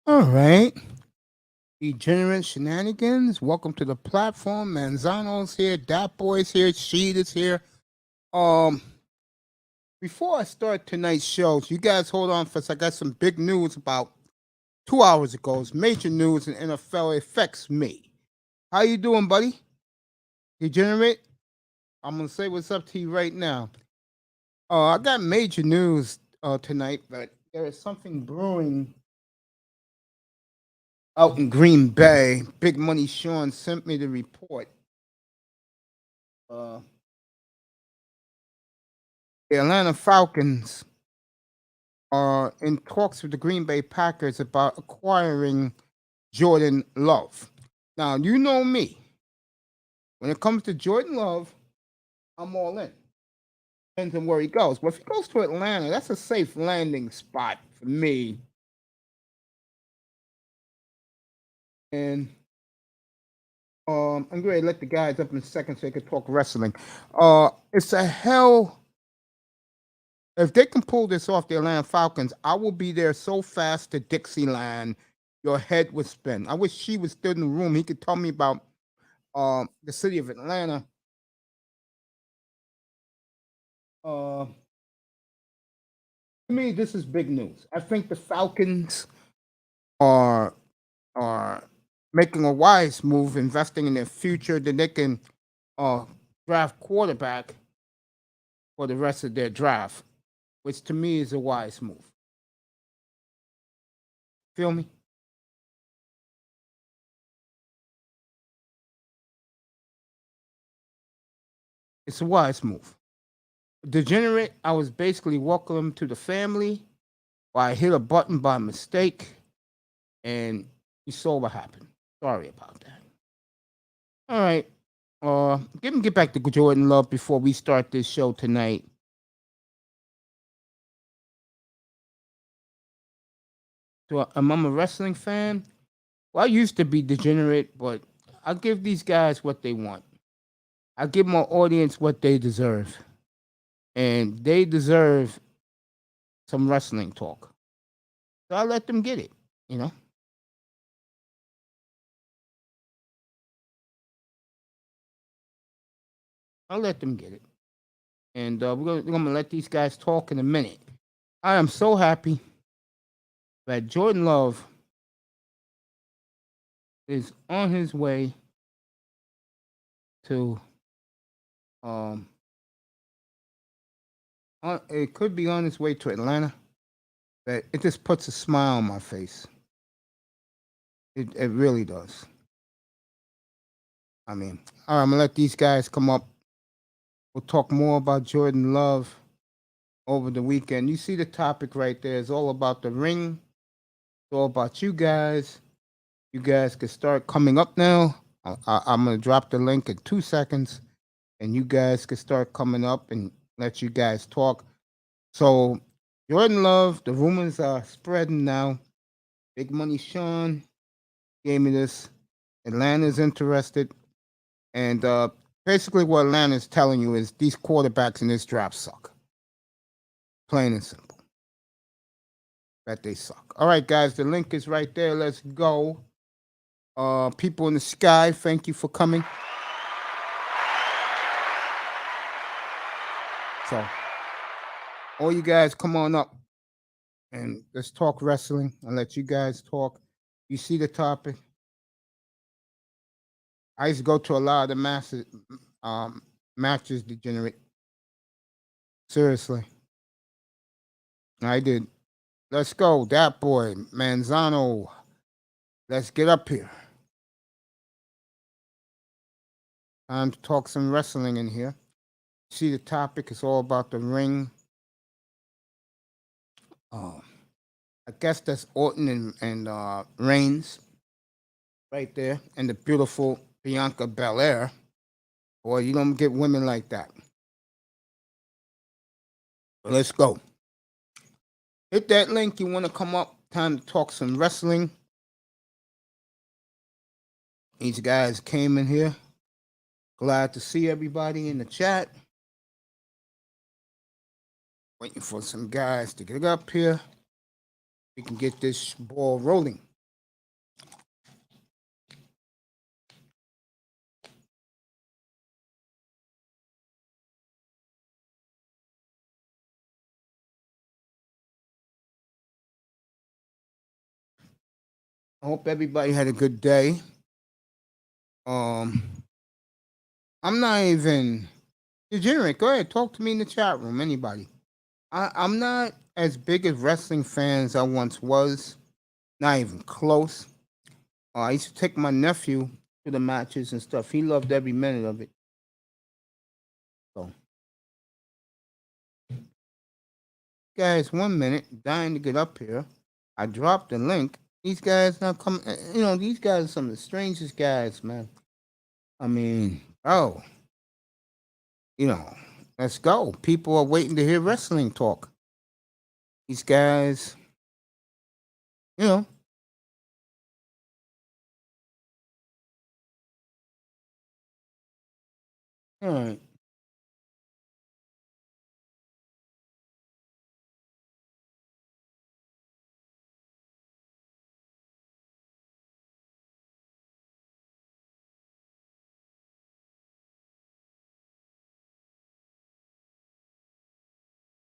All right. Degenerate shenanigans. Welcome to the platform. Manzano's here. Dat Boy's here. Sheet is here. Um, Before I start tonight's show, you guys hold on for I got some big news about 2 hours ago. It's major news in NFL. It affects me. How you doing, buddy? Degenerate? I'm gonna say what's up to you right now. I got major news tonight, but there is something brewing out in Green Bay. Big Money Sean sent me the report. Uh, the Atlanta Falcons are in talks with the Green Bay Packers about acquiring Jordan Love. Now, you know me. When it comes to Jordan Love, I'm all in. Depends on where he goes. But if he goes to Atlanta, that's a safe landing spot for me. And I'm going to let the guys up in a second so they can talk wrestling. It's a hell. If they can pull this off, the Atlanta Falcons, I will be there so fast to Dixieland, your head would spin. I wish she was still in the room. He could tell me about the city of Atlanta. To me, this is big news. I think the Falcons are are making a wise move, investing in their future. Then they can draft quarterback for the rest of their draft, which to me is a wise move. Feel me? It's a wise move. Degenerate, I was basically welcome to the family, but I hit a button by mistake, and you saw what happened. Sorry about that. All right. Get back to Jordan Love before we start this show tonight. So I'm a wrestling fan. Well, I used to be degenerate, but I give these guys what they want. I give my audience what they deserve, and they deserve some wrestling talk. So I let them get it. You know, I'll let them get it, and we're gonna let these guys talk in a minute. I am so happy that Jordan Love is on his way to it could be on his way to Atlanta, but it just puts a smile on my face. It really does. I mean, all right, I'm gonna let these guys come up. We'll talk more about Jordan Love over the weekend. You see the topic right there. It's all about the ring. It's all about you guys. You guys can start coming up now. I'm gonna drop the link in 2 seconds, and you guys can start coming up and let you guys talk. So Jordan Love, the rumors are spreading now. Big Money Sean gave me this. Atlanta's interested. And basically what Atlanta's telling you is these quarterbacks in this draft suck. Plain and simple. That they suck. All right, guys, the link is right there. Let's go. People in the sky, thank you for coming. So, all you guys come on up and let's talk wrestling. I'll let you guys talk. You see the topic. I used to go to a lot of the matches, degenerate. Seriously. I did. Let's go. Dat Boy, Manzano. Let's get up here. Time to talk some wrestling in here. See the topic. It's all about the ring. I guess that's Orton and Reigns right there. And the beautiful Bianca Belair. Boy, you don't get women like that. But let's go. Hit that link. You want to come up. Time to talk some wrestling. These guys came in here. Glad to see everybody in the chat. Waiting for some guys to get up here. We can get this ball rolling. I hope everybody had a good day. I'm not even degenerate. Go ahead, talk to me in the chat room. Anybody? I'm not as big as wrestling fans I once was. Not even close. I used to take my nephew to the matches and stuff. He loved every minute of it. So, guys, 1 minute, dying to get up here. I dropped the link. These guys not coming. These guys are some of the strangest guys, man. I mean, oh, let's go. People are waiting to hear wrestling talk. These guys, all right.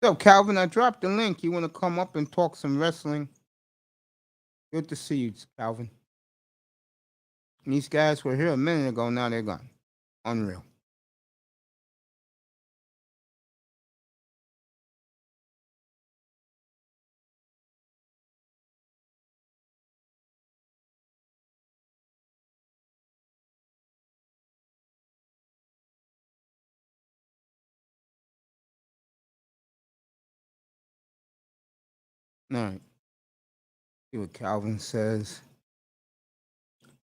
So, Calvin, I dropped the link. You want to come up and talk some wrestling? Good to see you, Calvin. And these guys were here a minute ago. Now they're gone. Unreal. All right. See what Calvin says.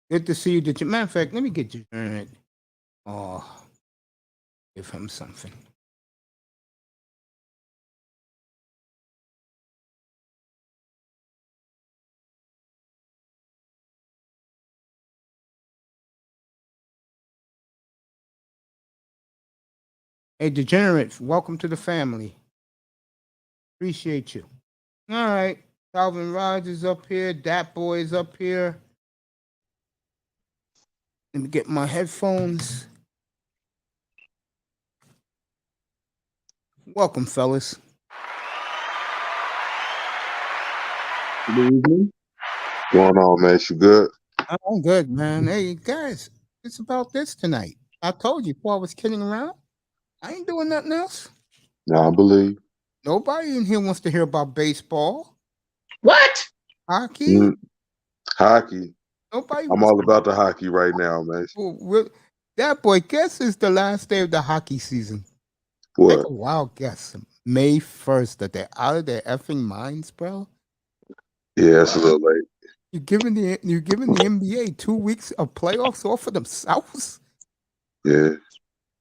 Good to see you. Matter of fact, let me get you. All right. Oh, give him something. Hey, Degenerate, welcome to the family. Appreciate you. All right. Calvin Rogers up here. Dat Boy is up here. Let me get my headphones. Welcome, fellas. Good evening. Going on, man? You good? I'm good, man. Hey, guys, it's about this tonight. I told you before I was kidding around. I ain't doing nothing else. No, I believe. Nobody in here wants to hear about baseball. What? Hockey? Hockey. Nobody. I'm all about the hockey right now, man. Dat Boy, guess it's the last day of the hockey season. What? Take a wild guess. May 1st. That they're out of their effing minds, bro. Yeah, it's a little late. You're giving the NBA 2 weeks of playoffs off for themselves. Yeah.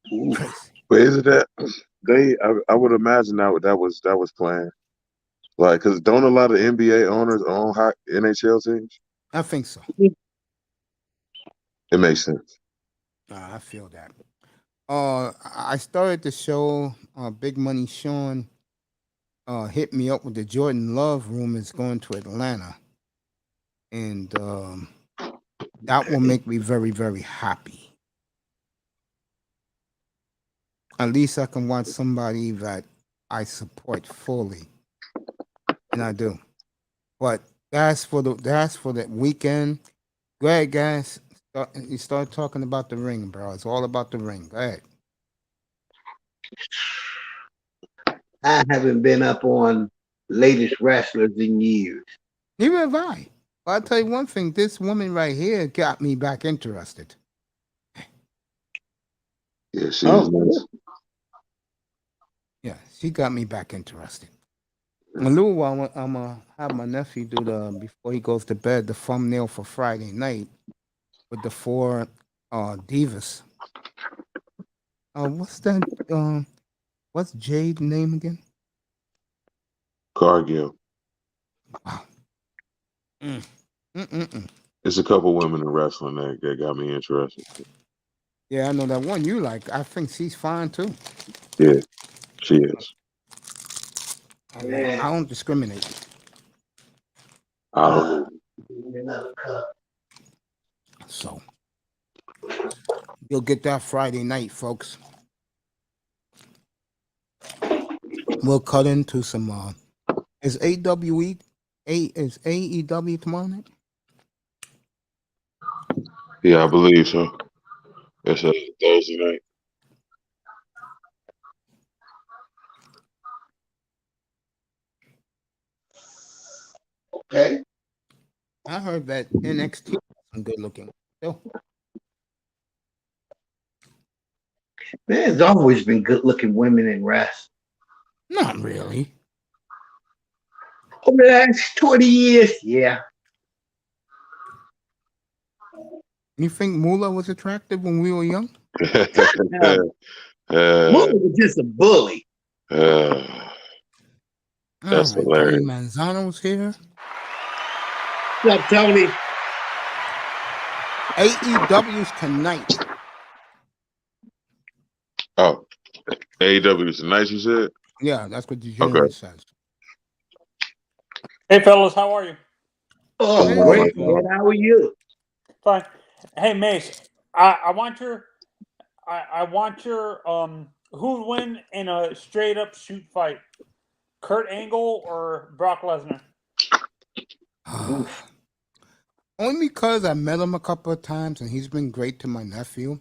Crazy. But is it that I would imagine that was planned. Like, cause don't a lot of NBA owners own NHL teams? I think so. It makes sense. I feel that. I started the show. Big Money Sean hit me up with the Jordan Love rumors going to Atlanta, and that will make me very, very happy. At least I can watch somebody that I support fully, and I do. But that's for the weekend. Go ahead, guys. You start talking about the ring, bro. It's all about the ring. Go ahead. I haven't been up on latest wrestlers in years. Neither have I. But I'll tell you one thing. This woman right here got me back interested. Yeah, she's nice. Yeah, she got me back interested. In a little while, I'm gonna have my nephew do before he goes to bed, the thumbnail for Friday night with the 4 divas. What's that? What's Jade's name again? Cargill. Wow. It's a couple women in wrestling that got me interested. Yeah, I know that one you like. I think she's fine too. Yeah, she is. I don't discriminate. I Another cup. So you'll get that Friday night, folks. We'll cut into some. Is AEW tomorrow night? Yeah, I believe so. It's a Thursday night. Okay. I heard that NXT has some good looking. So, There's always been good looking women in wrestling. not really. Over the last 20 years, yeah. You think Moolah was attractive when we were young? Now, Moolah was just a bully. That's Tony hilarious. Manzano's here. What's up, Tony? AEW's tonight. Oh, AEW is tonight, you said? Yeah, that's what the gentleman says. Hey, fellas, how are you? Oh, Hey, great, hey. man. How are you? Fine. Hey, Mace, I want your who would win in a straight up shoot fight? Kurt Angle or Brock Lesnar? Only because I met him a couple of times and he's been great to my nephew.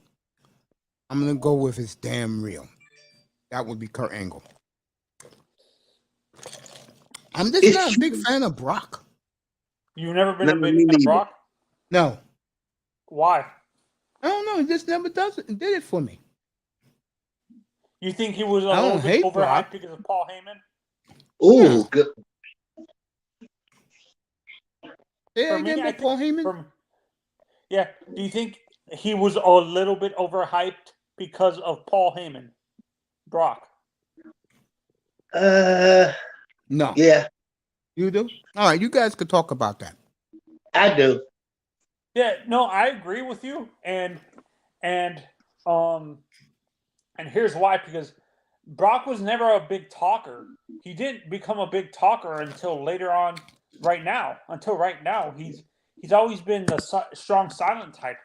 I'm gonna go with his damn real. That would be Kurt Angle. I'm just not a big fan of Brock. You've never been No, a me big fan of neither. Brock? No, Why? I don't know. He just never did it for me. You think he was a I don't little bit hate overhyped Brock. because of Paul Heyman? Ooh, Yeah. good. Say For that me, again, I but Paul Heyman? Yeah. Do you think he was a little bit overhyped because of Paul Heyman? Brock. No. Yeah, You do? All right, you guys could talk about that. I do. Yeah, no, I agree with you, and here's why, because Brock was never a big talker. He didn't become a big talker until later on. Until right now, he's always been the strong silent type.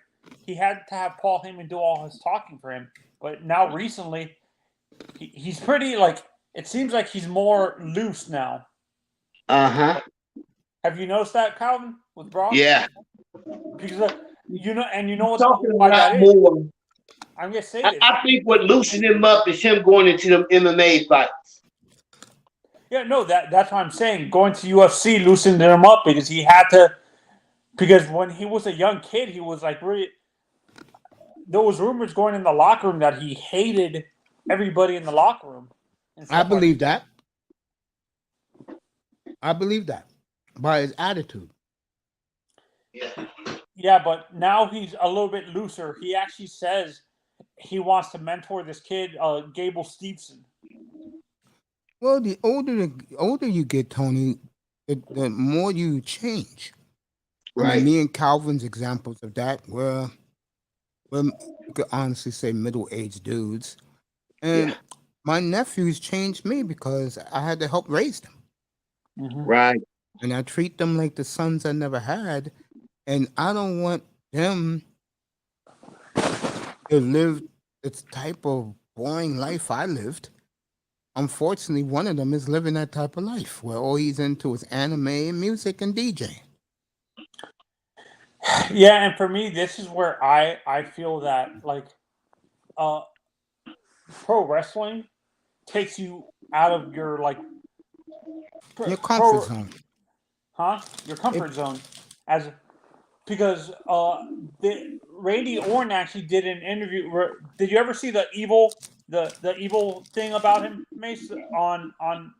He had to have Paul Heyman do all his talking for him, but now recently, he's pretty it seems like he's more loose now. Uh-huh. Have you noticed that, Calvin, with Brock? Yeah. Because you know Talking a why lot that is. more. I'm gonna say this. I think what loosened him up is him going into them MMA fights. Yeah, no, that's what I'm saying. Going to UFC loosened him up because he had to. Because when he was a young kid, he was like really. There was rumors going in the locker room that he hated everybody in the locker room. I believe that. I believe that by his attitude. Yeah, but now he's a little bit looser. He actually says he wants to mentor this kid, Gable Steveson. Well, the older you get, Tony, the more you change. Right. I mean, me and Calvin's examples of that were you could honestly say middle-aged dudes. And my nephews changed me because I had to help raise them. Mm-hmm. Right. And I treat them like the sons I never had. And I don't want them to live the type of boring life I lived. Unfortunately, one of them is living that type of life where all he's into is anime and music and DJ. Yeah, and for me, this is where I feel that pro wrestling takes you out of your Your comfort zone. Your comfort zone, because Randy Orton actually did an interview. Did you ever see the evil thing about him, Mace, on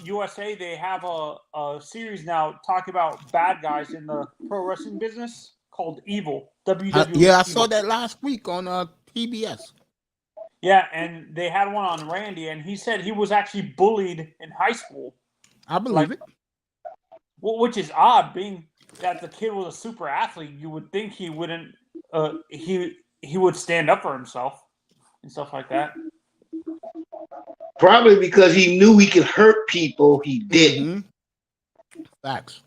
USA? They have a series now talking about bad guys in the pro wrestling business called Evil. WWE. Yeah, I saw that last week on PBS. Yeah, and they had one on Randy, and he said he was actually bullied in high school. I believe it. Which is odd, being that the kid was a super athlete. You would think he wouldn't. He would stand up for himself and stuff like that. Probably because he knew he could hurt people. He didn't. Mm-hmm. Facts.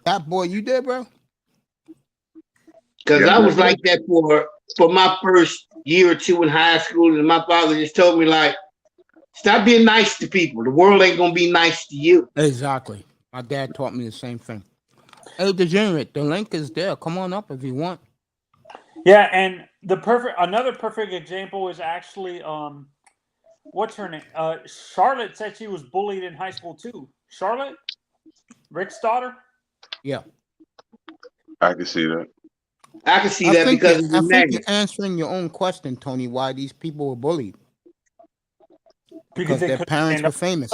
That boy, you did, bro? Because I was like that for my first year or two in high school, and my father just told me, stop being nice to people. The world ain't gonna be nice to you. Exactly. My dad taught me the same thing. Hey, Degenerate, the link is there. Come on up if you want. Yeah, and another perfect example is actually what's her name? Charlotte said she was bullied in high school too. Charlotte, Rick's daughter. Yeah. I can see that. I can see that because of the I think name. you're answering your own question, Tony, why these people were bullied. Because they their couldn't parents stand were up. famous.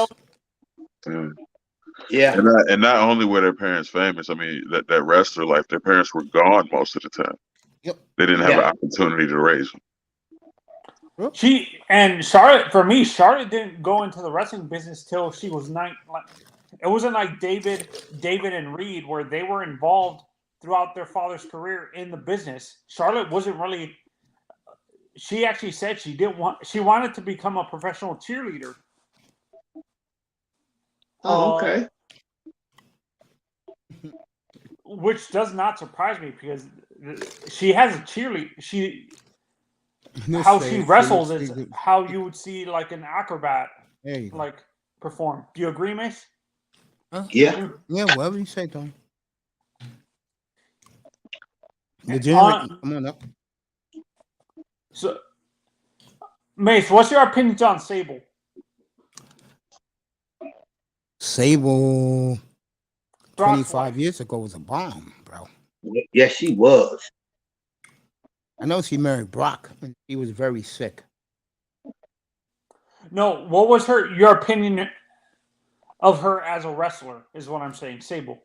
Yeah. Yeah. And not only were their parents famous, I mean that wrestler life, their parents were gone most of the time. Yep. They didn't have Yeah. an opportunity to raise them. Charlotte, for me, Charlotte didn't go into the wrestling business till she was 9. It wasn't like David and Reed where they were involved throughout their father's career in the business. Charlotte wasn't really. She actually said she wanted to become a professional cheerleader. Oh, okay. Which does not surprise me because she has a cheerleader. How she wrestles is how you would see like an acrobat like perform. Do you agree, Mace? Yeah. Yeah, whatever you say, Tony. Come on up. So, Mace, what's your opinion on Sable? Sable, Brock's 25 wife. years ago, was a bomb, bro. Yes, she was. I know she married Brock, and he was very sick. No, what was your opinion of her as a wrestler? Is what I'm saying. Sable.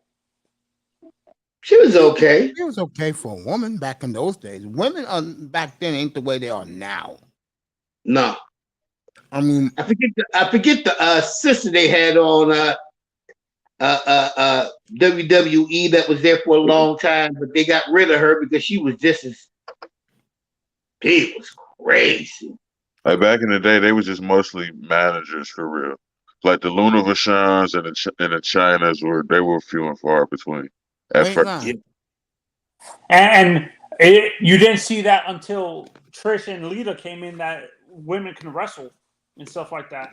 She was okay. She was okay for a woman back in those days. Women back then ain't the way they are now. No. I mean, I forget the sister they had on WWE that was there for a long time, but they got rid of her because she was just as. It was crazy. Like back in the day, they was just mostly managers for real. Like the Luna Vachons and the Chinas they were few and far between at first. And you didn't see that until Trish and Lita came in that women can wrestle and stuff like that.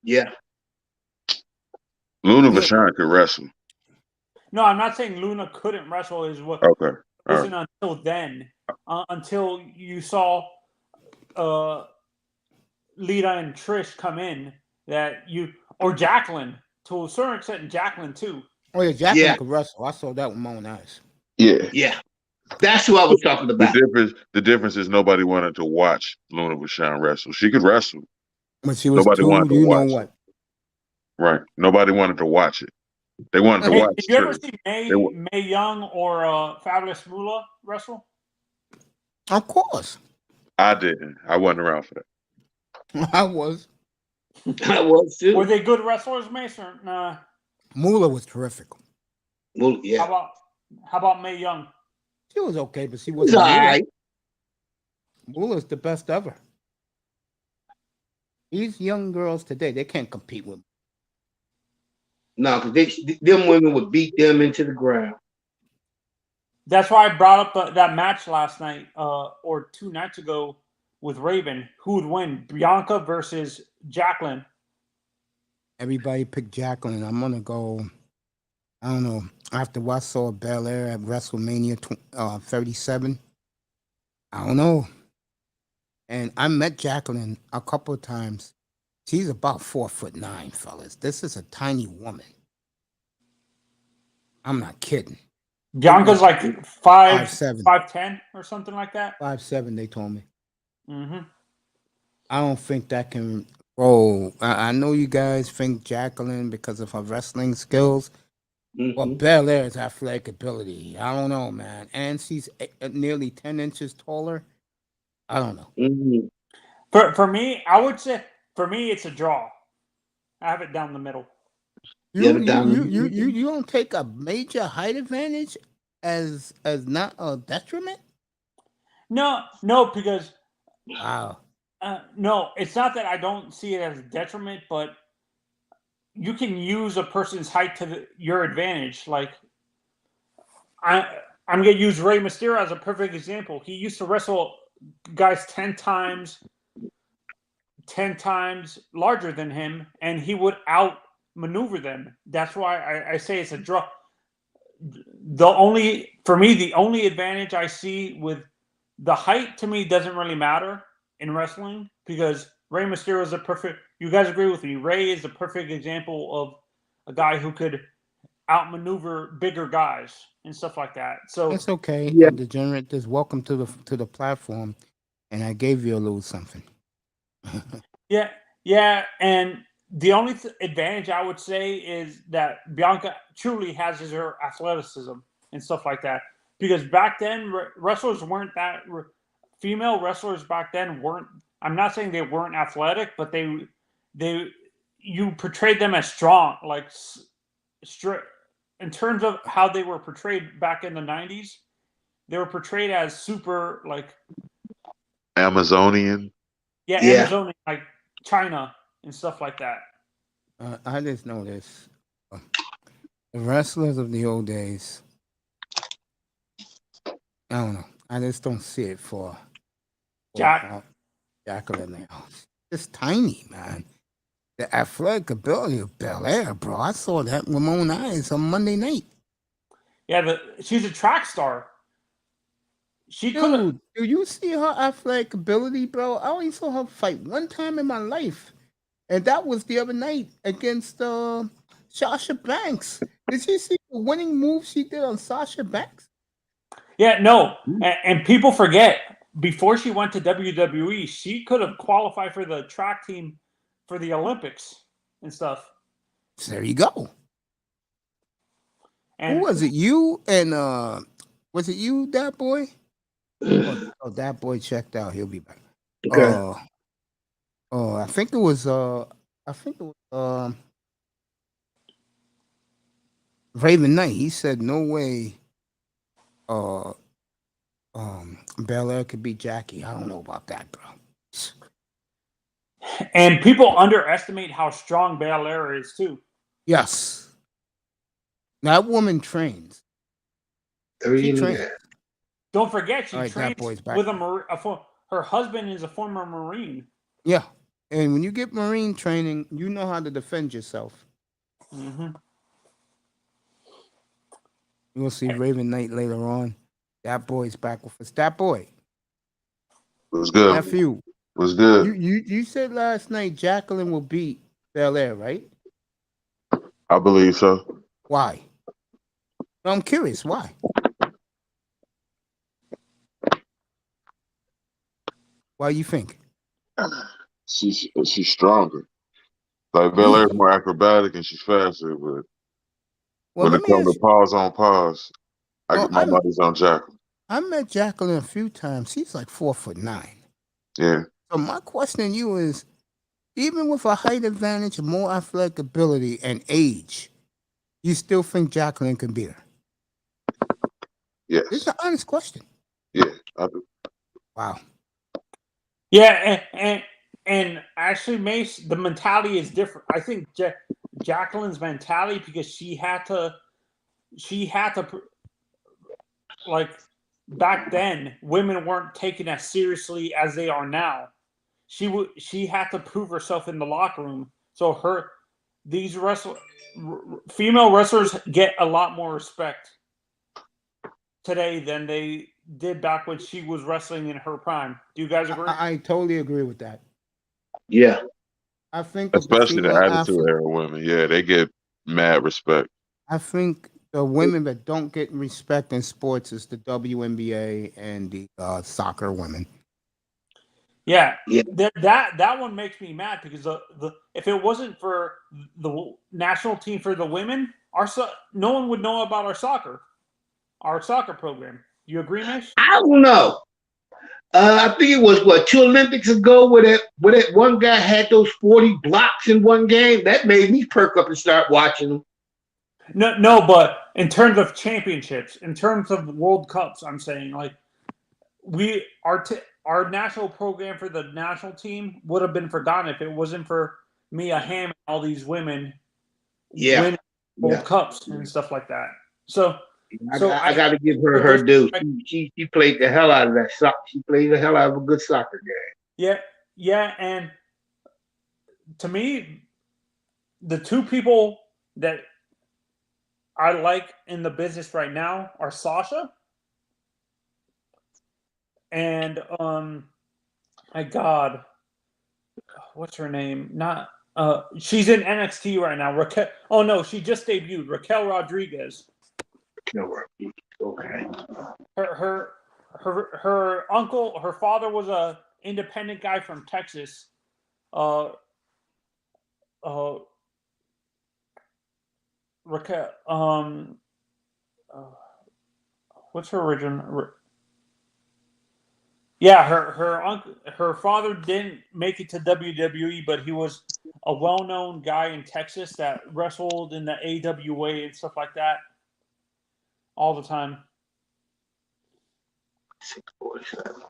Yeah. Luna Vachon could wrestle. No, I'm not saying Luna couldn't wrestle. Is what Okay. wasn't until then, until you saw Lita and Trish come in or Jacqueline to a certain extent, Jacqueline too. Oh yeah, Jacqueline could wrestle. I saw that with my own eyes. Yeah. Yeah. That's who I was talking about. The difference is nobody wanted to watch Luna Vachon wrestle. She could wrestle. But she was nobody wanted to watch know what? Right. Nobody wanted to watch it. They wanted to watch. Did you ever see Mae Young or Fabulous Moolah wrestle? Of course. I didn't. I wasn't around for that. I was. I was too. Were they good wrestlers, Mason? Nah. Moolah was terrific. Well, yeah. How about Mae Young? She was okay, but she wasn't. All right. Moolah's the best ever. These young girls today, they can't compete with. No, because them women would beat them into the ground. That's why I brought up that match last night or 2 nights ago with Raven. Who would win, Bianca versus Jacqueline? Everybody picked Jacqueline. I'm going to go, I don't know, after what I saw Belair at WrestleMania 37. I don't know. And I met Jacqueline a couple of times. She's about 4'9", fellas. This is a tiny woman. I'm not kidding. Bianca's like 5'7", 5'10" or something like that. 5'7", they told me. Mm-hmm. I don't think that can roll. I know you guys think Jacqueline because of her wrestling skills, but Belair's athletic ability, I don't know, man. And she's nearly 10 inches taller. I don't know. Mm-hmm. For me, I would say it's a draw. I have it down the middle. You don't take a major height advantage as not a detriment? No, because wow. No, it's not that I don't see it as a detriment, but you can use a person's height to your advantage. Like I'm gonna use Rey Mysterio as a perfect example. He used to wrestle guys 10 times larger than him, and he would outmaneuver them. That's why I say it's a draw. The only advantage I see with the height to me doesn't really matter in wrestling because Rey Mysterio is a perfect. You guys agree with me? Rey is a perfect example of a guy who could outmaneuver bigger guys and stuff like that. So It's okay. Yeah. Degenerate, just welcome to the platform, and I gave you a little something. yeah, and the only advantage I would say is that Bianca truly has her athleticism and stuff like that. Because back then, wrestlers weren't that. Female wrestlers back then weren't. I'm not saying they weren't athletic, but you portrayed them as strong, like in terms of how they were portrayed back in the 90s. They were portrayed as super, like Amazonian. yeah. Amazonian, like China and stuff like that. I just know this. The wrestlers of the old days, I don't know. I just don't see it for Jacqueline now. It's tiny, man. The athletic ability of Belair, bro. I saw that with my own eyes on Monday night. Yeah, she's a track star. She could. Do you see her athletic ability, bro? I only saw her fight one time in my life, and that was the other night against Sasha Banks. Did you see the winning move she did on Sasha Banks? Yeah, no, and people forget. Before she went to WWE, she could have qualified for the track team for the Olympics and stuff. So there you go. And Who was it? You and was it you, that boy? Oh, that boy checked out. He'll be back. Okay. I think it was Raven Knight. He said no way Belair could beat Jackie. I don't know about that, bro. And people underestimate how strong Belair is too. Yes. That woman trains. She trains. Don't forget, she Right, trains that boy's back. with her husband is a former Marine. Yeah. And when you get Marine training, you know how to defend yourself. Mm-hmm. You'll see Raven Knight later on. That boy's back with us. That boy. Was good. Nephew. Was good. You said last night Jacqueline will beat Belair, right? I believe so. Why? No, I'm curious. Why? Why you think? She's stronger. Like Belair's more acrobatic and she's faster, but when it comes to pause on pause, I get my money's on Jacqueline. I met Jacqueline a few times. She's like 4'9". Yeah. So my question to you is, even with a height advantage, more athletic ability, and age, you still think Jacqueline can beat her? Yes. It's an honest question. Yeah, I do. Wow. Yeah, and actually, Mace, the mentality is different. I think Jacqueline's mentality, because she had to, like, back then, women weren't taken as seriously as they are now. She had to prove herself in the locker room. So these female wrestlers get a lot more respect today than they did back when she was wrestling in her prime. Do you guys agree? I totally agree with that. Yeah. I think especially the attitude era women. Yeah, they get mad respect. I think the women that don't get respect in sports is the WNBA and the soccer women. Yeah. That one makes me mad because if it wasn't for the national team for the women, no one would know about our soccer program. You agree, Mish? I don't know. I think it was 2 Olympics ago where that one guy had those 40 blocks in one game. That made me perk up and start watching them. No, but in terms of championships, in terms of World Cups, I'm saying like our national program for the national team would have been forgotten if it wasn't for Mia Hamm and all these women winning World Cups and stuff like that. So I got to give her due. She played the hell out of that soccer. She played the hell out of a good soccer game. Yeah, and to me, the two people that I like in the business right now are Sasha and my God, what's her name? Not she's in NXT right now. Raquel. Oh no, she just debuted. Raquel Rodriguez. Okay. Her uncle, her father was a independent guy from Texas. Raquel. What's her origin? Yeah, her uncle, her father didn't make it to WWE, but he was a well-known guy in Texas that wrestled in the AWA and stuff like that all the time. 647.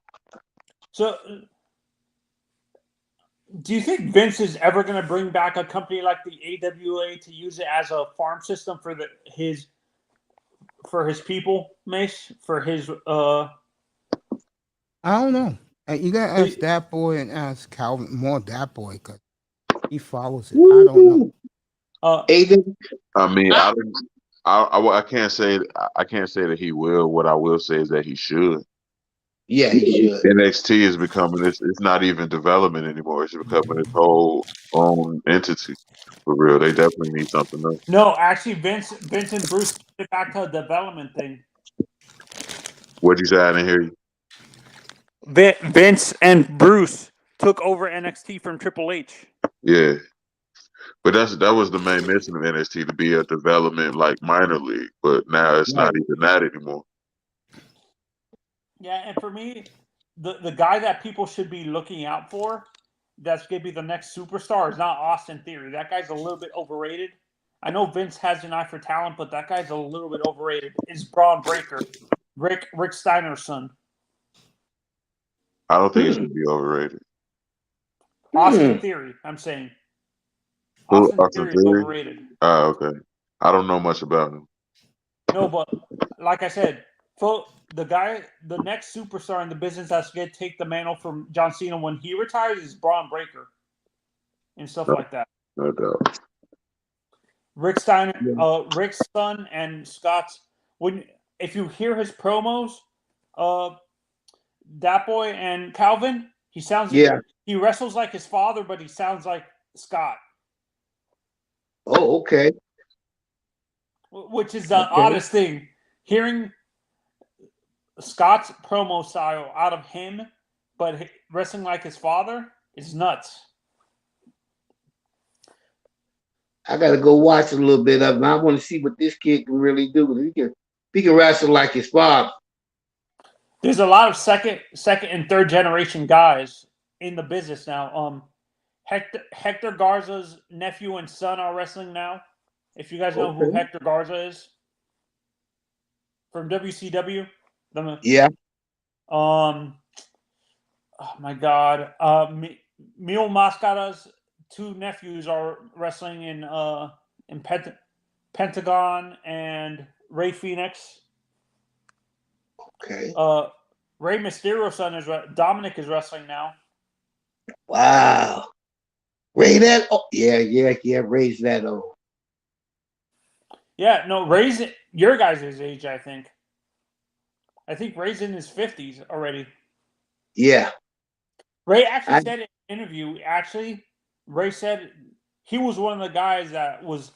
So, do you think Vince is ever going to bring back a company like the AWA to use it as a farm system for his people, Mace? For his I don't know. You gotta ask that boy and ask Calvin more. That boy, because he follows it. I don't know. I mean, I can't say that he will. What I will say is that he should. Yeah, he should. NXT is becoming it's not even development anymore. It's becoming its whole own entity. For real, they definitely need something else. No, actually, Vince and Bruce get back to a development thing. What'd you say? I didn't hear you. Vince and Bruce took over NXT from Triple H. Yeah, but that was the main mission of NXT, to be a development like minor league. But now it's not even that anymore. Yeah, and for me, the guy that people should be looking out for, that's going to be the next superstar, is not Austin Theory. That guy's a little bit overrated. I know Vince has an eye for talent, but that guy's a little bit overrated. It's Braun Breaker, Rick Steiner's son. I don't think it should be overrated. Austin Theory, I'm saying. Austin Theory is overrated. Oh, okay. I don't know much about him. No, but like I said, the next superstar in the business that's going to take the mantle from John Cena when he retires is Braun Breaker and stuff like that. No doubt. Rick Steiner, Rick's son and Scott's. If you hear his promos, that boy and Calvin, he sounds he wrestles like his father, but he sounds like Scott. Oh, okay. Which is the oddest thing. Hearing Scott's promo style out of him, but wrestling like his father is nuts. I got to go watch a little bit of it. I want to see what this kid can really do. He can wrestle like his father. There's a lot of second and third generation guys in the business now. Hector Garza's nephew and son are wrestling now. If you guys know who Hector Garza is from WCW. Yeah. Oh my God. Mil Mascara's two nephews are wrestling in Pentagon and Rey Fenix. Okay. Rey Mysterio's son Dominic is wrestling now. Wow. Ray that? Oh, yeah. Ray's that old. Yeah, no, Ray's your guys' age, I think. I think Ray's in his 50s already. Yeah. Ray actually said in an interview, Ray said he was one of the guys that was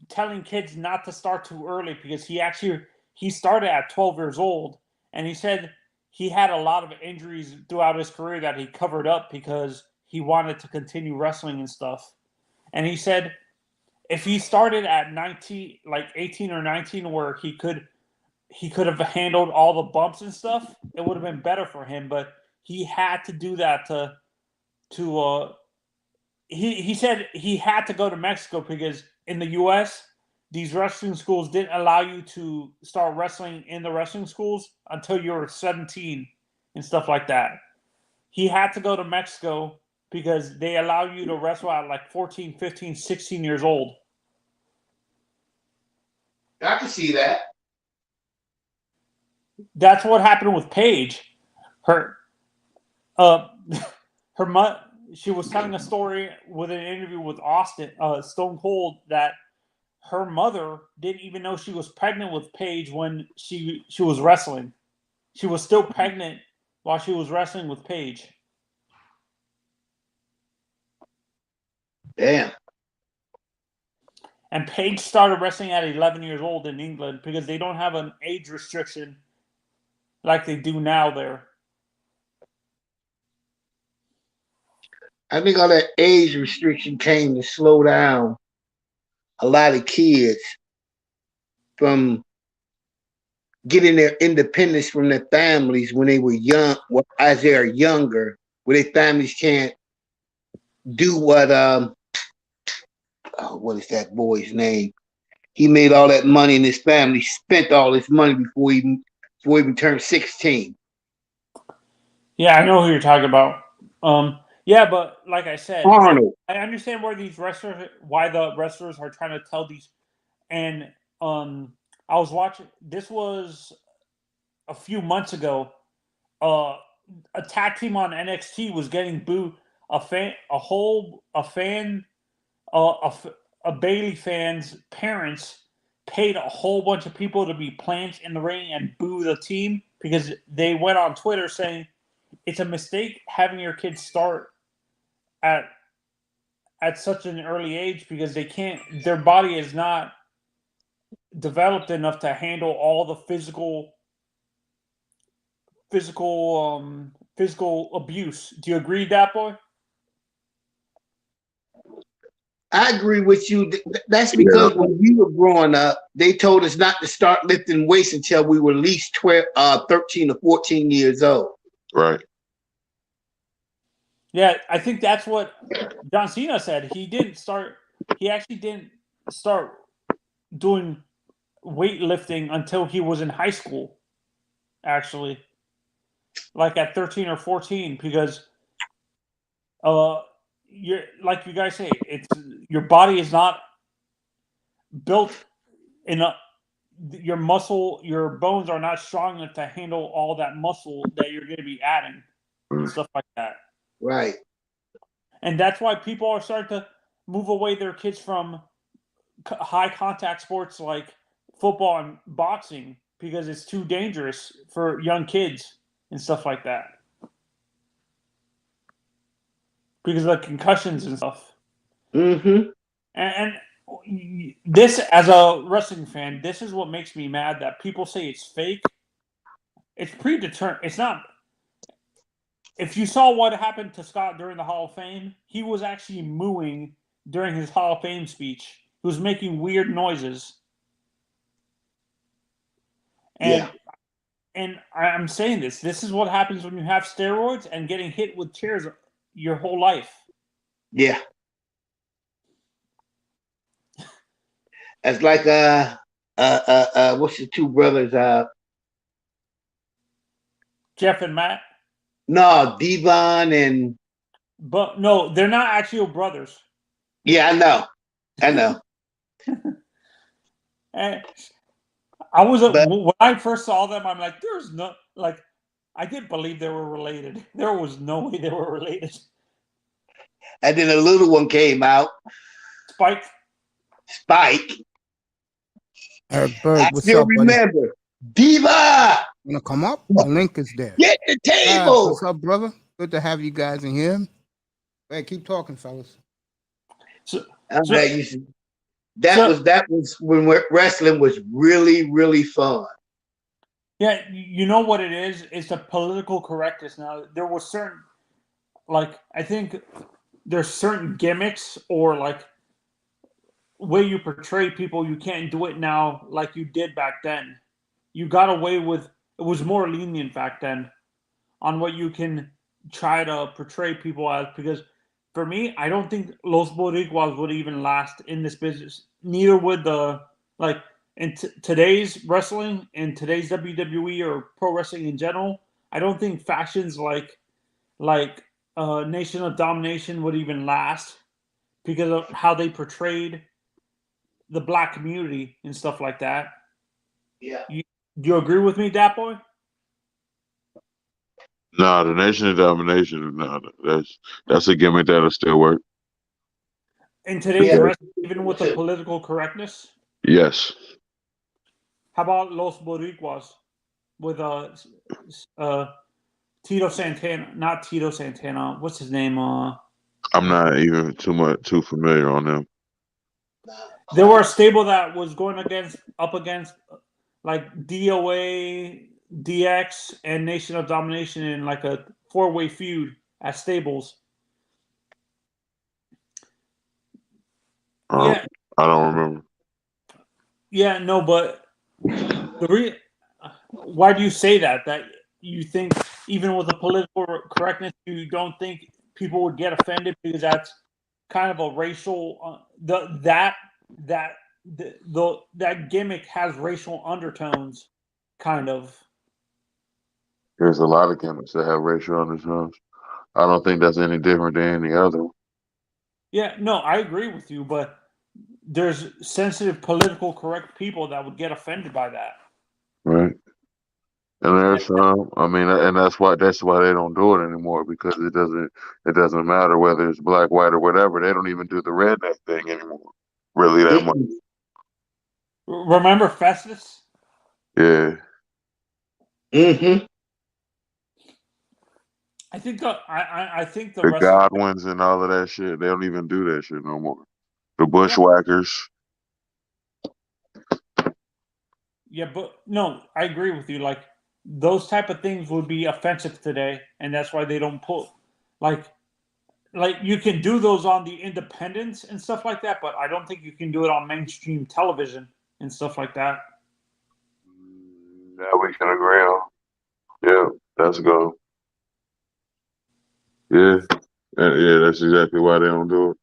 telling kids not to start too early because he started at 12 years old, and he said he had a lot of injuries throughout his career that he covered up because he wanted to continue wrestling and stuff. And he said if he started at 19, like 18 or 19, where he could have handled all the bumps and stuff, it would have been better for him. But he had to do that he said he had to go to Mexico because in the U.S., these wrestling schools didn't allow you to start wrestling in the wrestling schools until you were 17 and stuff like that. He had to go to Mexico because they allow you to wrestle at like 14, 15, 16 years old. I can see that. That's what happened with Paige. she was telling a story with an interview with Stone Cold, that her mother didn't even know she was pregnant with Paige when she was wrestling. She was still pregnant while she was wrestling with Paige. Damn. And Paige started wrestling at 11 years old in England because they don't have an age restriction like they do now there. I think all that age restriction came to slow down a lot of kids from getting their independence from their families when they were young, as they are younger, where their families can't do what is that boy's name? He made all that money and his family spent all his money before he even turned 16. Yeah, I know who you're talking about. Yeah, but like I said, Arnold. I understand why the wrestlers are trying to tell these. And I was watching. This was a few months ago. A tag team on NXT was getting booed. A Bailey fan's parents paid a whole bunch of people to be plants in the ring and boo the team because they went on Twitter saying it's a mistake having your kids start at such an early age because their body is not developed enough to handle all the physical abuse. Do you agree, that boy? I agree with you. That's because when we were growing up, they told us not to start lifting weights until we were at least 13 or 14 years old. Right. Yeah, I think that's what John Cena said. He actually didn't start doing weightlifting until he was in high school, actually. Like at 13 or 14, because you're like you guys say, your body is not built your bones are not strong enough to handle all that muscle that you're going to be adding and stuff like that. Right. And that's why people are starting to move away their kids from high contact sports like football and boxing because it's too dangerous for young kids and stuff like that. Because of the concussions and stuff. Mm-hmm. And this, as a wrestling fan, this is what makes me mad, that people say it's fake. It's predetermined. It's not. If you saw what happened to Scott during the Hall of Fame, he was actually mooing during his Hall of Fame speech. He was making weird noises. And I'm saying this. This is what happens when you have steroids and getting hit with chairs your whole life. Yeah. It's like what's the two brothers? Jeff and Matt? No, Devon and. But no, they're not actual brothers. Yeah, I know. And when I first saw them, I'm like, there's no, like, I didn't believe they were related. There was no way they were related. And then a little one came out. Spike. Eric Bird, I what's still up, remember. buddy? Diva! Wanna come up? The link is there. Get the table! What's up, brother? Good to have you guys in here. Hey, keep talking, fellas. That was when wrestling was really, really fun. Yeah, you know what it is? It's the political correctness now. There was certain, like, I think there's certain gimmicks or, like, way you portray people, you can't do it now like you did back then. You got away with, it was more lenient back then on what you can try to portray people as, because for me, I don't think Los Boricuas would even last in this business. Neither would in today's wrestling, in today's WWE or pro wrestling in general, I don't think factions like Nation of Domination would even last because of how they portrayed the black community and stuff like that. Yeah. Do you agree with me, Dat Boy? Nah, the nation of domination. Nah, that's a gimmick that'll still work. In today's Yeah. wrestling, even with the political correctness. Yes. How about Los Boricuas with Tito Santana? Not Tito Santana. What's his name? I'm not even too familiar on them. There were a stable that was going up against like DOA, DX, and Nation of Domination in like a 4-way feud at stables. Yeah, I don't remember. yeah, no, but why do you say that? That you think even with the political correctness, you don't think people would get offended because that's kind of a racial that gimmick has racial undertones, kind of. There's a lot of gimmicks that have racial undertones. I don't think that's any different than any other one. Yeah, no, I agree with you, but there's sensitive, political correct people that would get offended by that. Right. And there's I mean, and that's why they don't do it anymore, because it doesn't matter whether it's black, white, or whatever. They don't even do the redneck thing anymore. Really, that much. Remember Festus? Yeah. Mm-hmm. I think the The rest Godwins and all of that shit. They don't even do that shit no more. The Bushwhackers. Yeah, but no, I agree with you. Like those type of things would be offensive today, and that's why they don't put like you can do those on the independents and stuff like that, but I don't think you can do it on mainstream television and stuff like that. That we can agree on. Yeah, that's go. Yeah, yeah, that's exactly why they don't do it.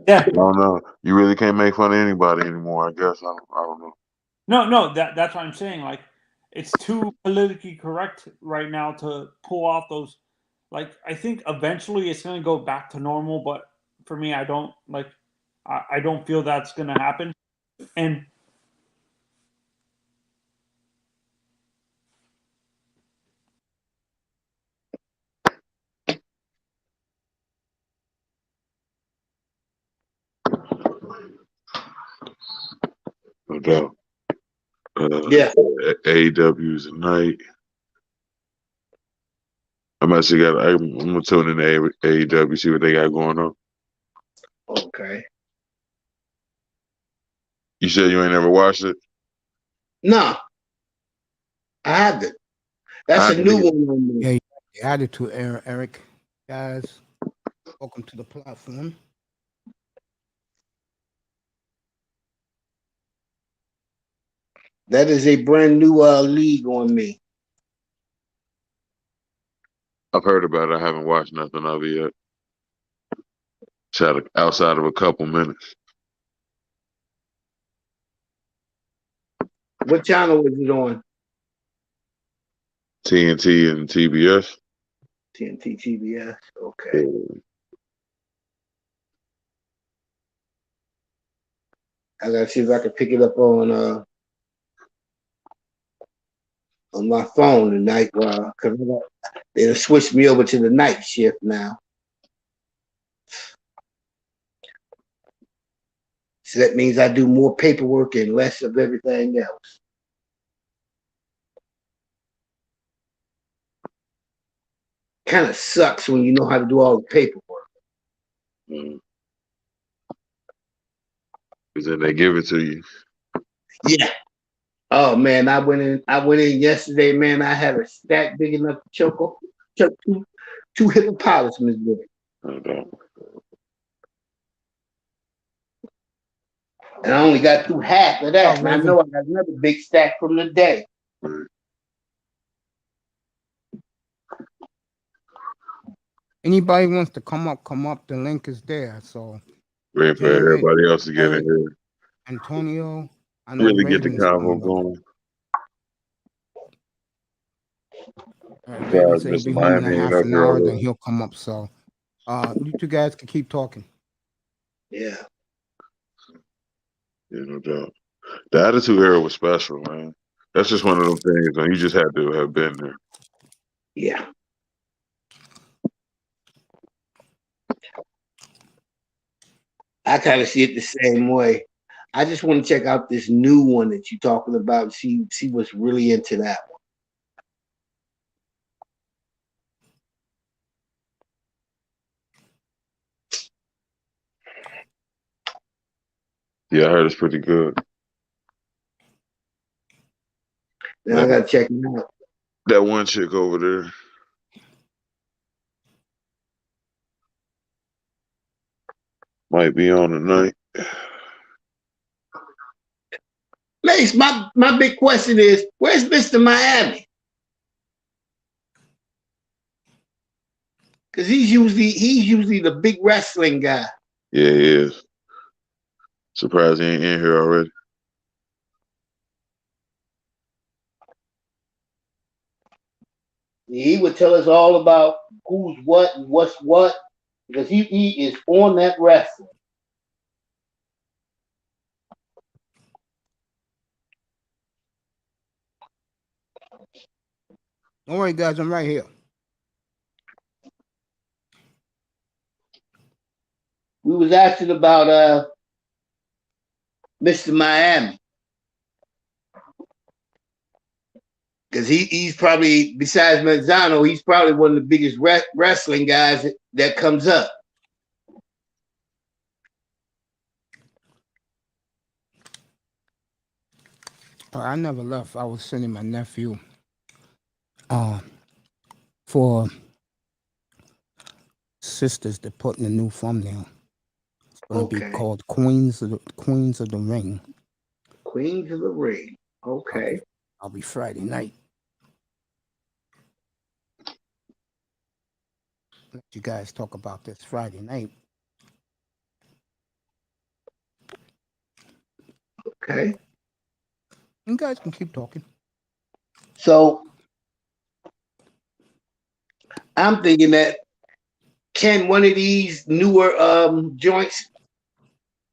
Yeah. I don't know. You really can't make fun of anybody anymore, I guess. I don't know. No, that's what I'm saying. Like, it's too politically correct right now to pull off those. Like, I think eventually it's going to go back to normal, but for me, I don't like. I don't feel that's going to happen. And no doubt. Yeah. AEW's at night. I'm gonna tune in to AEW, see what they got going on. Okay. You said you ain't never watched it? No. I haven't. That's a new one on me. Yeah, you added to Eric. Guys, welcome to the platform. That is a brand new league on me. I've heard about it. I haven't watched nothing of it yet. Outside of a couple minutes. What channel was it on? TNT and TBS. TNT, TBS. Okay. I gotta see if I can pick it up on my phone tonight, because they'll switch me over to the night shift now. So that means I do more paperwork and less of everything else. Kind of sucks when you know how to do all the paperwork. Because then they give it to you. Yeah. Oh man, I went in yesterday, man. I had a stack big enough to choke two hippopotamus with it. Okay. And I only got through half of that. And I know I got another big stack from the day. Anybody wants to come up. The link is there. So wait for everybody else to get in here. Antonio, I know really get the convo going. Raven said he'll be home in a half an hour, then he'll come up. So you two guys can keep talking. Yeah. Yeah, no doubt. The Attitude Era was special, man. That's just one of them things. You just had to have been there. Yeah. I kind of see it the same way. I just want to check out this new one that you're talking about. See what's really into that one. Yeah, I heard it's pretty good. Now I gotta check it out. That one chick over there. Might be on tonight. Lace, my big question is, where's Mr. Miami? Because he's usually the big wrestling guy. Yeah, he is. Surprised he ain't in here already. He would tell us all about who's what and what's what, because he is on that wrestling. Don't worry, guys, I'm right here. We was asking about Mr. Miami. Because he's probably, besides Manzano, he's probably one of the biggest wrestling guys that comes up. I never left. I was sending my nephew for sisters to put in a new thumbnail. It's going to be called Queens of the Ring. Queens of the Ring. Okay. I'll be Friday night. Let you guys talk about this Friday night. Okay. You guys can keep talking. So I'm thinking that can one of these newer joints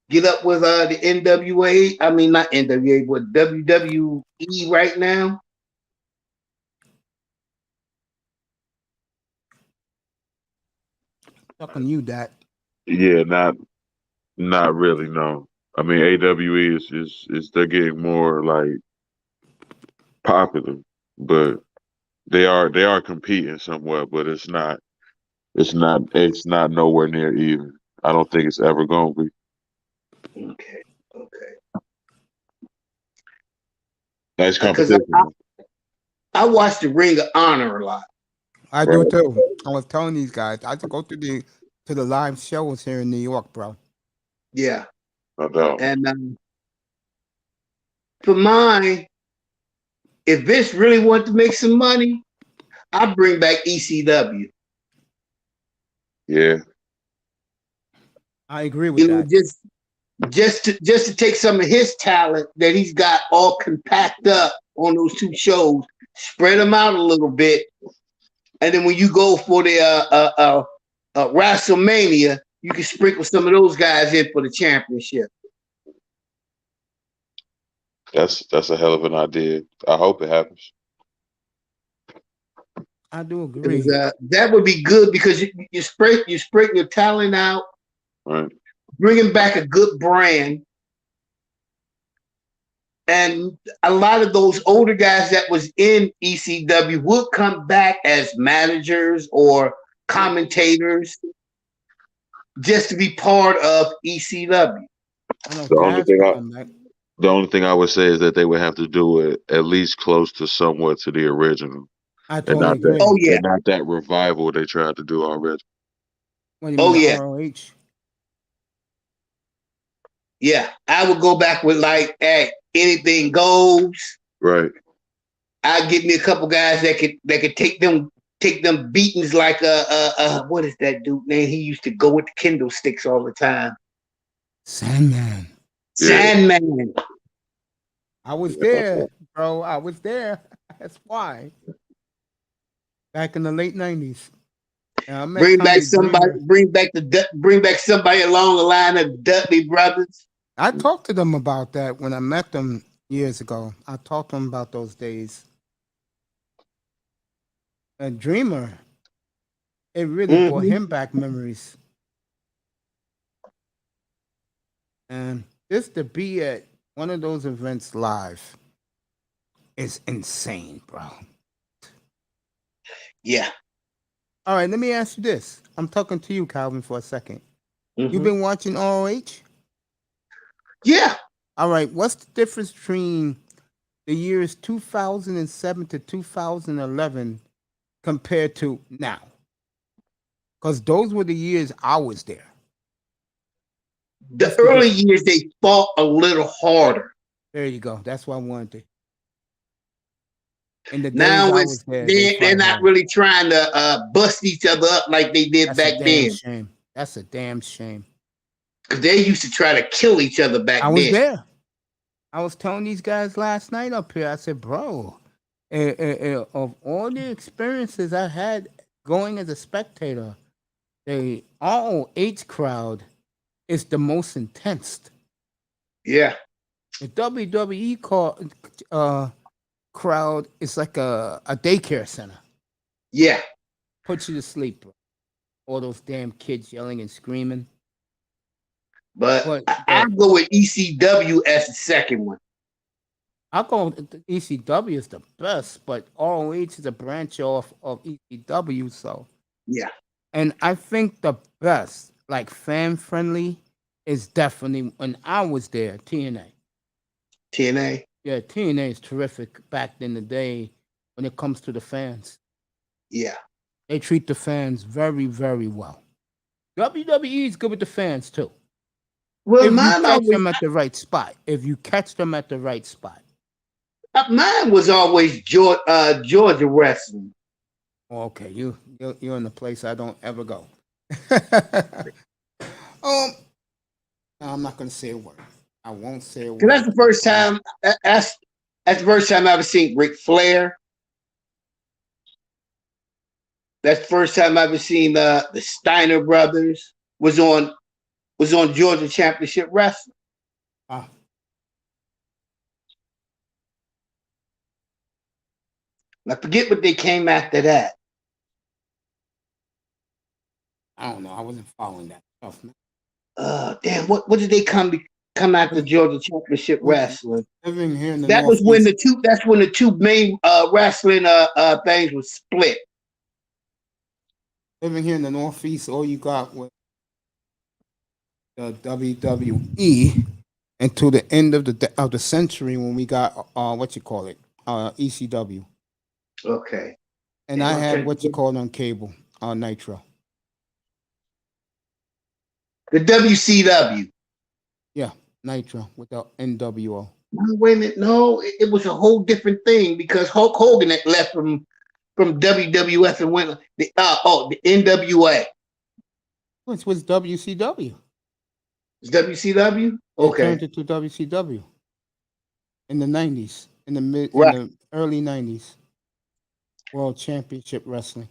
get up with the NWA? I mean, not NWA, but WWE right now? Talking you, that. Yeah, not really. No, I mean AWE is they're getting more like popular, but they are competing somewhat, but it's not nowhere near even. I don't think it's ever gonna be. Okay. Nice competition. I watch the Ring of Honor a lot. I do too. I was telling these guys I have to go to the live shows here in New York, bro. Yeah. No doubt. And for mine, if Vince really wanted to make some money, I'd bring back ECW. Yeah. I agree with that. Just to take some of his talent that he's got all compact up on those two shows, spread them out a little bit, and then when you go for the WrestleMania, you can sprinkle some of those guys in for the championship. That's a hell of an idea. I hope it happens. I do agree. That would be good because you spread your talent out, right? Bringing back a good brand, and a lot of those older guys that was in ECW would come back as managers or commentators just to be part of ECW. The only thing I would say is that they would have to do it at least close to somewhat to the original. I totally agree. And not that revival they tried to do already. What do you mean, ROH? Yeah, I would go back with like, hey, anything goes. Right. I'd give me a couple guys that could take them beatings like what is that dude name? He used to go with the Kindle sticks all the time. Sandman. Sandman. I was there, bro. I was there. That's why. Back in the late 90s. Bring back somebody along the line of Dudley Brothers. I talked to them about that when I met them years ago. I talked to him about those days. A Dreamer, it really brought Mm-hmm. him back memories. And just to be at one of those events live is insane, bro. Yeah. All right, let me ask you this. I'm talking to you, Calvin, for a second. Mm-hmm. You've been watching ROH? Yeah. All right, what's the difference between the years 2007 to 2011 compared to now? Because those were the years I was there. The What's the early difference? years they fought a little harder. There you go. That's what I wanted. In the days Now I it's was there, they they're fight not hard. really trying to bust each other up like they did That's a back damn then. shame. That's a damn shame. Because they used to try to kill each other back I was then. there. I was telling these guys last night up here. I said, bro, of all the experiences I had going as a spectator, the ROH crowd is the most intense. Yeah. The WWE crowd is like a daycare center. Yeah. Puts you to sleep, bro. All those damn kids yelling and screaming. But But I go with ECW as the second one. I'll go with the ECW is the best, but ROH is a branch off of ECW, so Yeah. and I think the best, like fan friendly, is definitely when I was there, TNA. TNA. Yeah, TNA is terrific back in the day when it comes to the fans. Yeah. They treat the fans very, very well. WWE is good with the fans too. Well, If you mine catch always them at the right spot. If you catch them at the right spot. mine was always Georgia wrestling. Okay, you're in a place I don't ever go. I'm not gonna say a word. I won't say a word. That's the first time. That's the first time I ever seen Ric Flair. That's the first time I ever seen the Steiner brothers was on Georgia Championship Wrestling. Ah, I forget what they came after that. I don't know. I wasn't following that stuff, man. Damn, what did they come after Georgia Championship Wrestling? Living here in the That was when Northeast. that's when the two main wrestling things was split. Living here in the Northeast, all you got was the WWE until the end of the century when we got what you call it, ECW, Okay. and I had what you call it on cable, Nitro. The WCW. Yeah, Nitro with the NWO. No, wait a minute. No, it was a whole different thing because Hulk Hogan had left from WWF and went the NWA. Which was WCW. It's WCW? They Okay. turned it to WCW in the 90s, in the early 90s. World Championship Wrestling.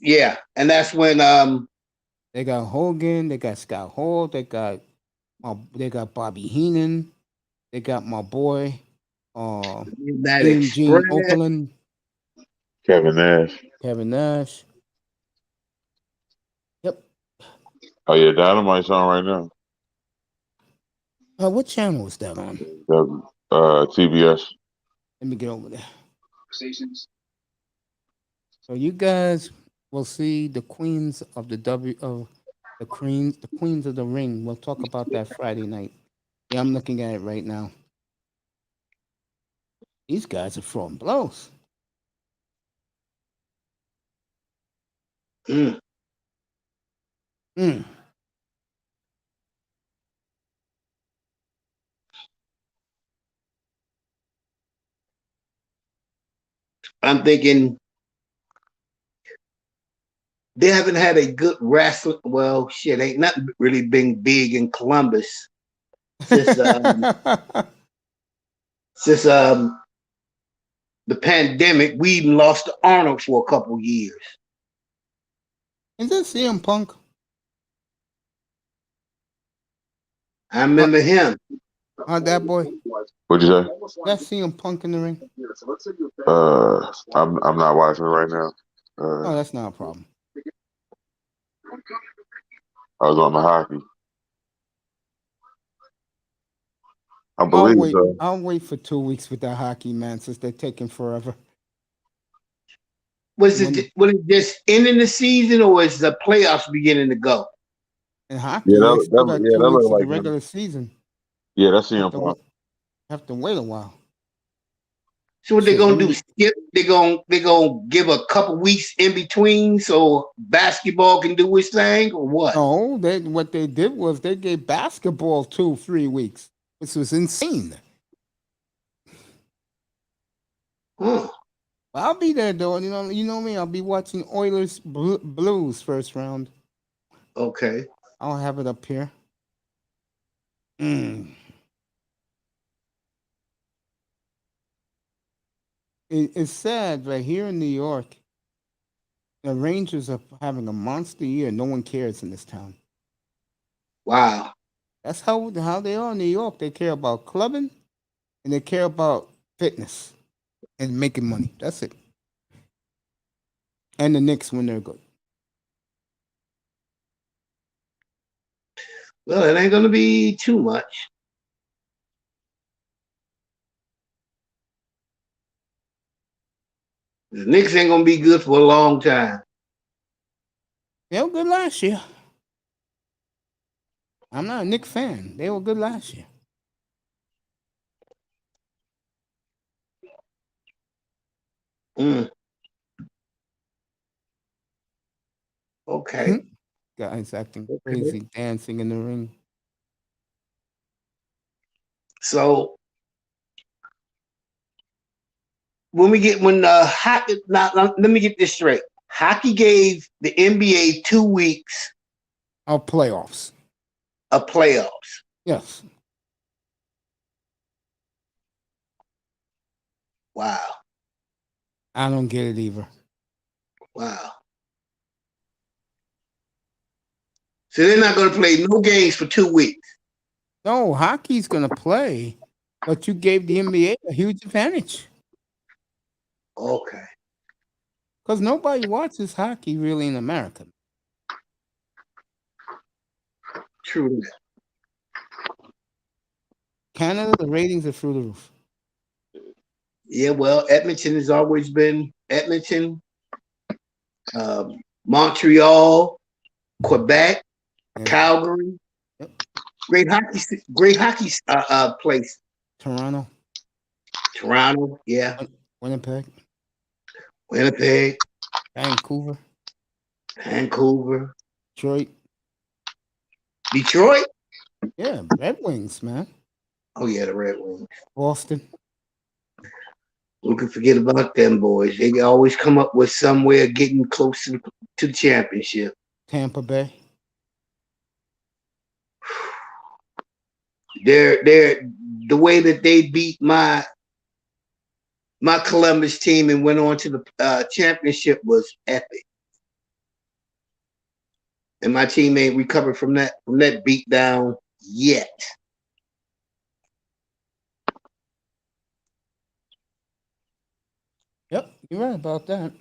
Yeah, and that's when They got Hogan, they got Scott Hall, they got Bobby Heenan, they got my boy Gene Okerlund, Kevin Nash. Kevin Nash. Yep. Oh yeah, Dynamite's on right now. What channel is that on? TBS. Let me get over there. So you guys will see the queens of the queens of the ring. We'll talk about that Friday night. Yeah, I'm looking at it right now. These guys are throwing blows. I'm thinking they haven't had a good wrestling. Well, shit, ain't nothing really been big in Columbus since the pandemic. We even lost to Arnold for a couple years. Is that CM Punk? I remember him. That boy? What'd you say? Did I see him Punk in the ring? I'm not watching it right now. Oh, that's not a problem. I was on the hockey. I I'll believe wait. so. I'll wait for 2 weeks with that hockey, man, since they're taking forever. Was it just ending the season, or is the playoffs beginning to go? In hockey, Yeah, they that, still that, got yeah, 2 that weeks looked of the like him. regular season. Yeah, that's CM Have to, Punk. have to wait a while. So what they Shit, gonna when do? Skip? They gonna give a couple weeks in between so basketball can do its thing, or what? No, what they did was they gave basketball 2-3 weeks, which was insane. Huh. I'll be there though. You know me. I'll be watching Oilers Blues first round. Okay. I'll have it up here. Mm. It's sad, but here in New York, the Rangers are having a monster year. No one cares in this town. Wow. That's how they are in New York. They care about clubbing and they care about fitness and making money. That's it. And the Knicks when they're good. Well, it ain't gonna be too much. The Knicks ain't gonna be good for a long time. They were good last year. I'm not a Knicks fan. They were good last year. Mm. Okay. Guys acting crazy, dancing in the ring. So when hockey, now, let me get this straight. Hockey gave the NBA 2 weeks Of playoffs. of playoffs. Yes. Wow. I don't get it either. Wow. So they're not gonna play no games for 2 weeks. No, hockey's going to play, but you gave the NBA a huge advantage Okay. because nobody watches hockey really in America. True. Canada, the ratings are through the roof. Yeah, well, Edmonton has always been Edmonton, Montreal, Quebec, Yeah. Calgary. Yep. Great hockey place. Toronto, Toronto, yeah. Winnipeg, Winnipeg, Vancouver, Vancouver, Detroit. Detroit. Yeah, Red Wings, man. Oh yeah, the Red Wings. Boston. Who can forget about them boys? They always come up with some way of getting close to the championship. Tampa Bay. They're the way that they beat my Columbus team and went on to the championship was epic. And my team ain't recovered from that beat down yet. Yep, you're right about that.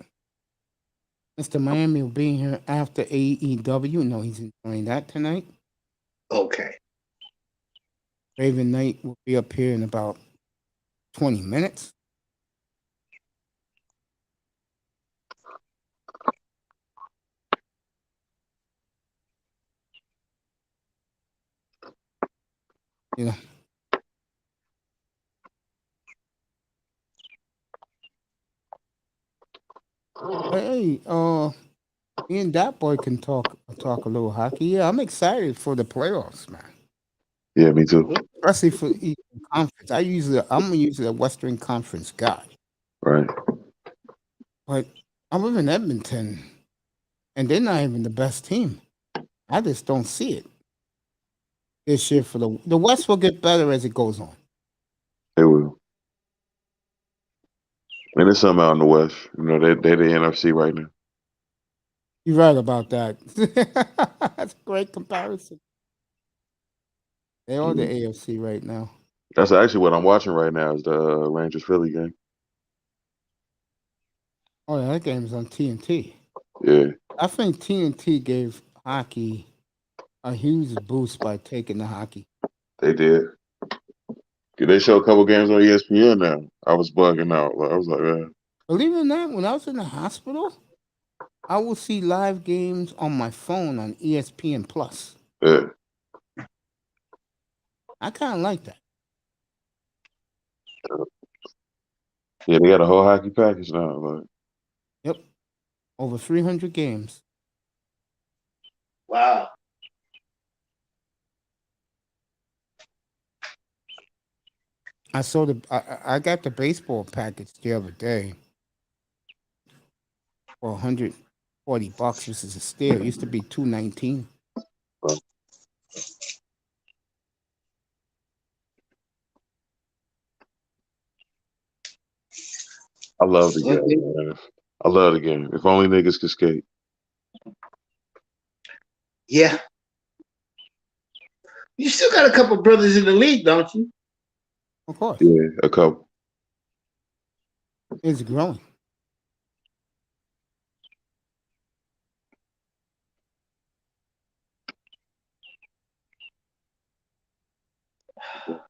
Mr. Miami will be here after AEW. No, he's enjoying that tonight. Okay. Raven Knight will be up here in about 20 minutes. Yeah. Hey, me and that boy can talk a little hockey. Yeah, I'm excited for the playoffs, man. Yeah, me too. Especially for Eastern Conference. I'm usually a Western Conference guy. Right. But I live in Edmonton, and they're not even the best team. I just don't see it this year for the West will get better as it goes on. They will. And there's some out in the West. You know, they're the NFC right now. You're right about that. That's a great comparison. They are the AFC right now. That's actually what I'm watching right now is the Rangers Philly game. Oh, yeah, that game's on TNT. Yeah, I think TNT gave hockey a huge boost by taking the hockey. they did. They show a couple games on ESPN now. I was bugging out. I was like, man. Believe it or not, when I was in the hospital, I would see live games on my phone on ESPN Plus. Yeah. I kind of like that. Yeah, they got a whole hockey package now. Like, Yep. Over 300 games. Wow. I saw I got the baseball package the other day for $140, which is a steal. It used to be $219. I love the game, man. I love the game. If only niggas could skate. Yeah. You still got a couple brothers in the league, don't you? Of course. Yeah, a couple. It's growing.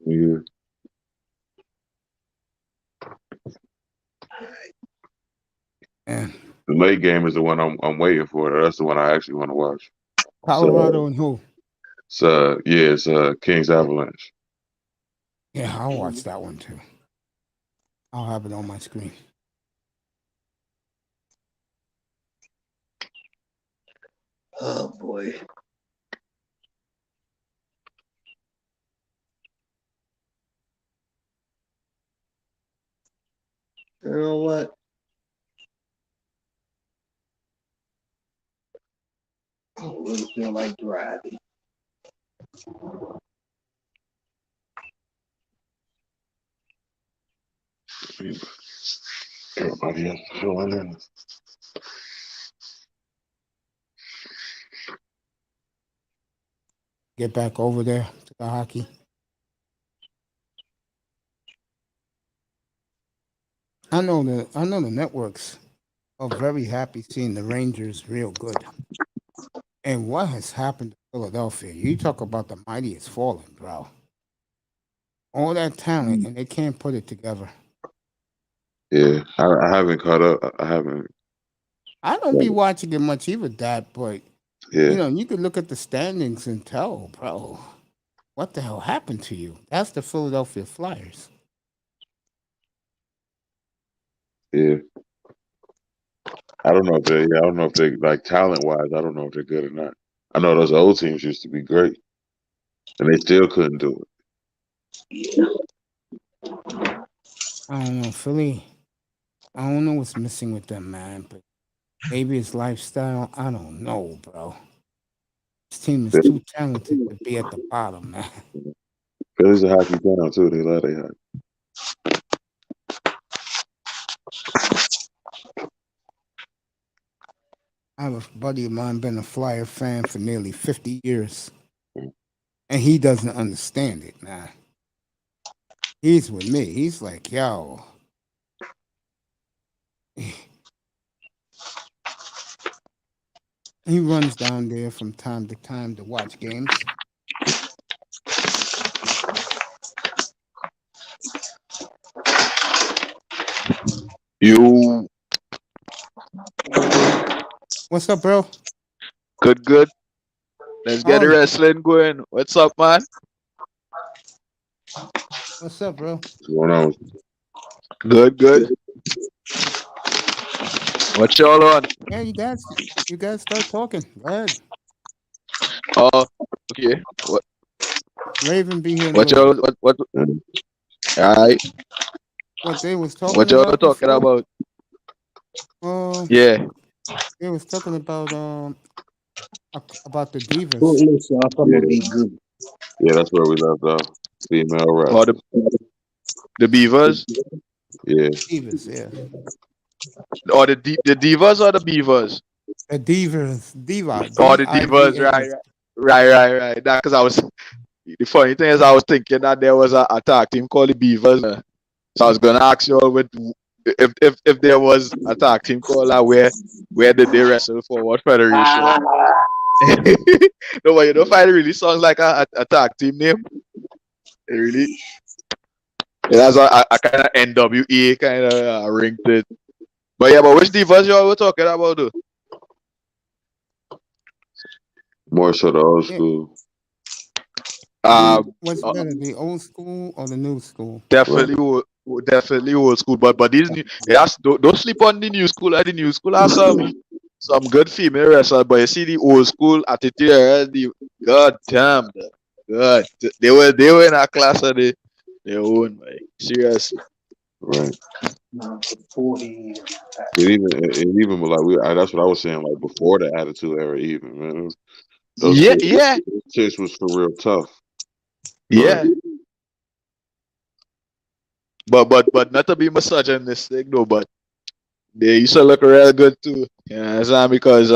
Yeah. And The late game is the one I'm waiting for. That's the one I actually want to watch. Colorado and who? It's Kings Avalanche. Yeah, I'll watch that one too. I'll have it on my screen. Oh boy. You know what? I don't really feel like driving. Everybody else filling in. Get back over there to the hockey. I know the networks are very happy seeing the Rangers real good. And what has happened to Philadelphia? You talk about the mighty has fallen, bro. All that talent and they can't put it together. Yeah, I haven't caught up. I haven't. I don't be watching it much either, Dad, but Yeah, you could look at the standings and tell, bro, what the hell happened to you? That's the Philadelphia Flyers. yeah. I don't know if they like talent wise. I don't know if they're good or not. I know those old teams used to be great, and they still couldn't do it. I don't know, Philly. I don't know what's missing with them, man, but maybe it's lifestyle. I don't know, bro. This team is too talented to be at the bottom, man. Philly's a hockey town too. They love their hockey. I have a buddy of mine been a Flyer fan for nearly 50 years, and he doesn't understand it, man. He's with me. He's like, yo. He runs down there from time to time to watch games. You What's up, bro? good. Let's get the Oh. wrestling going. What's up, man? What's up, bro? What's going on? Good. What y'all on? Yeah, you guys start talking. Go ahead. Oh, okay. Raven be here. in a What little y'all? bit. What? Alright. What they was talking What y'all about? talking before? about? Yeah. They was talking about the divas. Oh, listen, I'm gonna be good. Yeah, that's where we left off. Female Or wrestling. the Beavers? Yeah, Divas, yeah. Or the Divas or the Beavers? The divas, diva. Or the Divas, D-I-V-A. right. That because I was the funny thing is, I was thinking that there was a tag team called the Beavers. So I was gonna ask you all if there was a tag team called that, where did they wrestle for what federation? No, but you don't find it really sounds like a tag team name. It really, it has a kind of NWA kind of ring to it. But yeah, but which divas y'all were talking about though? More so the old Yeah. school. What's better, the old school or the new school? Definitely, definitely old school. But these new, yes, don't sleep on the new school. The new school has some good female wrestlers. But you see the old school attitude, god damn, God, they were in a class of their own, like seriously. Right. 40 years. It even was like that's what I was saying, like before the Attitude Era even, man. Those Yeah. chicks was for real tough. Yeah. But not to be misogynistic though, but they used to look real good too. You know what I'm saying? Because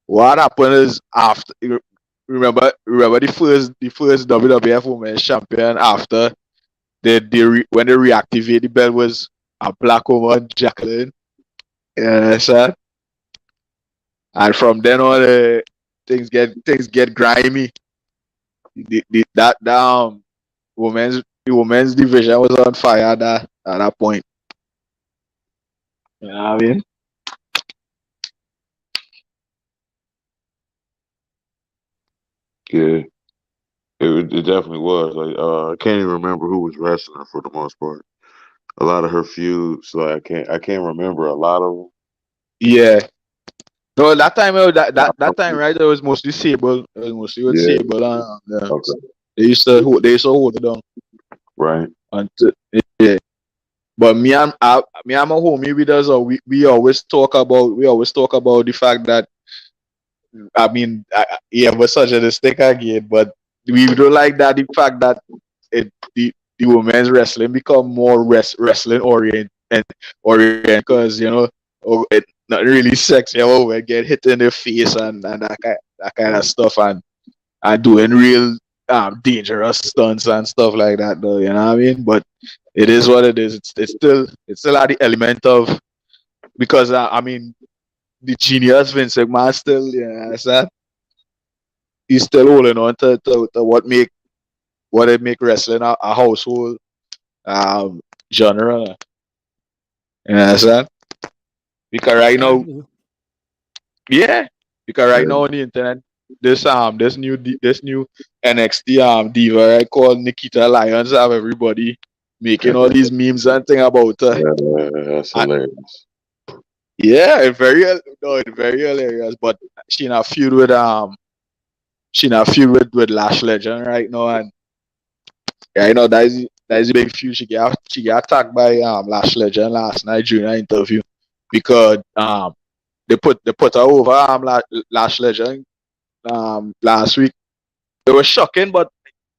what happened is after remember the first WWF Women's Champion after when they reactivated the belt was a black woman, Jacqueline. You know what I'm saying? And from then on, things get grimy. That women's division was on fire at that point. You know what I mean? Yeah. It definitely was. Like I can't even remember who was wrestling for the most part. A lot of her feuds, like I can't remember a lot of them. Yeah. No, that time that time, right? It was mostly Sable. It was mostly with Yeah. Sable, and Okay. they used to hold it down. Right. Yeah. But me and my homie with us, we always talk about the fact that I mean, yeah, but such a mistake again. But we don't like that the fact that the women's wrestling become more wrestling oriented because it not really sexy. Oh, we get hit in the face and that kind of stuff and doing real dangerous stunts and stuff like that. Though you know what I mean? But it is what it is. It's still had the element of because I mean the genius Vince McMahon still, that he's still holding on to what it make wrestling a household genre. You know that? Because right now, yeah, because right now on the internet, this new NXT diva right, called Nikita Lyons have everybody making all these memes and thing about her. Yeah, that's hilarious. Yeah, it's very hilarious. But she in a feud with Lash Legend right now, and yeah, that's a big feud. She got attacked by Lash Legend last night during an interview because they put her over Lash Legend last week. It was shocking, but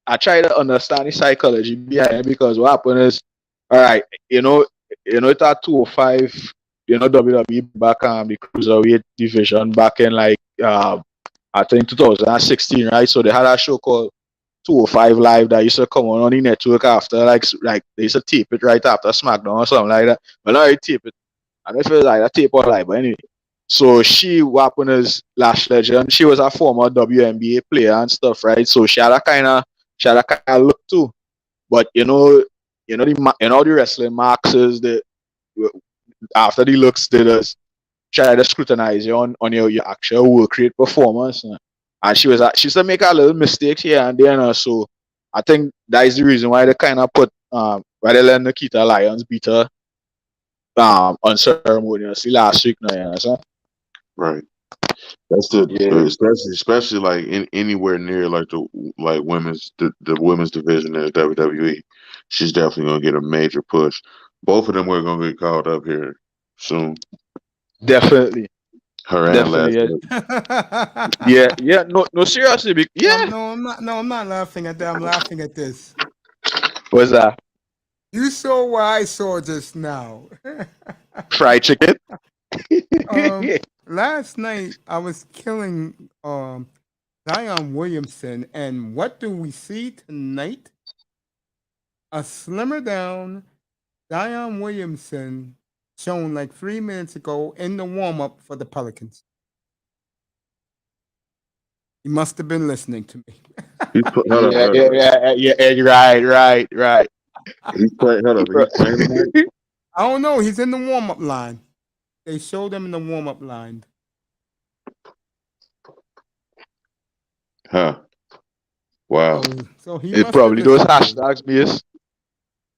I try to understand the psychology behind it because what happened is, all right, it's at 205, WWE back the cruiserweight division back in like I think 2016, right? So they had a show called 205 Live that used to come on the network after like they used to tape it right after SmackDown or something like that. But now they tape it. I don't know if it was like a tape or live, but anyway. So what happened is Lash Legend, she was a former WNBA player and stuff, right? So she had a kind of look too. But the wrestling marks is the after the looks they just try to scrutinize you on your actual work rate performance. And she used to make a little mistakes here and there, so I think that is the reason why they kind of put why they let Nikita Lyons beat her unceremoniously last week. Now, you understand? Right. That's especially like anywhere near like the women's division in the WWE. She's definitely gonna get a major push. Both of them were gonna get called up here soon. Definitely. Her and last. Yeah. No, seriously. Yeah. No, I'm not laughing at that. I'm laughing at this. What's that? You saw what I saw just now. Fried chicken. Last night I was killing Zion Williamson. And what do we see tonight? A slimmer down Zion Williamson shown like 3 minutes ago in the warm up for the Pelicans. He must have been listening to me. Hold Yeah, on. right. He's playing. Hold on. He's playing tonight? I don't know. He's in the warm up line. They showed him in the warm up line. Huh. Wow. So he It must probably have those listened to me. hashtags, miss.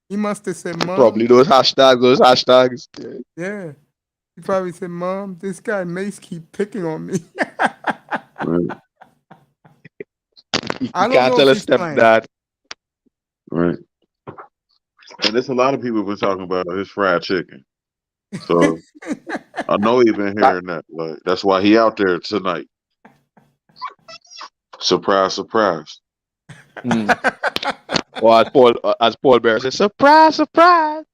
He must have said, Mom. Probably those hashtags. Yeah. He probably said, Mom, this guy Mace keep picking on me. Right. You I don't can't know tell if a he's playing. stepdad. Right. And there's a lot of people been talking about his fried chicken. So I know he been hearing that. Like that's why he out there tonight. Surprise, surprise. Or as Paul Bear says, surprise, surprise.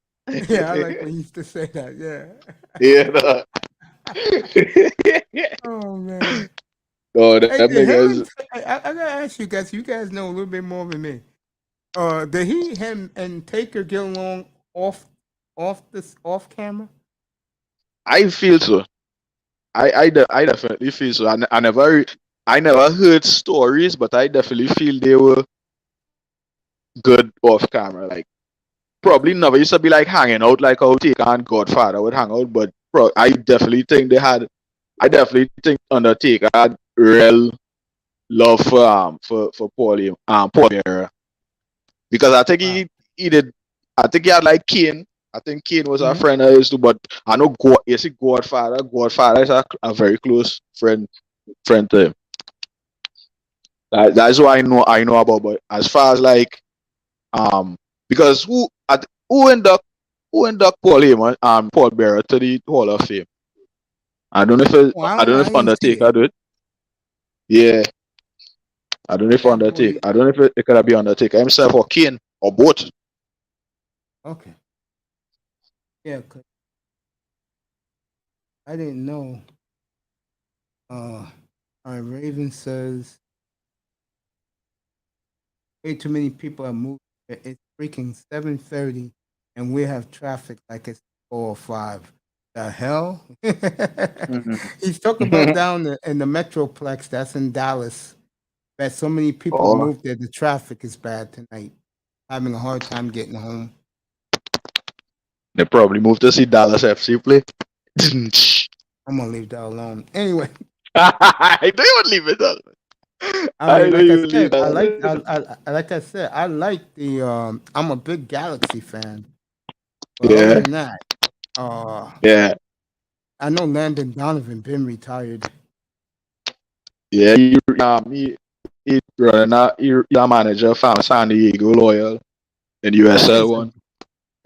Yeah, I like when he used to say that. Yeah. Oh, man. Oh, that Hey, did him niggas. I gotta ask you guys. You guys know a little bit more than me. Did him and Taker get along off camera? I feel so. I definitely feel so. I never heard stories, but I definitely feel they were good off camera. Like probably never used to be like hanging out like how Taker and Godfather would hang out, but I definitely think Undertaker had real love for Paul Bearer. Because I think he did. I think he had like Kane. I think Kane was a friend of his too. But I know Godfather. Godfather is a very close friend to him. That's what I know about. But as far as like because who induct Paul Heyman Paul Bearer to the Hall of Fame? I don't know if Undertaker do it. Yeah. I don't know if Undertaker. I don't know if it could be Undertaker himself or Kane or both. Okay. Yeah, I didn't know. Our Raven says way too many people have moved. It's freaking 7:30, and we have traffic like it's 4 or 5. The hell? He's talking about down in the Metroplex. That's in Dallas. That so many people moved there. The traffic is bad tonight. Having a hard time getting home. They probably moved to see Dallas FC play. I'm gonna leave that alone. Anyway, I know you would leave it alone. Like I said, I like the. I'm a big Galaxy fan. But Yeah. other than that, Yeah. I know Landon Donovan been retired. Yeah. He's a manager from San Diego Loyal in USL one.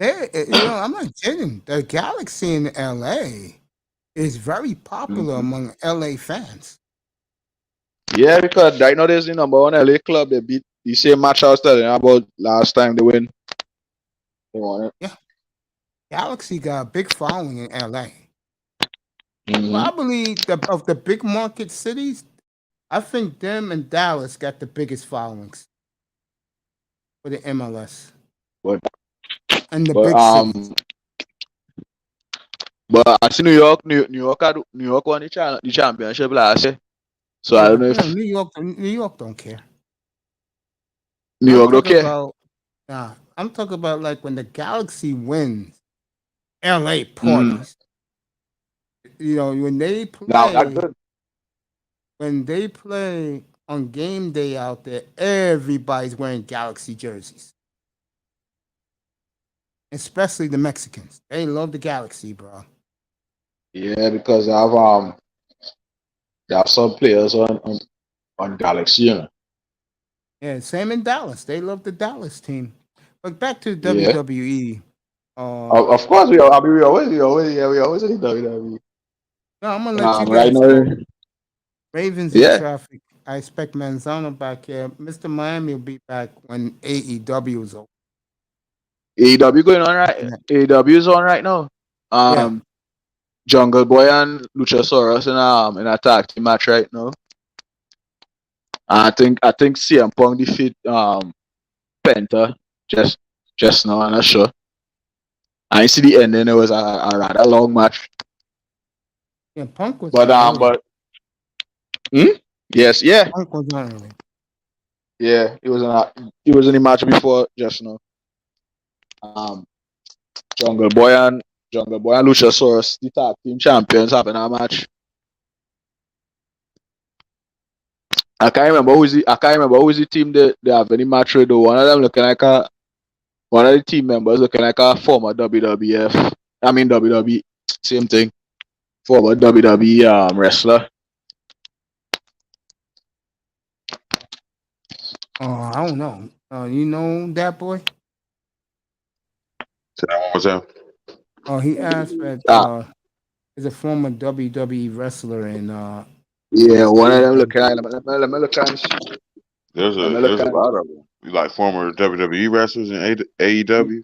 I'm not kidding. The Galaxy in LA is very popular among LA fans. Yeah, because right now there's the number 1 LA club. They beat the same match I was telling you about last time they win. They won it. Yeah. Galaxy got a big following in LA. Probably of the big market cities, I think them and Dallas got the biggest followings for the MLS. And the big cities. But I see New York won the championship last year. So I don't know if New York don't care. New York don't care. I'm talking about like when the Galaxy wins, LA parties. When they play, when they play on game day out there, everybody's wearing Galaxy jerseys. Especially the Mexicans. They love the Galaxy, bro. Yeah, because they have some players on Galaxy, you know. Yeah, same in Dallas. They love the Dallas team. But back to WWE. Of course, we always in WWE. No, I'm gonna let you guys know. Ravens in traffic. I expect Manzano back here. Mr. Miami will be back when AEW is over. AEW going on right? Yeah. AEW is on right now. Jungle Boy and Luchasaurus in a tag team match right now. I think CM Punk defeat Penta just now. I'm not sure. I see the ending. It was a rather long match. Yeah, Punk was But on early. yes, yeah, Punk was on early. yeah. It was in the match before just now. Um, Jungle Boy and Luchasaurus, the tag team champions, having a match. I can't remember who's the team they have any match with though. One of them looking like one of the team members looking like a former WWF. I mean WWE, same thing. Former WWE wrestler. Oh, I don't know. You know that boy? So that one was out. Oh, he asked that Ah, is a former WWE wrestler and yeah, one of them looking like let me look and There's let a me look there's a and lot of them. Like former WWE wrestlers in AEW.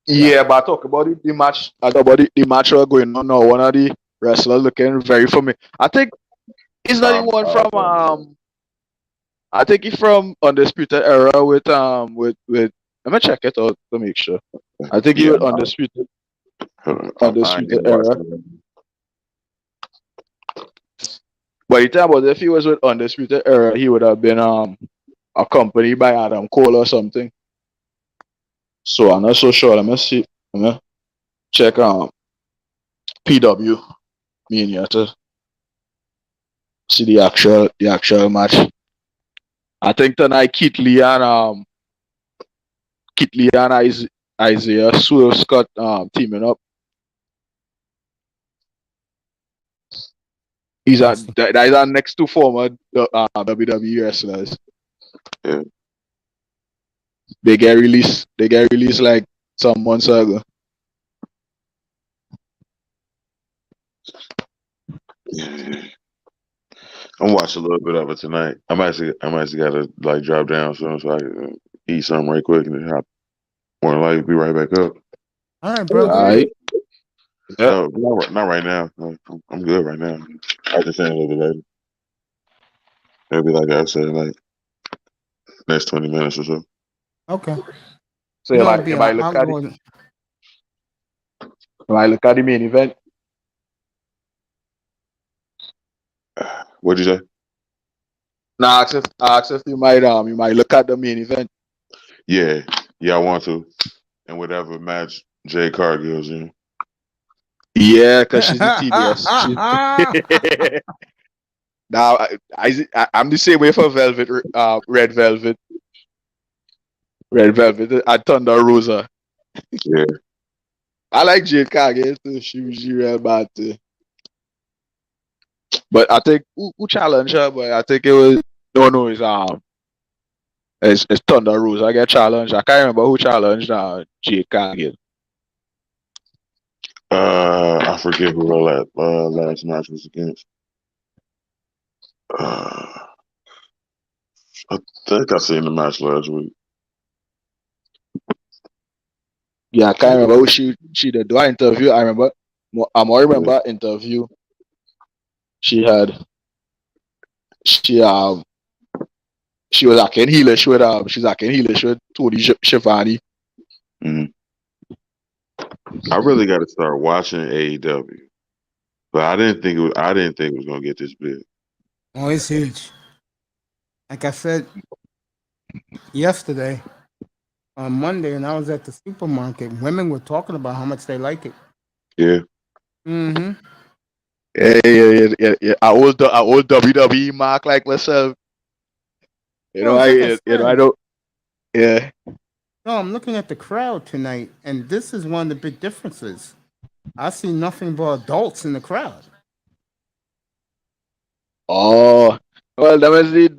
yeah, but I talk about the match. I talk about the match we're going on now. One of the wrestlers looking very familiar. I think he's not the one from I think he's from Undisputed Era with let me check it out to make sure. I think he Yeah, was Undisputed I ain't Undisputed gonna watch Era. that. But you tell about if he was with Undisputed Era, he would have been accompanied by Adam Cole or something. So I'm not so sure. Let me see. Let me check PW Mania to see the actual match. I think tonight Kit Lee and Isaiah Swerve Scott teaming up. Interesting. That is our next two former WWE wrestlers. Yeah. They get released. They get released like some months ago. Yeah. I'm watching a little bit of it tonight. I'm actually gotta like drop down soon so I can eat something right quick and then hop more than likely be right back up. All right, All brother. right. Yeah. No, not right now. No, I'm good right now. I can say a little bit later. Maybe like I said, like next 20 minutes or so. Okay. So You know, you might look I'll at go. it. You might look at the main event. What'd you say? Now, ask if you might look at the main event. Yeah, I want to. And whatever match Jay Cargill's in. Yeah, because she's the TBS. Now, I'm the same way for Velvet, Red Velvet, and Thunder Rosa. Yeah. I like Jade Cargill too. She real bad too. But I think who challenged her? But I think it was no, it's Thunder Rosa. I get challenged. I can't remember who challenged Jade Cargill. I forget who her last match was against. I think I seen the match last week. Yeah, I can't remember who she did do an interview. I remember interview she had. She was acting heelish with she's acting heelish with Tony Schiavone. Mm-hmm. I really got to start watching AEW, but I didn't think it was gonna get this big. Oh, it's huge. Like I said yesterday on Monday, and I was at the supermarket. Women were talking about how much they like it. Yeah. Mm-hmm. Yeah. I old WWE mark like myself. Well, it's like I I said. don't. Yeah. No, I'm looking at the crowd tonight, and this is one of the big differences. I see nothing but adults in the crowd. Oh, well, that was the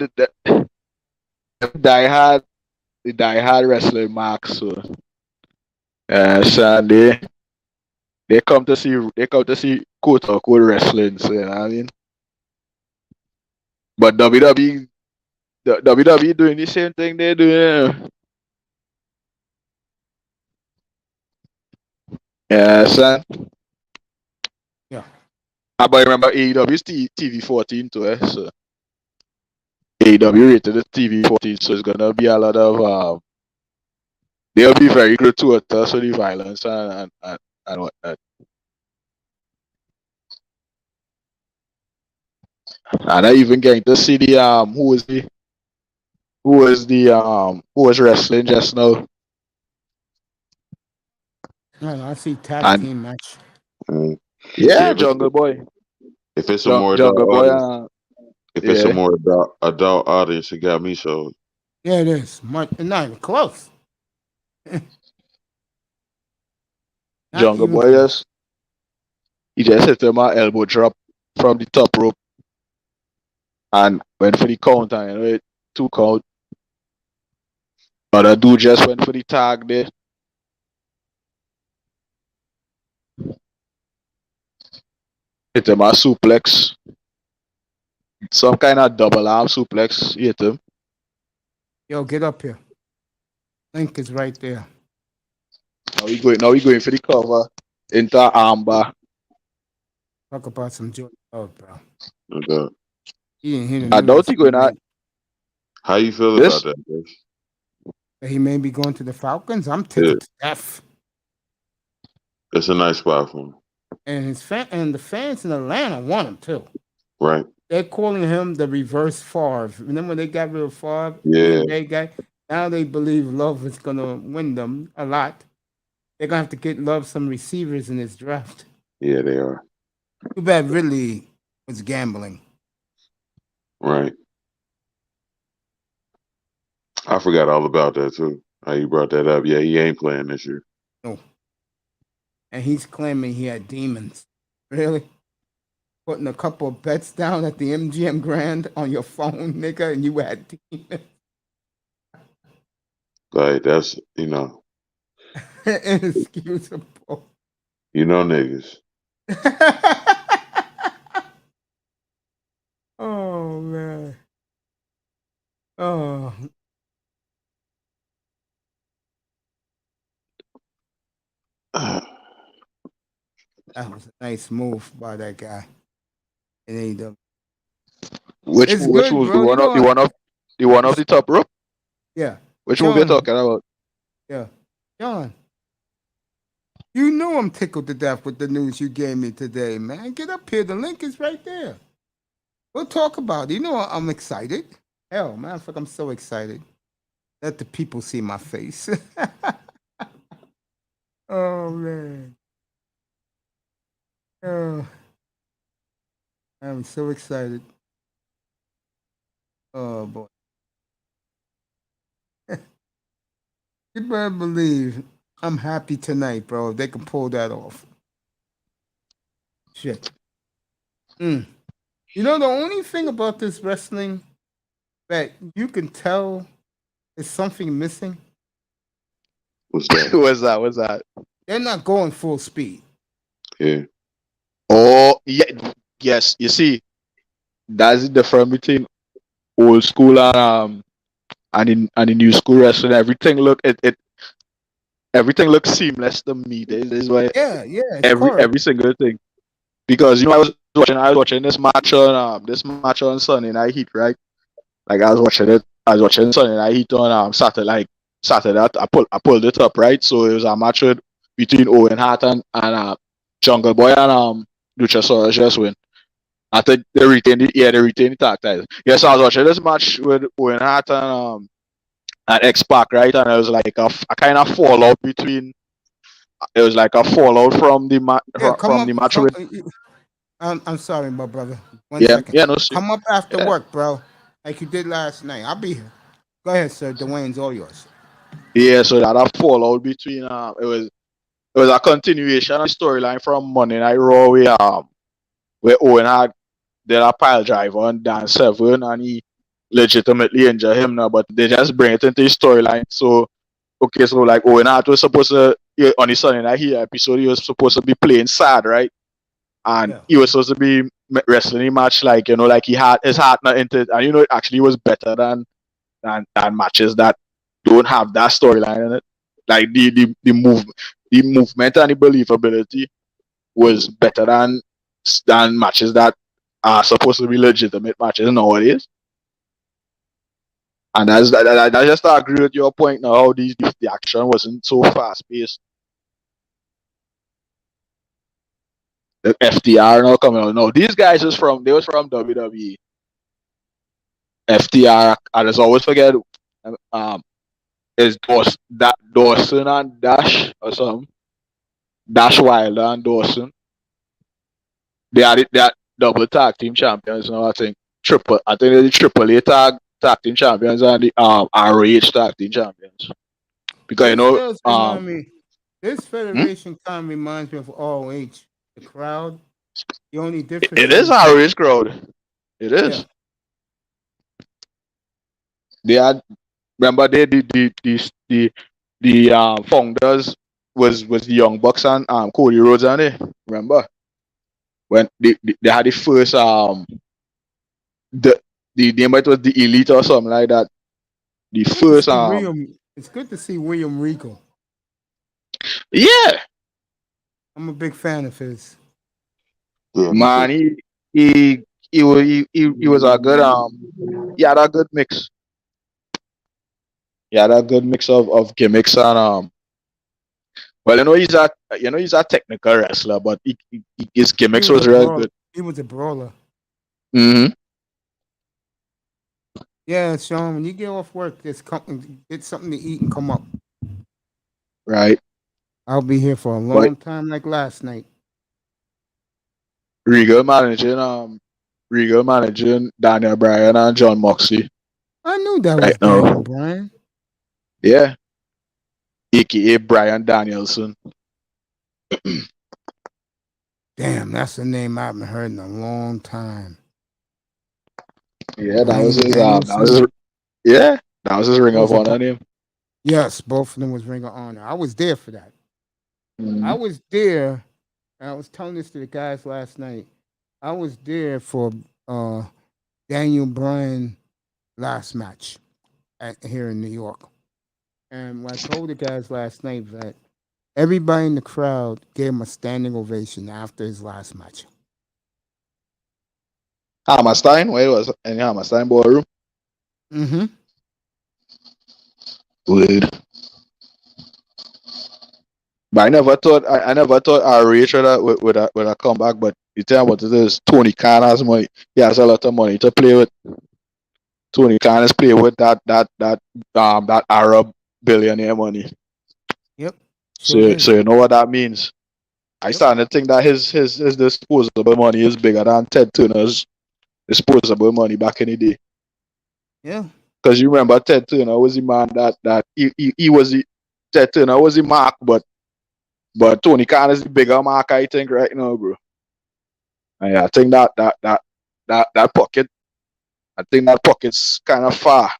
die hard wrestling mark. So, so they come to see quote unquote wrestling. So you know what I mean. But WWE doing the same thing they do. Yeah, son. Yeah. But I remember AEW's TV 14 too. So AEW rated the TV 14, so it's gonna be a lot of they'll be very gratuitous with the violence and whatnot. And I even getting to see the who was wrestling just now. I see tag And team match. Mm. yeah, if it's, Jungle Boy. if it's a more adult Jungle Boy audience, if it's a yeah. more adult audience, it got me so. Yeah, it is. Not even close. Not Jungle even Boy close. he just hit him an elbow drop from the top rope and went for the count and you know it 2 count. Other dude just went for the tag there. Hit him a suplex. Some kind of double arm suplex. Hit him. Yo, get up here. Link is right there. Now we going for the cover into armbar. Talk about some joy. Oh, bro. Okay. He didn't hear the I news. don't think going out. How you feel This- about that, Chris? That he may be going to the Falcons. I'm Yeah. tickled to death. It's a nice spot for him, And the fans in Atlanta want him too. right? They're calling him the reverse Favre. Remember when they got rid of Favre? Yeah. They got, now they believe Love is gonna win them a lot. They're gonna have to get Love some receivers in this draft. Yeah, they are. Too bad Ridley was gambling. Right. I forgot all about that too. How you brought that up? Yeah, he ain't playing this year. No. And he's claiming he had demons. Really? Putting a couple of bets down at the MGM Grand on your phone, nigga, and you had demons. Like that's Inexcusable. niggas. Oh man. Oh. That was a nice move by that guy. It ain't the Which It's which good, was bro. the one You of know the one of the top rope? yeah. Which one we John. talking about? Yeah. John. You know I'm tickled to death with the news you gave me today, man. Get up here. The link is right there. We'll talk about it. You know I'm excited. Hell, man, I'm so excited. Let the people see my face. Oh man. Oh. I'm so excited. Oh boy. You better believe I'm happy tonight, bro. If they can pull that off. Shit. You know, the only thing about this wrestling that you can tell is something missing. What's that? What's that? They're not going full speed. Yeah. Oh yeah, yes. You see, that's the difference between old school and in new school wrestling. Everything everything looks seamless to me. This is why Yeah, it's correct. every single thing. Because I was watching this match on Sunday Night Heat, right? Like I was watching Sunday Night Heat on Saturday. I pulled it up, right? So it was a match between Owen Hart and Jungle Boy and Luchasaurus just win. I think they retained the tag titles. Yes, I was watching this match with Owen Hart and X-Pac, right? And it was like a kind of fallout between. It was like a fallout from the match with. I'm sorry, my brother. One Yeah, second. yeah, no shit. Come up after Yeah. work, bro. Like you did last night. I'll be here. Go ahead, sir. Dwayne's all yours. Yeah, so that a fallout between it was a continuation of the storyline from Monday Night Raw where Owen had did a pile driver on Dan Severn and he legitimately injured him now, but they just bring it into the storyline. So okay, so like Owen Hart was supposed to on the Sunday Night Heat episode, he was supposed to be playing sad, right? And Yeah. he was supposed to be wrestling a match like like he had his heart not into it, and it actually was better than matches that don't have that storyline in it. Like the movement and the believability was better than matches that are supposed to be legitimate matches nowadays. And I just agree with your point now. How the action wasn't so fast paced. The FTR now coming out. No, these guys was from WWE. FTR. I just always forget. Is Dawson and Dash or something? Dash Wilder and Dawson. They are double tag team champions now. I think they're the Triple A tag team champions and the ROH tag team champions. Because you know This remind me. This federation kind of reminds me of ROH. The crowd. The only difference it is ROH crowd. It is. Yeah. They had remember the founders was the Young Bucks and Cody Rhodes and they remember when they had the first the name it was the Elite or something like that. The first it's good to see William Regal. Yeah. I'm a big fan of his. Yeah, Man, he was a good he had a good mix. He had a good mix of gimmicks and well, he's a technical wrestler, but his gimmicks was real good. He was a brawler. Mm-hmm. Yeah, Sean, when you get off work, get something to eat and come up. Right. I'll be here for a long time, like last night. Regal managing Daniel Bryan and John Moxley. I knew that was Daniel Bryan. Yeah. AKA Bryan Danielson. Damn, that's a name I haven't heard in a long time. Yeah, that was his Ring of Honor name. Yes, both of them was Ring of Honor. I was there for that. Mm-hmm. I was there, and I was telling this to the guys last night. I was there for Daniel Bryan last match here in New York. And I told the guys last night that everybody in the crowd gave him a standing ovation after his last match. Hammerstein? Where it was in Hammerstein ballroom? Mm-hmm. Weird. But I never thought ROH would have come back. But you tell what it is, Tony Khan has money. He has a lot of money to play with. Tony Khan is playing with that Arab billionaire money. Yep. So you know what that means. I started to think that his disposable money is bigger than Ted Turner's disposable money back in the day. Yeah. Because you remember Ted Turner was the man that he was the Ted Turner was the mark, but Tony Khan is the bigger mark, I think, right now, bro. And I think that pocket, I think that pocket's kind of far.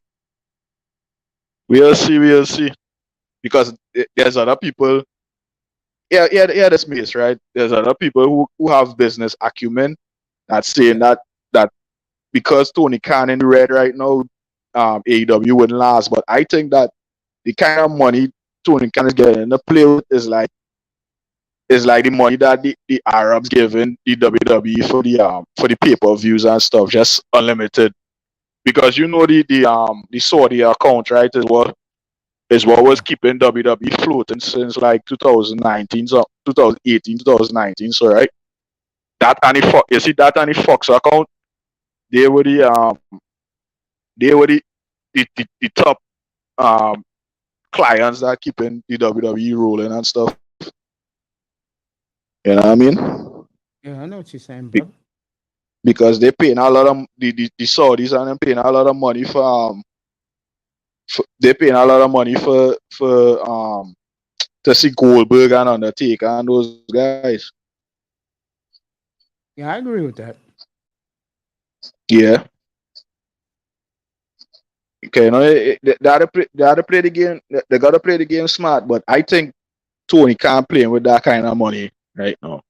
We'll see. Because there's other people. Yeah, that's me, right? There's other people who have business acumen that's saying that because Tony Khan in the red right now, AEW wouldn't last. But I think that the kind of money Tony Khan is getting to play with is like the money that the Arabs giving the WWE for the pay-per-views and stuff, just unlimited. Because you know the Saudi account, right, is what was keeping WWE floating since like 2019, so 2018, 2019. So right, you see that and the Fox account, they were the top clients that keeping the WWE rolling and stuff. You know what I mean? Yeah, I know what you're saying, bro. Because they paying a lot of the Saudis and them paying a lot of money for they paying a lot of money for to see Goldberg and Undertaker and those guys. Yeah, I agree with that. Yeah. Okay, they gotta play the game. They gotta play the game smart, but I think Tony can't play with that kind of money right now.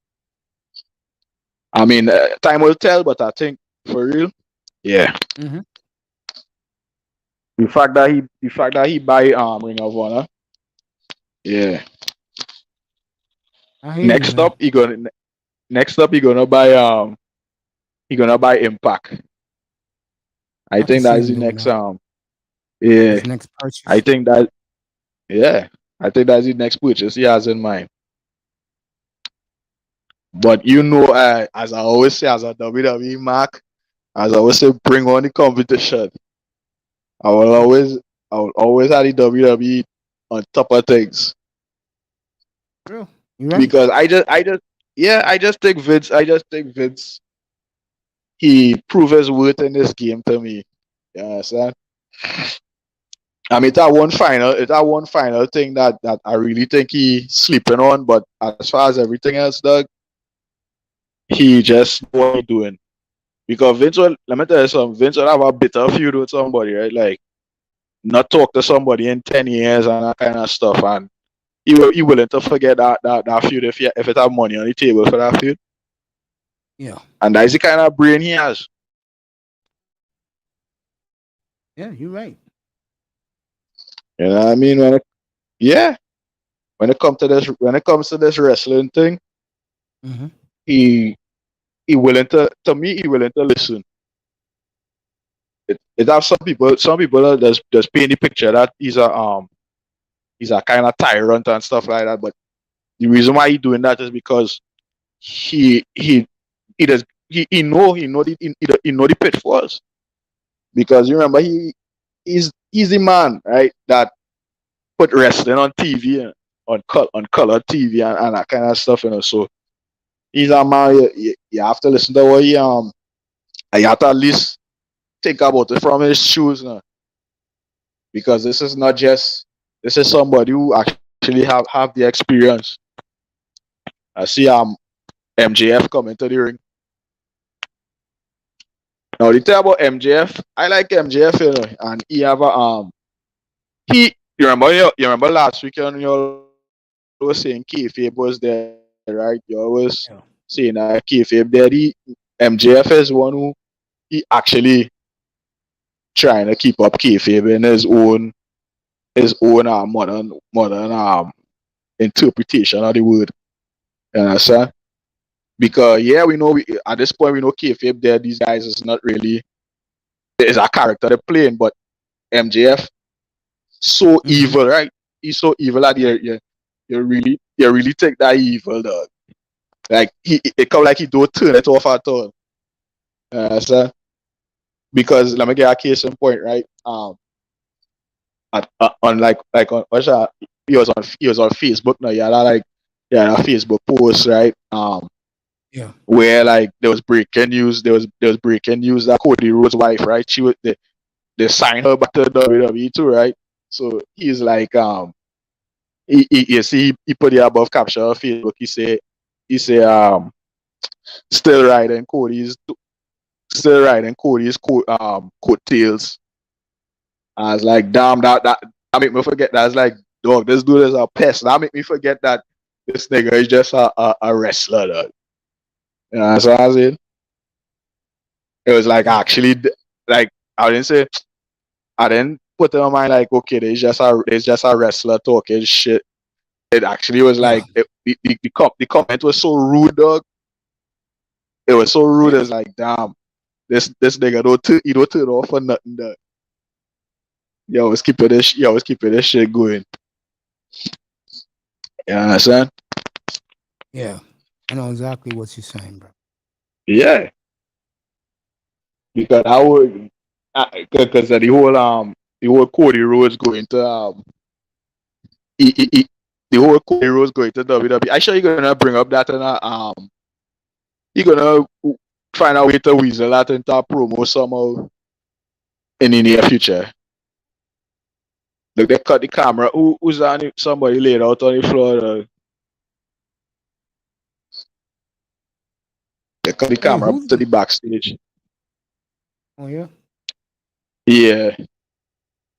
I mean, time will tell, but I think for real, yeah. Mm-hmm. The fact that he buy Ring of Honor, yeah. Next up, he gonna buy Impact. I think that is the next Yeah, His next purchase. I think that. Yeah, I think that's the next purchase he has in mind. But as I always say, as a WWE Mark, as I always say, bring on the competition. I will always have the WWE on top of things Real. You right? because I just think Vince, he proved his worth in this game to me. You understand? I mean, it's that one final thing that I really think he sleeping on. But as far as everything else, Doug, he just know what he doing. Because let me tell you something, Vince will have a bitter feud with somebody, right? Like, not talk to somebody in 10 years and that kind of stuff. And he willing to forget that feud if it have money on the table for that feud. Yeah. And that's the kind of brain he has. Yeah, you're right. You know what I mean? When it comes to this wrestling thing, Mm-hmm. he willing to me, he willing to listen. It have some people are just paint the picture that he's a kind of tyrant and stuff like that. But the reason why he doing that is because he does he know the pitfalls. Because you remember he's the man, right, that put wrestling on TV and on color TV and that kind of stuff, so he's a man you have to listen to what you have to at least think about it from his shoes now. Because this is somebody who actually have the experience. I see MJF coming to the ring. Now the thing about MJF, I like MJF, and he have a you remember last week when you was saying kayfabe was there, right? You always saying that kayfabe there. MJF is one who he actually trying to keep up kayfabe in his own modern interpretation of the word. You understand? Because we know at this point we know kayfabe there. These guys is not really is a character they're playing, but MJF so evil, right? He's so evil that you really take that evil, dog. Like it come like he don't turn it off at all. So because let me get a case in point, right? On what's that? He was on Facebook now. He had a Facebook post, right? Yeah. Where like there was breaking news. There was breaking news that Cody Rhodes' wife, right? They signed her back to WWE too, right? So he's like you see he put the above caption on Facebook. He say still riding Cody's coattails. I was like, damn, that make me forget that. I was like, dog, this dude is a pest. That make me forget that this nigga is just a wrestler, dog. You know what I'm saying? It was like actually like I didn't put it on my like, okay, it's just a wrestler talking shit. It actually was like the comment was so rude, dog. It was so rude. It's like, damn, this nigga don't turn off for nothing, dog. Yo, was keeping this shit going. You understand? Yeah. I know exactly what you're saying, bro. Yeah. Because because the whole Cody Rhodes going to the whole Cody Rhodes going to WWE. I sure you're gonna bring up that and you're gonna find a way to weasel that into a promo somehow in the near future. Look, they cut the camera. Who's on it? Somebody laid out on the floor. They cut the camera up to the backstage. Oh yeah. Yeah.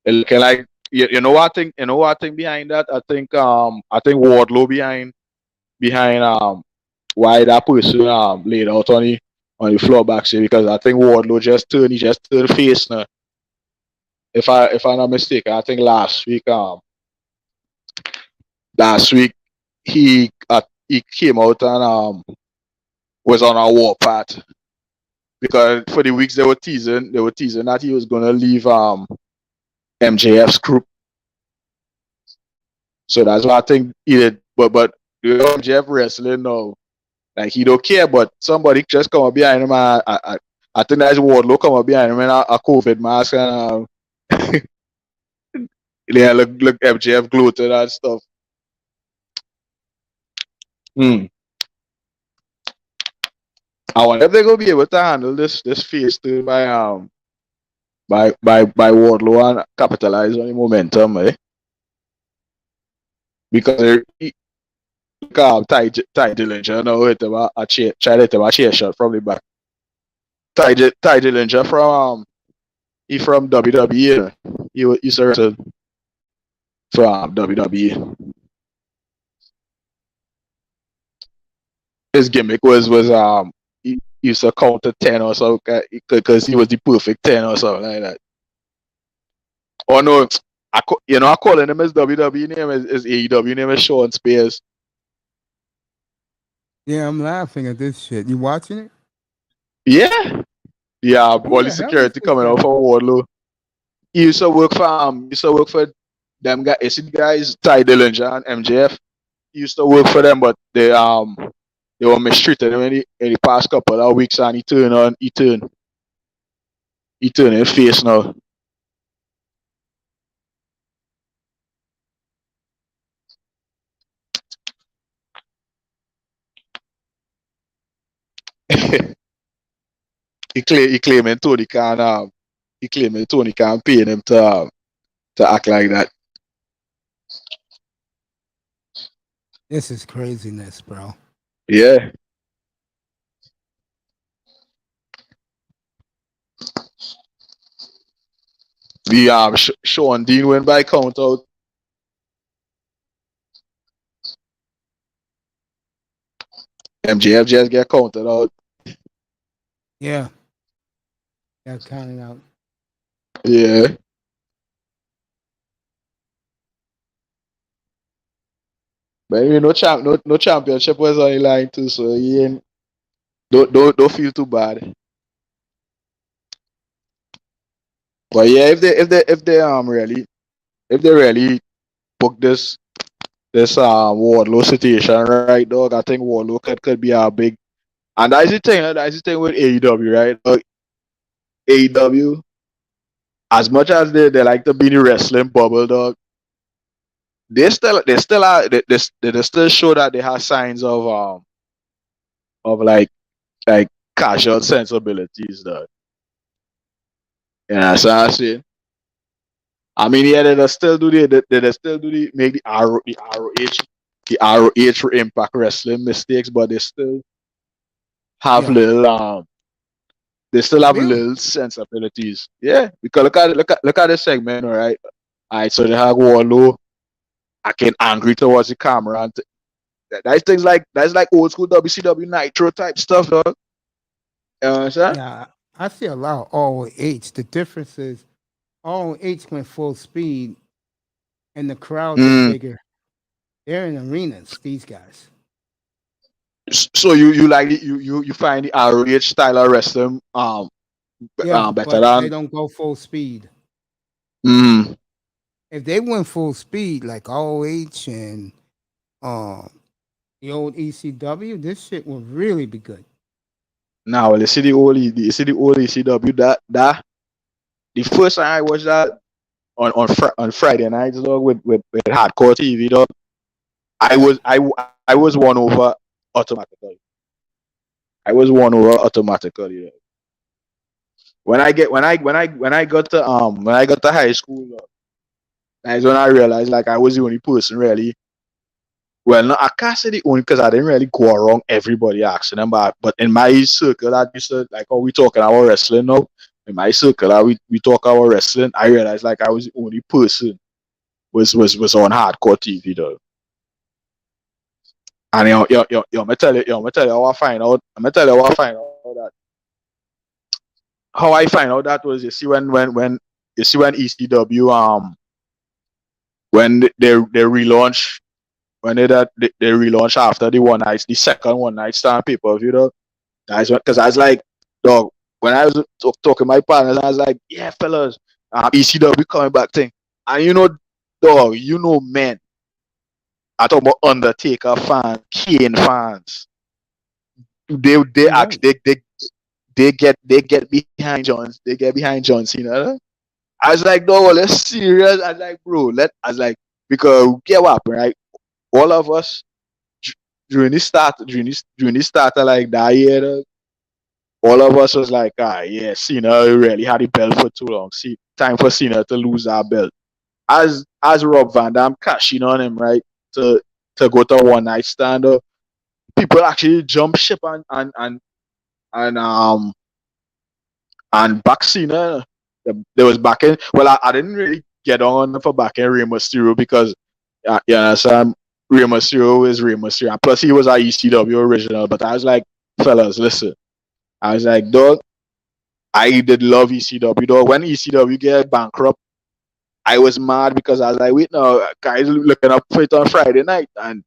Looking like you know what I think behind that? I think Wardlow behind why that person laid out on the floor backstage, because I think Wardlow just turned face now. If I'm not mistaken, I think last week he came out and was on a warpath, because for the weeks they were teasing that he was gonna leave MJF's group. So that's why I think he did. But the MJF wrestling now, like he don't care, but somebody just come up behind him. I think that's Wardlow come up behind him in a COVID mask and yeah, look MJF glued to that stuff. I wonder if they're gonna be able to handle this phase two by Wardlow and capitalize on the momentum, eh? Because Ty Dillinger now hit him try to hit him a chair shot from the back. Ty Dillinger from WWE. He started from WWE. His gimmick was he used to count to 10 or so because he was the perfect 10 or something like that. Oh no, I calling him his WWE name is AEW name is Sean Spears. Yeah, I'm laughing at this shit. You watching it? Yeah. Yeah, all the security coming out for Wardlow. He used to work for them guys. You see the guys, Ty Dillinger and MJF. He used to work for them, but they were mistreated in the past couple of weeks, and he turned his face now. he claiming Tony can't pay him to act like that. This is craziness, bro. Yeah. The Sean Dean went by count out. MJF just get counted out. Yeah. Got counted out. Yeah. But no championship was on the line too, so he ain't don't feel too bad. But yeah, if they really book this Wardlow situation right, dog, I think Wardlow could be a big. And that's the thing with AEW, right? AEW, as much as they like to be in the wrestling bubble, dog, they still show that they have signs of like casual sensibilities, dog. Yeah, so I see. I mean, yeah, they still do make the ROH Impact Wrestling mistakes, but they still have little sensibilities. Yeah, because look at the segment, all right. All right, so they have Wardlow acting angry towards the camera, and that's like old school WCW Nitro type stuff, dog. You know what I'm saying? Yeah, I see a lot of ROH. The difference is ROH went full speed, and the crowds are bigger. They're in arenas. These guys. So you like it, you find the ROH style of wrestling better but than they don't go full speed. Mm. If they went full speed like ROH and the old ECW, this shit would really be good. Now you see the old ECW that the first time I watched that on Friday nights, dog, with hardcore TV, dog, I was won over automatically. Dog. When I got to high school, dog, that's when I realized like I was the only person really. Well, no, I can't say the only because I didn't really go around everybody asking them, but in my circle, I used to like, oh, we talking about wrestling now. In my circle, we talk about wrestling. I realized like I was the only person was on hardcore TV, though. And I'm gonna tell you how I find out. How I find out that was, you see, when ECW when they relaunch. When they relaunch after the second one night stand pay-per-view, though, because I was like, dog, when I was talking to my partners, I was like, yeah, fellas, ECW coming back thing. And dog, men. I talk about Undertaker fans, Kane fans. They act they get behind John. They get behind John Cena. I was like, no, let's serious. I was like, bro, because get what happened, right? All of us during this start of like that year, all of us was like, yeah, Cena really had the belt for too long. See, time for Cena to lose that belt. As Rob Van Dam cashing on him, right, to go to one night stand, people actually jump ship and back Cena. There was backing. Well, I didn't really get on for backing Rey Mysterio because Rey Mysterio is Rey Mysterio. And plus, he was a ECW original. But I was like, fellas, listen. I was like, dog, I did love ECW, dog. When ECW get bankrupt, I was mad because I was like, wait, no, guys looking up for it on Friday night, and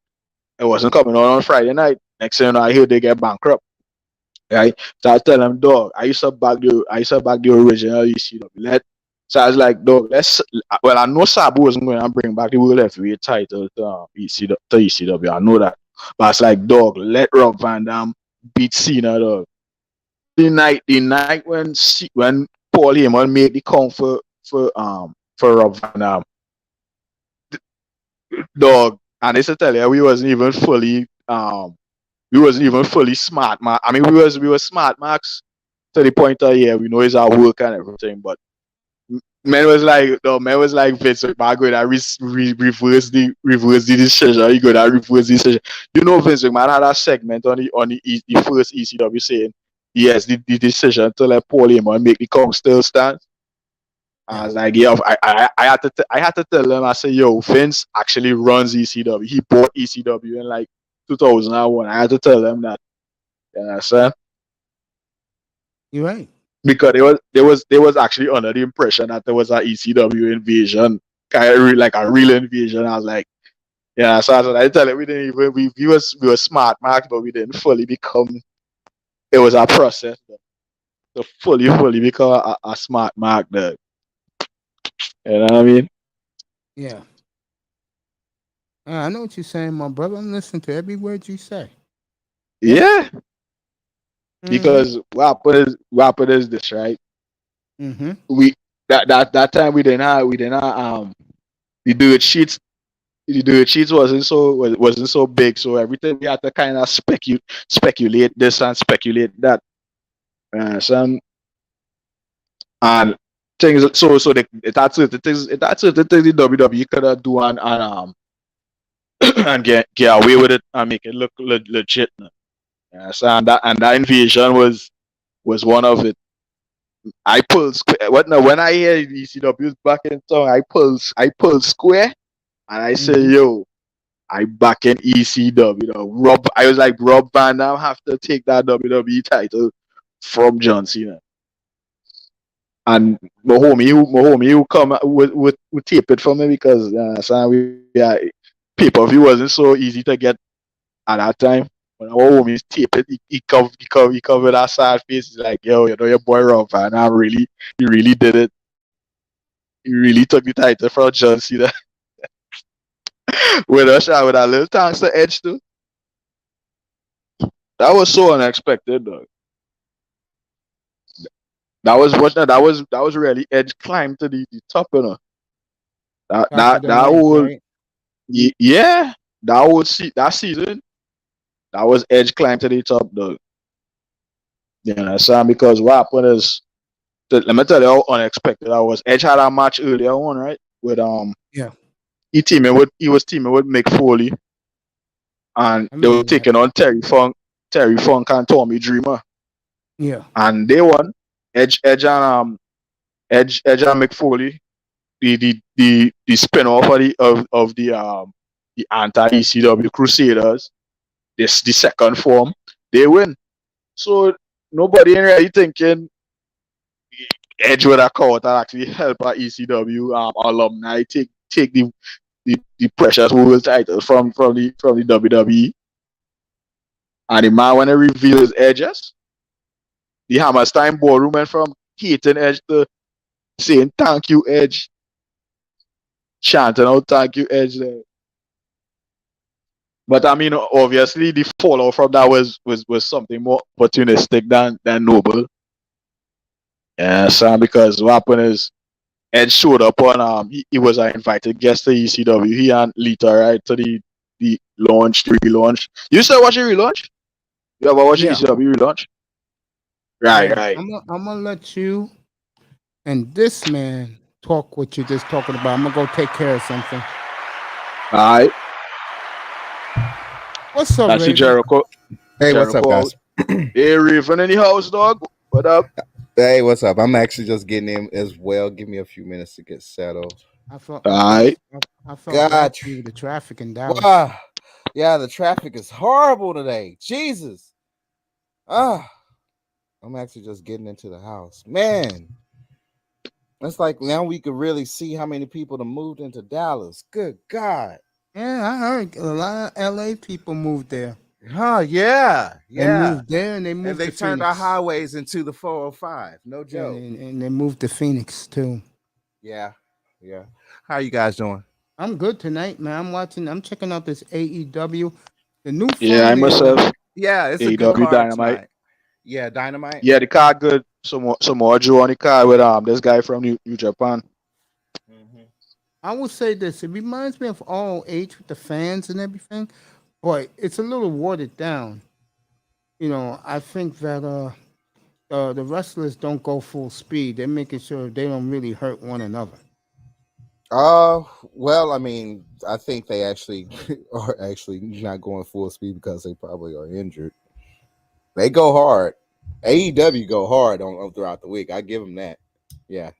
it wasn't coming on Friday night. Next thing you know, I hear they get bankrupt. Right? So I tell them, dog, I used to back the original ECW. So I was like, dog, I know Sabu wasn't going to bring back the World Heavyweight title to ECW. I know that. But it's like, dog, let Rob Van Dam beat Cena, dog. The night when Paul Heyman made the count for Rob Van Dam, dog, and I tell you, we wasn't even fully smart, man. I mean, we were smart, Max, to the point of we know it's our work and everything, but man was like Vince McMahon going to reverse the decision. He going to reverse the decision. Vince McMahon had a segment on the first ECW saying yes, the decision to let Paul Heyman make the count still stands. I was like, yeah, I had to tell them. I said, yo, Vince actually runs ECW. He bought ECW in like 2001. I had to tell them that. You understand? You're right. Because they was actually under the impression that there was a ECW invasion, kind of like a real invasion. I was like, yeah. So I tell them we were smart, Mark, but we didn't fully become. It was a process to fully become a smart Mark. You know what I mean? Yeah. I know what you're saying, my brother. I'm listening to every word you say. Yeah. Because what happened is this, right? Mm-hmm. We that time we didn't have the dirt sheets. The dirt sheets wasn't so big, so everything we had to kind of speculate this and speculate that. Some and things. So that's certain things. That's certain things the WWE could do and get away with it and make it look legit. So and that invasion was one of it. I pulled square. When I hear ECW's back in town, I pull square, and I say, yo, I back in ECW. I was like, Rob Van Dam have to take that WWE title from John Cena. And my homie who come would tape it for me because pay-per-view wasn't so easy to get at that time. When our homies tape it, he covered that sad face. He's like, yo, your boy Rob Van Dam he really did it. He really took the title from John Cena. with a little thanks to Edge too. That was so unexpected, dog. That was really Edge climb to the top, That whole right? Yeah, that season, that was Edge climb to the top, dog. You understand? Because what happened is, let me tell you how unexpected that was. Edge had a match earlier on, right? With he was teaming with Mick Foley, and they were taking on Terry Funk and Tommy Dreamer. Yeah, and they won. Edge and Mick Foley, the spin-off of the anti-ECW Crusaders, the second form, they win. So nobody ain't really thinking Edge would have caught and actually help our ECW alumni take the precious world title from the WWE. And the man, when he reveals Edges, the Hammerstein ballroom went from hating Edge to saying thank you, Edge. Chanting out thank you, Edge there. But I mean, obviously, the fallout from that was something more opportunistic than noble. Yeah, so because what happened is Ed showed up on he was an invited guest to ECW. He and Lita, right, to the launch, the relaunch. You said watch the relaunch? You ever watch the Yeah. ECW relaunch? Right, Yeah, right. I'm gonna let you and this man talk what you're just talking about. I'm gonna go take care of something. Alright. What's up, I see Raven? Jericho. Hey, what's up, Jericho guys? Hey, Raven in the house, dog. What up? Hey, what's up? I'm actually just getting in as well. Give me a few minutes to get settled. I felt Alright. I felt bad God. for you with the traffic in Dallas. Wow. Yeah, the traffic is horrible today. Jesus. I'm actually just getting into the house. Man. It's like now we could really see how many people have moved into Dallas. Good God. Yeah, I heard a lot of LA people moved there. Huh, yeah. They Yeah. moved there and they moved And they to turned our Phoenix. highways into the 405. No Yeah, joke. and they moved to Phoenix too. Yeah. Yeah. How you guys doing? I'm good tonight, man. I'm checking out this AEW. The new Yeah, I thumbnail- myself. Yeah, it's a AEW good card Dynamite. tonight. Yeah, Dynamite. Yeah, the card good. Some more Joe on the card with this guy from New Japan. Mhm. I will say this. It reminds me of All H with the fans and everything, but it's a little watered down. You know, I think that the wrestlers don't go full speed. They're making sure they don't really hurt one another. Well, I mean, I think they actually are actually not going full speed because they probably are injured. They go hard. AEW go hard on throughout the week. I give them that. Yeah,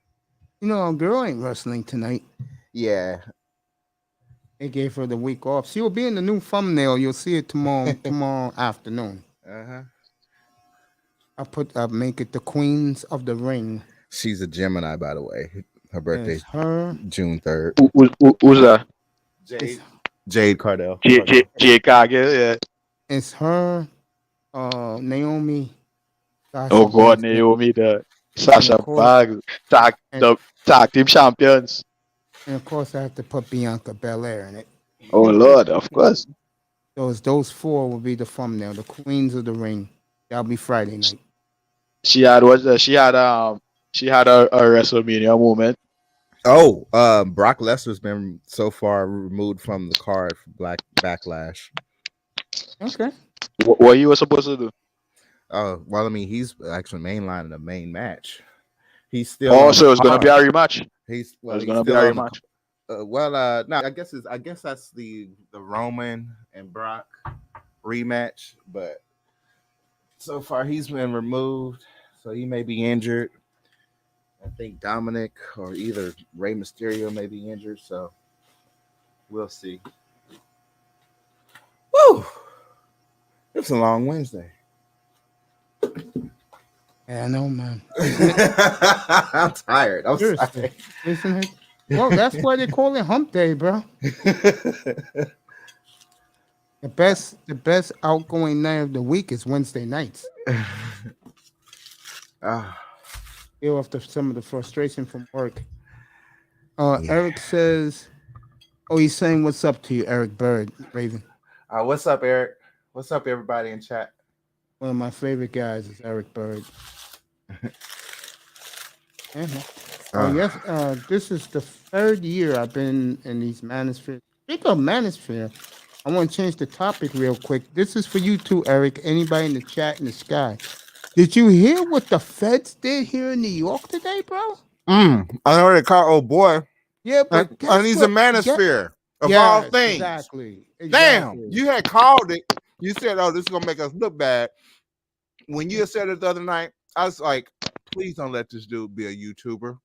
You know, a girl ain't wrestling tonight. yeah. They gave her the week off. She will be in the new thumbnail. You'll see it tomorrow afternoon. Uh-huh. I'll make it the Queens of the Ring. She's a Gemini, by the way. Her birthday It's her. June 3rd. Who's that? Jade Cardell. Jay Cargill, yeah. It's her. Naomi. Sasha Oh God, Banks, Naomi, the Sasha of course- Banks, the tag team champions. And of course, I have to put Bianca Belair in it. Oh Lord, of course. Those four will be the thumbnail. The Queens of the Ring. That'll be Friday night. She had a WrestleMania moment. Oh, Brock Lesnar's been so far removed from the card for Black Backlash. Okay. What he was supposed to do? Well, I mean, he's actually mainlining the main match. He's still. Oh, on so the it's gonna be a card. rematch. He's It's he's gonna be still a on the- rematch. no, I guess that's the Roman and Brock rematch, but so far he's been removed, so he may be injured. I think Dominic or either Rey Mysterio may be injured, so we'll see. Woo! It's a long Wednesday. Yeah, I know, man. I'm tired. I'm Seriously. sorry. Isn't it? Well, that's why they call it Hump Day, bro. The best outgoing night of the week is Wednesday nights. Deal with some of the frustration from work. Yeah. Eric says, "Oh, he's saying what's up to you, Eric Bird, Raven." What's up, Eric? What's up, everybody in chat? One of my favorite guys is Eric Bird. Yes, this is the third year I've been in these manospheres. Speaking of manosphere, I want to change the topic real quick. This is for you too, Eric. Anybody in the chat in the sky. Did you hear what the feds did here in New York today, bro? I heard it called old boy. Yeah, but And he's a manosphere of all things. Exactly. Damn, you had called it. You said, "Oh, this is gonna make us look bad." When you said it the other night, I was like, "Please don't let this dude be a YouTuber."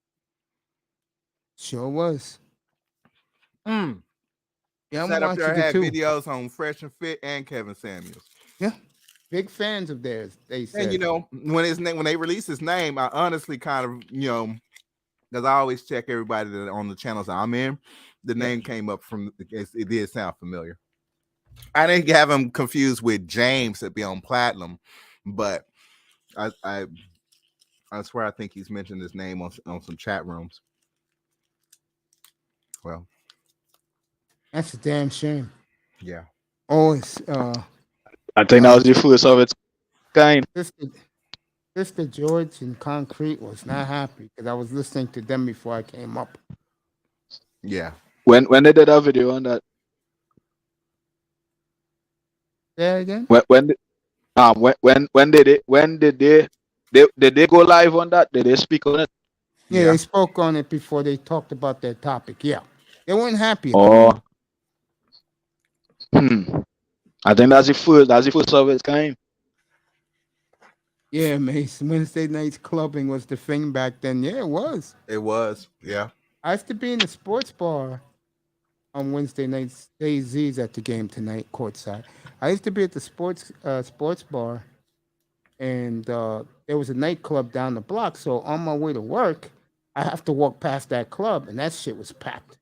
Sure was. Yeah, I'm Sat up there, watching it had too. videos on Fresh and Fit and Kevin Samuels. Yeah, big fans of theirs. They said. And you know, when they released his name, I honestly kind of, because I always check everybody that on the channels I'm in. The name came up from it did sound familiar. I didn't have him confused with James that be on Platinum, but I I swear I think he's mentioned his name on some chat rooms. Well, That's a damn shame. yeah. Always, I think that was the first of its kind. Sister George and Concrete was not happy because I was listening to them before I came up. Yeah. When they did a video on that, Say again? when did they go live on that? Did they speak on it? Yeah, they spoke on it before they talked about their topic. Yeah, they weren't happy. Oh, I think that's the first of its kind. Yeah, Mace. Wednesday night's clubbing was the thing back then. Yeah, it was. It was. Yeah. I used to be in the sports bar on Wednesday nights. Z's at the game tonight, courtside. I used to be at the sports bar, and there was a nightclub down the block. So on my way to work, I have to walk past that club, and that shit was packed.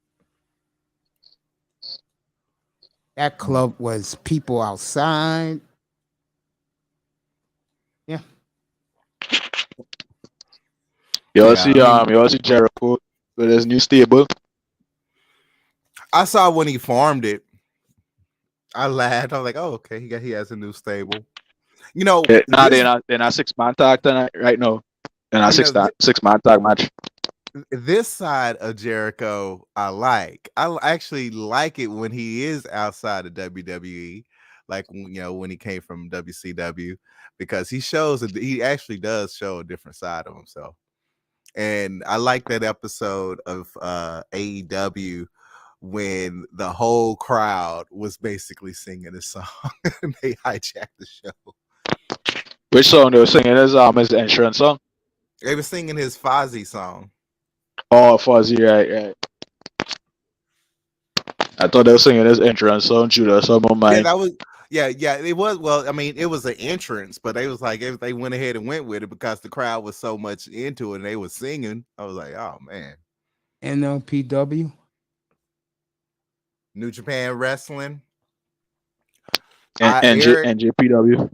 That club was people outside. Yeah. You also see Jericho with his new stable. I saw when he farmed it. I laughed. I was like, "Oh, okay. He has a new stable." You know, They're not 6-man tag tonight right now. They're not 6-man tag match. This side of Jericho, I like. I actually like it when he is outside of WWE, like when he came from WCW, because he actually does show a different side of himself. And I like that episode of AEW when the whole crowd was basically singing his song and they hijacked the show. Which song they were singing? His entrance song. They were singing his Fozzy song. Oh, Fuzzy, right. I thought they were singing his entrance song, Judas. Yeah, that was. Yeah, it was. Well, I mean, it was an entrance, but they was like, they went ahead and went with it because the crowd was so much into it and they were singing. I was like, oh man. NLPW, New Japan Wrestling, and NJPW.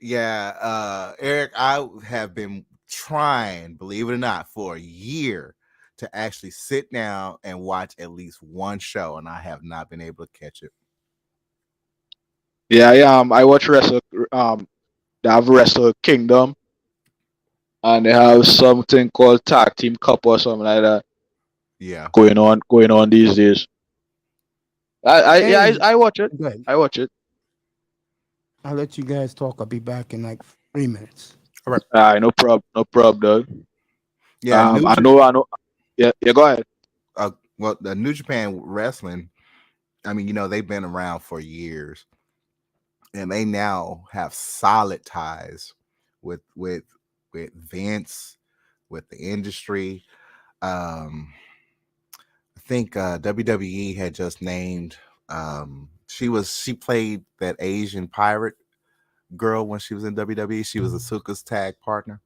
Yeah, Eric, I have been trying, believe it or not, for a year to actually sit down and watch at least one show, and I have not been able to catch it. Yeah, I watch Wrestle. They have Wrestle Kingdom, and they have something called Tag Team Cup or something like that. Yeah, going on these days. I watch it. Good. I watch it. I'll let you guys talk. I'll be back in like 3 minutes. All right. No problem, dog. Yeah, I know. Yeah, go ahead. Well, the New Japan Wrestling, I mean, they've been around for years, and they now have solid ties with Vince, with the industry. I think WWE had just named. She played that Asian pirate girl when she was in WWE. She was Asuka's tag partner.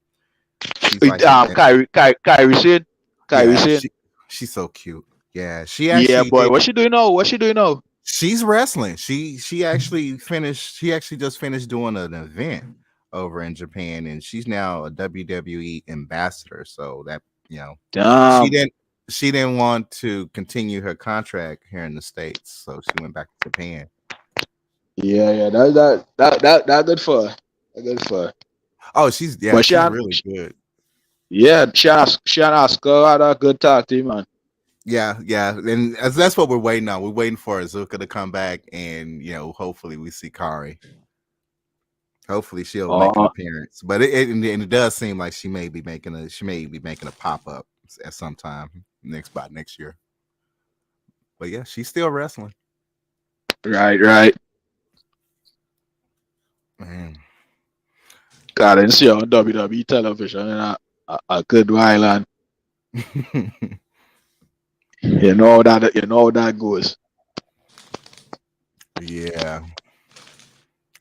She's like Kairi Sane. She's so cute. Yeah, she actually. Yeah, boy. What's she doing now? She's wrestling. She actually finished. She actually just finished doing an event over in Japan, and she's now a WWE ambassador. So that Damn. she didn't want to continue her contract here in the States, so she went back to Japan. Yeah. That good for her. That good for her. Oh, she's really good. Yeah, she and Asuka had a good tag team, man. Yeah, and that's what we're waiting on. We're waiting for Asuka to come back, and hopefully we see Kairi. Hopefully she'll make an appearance, but it does seem like she may be making a pop up at some time next year. But yeah, she's still wrestling. Right. Man. God, I didn't see her on WWE television in a good while, and you know that goes. Yeah.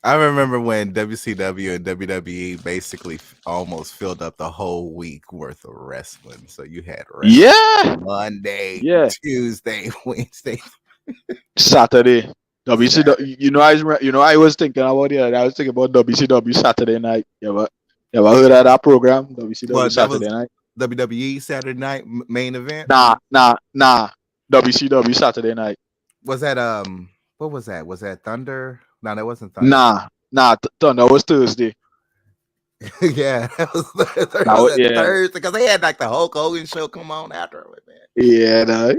I remember when WCW and WWE basically almost filled up the whole week worth of wrestling. So you had wrestling Monday, Tuesday, Wednesday, Saturday. WCW. I was thinking about it. I was thinking about WCW Saturday night. You You ever heard of that program? WCW Well, that Saturday was night? WWE Saturday Night main event. Nah. WCW Saturday night. Was that what was that? Was that Thunder? No, that wasn't Thunder. Nah. Thunder was Thursday. Yeah, that was Thursday because they had like the Hulk Hogan show come on after it, man. Yeah, no.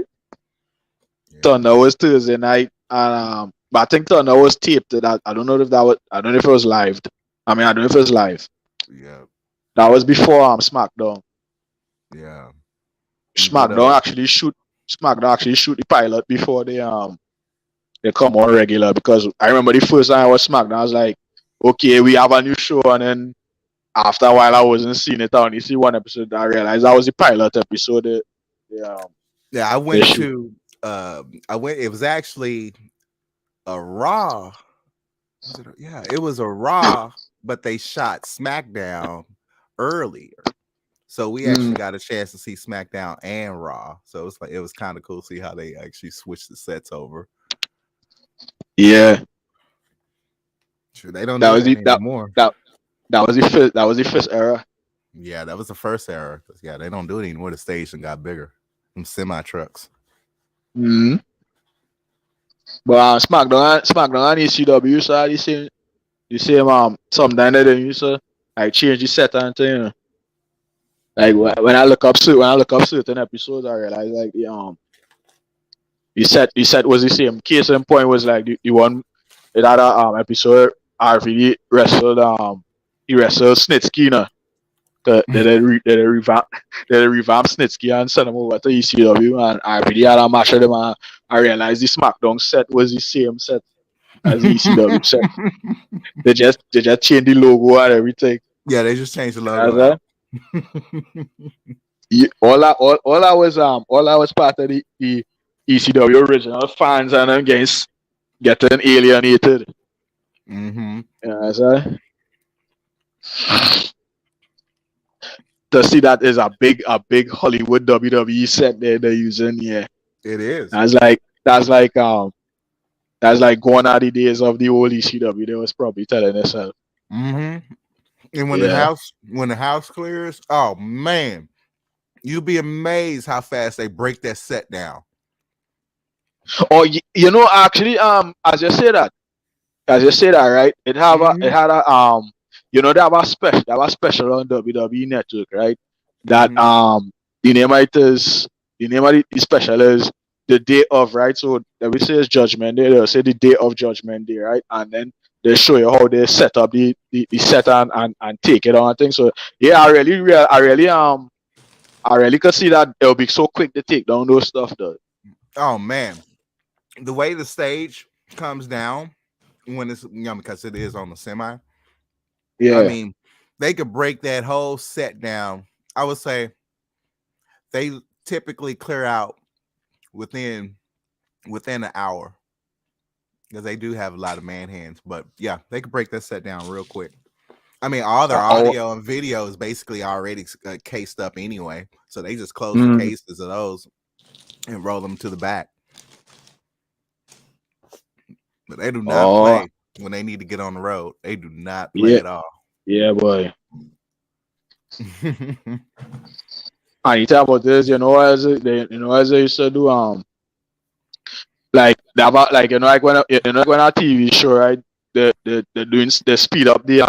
Thunder was Thursday night, and but I think Thunder was taped. That I don't know if it was live. I don't know if it was live. Yeah, that was before SmackDown. Yeah, SmackDown actually shoot the pilot before they come on regular, because I remember the first time I was SmackDown, I was like, okay, we have a new show, and then after a while I wasn't seeing it. I only see one episode. I realized that was the pilot episode. Yeah, I went to it was actually a Raw. It was a Raw, but they shot SmackDown earlier. So we actually got a chance to see SmackDown and Raw. So it was kind of cool to see how they actually switched the sets over. Yeah. Sure, they don't do that anymore. That was the first era. Yeah, that was the first era. Yeah, they don't do it anymore. The station got bigger. Them semi trucks. But SmackDown and ECW, so the same sometimes they used to like change the set and thing. You know? Like when I look up certain episodes, I realize like the set was the same. Case in point was like the one it had a episode RVD wrestled Snitsky, you know. They revamp Snitsky and send him over to ECW, and RVD had a match with them, and I realized the SmackDown set was the same set as the ECW set. They just changed the logo and everything. Yeah, they just changed the logo. All I was part of the ECW original fans, and I'm getting alienated. Mm-hmm. Yeah, to see that is a big Hollywood WWE set they're using. Yeah, it is. That's like going out the days of the old ECW. They was probably telling themselves. Mm-hmm. And when the house clears, oh man, you'll be amazed how fast they break that set down. Oh, actually, as you say that, right? They have a they have a special on WWE Network, right? That the name of the special is the day of, right? So we say it's Judgment Day. They'll say the day of Judgment Day, right? And then they show you how they set up the set and take it on things. So yeah, I really could see that it'll be so quick to take down those stuff though. Oh man, the way the stage comes down when it's because it is on the semi. Yeah, I mean, they could break that whole set down. I would say they typically clear out within an hour, because they do have a lot of man hands. But yeah, they could break that set down real quick. I mean, all their audio and video is basically already cased up anyway, so they just close the cases of those and roll them to the back. But they do not play when they need to get on the road. They do not play at all. Yeah, boy. And you talk about this, as they used to do, like when a TV show, right? They speed up the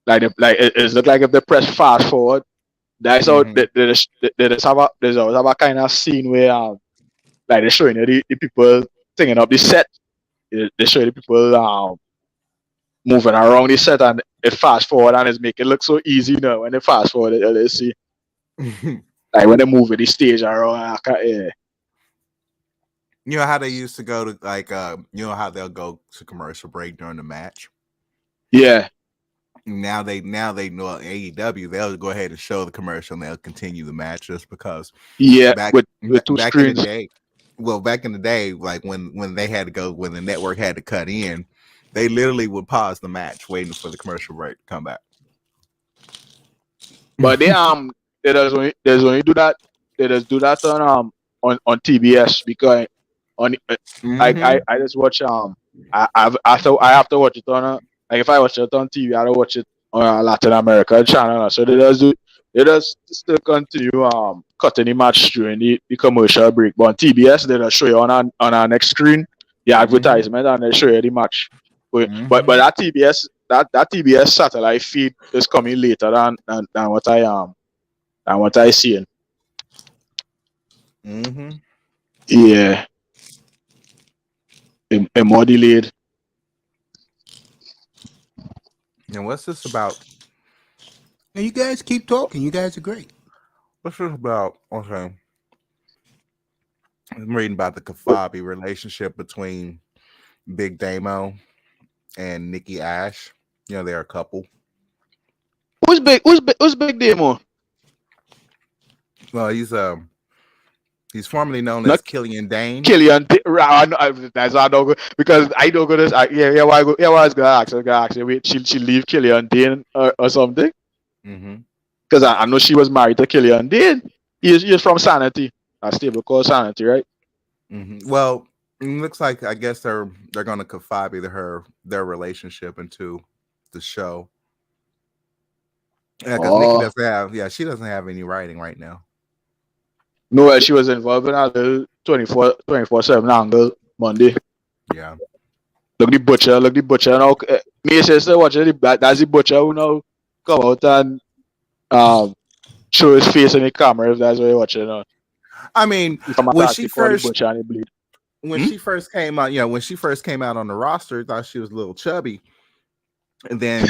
it look like if they press fast forward, that's how there's always have a kind of scene where like they're showing you the people thinking up the set. They show the people moving around the set, and it fast forward and it's making it look so easy now. When they fast forward, they see like when they move the stage around. Yeah. You know how they used to go to how they'll go to commercial break during the match. Yeah. Now they know AEW. They'll go ahead and show the commercial and they'll continue the match just because. Yeah. With two screens. Back in the day, like when they had to go, when the network had to cut in, they literally would pause the match waiting for the commercial break to come back. But they there's only do that. They just do that on TBS, because I just watch I have to watch it on like if I watch it on TV, I don't watch it Latin America channel. So they just still continue cutting the match during the commercial break. But on TBS, they just show you on our next screen the advertisement and they show you the match. But that TBS satellite feed is coming later than what I see. Yeah. A more delayed. And what's this about? Now you guys keep talking. You guys are great. What's this about? Okay. I'm reading about the Kafabi relationship between Big Damo and Nikki Ash. You know, they're a couple. Who's Big Damo? Well, he's formerly known as Killian Dane. That's why I don't go, because I don't go this. Yeah, why I was gonna ask. Wait, she leave Killian Dane or something? Because I know she was married to Killian Dane. He's from Sanity, a stable called Sanity, right? Well, it looks like I guess they're gonna Kafabi their relationship into the show. Yeah, because she doesn't have any writing right now. No, she was involved in a 24/7 angle Monday. Yeah. Look the butcher now. Me sister watching that's the butcher who now come out and show his face in the camera if that's what you're watching now. I mean, when she first came out, when she first came out on the roster, I thought she was a little chubby. And then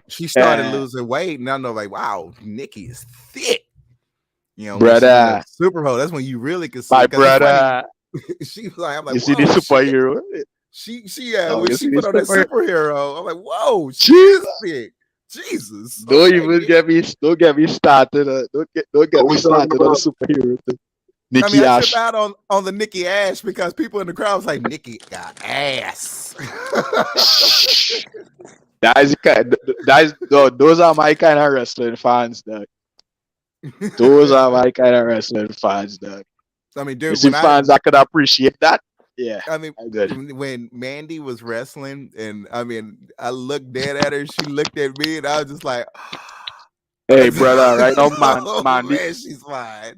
she started losing weight, and I know, like, wow, Nikki is thick. Brother, Superhero. That's when you really can see. My brother, she was like, I'm like, you see the superhero. She when she put on that superhero, I'm like, whoa, she is big. Jesus. Don't get me started. Don't get me started on the superhero thing. Nikki Ash. I trip out on the Nikki Ash because people in the crowd was like, Nikki got ass. Those are my kind of wrestling fans, dog. Those are my kind of wrestling fans, dog. I mean, dude, fans that could appreciate that. Yeah, I mean, when Mandy was wrestling, and I mean, I looked dead at her, she looked at me, and I was just like, "Hey, brother, right now, Mandy, man, she's fine."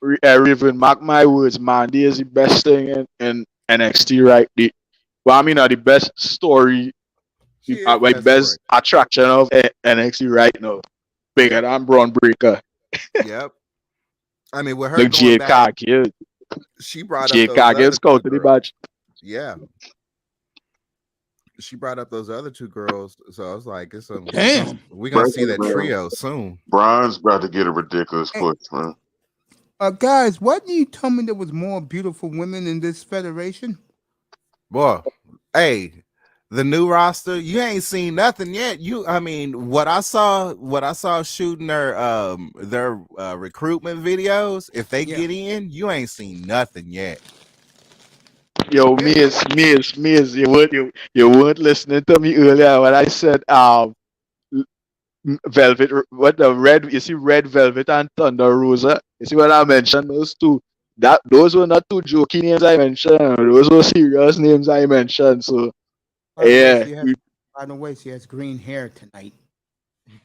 Raven, mark my words, Mandy is the best thing in NXT, right? The best story, best attraction of NXT right now, bigger than Braun Breaker. Yep. I mean, with her look, going back, she brought up those go to the match. Yeah. She brought up those other two girls, so I was like, damn, we're gonna see that trio soon. Brian's about to get a ridiculous push, man. Guys, why didn't you tell me there was more beautiful women in this federation? Boy, hey, the new roster, you ain't seen nothing yet. What I saw shooting their recruitment videos, if they get in, you ain't seen nothing yet. Yo, Miz, you weren't listening to me earlier when I said Velvet, what the red, you see Red Velvet and Thunder Rosa. You see when I mentioned those two, those were not two jokey names I mentioned, those were serious names I mentioned. So by the way, she has green hair tonight.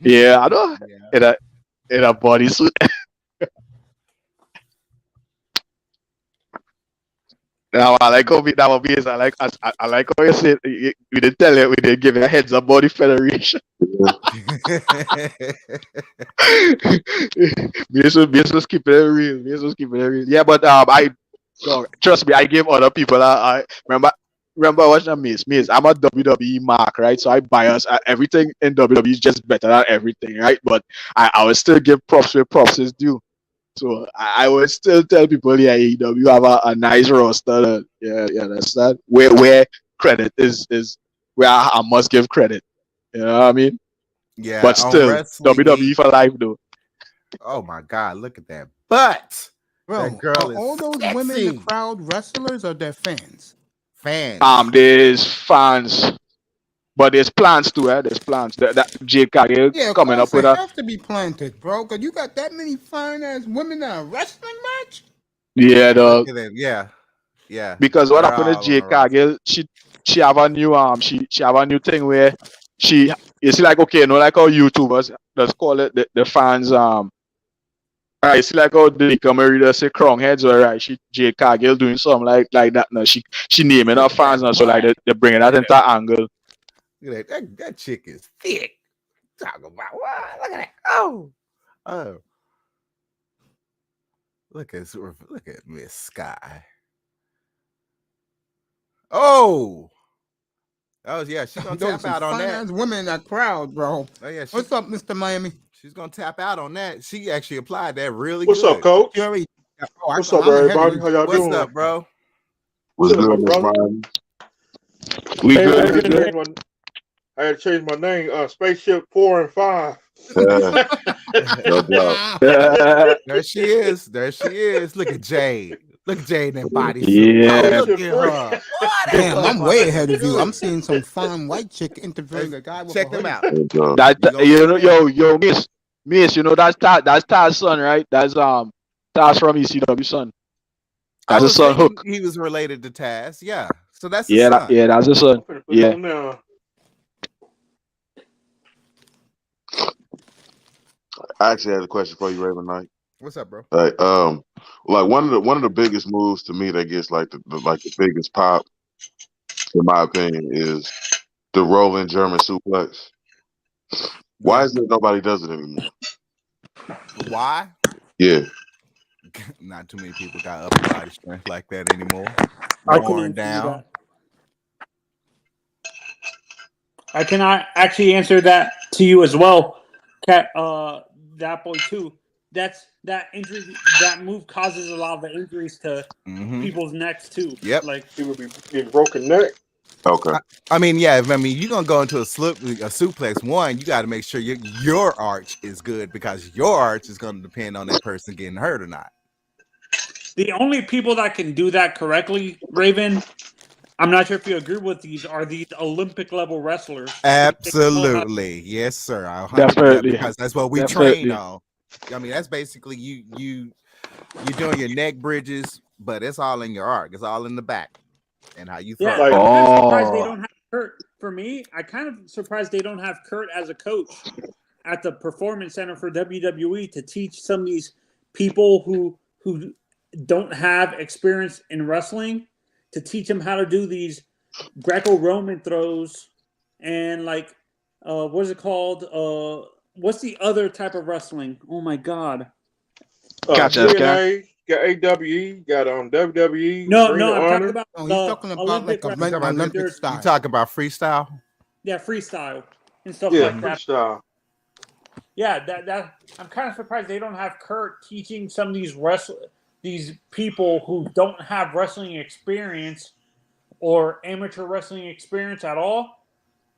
Yeah, I know. Yeah. In a bodysuit. Now I like how I like how you said we didn't tell you, we didn't give you a heads up about the federation. Biz was keeping it real. Yeah, but trust me, I gave other people. I remember watching Miz. I'm a WWE mark, right? So I bias. Everything in WWE is just better than everything, right? But I would still give props where props is due. So I would still tell people, AEW have a nice roster. That's that. Where credit is where I must give credit. You know what I mean? Yeah. But still, WWE for life, though. Oh my God! Look at that butt. Bro, that girl is all those sexy. women in the crowd wrestlers or their fans? Fans. There's fans. But there's plans too, There's plans. That Jade Cargill coming up with a. Have to be planted, bro. Cause you got that many fine ass women in a wrestling match. Yeah, dog. Yeah. Because what happened is Jade Cargill, she have a new she have a new thing where she you see, like, okay, you know, like how YouTubers, let's call it the fans, right, you see, like how they come and read us say crown heads, all right, she Jade Cargill doing something like that. No, she naming her fans now, so like they're bringing that into angle. Look at that chick is thick. Talk about what? Look at that. Oh. Look at Miss Sky. Oh yeah, she's gonna tap out on that. Fine women in that crowd, bro. Oh yeah, What's up, Mr. Miami? she's gonna tap out on that. She actually applied that really What's good. up, Coach? You already- What's up, everybody? How y'all What's doing? up, bro? What's What's up, good, Miss brother? Ryan? We Hey, good. I had to change my name. Spaceship 4 and 5. No doubt. There she is. There she is. Look at Jade. Look at Jade in that body. Yeah. Look at her. Damn, I'm way ahead of you. I'm seeing some fine white chick interviewing a guy with Check a them hoodie. out. That you know, yo, Miss, you know that's Taz's son, right? That's Taz from ECW son. I That's was his son thinking Hook. he was related to Taz. Yeah. So that's his Yeah, son. that's his son. Yeah. I actually had a question for you, Raven Knight. What's up, bro? Like one of the biggest moves to me that gets like the biggest pop, in my opinion, is the rolling German suplex. Why is it nobody does it anymore? Why? Yeah. Not too many people got upper body strength like that anymore. I Worn can down. I cannot actually answer that to you as well, Cat. That boy too. That injury. That move causes a lot of the injuries to people's necks too. Yep. Like He would be getting broken neck. Okay. I mean, yeah. I mean, you're gonna go into a suplex. One, you got to make sure your arch is good because your arch is gonna depend on that person getting hurt or not. the only people that can do that correctly, Raven. I'm not sure if you agree with these. Are these Olympic level wrestlers? Absolutely, yes, sir. Definitely. Because that's what we train on. I mean, that's basically you doing your neck bridges, but it's all in your arc. It's all in the back and how you throw. Yeah, Like- I'm kind of surprised they don't have Kurt. For me, I kind of surprised they don't have Kurt as a coach at the Performance Center for WWE to teach some of these people who don't have experience in wrestling, to teach them how to do these Greco-Roman throws and like what is it called? What's the other type of wrestling? Oh my god! Gotcha, TNA, got AWE, got WWE. No, Ring of I'm Honor. talking about No, the he's talking about Olympic like a wrestling. Olympic You style. talking about freestyle? Yeah, freestyle and stuff Yeah, like that. freestyle. Yeah, that I'm kind of surprised they don't have Kurt teaching some of these people who don't have wrestling experience or amateur wrestling experience at all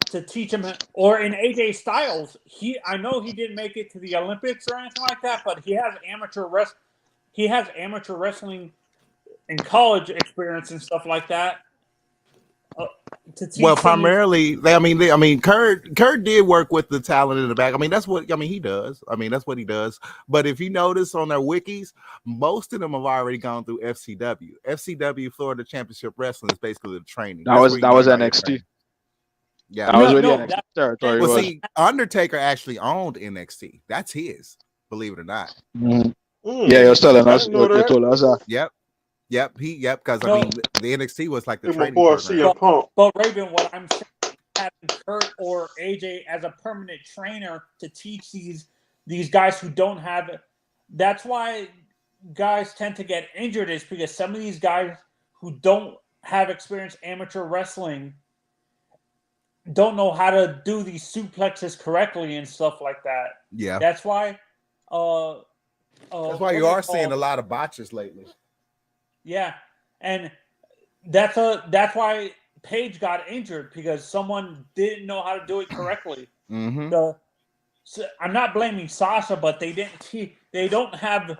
to teach them. Or in AJ Styles, I know he didn't make it to the Olympics or anything like that, but he has amateur wrestling and college experience and stuff like that. To teach Well, some of these- primarily, I mean, Kurt did work with the talent in the back. I mean, that's what he does. I mean, that's what he does. But if you notice on their wikis, most of them have already gone through FCW. FCW, Florida Championship Wrestling, is basically the training. That was NXT. Yeah, That was really No, NXT that- territory. well, was. see, Undertaker actually owned NXT. That's his, believe it or not. Mhm. Yeah, you're telling I us. didn't know They that. told us that. Yep. Because No. I mean, the NXT was like the Hey, my training boy program. CM Punk. But Raven, what I'm saying, having Kurt or AJ as a permanent trainer to teach these guys who don't have it. That's why guys tend to get injured, is because some of these guys who don't have experience amateur wrestling don't know how to do these suplexes correctly and stuff like that. Yeah, That's why. that's why you are seeing a lot of botches lately. Yeah, and that's why Paige got injured, because someone didn't know how to do it correctly. Mm-hmm. I'm not blaming Sasha, but they don't have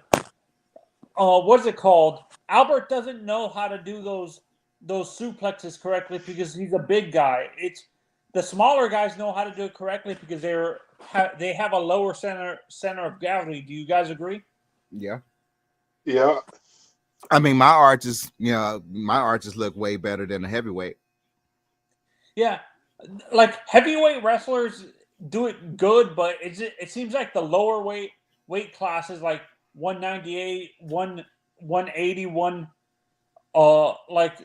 what's it called? Albert doesn't know how to do those suplexes correctly because he's a big guy. It's the smaller guys know how to do it correctly because they have a lower center of gravity. Do you guys agree? Yeah. Yeah. I mean, my arches look way better than the heavyweight. Yeah, like heavyweight wrestlers, do it good, but it seems like the lower weight classes like 198, 180, like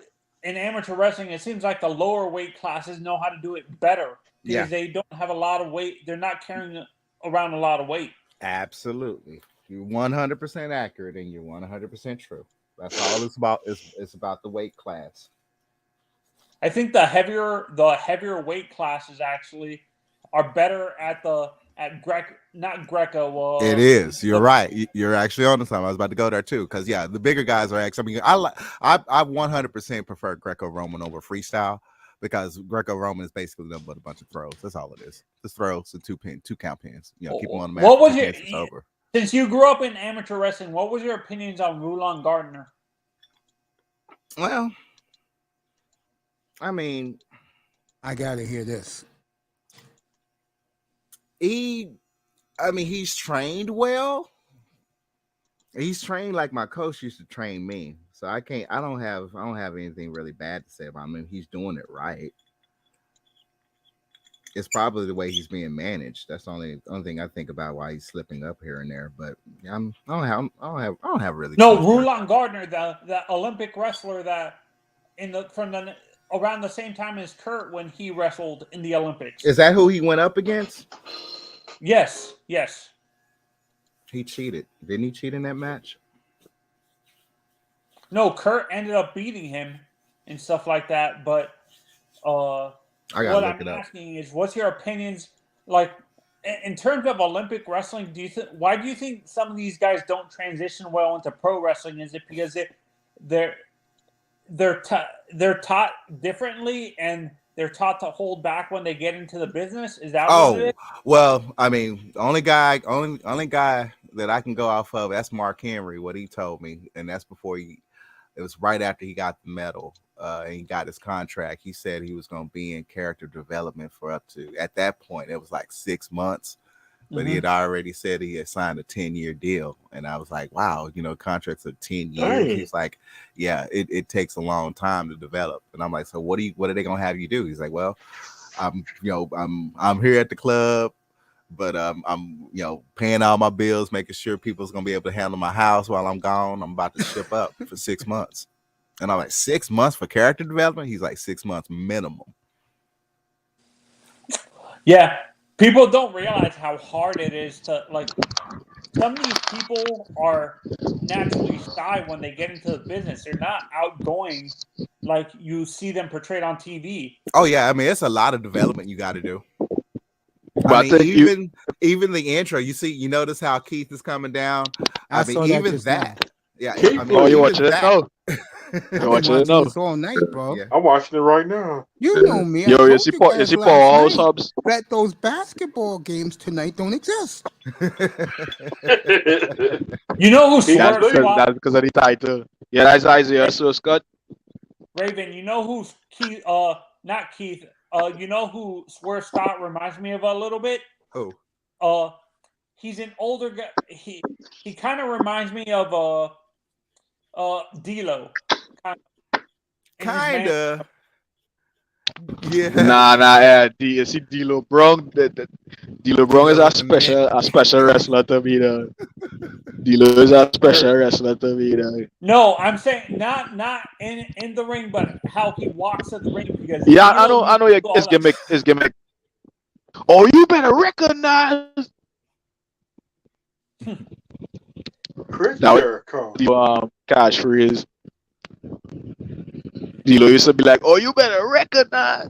in amateur wrestling, it seems like the lower weight classes know how to do it better because they don't have a lot of weight. They're not carrying around a lot of weight. Absolutely. You're 100% accurate and you're 100% true. That's all it's about. It's about the weight class. I think the heavier weight classes actually are better at not Greco. It is. You're right. You're actually on the time. I was about to go there too, because the bigger guys are actually. I mean, I 100% prefer Greco-Roman over freestyle because Greco-Roman is basically nothing but a bunch of throws. That's all it is. Just throws and two count pins. Keep them on the mat. What was it's over. Since you grew up in amateur wrestling, what was your opinions on Rulon Gardner? Well, I mean, I gotta hear this. He's trained well. He's trained like my coach used to train me. So I don't have anything really bad to say about him. He's doing it right. It's probably the way he's being managed. That's the only thing I think about why he's slipping up here and there. But I don't have really. No, Rulon Gardner, the Olympic wrestler that around the same time as Kurt when he wrestled in the Olympics. Is that who he went up against? Yes. He cheated. Didn't he cheat in that match? No, Kurt ended up beating him and stuff like that. But what I'm asking is, what's your opinions like in terms of Olympic wrestling? Why do you think some of these guys don't transition well into pro wrestling? Is it because they're taught differently and they're taught to hold back when they get into the business? Is that what it is? Well, I mean, the only guy that I can go off of, that's Mark Henry, what he told me, and that's before it was right after he got the medal and he got his contract. He said he was going to be in character development for up to, at that point, it was like 6 months. But he had already said he had signed a 10-year deal. And I was like, wow, contracts are 10 years. He's like, yeah, it takes a long time to develop. And I'm like, so what are they going to have you do? He's like, well, I'm here at the club, but I'm paying all my bills, making sure people's going to be able to handle my house while I'm gone. I'm about to ship up for 6 months. And I'm like, 6 months for character development? He's like, 6 months minimum. Yeah. People don't realize how hard it is to, like, some of these people are naturally shy when they get into the business. They're not outgoing like you see them portrayed on TV. Oh, yeah. I mean, it's a lot of development you got to do. But I mean, even the intro, you notice how Keith is coming down. I mean, even that. Yeah. I mean, you watching it now? You watching it now? It's all night, bro. Yeah. I'm watching it right now. You know me. Yo, is he Paul all subs? That those basketball games tonight don't exist. You know who That's because of the title. Yeah, that's Isaiah so Scott. Raven, you know who's Keith? Not Keith. You know who Swerve Scott reminds me of a little bit? Who? He's an older guy. He kind of reminds me of D'Lo. Kinda. Yeah. Nah. You see, D'Lo Brown. D'Lo Brown is a special wrestler to me. D'Lo is a special wrestler to me. No, I'm saying not in the ring, but how he walks at the ring. Because yeah, I know. His gimmick. Oh, you better recognize. Chris Now, Jericho. catchphrase. D'Lo used to be like, "Oh, you better recognize."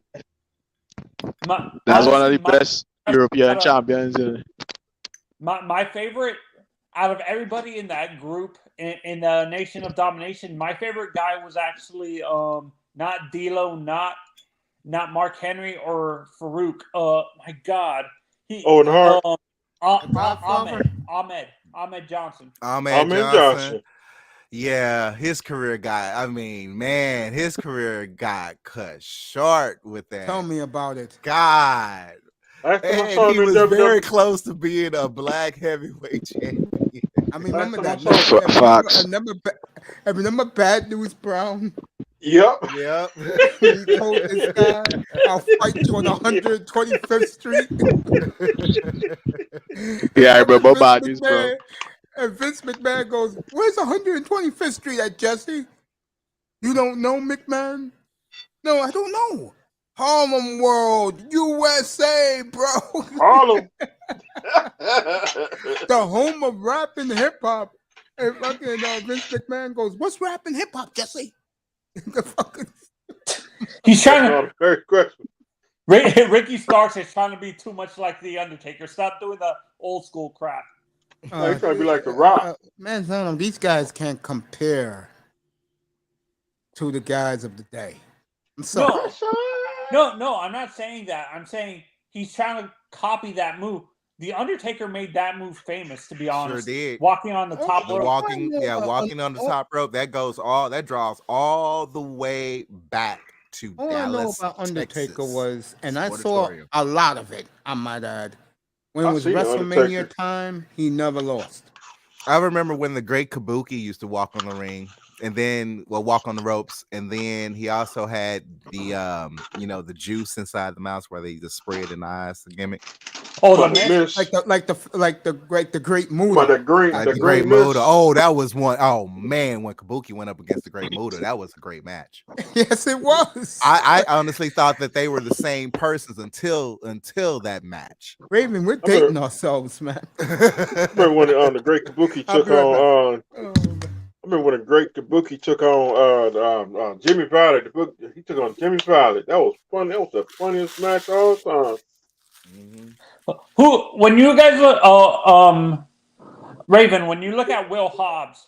That's one of the best European champions. My favorite out of everybody in that group in the Nation of Domination, my favorite guy was actually not D'Lo, not Mark Henry or Farouk. My God, Owen Hart. Ahmed Johnson. Ahmed Johnson. Yeah, his career his career got cut short with that. Tell me about it. God. And he was very close to being a black heavyweight champion. I mean, remember that? Facts. Remember Bad News Brown? Yep. Yep. He told this guy, "I'll fight you on 125th Street." Yeah, I And remember Vince about this, bro. McMahon, and Vince McMahon goes, "Where's 125th Street at, Jesse? You don't know, McMahon? No, I don't know. Harlem World, USA, bro. Harlem. The home of rap and hip hop." And fucking Vince McMahon goes, "What's rap and hip hop, Jesse?" The fucking He's trying to. Not a fair question. Ricky Starks is trying to be too much like the Undertaker. Stop doing the old school crap. He's trying to be like The Rock. Man, son, these guys can't compare to the guys of the day. I'm sorry. No, I'm not saying that. I'm saying he's trying to copy that move. The Undertaker made that move famous, to be honest. Sure did. Walking on the top rope. Walking on the top rope. That draws all the way back to All Dallas, I know about Undertaker Texas. was, and I saw Auditorium. a lot of it, I might add. When it I've was seen the WrestleMania Undertaker. time, he never lost. I remember when the great Kabuki used to walk on the ring and then walk on the ropes, and then he also had the the juice inside the mouth where they just spray it in the eyes, the gimmick. Oh, the But mist. Miss, Like the great but Muda. the green, Like the the Great green Miss. Muda. Oh, that was one. Oh man, when Kabuki went up against the Great Muda, that was a great match. Yes, it was. I honestly thought that they were the same persons until that match. Raven, we're dating ourselves, man. Remember when the Great Kabuki I'll took be right on? Oh, I remember when the Great Kabuki took on Jimmy Valley. He took on Jimmy Valley. That was fun. That was the funniest match of all time. Who, when you guys look, Raven, when you look at Will Hobbs,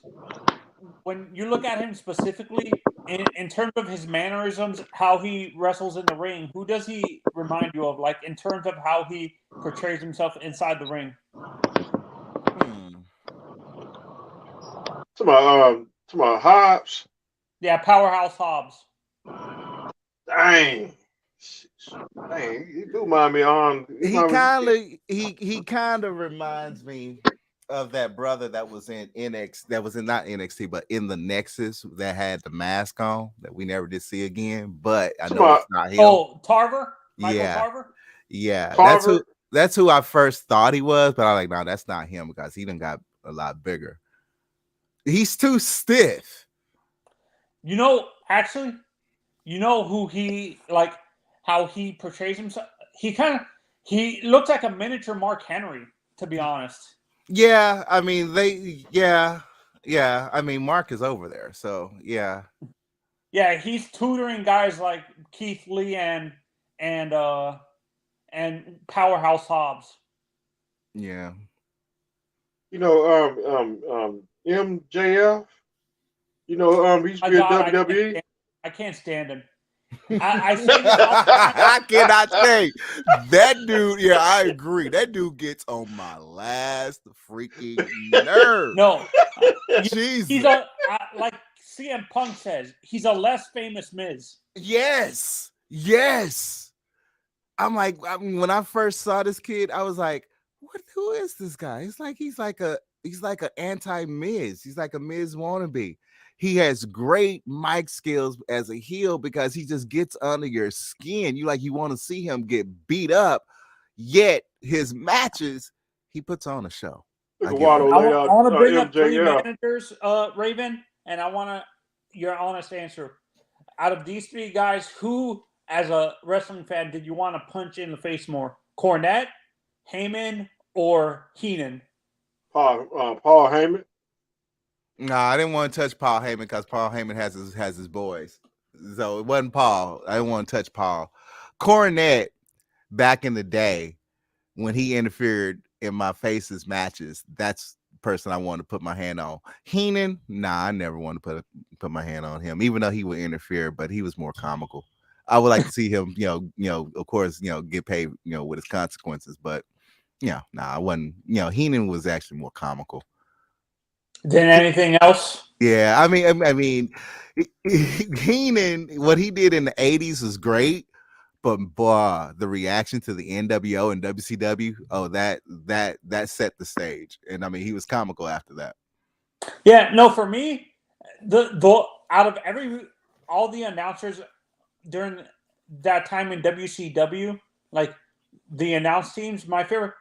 when you look at him specifically in terms of his mannerisms, how he wrestles in the ring, who does he remind you of? Like in terms of how he portrays himself inside the ring. To my Hobbs. Yeah, Powerhouse Hobbs. Dang, he do mind me on. He kind of reminds me of that brother that was in not NXT, but in the Nexus that had the mask on that we never did see again. But I know it's not him. Oh, Tarver? Michael Yeah. Tarver? Yeah, Tarver? that's who I first thought he was, but I'm like, no, that's not him because he done got a lot bigger. He's too stiff. You know, actually, you know who he, like, how he portrays himself? He looks like a miniature Mark Henry, to be honest. Yeah, I mean I mean Mark is over there, so yeah. Yeah, he's tutoring guys like Keith Lee and Powerhouse Hobbs. Yeah. You know, MJF. You know, he used to be in WWE. I can't stand him. I say this all the time. I cannot say that dude. Yeah, I agree. That dude gets on my last freaking nerve. No, Jesus. he's like CM Punk says, he's a less famous Miz. Yes. I'm like, when I first saw this kid, I was like, who is this guy? He's like an anti-Miz. He's like a Miz wannabe. He has great mic skills as a heel because he just gets under your skin. You want to see him get beat up, yet his matches, he puts on a show. Look I at give Waddle him- lay I out want to bring up three MJF. managers, Raven, and I want your honest answer. Out of these three guys, who, as a wrestling fan, did you want to punch in the face more? Cornette, Heyman, or Heenan? Paul Heyman. No, I didn't want to touch Paul Heyman because Paul Heyman has his boys. So it wasn't Paul. I didn't want to touch Paul. Cornette, back in the day, when he interfered in my face's matches, that's the person I wanted to put my hand on. Heenan, nah, I never wanted to put my hand on him, even though he would interfere, but he was more comical. I would like to see him, of course, get paid, with his consequences. But I wasn't. Heenan was actually more comical. Then anything else? Yeah, I mean, Heenan, what he did in the 80s was great, but the reaction to the NWO and WCW, that set the stage, and I mean, he was comical after that. Yeah, no, for me, the out of all the announcers during that time in WCW, like the announce teams, my favorite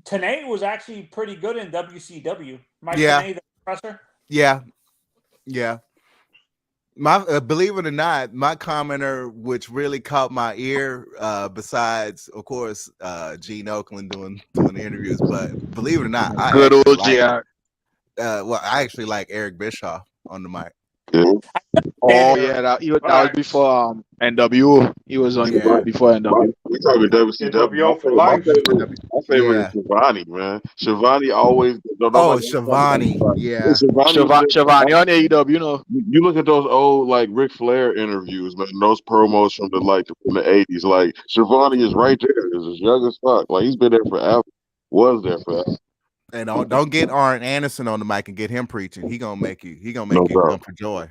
Tenay was actually pretty good in WCW. Mike Tenay, the professor. Yeah. My believe it or not, my commenter, which really caught my ear, besides of course Gene Oakland doing the interviews, but believe it or not, Good old JR. I actually like Eric Bischoff on the mic. Oh yeah, that was before NWO. He was on before NWO. We talking WCW. for life. My favorite is Shivani, man. Shivani always. Shivani, yeah. Shivani on AEW, you know. You look at those old like Ric Flair interviews, man. Those promos from the 80s. Like Shivani is right there. He's as young as fuck. Like he's been there forever. Was there forever. And don't get Arn Anderson on the mic and get him preaching. He gonna make you jump for joy.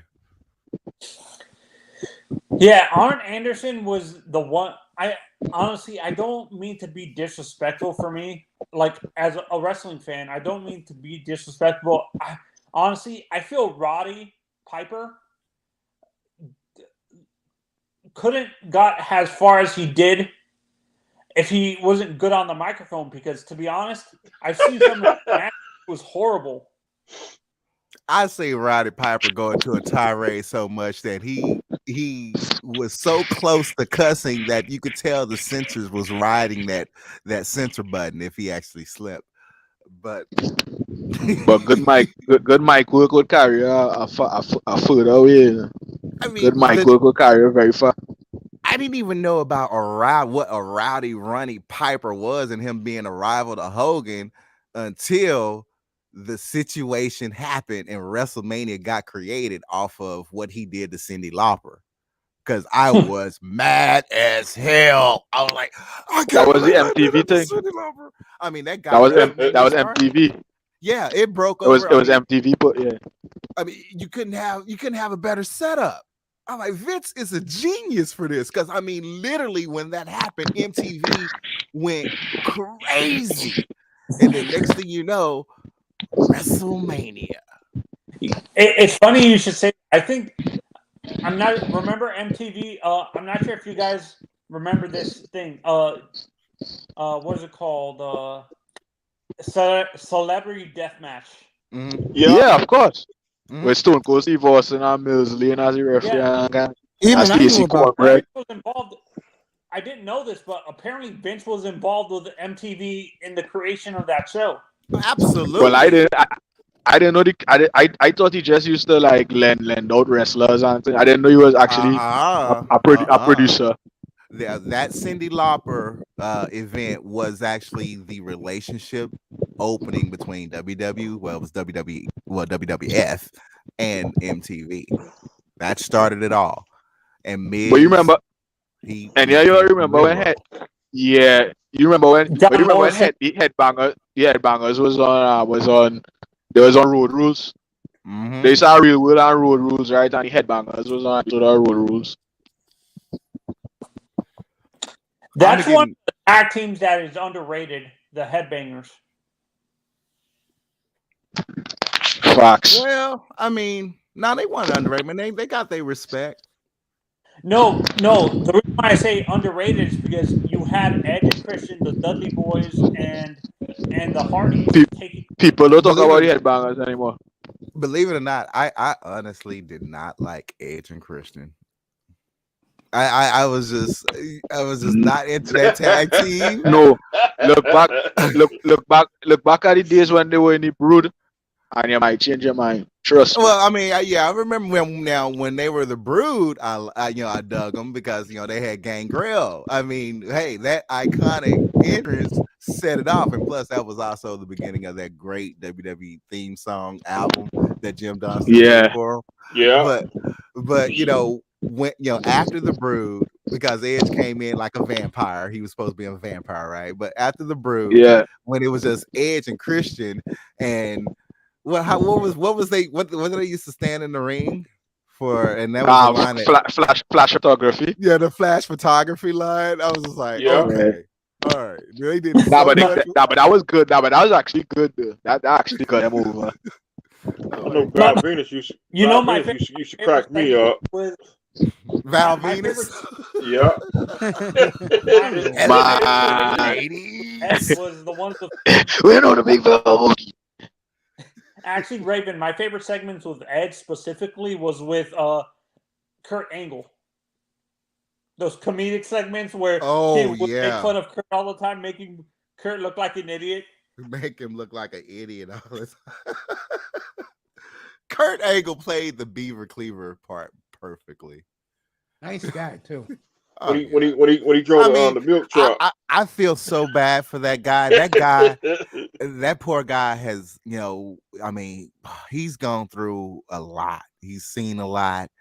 Yeah, Arn Anderson was the one. I honestly, I don't mean to be disrespectful for me. Like as a wrestling fan, I don't mean to be disrespectful. Honestly, I feel Roddy Piper couldn't got as far as he did if he wasn't good on the microphone. Because to be honest, I've seen some of that. It was horrible. I see Roddy Piper going to a tirade so much that he was so close to cussing that you could tell the censors was riding that censor button if he actually slipped. But good Mike work would carry a foot away. I mean, good Mike work would carry very far. I didn't even know about what a Rowdy Roddy Piper was and him being a rival to Hogan until the situation happened and WrestleMania got created off of what he did to Cyndi Lauper. Because I was mad as hell. I was like, that was the MTV thing. I mean, that guy that was MTV. Yeah, it broke over. It was MTV, but yeah. I mean, you couldn't have a better setup. I'm like, Vince is a genius for this. Because I mean, literally when that happened, MTV went crazy. And then next thing you know, WrestleMania. It's funny you should say. I think remember MTV. I'm not sure if you guys remember this thing. What is it called? Celebrity Deathmatch. Mm-hmm. Yeah, of course. Mm-hmm. With Stone Cold Steve Austin and Mills Lane as the referee. Even I knew about Vince was involved. I didn't know this, but apparently Vince was involved with MTV in the creation of that show. Absolutely. Well, I didn't know I thought he just used to like lend out wrestlers and things. I didn't know he was actually a producer. Yeah, that Cyndi Lauper event was actually the relationship opening between WWF and MTV. That started it all. And Miz, but you remember you remember when Headbangers was on Road Rules. Mm-hmm. They saw Real World on Road Rules, right? And the Headbangers was on Road Rules. That's one of the tag teams that is underrated, the Headbangers. Facts. Well, I mean, they weren't underrated, man. They got their respect. No. The reason why I say underrated is because you had Edge and Christian, the Dudley Boys, and the Hardys. People don't talk about the Headbangers anymore. Believe it or not, I honestly did not like Edge and Christian. I was just not into that tag team. No, look back at the days when they were in the Brood, and you might change your mind. Trust me. Well, I mean, I remember when they were the Brood, I dug them because they had Gangrel. I mean, hey, that iconic entrance set it off, and plus that was also the beginning of that great WWE theme song album that Jim Dawson did for them. Yeah, but when after the Brood, because Edge came in like a vampire, he was supposed to be a vampire, right? But after the Brood, when it was just Edge and Christian, and what did they used to stand in the ring for? And that was the line flash photography. Yeah, the flash photography line. I was just like, okay, all right. They did but that was good. But that was actually good. Though. That actually got him over. I know Val Venus used to. You know, Val my Venus used to favorite crack me up. was Val my Venus. Yeah. Man. Ed was the ones with We know the big fella. actually Raven. My favorite segments with Ed specifically was with Kurt Angle. Those comedic segments where Oh, he would yeah. make fun of Kurt all the time, making Kurt look like an idiot. Make him look like an idiot all the time. Kurt Angle played the Beaver Cleaver part perfectly. Nice guy too. When he drove the milk truck. I feel so bad for that guy. That guy, that poor guy has, he's gone through a lot. He's seen a lot.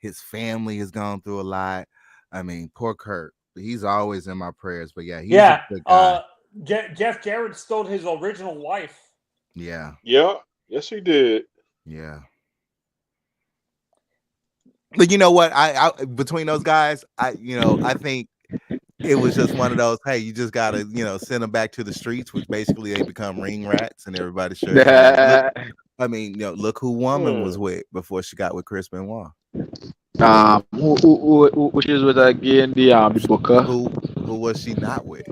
His family has gone through a lot. I mean, poor Kurt. He's always in my prayers. But yeah, he's a good guy. Jeff Jarrett stole his original wife. Yeah. Yeah. Yes, he did. Yeah. But you know what? I between those guys, I think it was just one of those. Hey, you just gotta send them back to the streets, which basically they become ring rats, and everybody should. Look who Woman was with before she got with Chris Benoit. Who she was with again? The Booker. Who was she not with?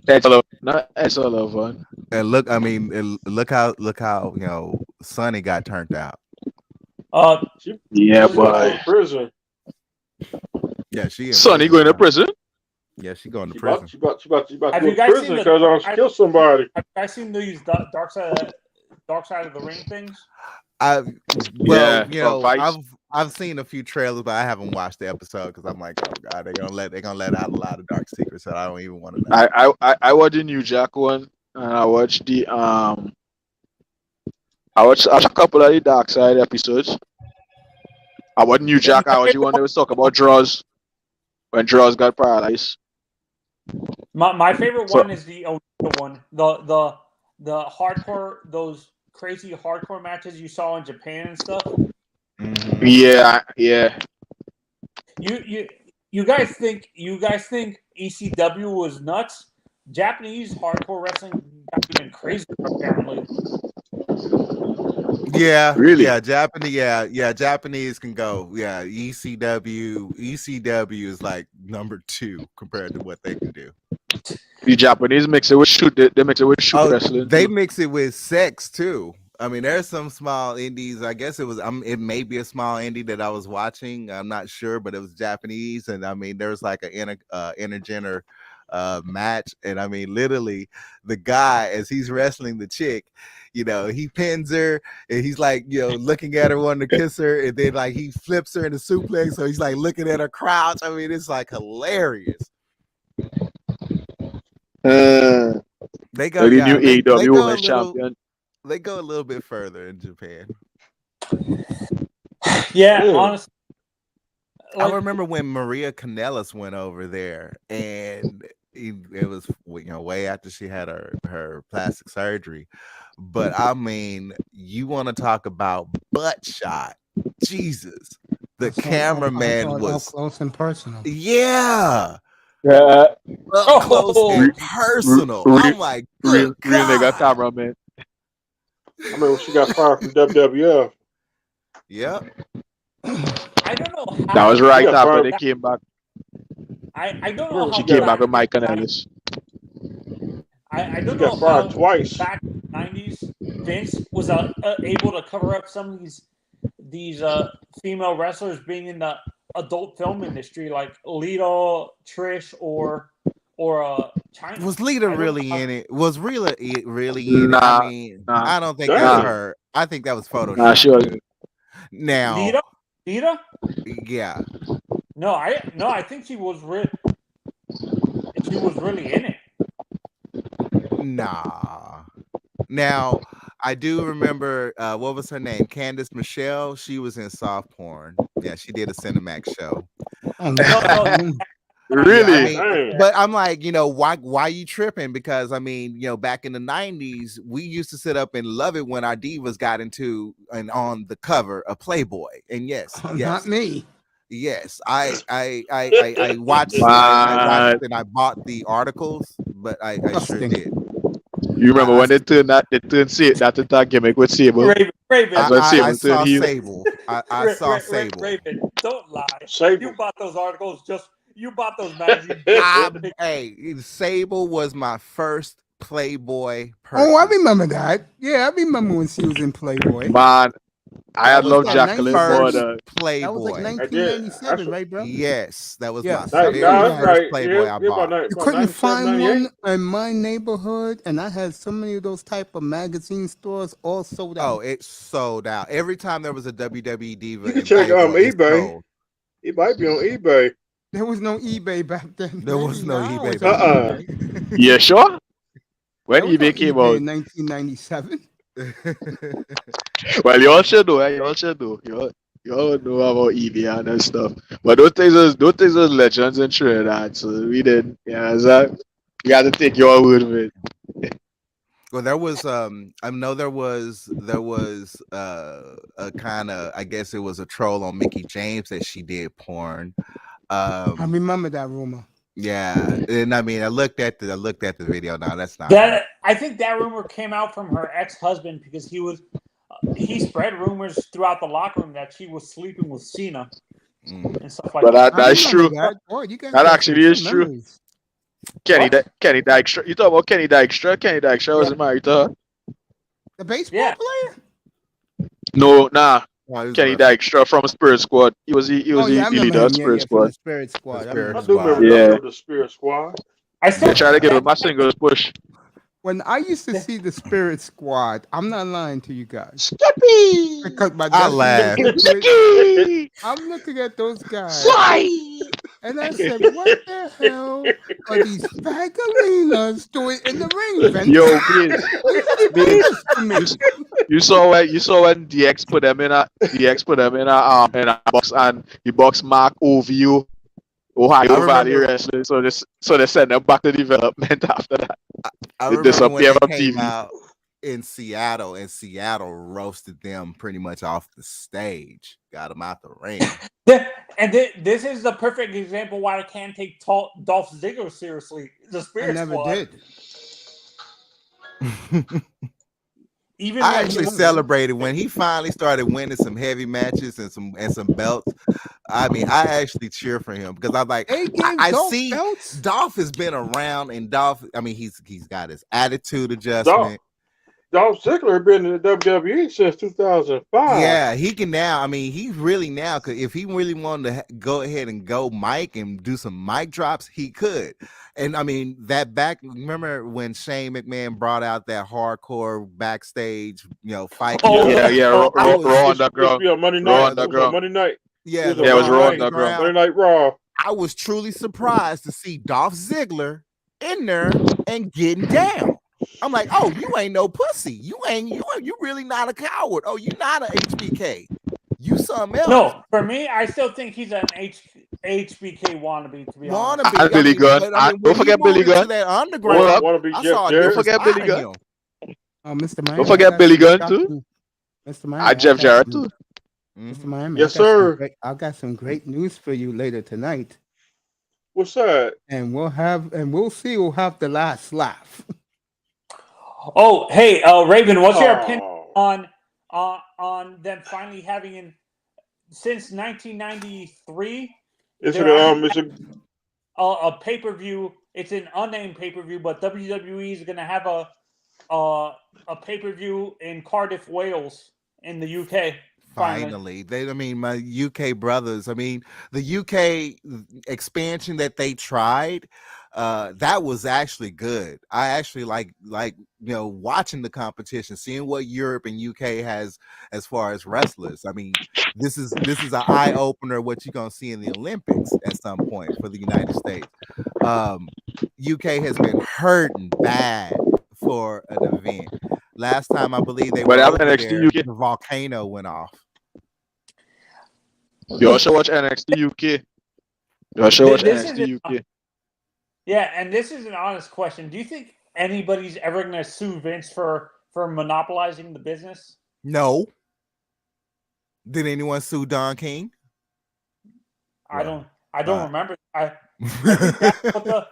That's all of fun. And look how Sonny got turned out. Boy. Prison. Yeah, she. Sonny going to prison. Yeah, she going to prison. She about to go Have to you guys prison seen because I killed somebody. Have you guys seen these dark side of the ring things? I've seen a few trailers, but I haven't watched the episode because I'm like, oh god, they're gonna let out a lot of dark secrets that I don't even want to know. I watched the New Jack one, and I watched the I watched a couple of the Dark Side episodes. I watched New Jack. I watched the one that was talking about Draws when Draws got paralyzed. My favorite one is the one, the hardcore, those crazy hardcore matches you saw in Japan and stuff. Mm-hmm. Yeah. You guys think ECW was nuts? Japanese hardcore wrestling got even crazier apparently. Yeah, really. Yeah, Japanese can go. Yeah, ECW is like number 2 compared to what they can do. The Japanese mix it with shoot. They mix it with shoot wrestling. They mix it with sex too. I mean, there's some small indies. I guess it may be a small indie that I was watching. I'm not sure, but it was Japanese, and I mean, there was like an intergender match, and I mean, literally, the guy as he's wrestling the chick, he pins her, and he's like, looking at her, wanting to kiss her, and then like he flips her in a suplex, so he's like looking at her crouch. I mean, it's like hilarious. They go the new AEW Women's Champion. They go a little bit further in Japan. Yeah, honestly. I remember when Maria Kanellis went over there, and it was way after she had her plastic surgery. But I mean, you want to talk about butt shot? Jesus, the cameraman was up close and personal. Yeah. Up close and personal. I'm like, real nigga cameraman. I remember when she got fired from WWF. Yep. I don't know how. That was right after they came back. I don't know how she came back with Mike and Ellis. I don't She know got fired how twice. back in the 90s Vince was able to cover up some of these female wrestlers being in the adult film industry, like Lita, Trish, or China. Was Lita really in it? Was Rita really in it? I mean, I don't think that was her. I think that was Photoshop. Nah, she wasn't. Now, Lita? Yeah. No, I think she was really in it. Nah. Now, I do remember what was her name? Candice Michelle. She was in soft porn. Yeah, she did a Cinemax show. No, Really? I mean, but I'm like, why you tripping? Because I mean, back in the 90s, we used to sit up and love it when our divas got into and on the cover of Playboy. And yes, Not me. Yes, I watched it, I watched it and I bought the articles, but I sure did. You remember when they turned that entire gimmick with Sable? Raven. That's when I Sable saw turned heel. Sable. I saw Sable. Raven, don't lie. Sable. You bought those articles you bought those magazines. Hey, Sable was my first Playboy purchase. Oh, I remember that. Yeah, I remember when she was in Playboy. Man, I had was loved that, Jacqueline more First than Playboy. That was like I 1997, did. right, bro? Yes, that was Yeah. my That- very that- that's first right. Playboy Yeah, I about bought. nine- You about couldn't 97, find 98. one in my neighborhood, and I had so many of those type of magazine stores all sold out. Oh, it sold out. Every time there was a WWE Diva You can in check Playboy, it eBay. sold. It might be on eBay. There was no eBay back then. There was no now eBay it's back on then. eBay. Yeah, sure. When There was no eBay came eBay out. in 1997. Well, y'all should know, y'all should know. Y'all know about eBay and that stuff. But those things was legends in Trinidad, so we didn't. Yeah, so you got to take your word of it. Well, there was I know there was a kind of, I guess it was a troll on Mickey James that she did porn. I remember that rumor. Yeah, and I mean, I looked at the video. Now that's not That I think that rumor came out from her ex-husband because he spread rumors throughout the locker room that she was sleeping with Cena and stuff like But that. that's I remember true. That. Boy, you guys That got actually some is true. memories. Kenny Dykstra. You talk about Kenny Dykstra? Kenny Dykstra wasn't married to her. The baseball Yeah. player? No, nah. Oh, he was Kenny a wrestler. Dykstra from Spirit Squad. He was the Oh, yeah, I leader remember of him. Yeah, Spirit from Squad. the Spirit Squad. The I Spirit remember I do remember Yeah. those of the Spirit Squad. I still They try to give my singles push. When I used to see the Spirit Squad, I'm not lying to you guys. Skippy! Because my I destiny laughed. was split. Skippy! I'm looking at those guys, Fly! and I said, "What the hell are these fagalinas doing in the ring, Vince?" Yo, Biz. Explain this to me. You saw when DX put them in a box, and the box mark OVU Ohio Valley remember- Wrestling. So they sent them back to development after that. I They remember when disappear they from came TV. out in Seattle, and Seattle roasted them pretty much off the stage, got them out the ring. This is the perfect example why I can't take Dolph Ziggler seriously. The I Spirit never Squad. did. Even I when actually he- celebrated when he finally started winning some heavy matches and some belts. I mean, I actually cheer for him because I'm like, They gave I Dolph see belts. Dolph has been around, and Dolph, I mean, he's got his attitude adjustment. Dolph Ziggler had been in the WWE since 2005. Yeah, he can now. I mean, he really now could. If he really wanted to go ahead and go mic and do some mic drops, he could. And I mean, that back. Remember when Shane McMahon brought out that hardcore backstage, fight? Oh, Raw Underground. Yeah, Monday Raw night. Underground. Monday night. Yeah, It Yeah, it was Raw Monday Underground. Monday Night Raw. I was truly surprised to see Dolph Ziggler in there and getting down. I'm like, oh, you ain't no pussy. You really not a coward. Oh, you not an HBK. You something else. No, for me, I still think he's an HBK wannabe. To be honest, Wannabe. And Billy Gunn. But, Don't when he forget moved Billy into Gunn. that Hold underground, up. Want to be I Jeff saw a Jarrett? different forget side Billy of Gunn. him. Oh, Mr. Miami. Don't forget I got Billy some Gunn, stuff too. Mr. Miami. Jeff Jarrett too. Mr. Miami. Yes, I got some sir. I got some great news for you later tonight, What's that? and we'll see who'll have the last laugh. oh, hey, Raven, what's your opinion Oh. on them finally having since 1993 Is They're it a pay-per-view? It's an unnamed pay-per-view, but WWE is going to have a pay-per-view in Cardiff, Wales, in the UK. Finally, my UK brothers. I mean, the UK expansion that they tried, that was actually good. I actually like watching the competition, seeing what Europe and UK has as far as wrestlers. I mean, this is an eye opener what you're gonna see in the Olympics at some point for the United States. UK has been hurting bad for an event. Last time I believe they were But over NXT there, UK. the volcano went off. You also watch NXT UK. You also watch This NXT UK. Yeah, and this is an honest question. Do you think anybody's ever going to sue Vince for monopolizing the business? No. Did anyone sue Don King? I don't Right. remember. I think that's what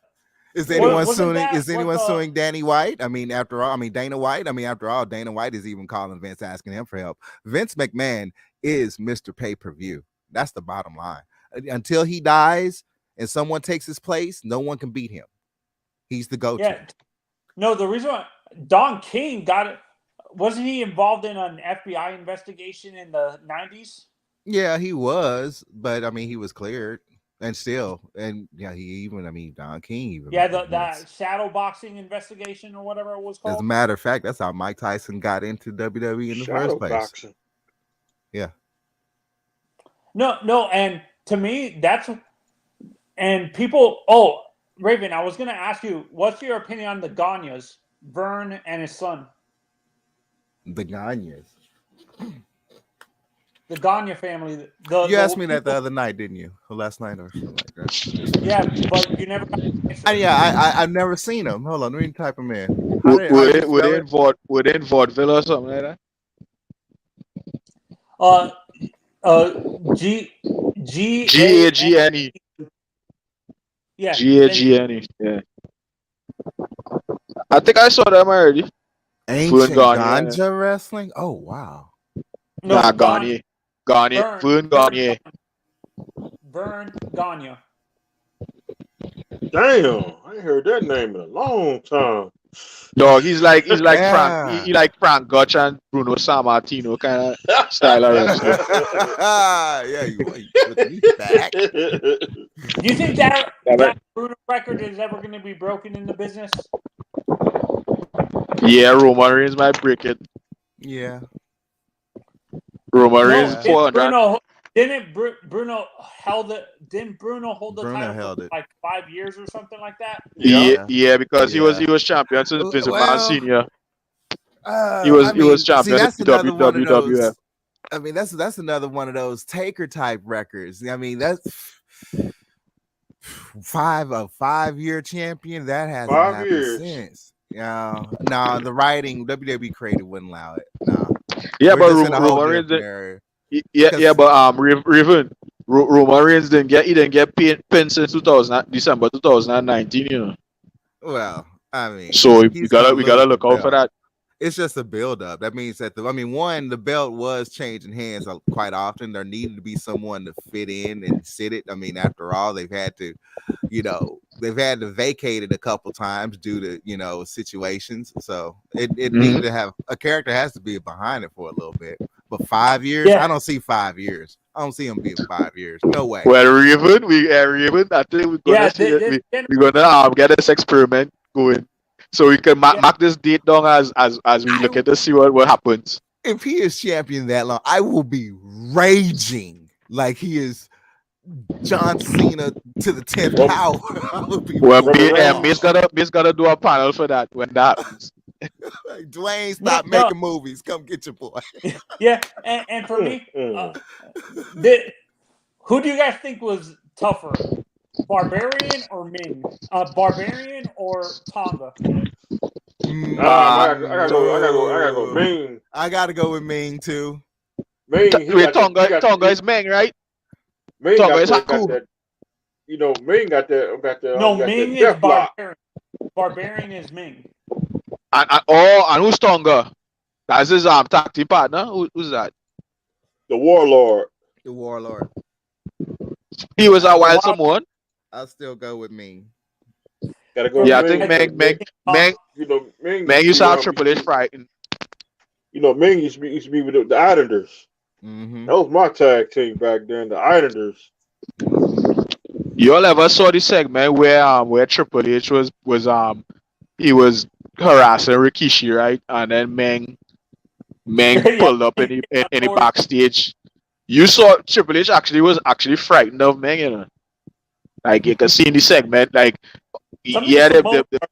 Is anyone Wasn't suing? that Is what anyone the- suing Danny White? I mean, after all, Dana White. I mean, after all, Dana White is even calling Vince, asking him for help. Vince McMahon is Mr. Pay-per-view. That's the bottom line. Until he dies and someone takes his place, no one can beat him. He's the go-to. Yeah. No, the reason why Don King got it, wasn't he involved in an FBI investigation in the 90s? Yeah, he was, but I mean, he was cleared, and still, and yeah, he even. I mean, Don King even. Yeah, that shadow boxing investigation or whatever it was As a called. matter of fact, that's how Mike Tyson got into WWE in the first place. Boxing. Yeah. No, and to me, that's and people. Oh, Raven, I was going to ask you, what's your opinion on the Gagnes, Vern and his son, The Gagnes. the Gagne family? You asked me that the other night, didn't you? Or last night or something like that. Yeah, but you never got an answer. I've never seen them. Hold on, let me type them in. Would it in vaudeville or something like that? Gagne. Yeah. Gagne. Yeah. I think I saw them already. Ancient Gagne, Ganja wrestling? Oh, wow. No, Nah, Gagne. Vern Gagne. Vern Gagne. Damn, I ain't heard that name in a long time. Dog, he's like Yeah. Frank. He like Frank Gutch and Bruno Sammartino kind of style of wrestling. Yeah, you put me back. Do you think that Bruno record is ever going to be broken in the business? Yeah, Roman Reigns might break it. Yeah. Roman Reigns Yeah. 400. Didn't Bruno hold the Bruno title held for it. like 5 years or something like that? Yeah, because Yeah. he was champion since Vince McMahon Well, Senior. He was champion that's in another one of WWF. those. I mean, that's another one of those Taker type records. I mean, that's 5-year champion. That hasn't 5 happened years. since. Yeah, no, the writing WWE creative wouldn't allow it. No. Yeah, We're but just in a whole Roman Reigns different didn't. area. Yeah, but Raven, Roman Reigns didn't get pinned since December 2019. You know, Well, I mean, so we he's gotta gonna lose look the out for belt. that. It's just a build-up. That means that the belt was changing hands quite often. There needed to be someone to fit in and sit it. I mean, after all, they've had to vacate it a couple times due to situations. So it needed to have a character has to be behind it for a little bit. But 5 years, Yeah. I don't see 5 years. I don't see him being 5 years. No way. Well, Raven, I think we're gonna we're gonna get this experiment going, so we can mark this date down as we look at to see what happens. If he is champion that long, I will be raging like he is John Cena to the 10th power. I will be Well, raging. Miz gotta do a panel for that when that happens. Like, Dwayne, stop No. making movies. Come get your boy. Yeah, and for me, who do you guys think was tougher, Barbarian or Ming? Barbarian or Tonga? I gotta go. Ming. I gotta go with Ming too. Ming. Tonga is Meng, right? Ming Tonga is got Haku. that. Ming got that. No, got Ming that is death block. Barbarian. Barbarian is Ming. And who's Tonga? That's his tag team partner. Who's that? The Warlord. The Warlord. He was a Wild Samoan. I'll still go with Ming. Gotta go. Yeah, I with think Meng. Meng used to have Triple H frightened. Ming used to be with the Islanders. Mm-hmm. That was my tag team back then, the Islanders. You all ever saw the segment where Triple H was he was harassing Rikishi, right? And then Meng pulled up in the backstage. You saw Triple H was frightened of Meng, you know. Like you can see in the segment, like They're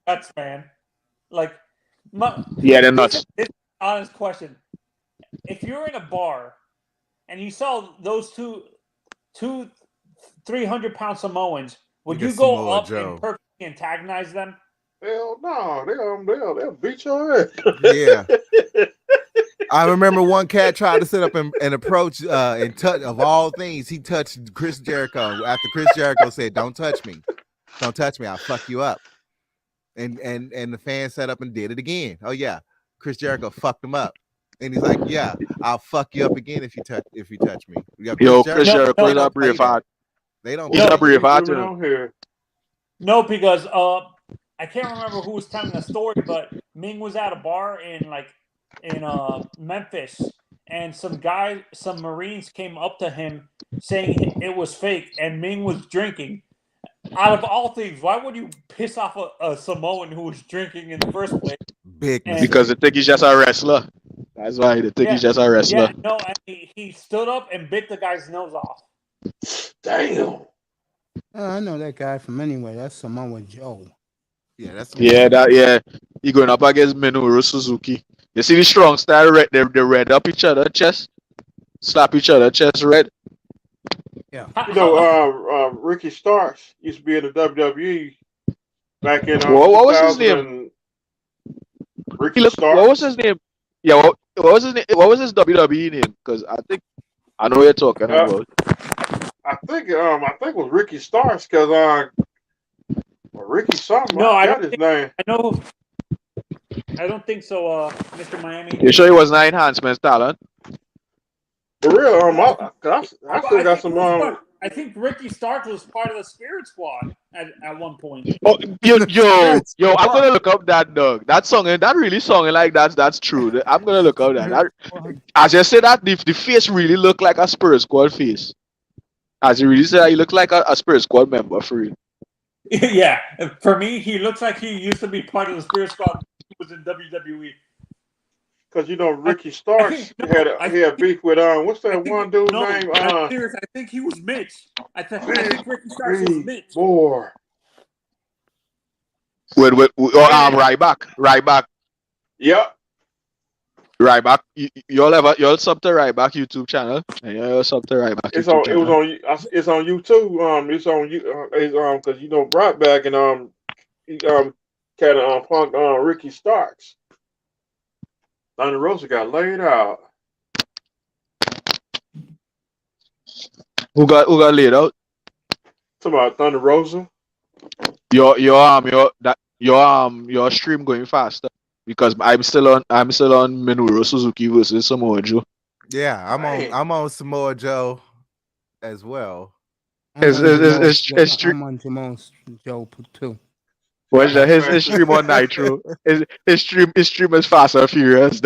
nuts, man. Like, they're nuts. This is an honest question: if you're in a bar and you saw those two 300-pound Samoans, would you go Samoa up Joe. and perfectly antagonize them? Hell no, they'll beat your ass. Yeah. I remember one cat tried to sit up and approach and touch, of all things, he touched Chris Jericho after Chris Jericho said, "Don't touch me. Don't touch me. I'll fuck you up." and the fan set up and did it again. Oh yeah, Chris Jericho fucked him up, and he's like, yeah, I'll fuck you up again if you touch me. Yeah, Chris Jericho is a brave heart. They don't. He's a brave heart. No, because I can't remember who was telling the story, but Ming was at a bar in Memphis, and some Marines came up to him saying it was fake, and Ming was drinking. Out of all things, why would you piss off a Samoan who was drinking in the first place? Because they think he's just a wrestler. That's why they think he's just a wrestler. Yeah, no, and he stood up and bit the guy's nose off. Damn. I know that guy from anywhere. That's Samoa Joe. Yeah, that's He going up against Minoru Suzuki. You see the strong style, right? They red up each other chest, slap each other chest red. Yeah. You know, Ricky Starks used to be in the WWE back in what was his name? Ricky Starks. What was his name? Yeah, what was his name? What was his WWE name? Because I know what you're talking about. I think it was Ricky Starks because Ricky something. No, I don't his name. I don't think so, Mr. Miami. You sure he was not enhancement talent? For real, I still got some. I think Ricky Starks was part of the Spirit Squad at one point. Oh, yo, I'm gonna look up that dog. That song, that really song like that's true. I'm gonna look up that. As you say that, the face really looked like a Spirit Squad face. As you really said, he looked like a Spirit Squad member for real. Yeah, for me, he looks like he used to be part of the Spirit Squad. He was in WWE. Because you know Ricky Starks had beef with what's that one dude's name? I'm serious. I think he was Mitch. I think Ricky Starks was Mitch. Boy. With Ryback. Yep. Ryback. You'll sub to Ryback YouTube channel. And you'll sub to Ryback. It's on YouTube. It's on because you know brought back and he kind of punked Ricky Starks. Thunder Rosa got laid out. Who got laid out? Talking about Thunder Rosa. Your stream going faster because I'm still on Minoru Suzuki versus Samoa Joe. Yeah, I'm on Samoa Joe as well. I'm on Samoa Joe too. Watch that his stream on Nitro. His stream is fast and furious.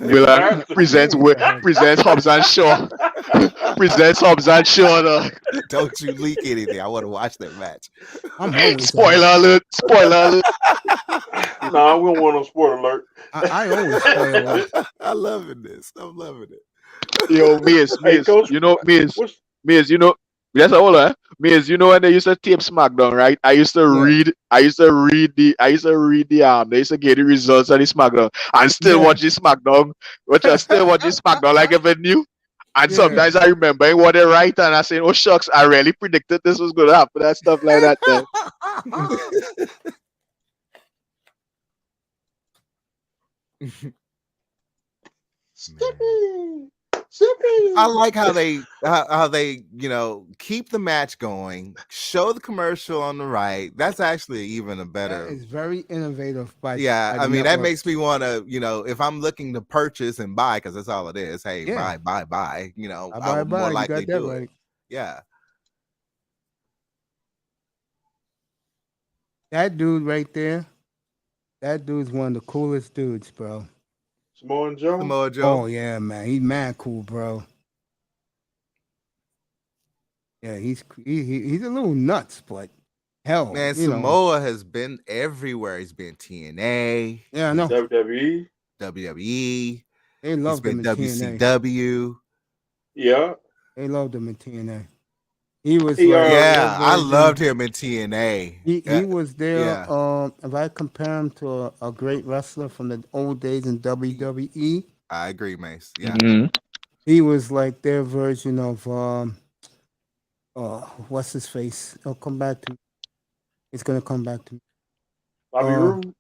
Will presents Hobbs and Shaw. Presents Hobbs and Shaw. Don't you leak anything. I want to watch that match. Spoiler alert. No, we don't want no spoiler alert. I always spoil alert. I'm loving this. I'm loving it. Yo, Miz, you know, Miz, you know. Yes, hold on. Miz, you know when they used to tape SmackDown, right? I used to read they used to get the results of the SmackDown and still watch the SmackDown, like if it new. And sometimes I remember what they write and I say, oh shucks, I really predicted this was gonna happen and stuff like that. I like how they keep the match going, show the commercial on the right. That's actually even a better. It's very innovative. By I mean that makes me want to, if I'm looking to purchase and buy, because that's all it is. Hey, buy. I would more likely do it. Yeah. That dude right there, that dude's one of the coolest dudes, bro. Samoa Joe? Oh, yeah, man. He's mad cool, bro. Yeah, he's a little nuts, but hell. Man, Samoa has been everywhere. He's been TNA. Yeah, I know. WWE. They love him in WCW. Yeah. They loved him in TNA. He was I loved him in TNA. He was there. If I compare him to a great wrestler from the old days in WWE, I agree, Mace. Yeah, he was like their version of what's his face? He'll come back to. It's gonna come back to me. Bobby Roode.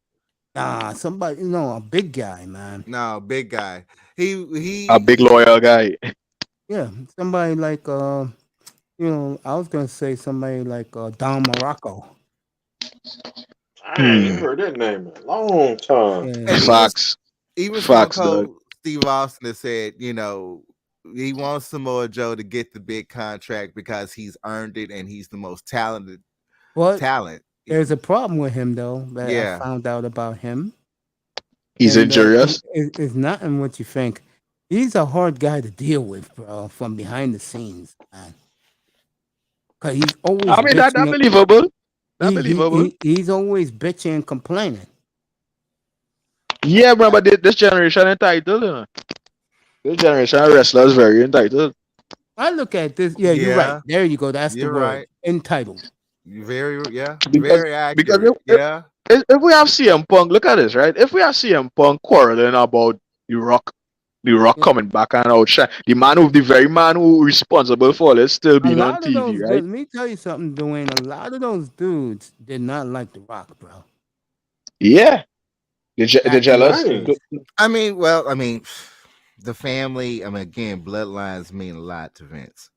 Nah, somebody. A big guy, man. No, big guy. He a big loyal guy. Yeah, somebody like I was gonna say somebody like Don Morocco. I ain't heard that name in a long time. Yeah. And Facts. even Stone Facts, dog. Cold Steve Austin has said, you know, he wants Samoa Joe to get the big contract because he's earned it and he's the most talented Well, talent. there's a problem with him though that Yeah. I found out about him. He's And, injurious. It's not in what you think. He's a hard guy to deal with, bro, from behind the scenes, man. Cause he's always. I mean, that's bitching- believable. That's he- believable. he's always bitching and complaining. Yeah, bro, but this generation entitled. You know? This generation of wrestlers very entitled. I look at this. Yeah, you're Yeah. right. There you go. That's You're the word. right. Entitled. Very, yeah, Because- very because accurate. Yeah. If we have CM Punk, look at this, right? If we have CM Punk quarreling about the Rock Yeah. coming back and outshine the very man who responsible for it still A being on lot of TV, those. right? Let me tell you something, Dwayne. A lot of those dudes did not like The Rock, bro. Yeah, the Back in jealous. the day. I mean, the family, again, bloodlines mean a lot to Vince.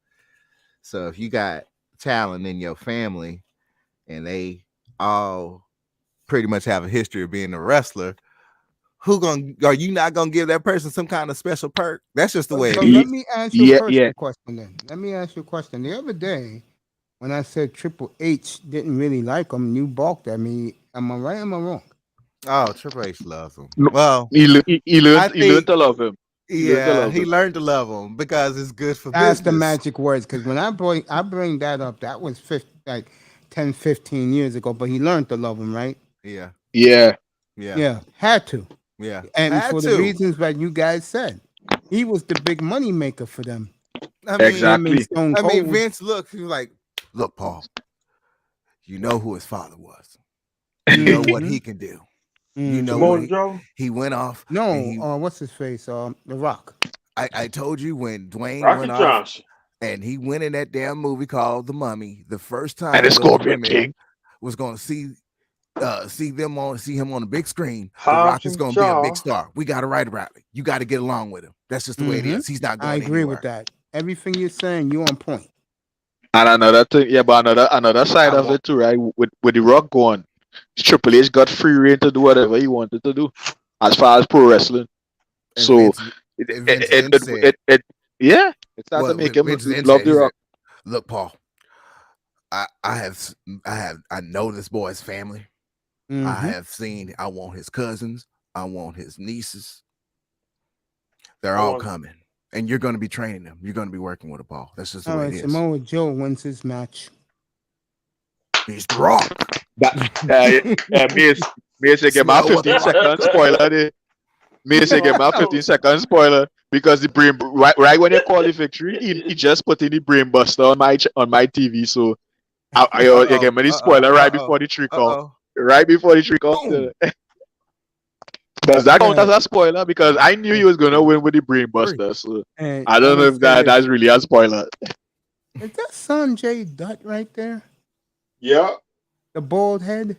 So if you got talent in your family and they all pretty much have a history of being a wrestler, are you not gonna give that person some kind of special perk? That's just the way So it is. let me ask you Yeah, a personal yeah. question then. Let me ask you a question. The other day, when I said Triple H didn't really like him, you balked at me. Am I right? Am I wrong? Oh, Triple H loves him. No, Well, He learned think- to love him. yeah, he learned to love him because it's good for That's business. the magic words. Because when I bring that up, that was 10, 15 years ago. But he learned to love him, right? Yeah, Yeah, Yeah, had to. And Had for to. the reasons that you guys said, he was the big money maker for them. I mean, Exactly. Him and Stone I mean, Cold. Vince looked. He was like, "Look, Paul, you know who his father was. You know what he can do. You know Samoa what Joe. he went off. No, and he- what's his face? The Rock. I told you when Dwayne Rocky went off Johnson. and he went in that damn movie called The Mummy. The first time and it's those gonna be women big. was going to see him on the big screen. The Rock is going to be a big star. We got to write about it. You got to get along with him. That's just the way it is. He's not going I agree anywhere. with that. Everything you're saying, you on point. And another thing, yeah, but another side of it too, right? With the Rock going, Triple H got free reign to do whatever he wanted to do, as far as pro wrestling. And So Vince then said, yeah, it started to make him Vince then love said, the he Rock. said, "Look, Paul, I know this boy's family. Mhm. I want his cousins. I want his nieces. They're all coming. And you're going to be training them. You're going to be working with them, Paul. That's just the All way right, it is. Samoa Joe wins his match. He's the Rock. Me say get my Smell what the 15 Rock second does. spoiler there. Me say get my 15 second spoiler because the brain right when they call the victory, he just put in the brain buster on my TV. So you get me the spoiler right before the trick out. Right before the trick out. Does that count as a spoiler? Because I knew he was gonna win with the brain buster. So And I don't know if that's really a spoiler. Is that Sanjay Dutt right there? Yeah, The bald head?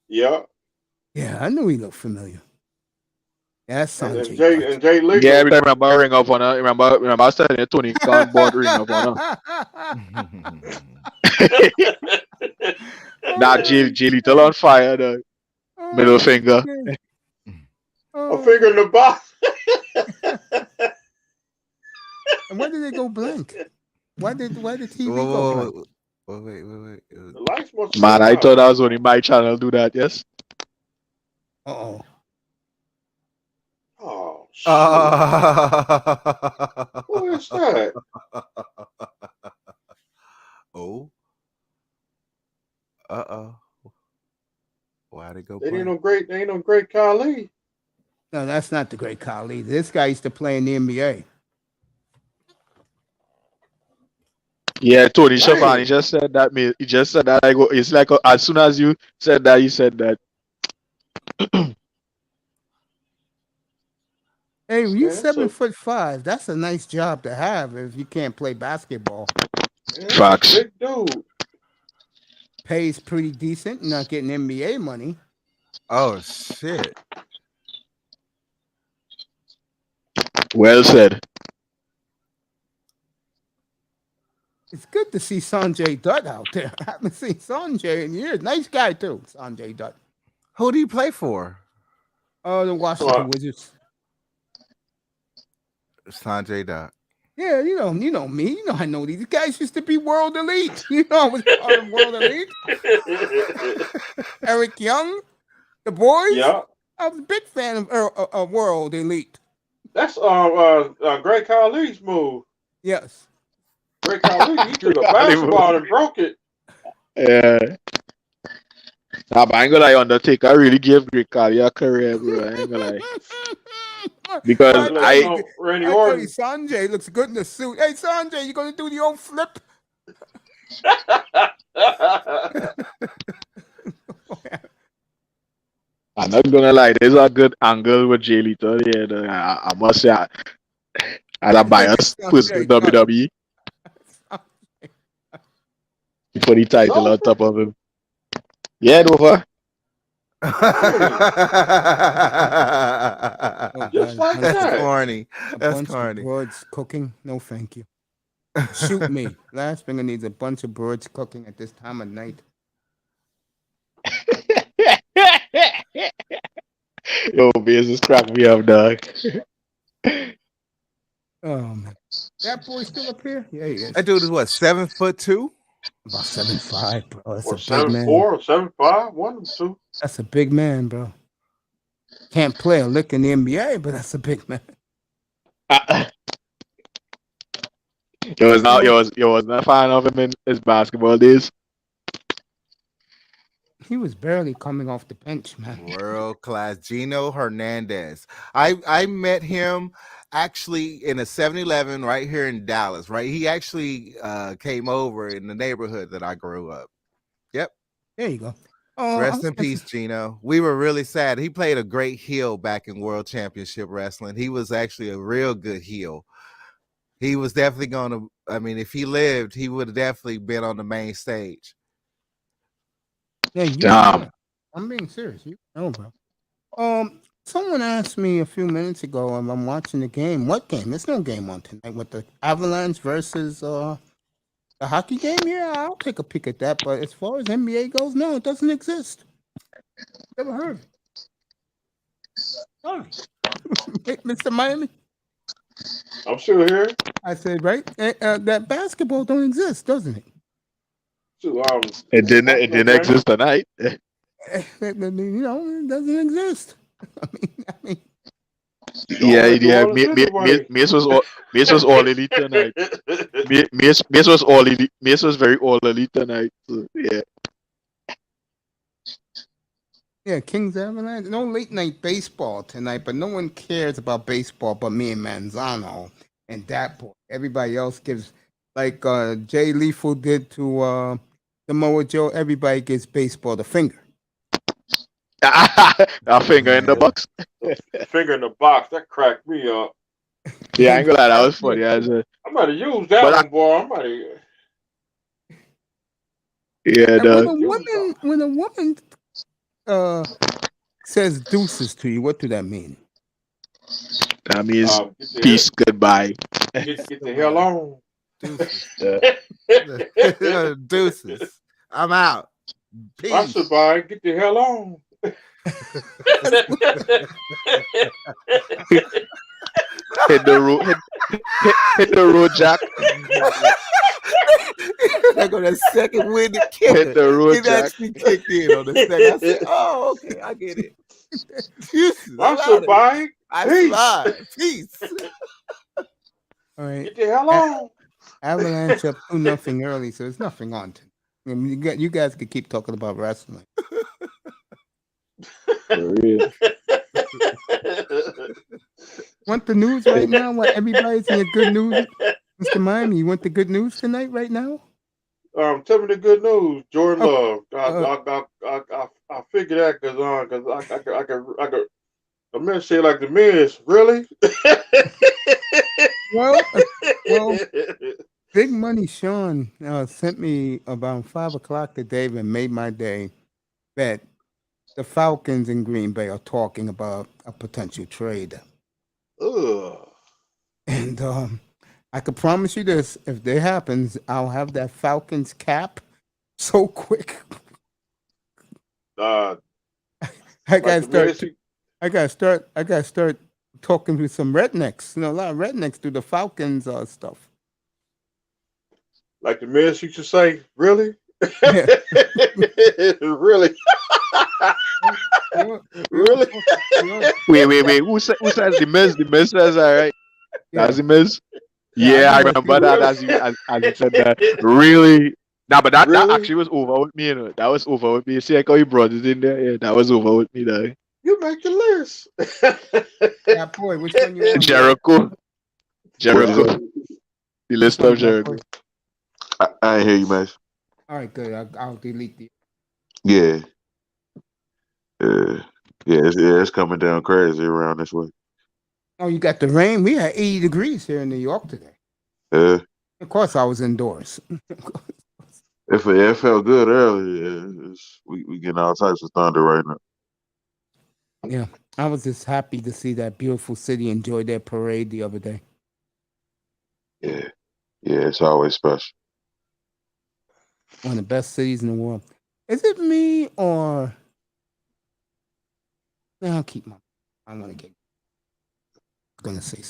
yeah. Yeah, I knew he looked familiar. That's And Sanjay Jay Dutt. and Jay Lee. Yeah, remember Ring of Honor. Remember I was telling you Tony Khan bought Ring of Honor. Now Jay Little on fire, the middle finger. A finger in the box. And why did they go blank? Why did TV go blank? Wait. The lights must have Man, been I out. thought I was only my channel do that, yes. Uh-oh. Oh, shit. Who is that? Oh. Why'd it go They ain't blank? no great Khali. No, that's not the great Khali. This guy used to play in the NBA. Yeah, Tony Dang. Schiavone, he just said that. He just said that. It's like as soon as you said that, he said that. Hey, you Yeah, so- 7'5". That's a nice job to have if you can't play basketball. Yeah, Facts. Big dude. Pays pretty decent, not getting NBA money. Oh, shit. Well said. It's good to see Sanjay Dutt out there. I haven't seen Sanjay in years. Nice guy too, Sanjay Dutt. Who do you play for? The Washington Wizards. Sanjay Dutt. Yeah, you know me. You know I know these guys used to be world elite. You know I was part of world elite. Eric Young, the boys. Yeah. I was a big fan of world elite. That's Great Khali's move. Yes. Great Khali, he took a basketball and broke it. Yeah. Nah, but I ain't gonna lie, Undertaker really gave Great Khali a career, bro. I ain't gonna lie. Because Randy I tell Orton. you, Sanjay looks good in the suit. Hey, Sanjay, you gonna do the old flip? I'm not gonna lie, there's a good angle with Jay Lethal here. I must say, as a biased person, WWE. You put the title on top of him. Yeah, Nova. Just like That's that. corny. That's bunch corny. of birds cooking. No, thank you. Shoot me. Last Finger needs a bunch of birds cooking at this time of night. Yo, business crack me up, dog. Oh man, that boy still up here? Yeah, he is. That dude is what, 7'2"? About 7'5", bro. That's Or a big man. 7'4", or 7'5", one of the two. That's a big man, bro. Can't play a lick in the NBA, but that's a big man. You was not a fan of him in his basketball days. He was barely coming off the bench, man. World class. Gino Hernandez. I met him actually in a 7-Eleven right here in Dallas, right? He actually came over in the neighborhood that I grew up. Yep. There you go. Rest in peace, Gino. We were really sad. He played a great heel back in World Championship Wrestling. He was actually a real good heel. He was definitely going to, I mean, if he lived, he would have definitely been on the main stage. Yeah, I'm being serious. You know, bro. Someone asked me a few minutes ago if I'm watching the game. What game? There's no game on tonight with the Avalanche versus the hockey game. Yeah, I'll take a peek at that. But as far as NBA goes, no, it doesn't exist. Never heard. Sorry, hey, Mr. Miami. I'm still here. I said right. That basketball don't exist, doesn't it? So, It didn't exist tonight. You know, it doesn't exist. I mean. Yeah. Mace was all elite tonight. Mace was all elite. Mace was very all elite tonight. So, yeah. Yeah, Kings Avalanche. No late night baseball tonight, but no one cares about baseball but me and Manzano and that boy. Everybody else gives, like Jay Lethal did to Samoa Joe. Everybody gives baseball the finger. A finger in the box. Finger in the box. That cracked me up. Yeah, I ain't gonna lie, that was funny. I might have used that one, boy. I might have. Yeah, when a woman says deuces to you, what do that mean? That means peace, goodbye. Get the hell on. Deuces. I'm out. Peace. I survived. Get the hell on. Hit the road, Jack. Like on the second wind to kill Hit the road, it Jack. actually kicked in on the second. I said, "Oh, okay, I get it." I survived. I survived. Peace. All right. Get the hell on. Avalanche up 2-0 early, so there's nothing on. I mean, you guys could keep talking about wrestling. For real. Want the news right now? What everybody's in the good news? Mr. Miami, you want the good news tonight right now? Tell me the good news. Jordan Love. I figured that because I could a man say like the Miz, really? Well, Big Money Sean sent me about 5 o'clock today and made my day that the Falcons in Green Bay are talking about a potential trade. Ugh. And I could promise you this, if that happens, I'll have that Falcons cap so quick. I gotta Like the man, start. I gotta start talking to some rednecks. You know, a lot of rednecks do the Falcons stuff. like the man used to say, really? Yeah. Really? Really? Wait. Who says the Miz? The Miz says that, right? That's the Miz. Yeah, I remember that as you said that. Really? Nah, but that Really? actually was over with me, you know. That was over with me. See, like how you brought it in there. Yeah, that was over with me, though. You make the list. Yeah, boy, which one you want? Jericho. Jericho. The list of Jericho. I ain't hear you, man. All right, good. I'll delete the. Yeah. It's coming down crazy around this way. Oh, you got the rain. We had 80 degrees here in New York today. Yeah. Of course, I was indoors. It felt good earlier. We getting all types of thunder right now. Yeah, I was just happy to see that beautiful city enjoy their parade the other day. Yeah, it's always special. One of the best cities in the world. Is it me or? No, I'll keep my. I want to get. Gonna say,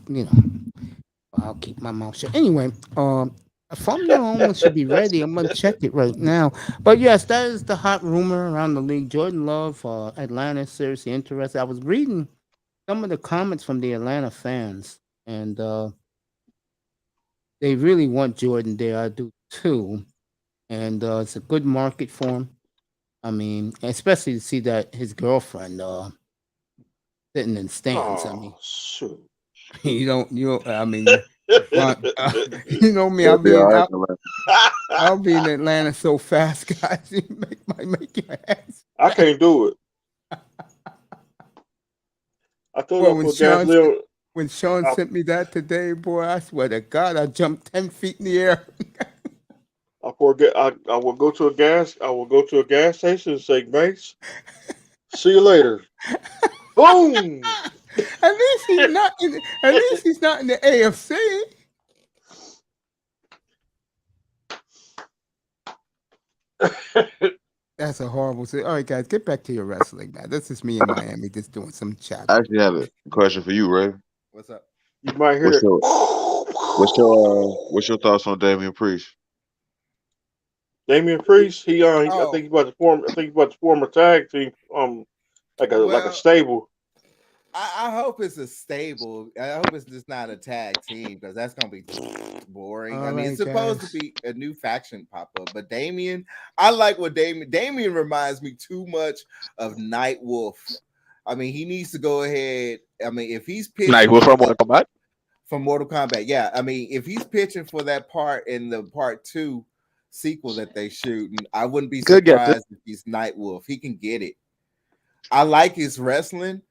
you know, I'll keep my mouth shut. Anyway, Formula One should be ready. I'm gonna check it right now. But yes, that is the hot rumor around the league. Jordan Love, Atlanta is seriously interested. I was reading some of the comments from the Atlanta fans, and they really want Jordan there. I do too, and it's a good market for him. I mean, especially to see that his girlfriend sitting in stands. I mean, shoot. you don't. I mean, you know me. It'll be all right, I'll be in Atlanta so fast, guys. You might make your ass. I can't do it. I told Well, him when Sean sent me that today, boy, I swear to God, I jumped 10 feet in the air. I will go to a gas station and say, Mace, see you later. Boom. At least he's not in the AFC. That's a horrible thing. All right, guys, get back to your wrestling, man. This is me in Miami just doing some chat. I actually have a question for you, Ray. What's up? You might hear it. What's your thoughts on Damian Priest? Damian Priest, I think he's about to form a tag team, like a stable. I hope it's a stable. I hope it's just not a tag team because that's gonna be boring. All I mean, right, it's supposed guys. to be a new faction pop up, but Damian, I like what Damian reminds me too much of Nightwolf. I mean, he needs to go ahead. I mean, if he's pitching Nightwolf from Mortal Kombat. From Mortal Kombat, yeah. I mean, if he's pitching for that part in the part 2 sequel that they shooting, I wouldn't be surprised if he's Nightwolf. He can get it. I like his wrestling.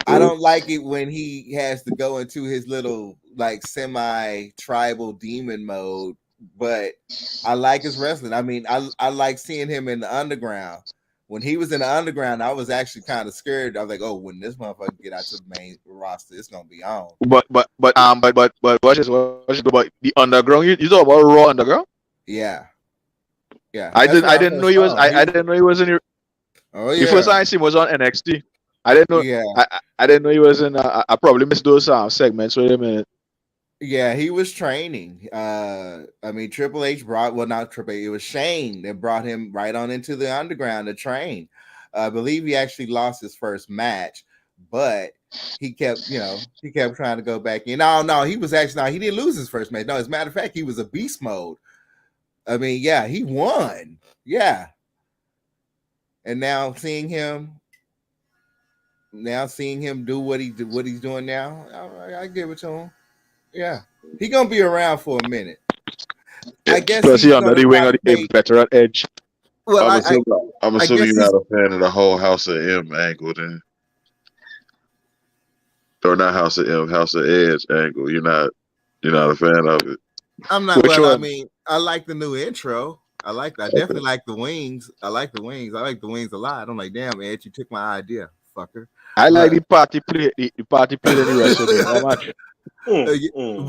I don't like it when he has to go into his little like semi-tribal demon mode, but I like his wrestling. I mean, I like seeing him in the underground. When he was in the underground, I was actually kind of scared. I was like, "Oh, when this motherfucker get out to the main roster, it's gonna be on." But watch this. But the underground, you talk about Raw Underground? Yeah. I didn't know he was. I didn't know he was in your. Oh yeah. The first time I seen him was on NXT. I didn't know. Yeah. I didn't know he was in. I probably missed those segments. Wait a minute. Yeah, he was training. I mean, Triple H not Triple H. It was Shane that brought him right on into the underground to train. I believe he actually lost his first match, but he kept trying to go back in. No, he didn't lose his first match. No, as a matter of fact, he was a beast mode. I mean, yeah, he won. Yeah. And now seeing him do what he's doing now, I give it to him. Yeah, he gonna be around for a minute. I guess Plus he under the wing of the veteran Edge. Well, I'm assuming you're not a fan of the whole House of M angle, then, or not House of M, House of Edge angle. You're not a fan of it. I'm not. Well, I mean, I like the new intro. I definitely like the wings. I like the wings a lot. I'm like, damn, Edge, you took my idea, fucker. I like the party play in the wrestling match.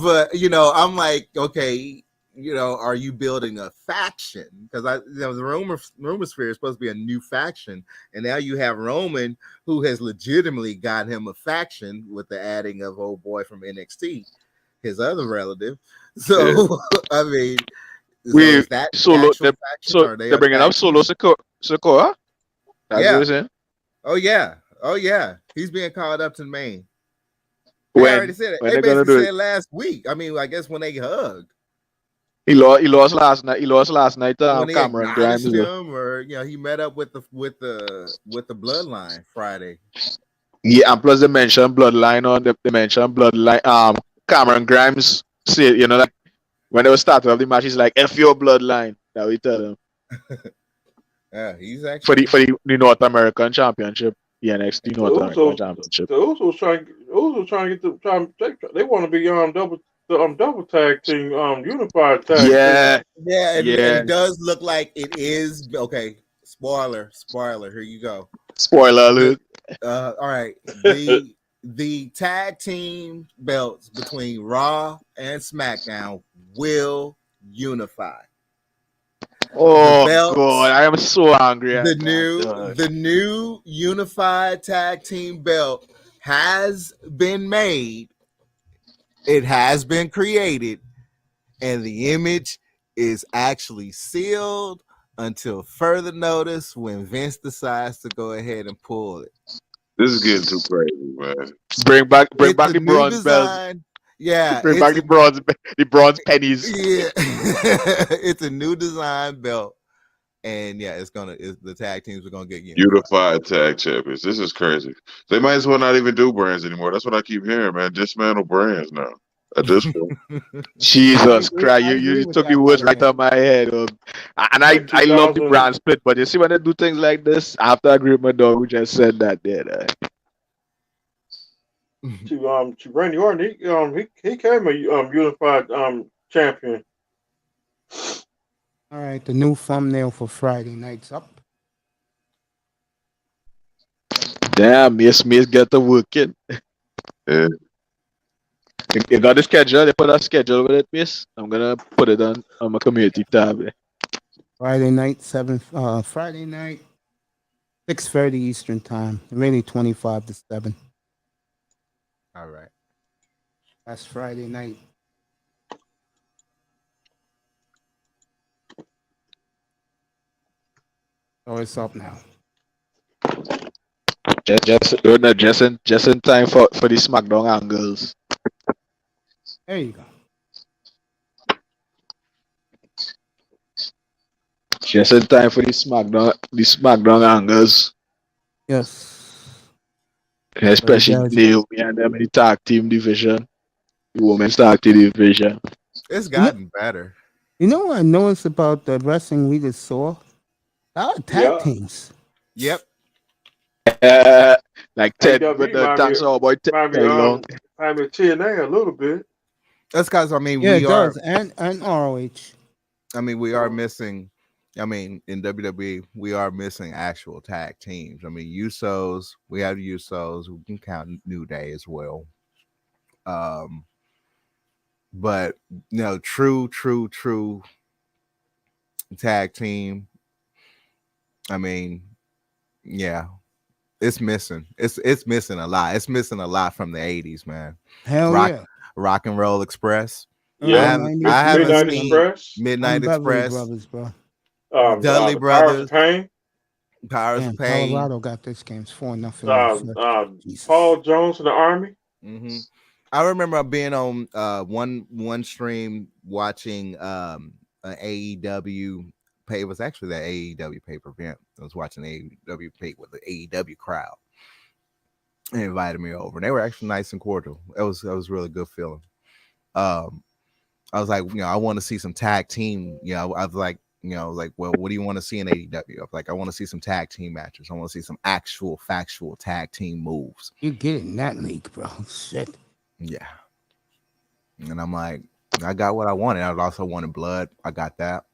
But I'm like, okay, are you building a faction? Because the rumor sphere is supposed to be a new faction, and now you have Roman, who has legitimately got him a faction with the adding of old boy from NXT, his other relative. So I mean, is that Solo? actual faction? Are They're bringing up Solo Sikoa. That's what you're saying? Oh yeah. He's being called up to the main. When? They already said it. When They they're gonna basically do said last week. I mean, I guess when they hugged. He lost last night. He lost last night to When he Cameron Grimes. him, or he met up with the bloodline Friday. Yeah, and plus they mentioned bloodline on they mentioned bloodline. Cameron Grimes said, like when they were starting off the match, he's like, "F your bloodline." That we tell him. Yeah, he's actually for the North American Championship, the NXT North American Championship. The Usos trying to get they want to be double tag team, unified tag team. Yeah, and it does look like it is. Okay, spoiler. Here you go. Spoiler alert. All right, the tag team belts between Raw and SmackDown will unify. Oh God, I am so angry. The new unified tag team belt has been made. It has been created, and the image is actually sealed until further notice when Vince decides to go ahead and pull it. This is getting too crazy, man. Bring back the bronze belt. Yeah, bring back the bronze pennies. Yeah, it's a new design belt, and the tag teams are gonna get unified tag champions. This is crazy. They might as well not even do brands anymore. That's what I keep hearing, man. Dismantle brands now. At this point, Jesus Christ, you took the words right out of my head. And I love the brand split, but you see when they do things like this, I have to agree with my dog who just said that there. To Randy Orton, he came a unified champion. All right, the new thumbnail for Friday night's up. Damn, Miss get to working. Yeah. You got the schedule. They put a schedule with it, Miss. I'm gonna put it on my community tab. Friday night, 6:30 Eastern time. Really 25 to 7. All right. That's Friday night. So it's up now. Just in time for the SmackDown angles. There you go. Just in time for the SmackDown angles. Yes. Especially Naomi and them in the tag team division. The women's tag team division. It's gotten better. You know what I noticed about the wrestling we just saw? Tag teams. Yep. Like Ted with the thanks all boy Ted Long. I mean TNA a little bit. That's because it does, and ROH. I mean, we are missing. I mean, in WWE, we are missing actual tag teams. I mean, Usos. We have Usos. We can count New Day as well. But true tag team. I mean, yeah, it's missing. It's missing a lot. It's missing a lot from the 80s, man. Hell yeah. Rock and Roll Express. Yeah, I haven't Midnight seen Express. Midnight Express. Brothers, bro. Dudley Brothers. Powers of Pain. Colorado got this game 4-0. Paul Jones in the Army. Mm-hmm. I remember being on one stream watching an AEW. It was actually the AEW pay-per-view. I was watching AEW pay with the AEW crowd. They invited me over. They were actually nice and cordial. It was really good feeling. I was like, I want to see some tag team. I was like, well, what do you want to see in AEW? I was like, I want to see some tag team matches. I want to see some actual factual tag team moves. You get in that league, bro. Shit. Yeah. And I'm like, I got what I wanted. I also wanted blood. I got that.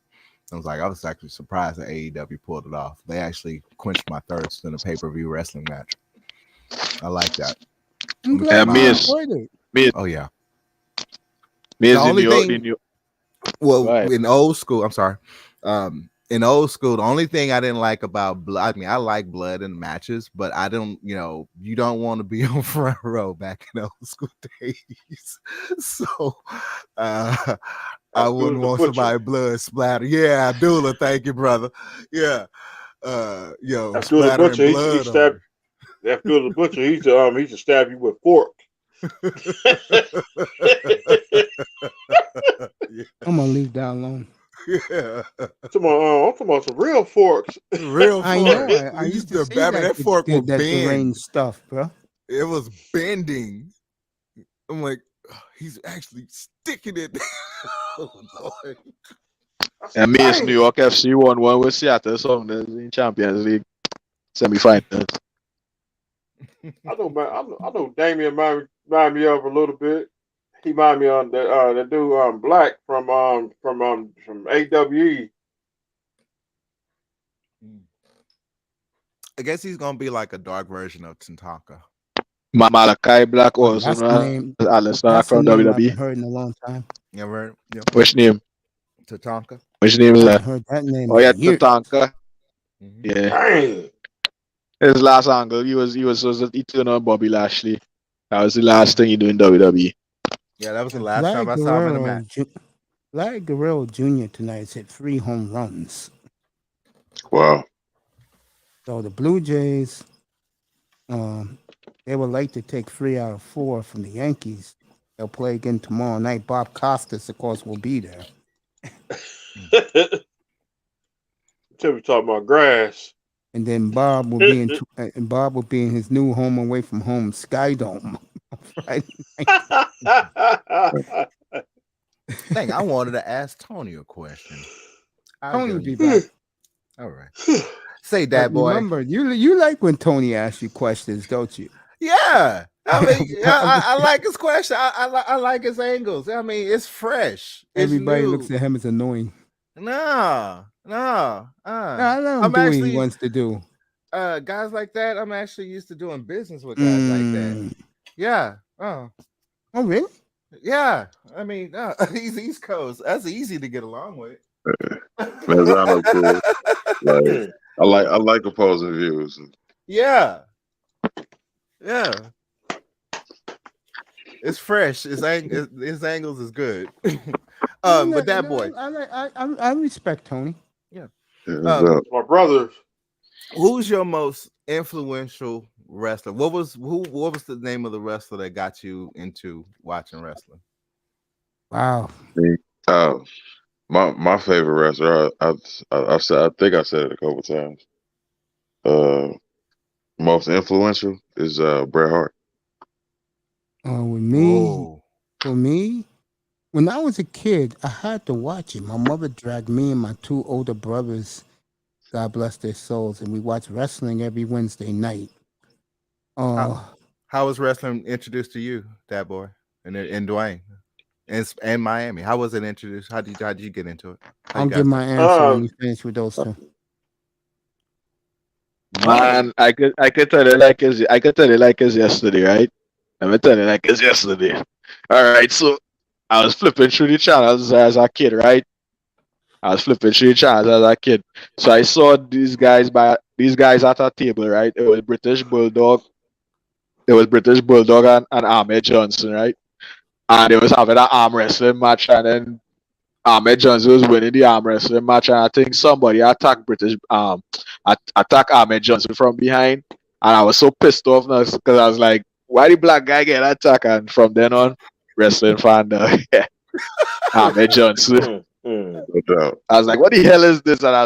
I was actually surprised that AEW pulled it off. They actually quenched my thirst in a pay-per-view wrestling match. I like that. I'm glad Oh yeah. The only thing Well, Right. in old school, I'm sorry. In old school, the only thing I didn't like about blood, I mean, I like blood in matches, but I don't, you don't want to be on front row back in old school days. So I wouldn't want somebody blood splatter. Yeah, Abdullah, thank you, brother. Yeah. Abdullah Splattering Butcher, he blood stabbed. Abdullah Butcher, he used to stab you with a fork. I'm gonna leave that alone. Yeah. I'm talking about some real forks. Real I fork. know. I used to see that fork will that bend. deranged stuff, bro. It was bending. I'm like, he's actually sticking it. Oh, Lord. I mean, it's New York FC 1-1 with Seattle, so in Champions League semi-finals. I know Damien remind me of a little bit. He remind me of that dude Black from AWE. I guess he's gonna be like a dark version of Tatanka. Malachi Black also That's the name. Alistair That's from the name I WWE. haven't heard in a long time. You ever heard? Yeah. Which name? Tatanka. Which name is I that? haven't heard that name. Oh yeah, in years. Tatanka. Mhm. Yeah. Dang. His last angle, he turned on Bobby Lashley. That was the last thing he did in WWE. Yeah, that was the last time I saw him in a match. Larry Guerrero Jr. tonight has hit 3 home runs. Wow. So the Blue Jays, they would like to take 3 out of 4 from the Yankees. They'll play again tomorrow night. Bob Costas, of course, will be there. Tell me talking about grass. And then Bob will be in his new home away from home, Sky Dome. Friday night. Dang, I wanted to ask Tony a question. Tony will be back. All right. Say that, boy. Remember, you like when Tony asks you questions, don't you? Yeah. I mean, I like his question. I like his angles. I mean, it's fresh. It's Everybody new. looks at him as annoying. No. I let him do what he wants to do. Guys like that, I'm actually used to doing business with guys like that. Yeah. Oh, really? Yeah. I mean, he's East Coast. That's easy to get along with. Cool. Like, I like opposing views. Yeah. Yeah. It's fresh. His angles is good. But that boy. I respect Tony. Yeah. My brother. Who's your most influential wrestler? What was the name of the wrestler that got you into watching wrestling? Wow. My favorite wrestler, I think I said it a couple times. Most influential is Bret Hart. With me, for me, when I was a kid, I had to watch it. My mother dragged me and my 2 older brothers, God bless their souls, and we watched wrestling every Wednesday night. How was wrestling introduced to you, that boy, and Dwayne, and Miami? How was it introduced? How did you get into it? I'll give my answer when we finish with those 2. Man, I could tell you like it's yesterday, right? Let me tell you like it's yesterday. All right, so I was flipping through the channels as a kid, right? So I saw these guys at a table, right? It was British Bulldog and Ahmed Johnson, right? And they was having an arm wrestling match, and then Ahmed Johnson was winning the arm wrestling match, and I think somebody attacked Ahmed Johnson from behind, and I was so pissed off now because I was like, why the black guy get attacked? And from then on, wrestling fan, Ahmed Johnson. I was like, what the hell is this? And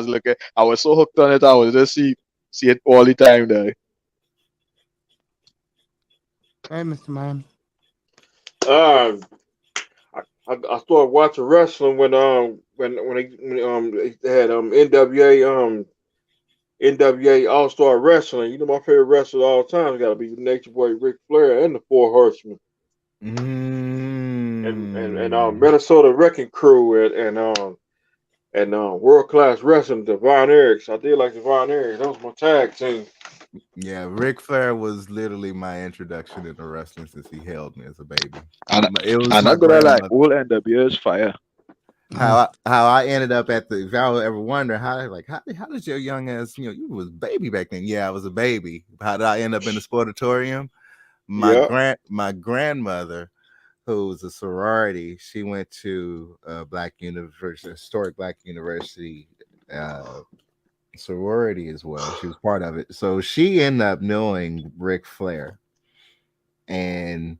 I was so hooked on it, I was just see it all the time there. Hey, Mr. Miami. I started watching wrestling when they had NWA All-Star Wrestling. You know, my favorite wrestler of all time has got to be Nature Boy Ric Flair and the Four Horsemen. And Minnesota Wrecking Crew and World Class Wrestling, Devon Eriks. I did like Devon Eriks. That was my tag team. Yeah, Ric Flair was literally my introduction into wrestling since he held me as a baby. I'm not gonna lie, old NWA is fire. how I ended up at the. If y'all ever wonder how did your young ass, you was a baby back then? Yeah, I was a baby. How did I end up in the sportatorium? My grandmother, who was a sorority, she went to historic Black University sorority as well. She was part of it, so she ended up knowing Ric Flair, and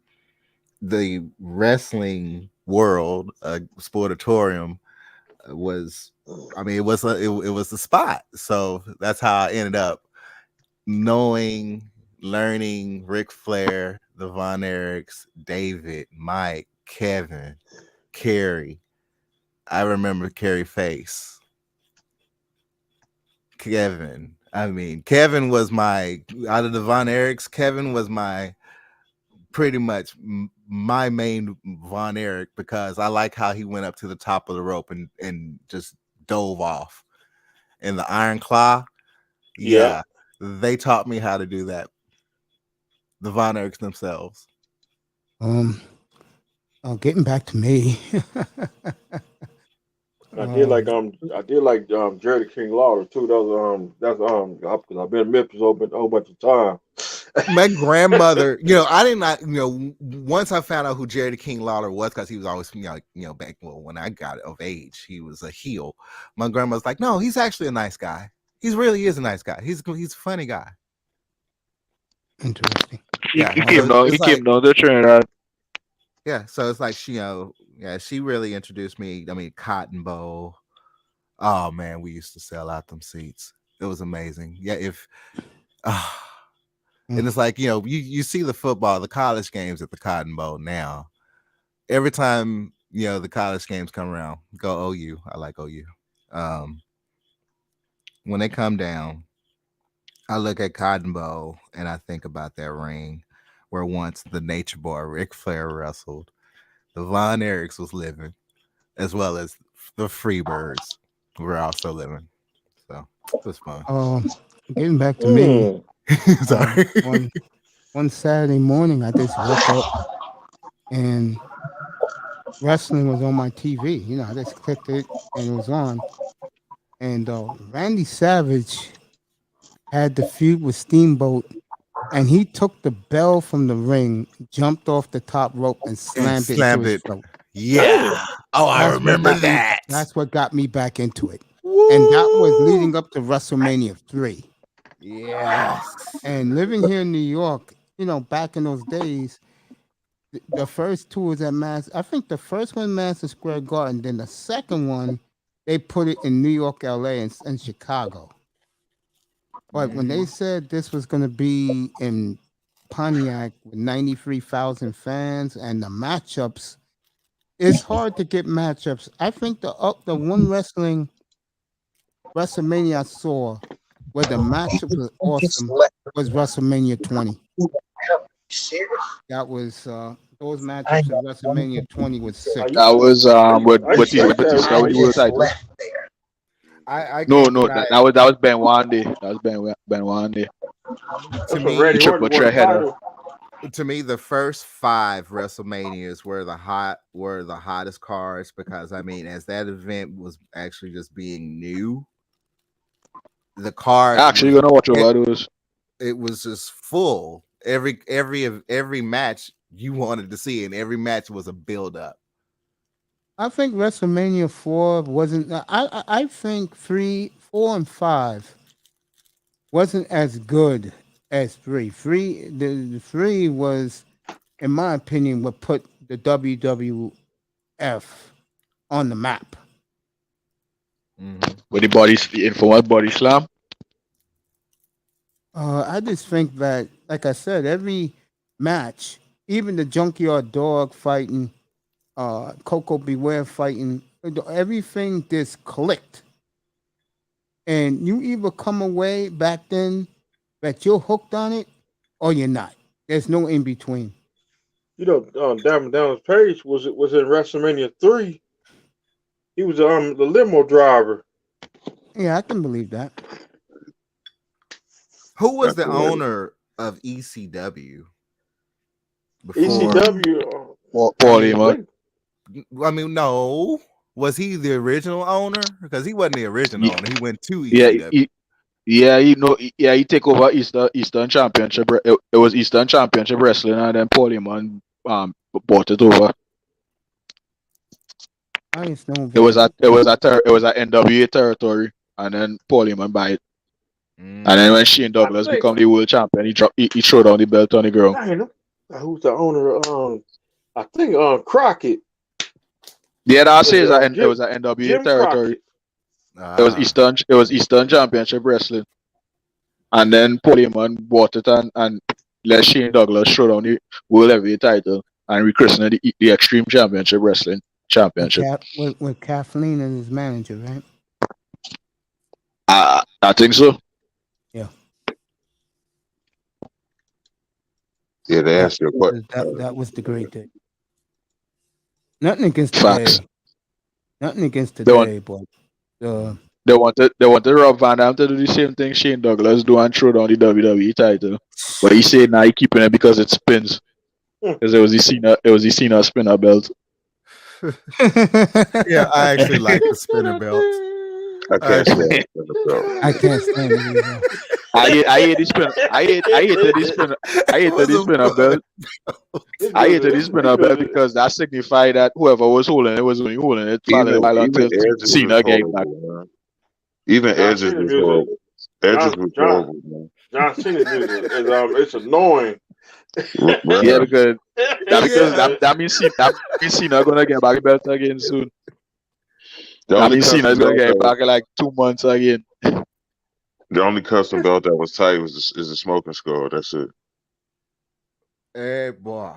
the wrestling world, sportatorium was, I mean, it was the spot. So that's how I ended up knowing, learning Ric Flair, the Von Erichs, David, Mike, Kevin, Kerry. I remember Kerry Face. Kevin. I mean, Kevin was out of the Von Erichs, Kevin was pretty much my main Von Erich, because I like how he went up to the top of the rope and just dove off. And the Iron Claw, yeah, they taught me how to do that. The Von Erichs themselves. Getting back to me. I did like Jerry King Lawler too. Because I've been in Memphis a whole bunch of time. My grandmother, I did not, once I found out who Jerry the King Lawler was, because he was always, back when I got of age, he was a heel. My grandma's like, no, he's actually a nice guy. He really is a nice guy. He's a funny guy. Interesting. Yeah, he came down to Trinidad. Yeah, so it's like she really introduced me. I mean, Cotton Bowl. Oh man, we used to sell out them seats. It was amazing. Yeah, and it's like, you see the football, the college games at the Cotton Bowl now. Every time, the college games come around, go OU. I like OU. When they come down, I look at Cotton Bowl and I think about that ring where once the Nature Boy Ric Flair wrestled, the Von Erichs was living, as well as the Freebirds were also living. So it was fun. Getting back to me. Sorry. One Saturday morning, I just woke up and wrestling was on my TV. I just clicked it and it was on. And Randy Savage had the feud with Steamboat, and he took the bell from the ring, jumped off the top rope, and slammed it into his throat. Yeah. Oh, I remember that. That's what got me back into it. Woo! And that was leading up to WrestleMania 3. Yes. And living here in New York, back in those days, the first two was at I think the first one, Madison Square Garden. Then the second one, they put it in New York, LA, and Chicago. But when they said this was going to be in Pontiac with 93,000 fans and the matchups, it's hard to get matchups. I think the one WrestleMania I saw where the matchup was awesome was WrestleMania 20. That was those matchups at WrestleMania 20 was sick. That was with the that was Ben Wandy. That was Ben Wandy. To me, the first 5 WrestleManias were the hottest cards, because I mean, as that event was actually just being new, the card actually gonna watch about it. It was just full. Every match you wanted to see, and every match was a build up. I think WrestleMania 4 wasn't. I think 3, 4, and 5 wasn't as good as 3. The 3 was, in my opinion, what put the WWF on the map. With the infamous body slam. I just think that, like I said, every match, even the Junkyard Dog fighting, Coco Beware fighting, everything just clicked. And you either come away back then that you're hooked on it or you're not. There's no in between. Diamond Dallas Page was in WrestleMania 3. He was the limo driver. Yeah, I can believe that. Who was the owner of ECW? ECW. Paulie, I mean, no. Was he the original owner? Because he wasn't the original owner. He went to Yeah, ECW. he take over Eastern Championship. It was Eastern Championship Wrestling, and then Paul Heyman bought it over. I just know It was at NWA territory, and then Paul Heyman buy it. And then when Shane Douglas become the world champion, he threw down the belt on the ground. I know who's the owner. I think Crockett. Yeah, that says it was at NWA Jim territory. It was Eastern Championship Wrestling, and then Paul Heyman bought it and let Shane Douglas throw down the world heavyweight title and rechristened it the Extreme Championship Wrestling Championship. With Kathleen and his manager, right? I think so. Yeah. Yeah, they asked you a question. That was the great day. Nothing against Facts. today. Nothing against today, but They wanted Rob Van Dam to do the same thing Shane Douglas do and throw down the WWE title, but he said now he keeping it because it spins. Because it was the Cena spinner belt. Yeah, I actually like the spinner belt. I can't stand the belt. I can't stand it either. I hate the spinner. I hated the spinner. I hated the spinner belt. I hated the spinner belt because that signified that whoever was holding it was only holding it while until Cena came back. Even Edges was horrible. Edges was horrible, man. John Cena is it's annoying. Yeah, because that means Cena gonna get back belt again soon. That means Cena's gonna get back in like 2 months again. The only custom belt that was tight is the smoking skull. That's it. Hey, boy.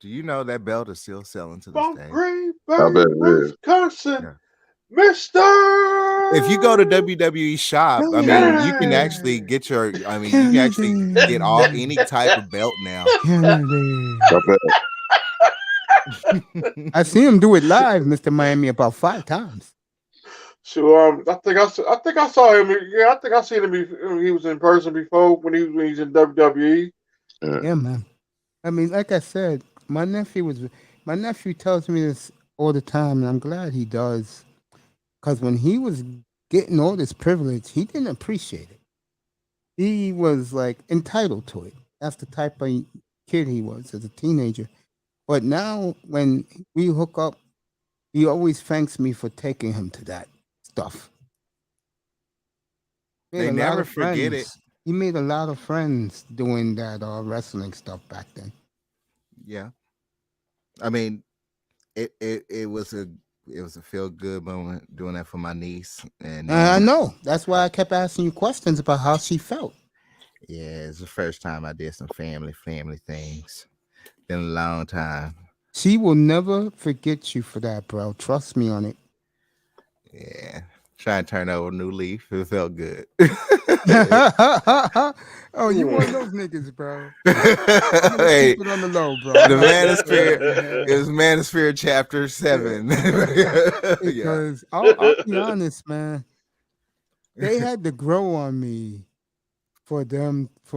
Do you know that belt is still selling to this day? I bet it is. Wisconsin, Yeah. Mister. If you go to WWE shop, I mean, you can actually get you can actually get any type of belt now. I bet. I see him do it live, Mr. Miami, about 5 times. So I think I saw him. Yeah, I think I seen him. He was in person before when he's in WWE. Yeah, man. I mean, like I said, my nephew tells me this all the time, and I'm glad he does. Because when he was getting all this privilege, he didn't appreciate it. He was like entitled to it. That's the type of kid he was as a teenager. But now when we hook up, he always thanks me for taking him to that stuff. They never forget it. He made a lot of friends doing that wrestling stuff back then. Yeah. I mean, it was a feel good moment doing that for my niece, and I know. That's why I kept asking you questions about how she felt. Yeah, it's the first time I did some family things. Been a long time. She will never forget you for that, bro. Trust me on it. Yeah. Trying to turn over a new leaf. It felt good. Oh, you one of those niggas, bro. Hey, keep it on the low, bro. The Manosphere is Manosphere Chapter 7. Because I'll be honest, man. They had to grow on me for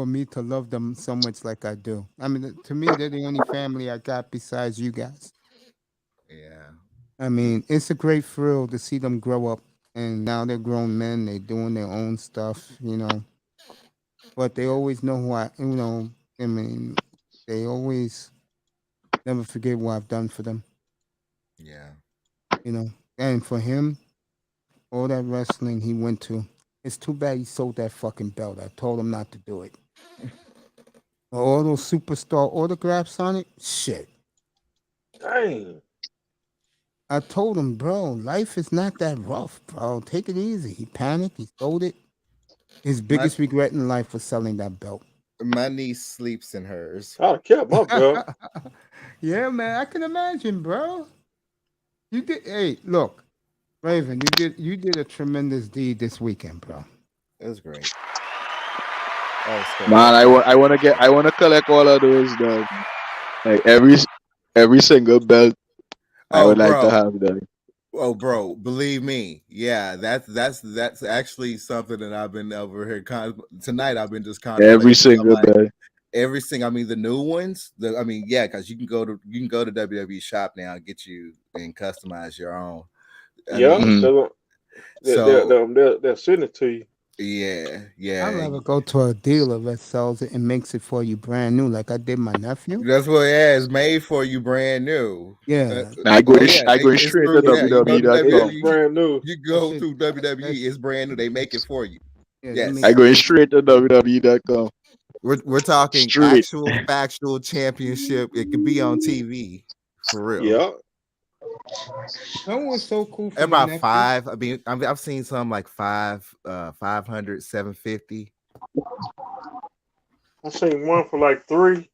me to love them so much like I do. I mean, to me, they're the only family I got besides you guys. Yeah. I mean, it's a great thrill to see them grow up. And now they're grown men. They're doing their own stuff, you know. But they always know who I mean, they always never forget what I've done for them. Yeah. You know. And for him, all that wrestling he went to, it's too bad he sold that fucking belt. I told him not to do it. All those superstar autographs on it, shit. Dang. I told him, bro, life is not that rough, bro. Take it easy. He panicked. He sold it. His biggest regret in life was selling that belt. My niece sleeps in hers. I kept my belt. Yeah, man. I can imagine, bro. You did. Hey, look, Raven. You did a tremendous deed this weekend, bro. It was great. Man, I want to collect all of those, dog. Like every single belt. I would like to have that. Oh, bro, believe me, yeah, that's actually something that I've been over here tonight. I've been just contemplating every single day. Every single, I mean, the new ones. Yeah, because you can go to WWE Shop now and get you and customize your own. Yeah, mean, they'll send it to you. yeah. I'd rather go to a dealer that sells it and makes it for you brand new, like I did my nephew. That's what it's made for you, brand new. Yeah, I go It's straight true. to Yeah, you go to WWE.com. It's brand new. You go shit- to WWE, that's- it's brand new. They make it for you. yeah, they Yes. make I it- go straight to WWE.com. We're talking Straight. actual factual championship. It could be on TV for real. Yeah. That was so cool. For my About nephew. 5. I mean, I've seen some like 500, 750. I seen one for like 3.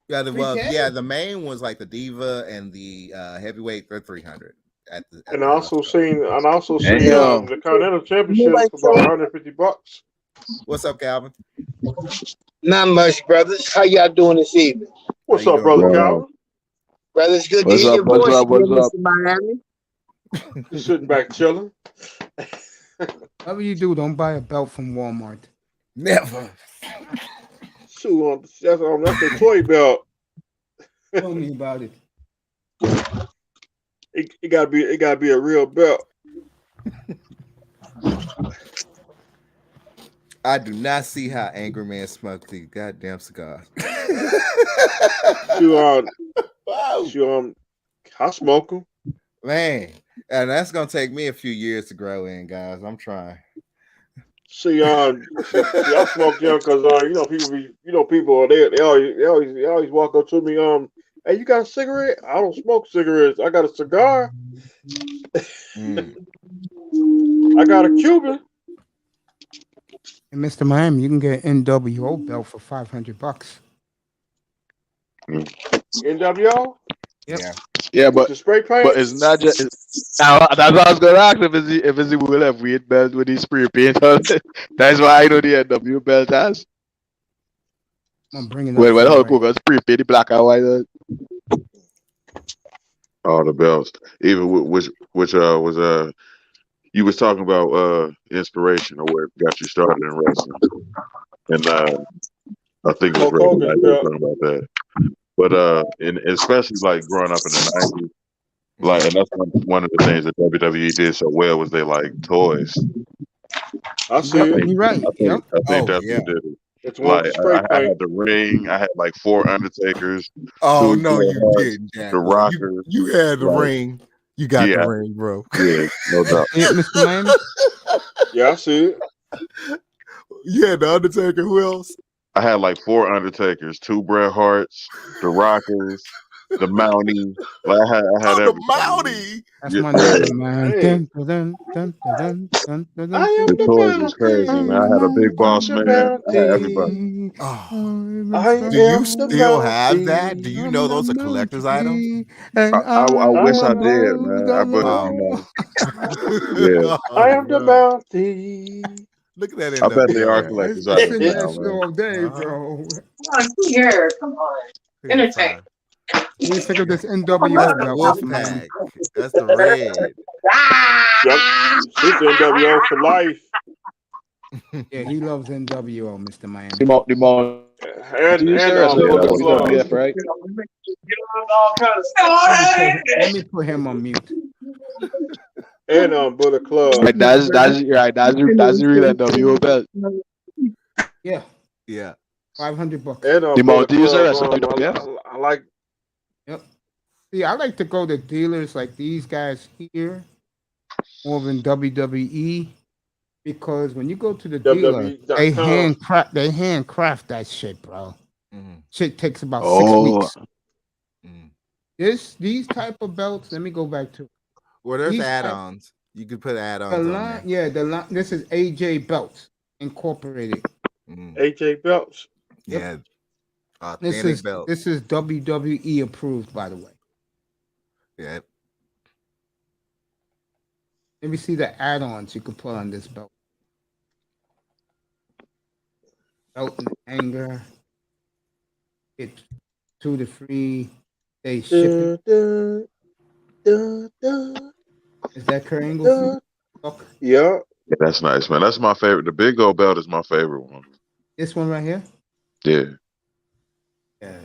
Yeah, $3K? the main ones like the Diva and the heavyweight. They're 300. And I also seen Damn. the Continental Championship for about $150. What's up, Calvin? Not much, brothers. How y'all doing this evening? What's How you up, brother doing? Calvin? Brothers, good What's to hear up, your what's voice up, what's again, up? Mr. Miami. Just sitting back chilling. Whatever you do, don't buy a belt from Walmart. Never. Shoot, that's the toy belt. Tell me about it. It gotta be a real belt. I do not see how Angry Man smoked these goddamn cigars. Shoot, I smoke them. Man, and that's gonna take me a few years to grow in, guys. I'm trying. See, I smoke them because people they always walk up to me. Hey, you got a cigarette? I don't smoke cigarettes. I got a cigar. Mm. I got a Cuban. And Mr. Miami, you can get an NWO belt for $500. NWO. Yep. Yeah. Yeah, but The spray paint. it's not just. That's what I was gonna ask if it's the World Heavyweight belt with the spray paint on it. That's why I know the NW belt has. I'm bringing it up. When for you Hulk right Hogan spray paint the black and white. All the belts, even which was you was talking about inspiration or where it got you started in wrestling, and I think it was Hulk Ray Hogan's Knight belt. talking about that. But and especially like growing up in the '90s, like, and that's one of the things that WWE did so well was they like toys. I see Yep, it. you're right. Yep. I think Oh, that's yeah. what did it. It's one Like with spray I paint. had the ring, I had like 4 Undertakers, Oh 2 no, Bret you Harts, didn't, the Jacqueline. Rockers. You had the Like, ring. You got yeah. the ring, bro. Yeah, no doubt. Yeah, Mr. Miami. Yeah, I see it. You had the Undertaker. Who else? I had like 4 Undertakers, 2 Bret Harts, the Rockers, the Mountie. Like I had the everything. Mountie. That's Yeah, my yeah. neighbor, man. Hey. Dun, dun, dun, dun, dun, dun, dun, dun, I am The the toys was crazy, man. I had a big boss I'm the man. I had everybody. Mountie. Oh, I do you am the still have that? Do Mountie. you know those are collector's items? And I wish I did, man. But yeah, I am the No. Mountie. Look at that I bet they are NWO. collector's I've items been now, that shit man. all day, Uh-huh. bro. Come on, here. Come on. Entertain. Let me pick up this That's NWO the belt. wolf Mr. Miami. pack. That's the red. Yep. She's NWO for life. Yeah, he loves NWO, Mr. Miami. The mount. And Bullet Club. WWF, right? Let me put him on mute. And Bullet Club. Right, that's right. That's the real NWO belt. Yeah, Yeah. $500. And The Bullet Maltese Club. wrestler, WWF. I like. See, I like to go to dealers like these guys here more than WWE because when you go to the dealer, WWE.com. they handcraft that shit, bro. Mhm. Shit takes about Oh. 6 weeks. Mm. These type of belts. Let me go back to Well, there's These add-ons. You could put add-ons the on line. there. Yeah, the line. This is AJ Belts Incorporated. Mm. AJ Belts. Yeah. This Authentic belt. is WWE approved, by the way. Yeah. Let me see the add-ons you can put on this belt. Belt and hanger. It's 2 to 3 day shipping. Is that Kurt Angle? Okay. Yeah. Yeah, that's nice, man. That's my favorite. The Big Gold belt is my favorite one. This one right here? Yeah. Yeah.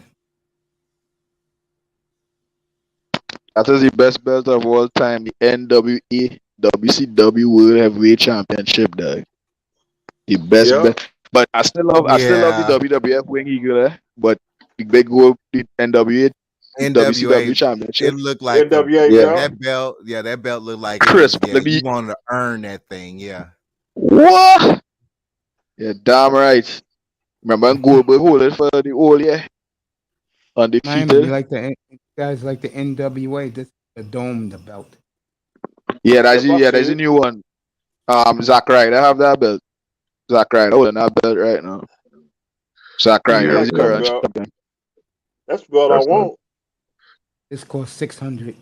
That is the best belt of all time. The NWA WCW World Heavyweight Championship, dog. The best Yeah. belt. But I still love the WWF Wing Eagle, but the big goal, the NWA WCW NWA, Championship. it looked like NWA Yeah. belt. that belt. Yeah, that belt looked like Crisp. It was, you wanted to earn that thing. Yeah. What? Yeah, damn right. Remember Goldberg hold it for the whole year. Miami, Undefeated. you like the guys like the NWA? This is the dome, the belt. Yeah, that's Yep, I there's see a it. new one. Zack Ryder have that belt. Zack Ryder holding that belt right now. Zack Yeah, Ryder I is the like that current belt. champion. That's the belt I That's want. This costs 600.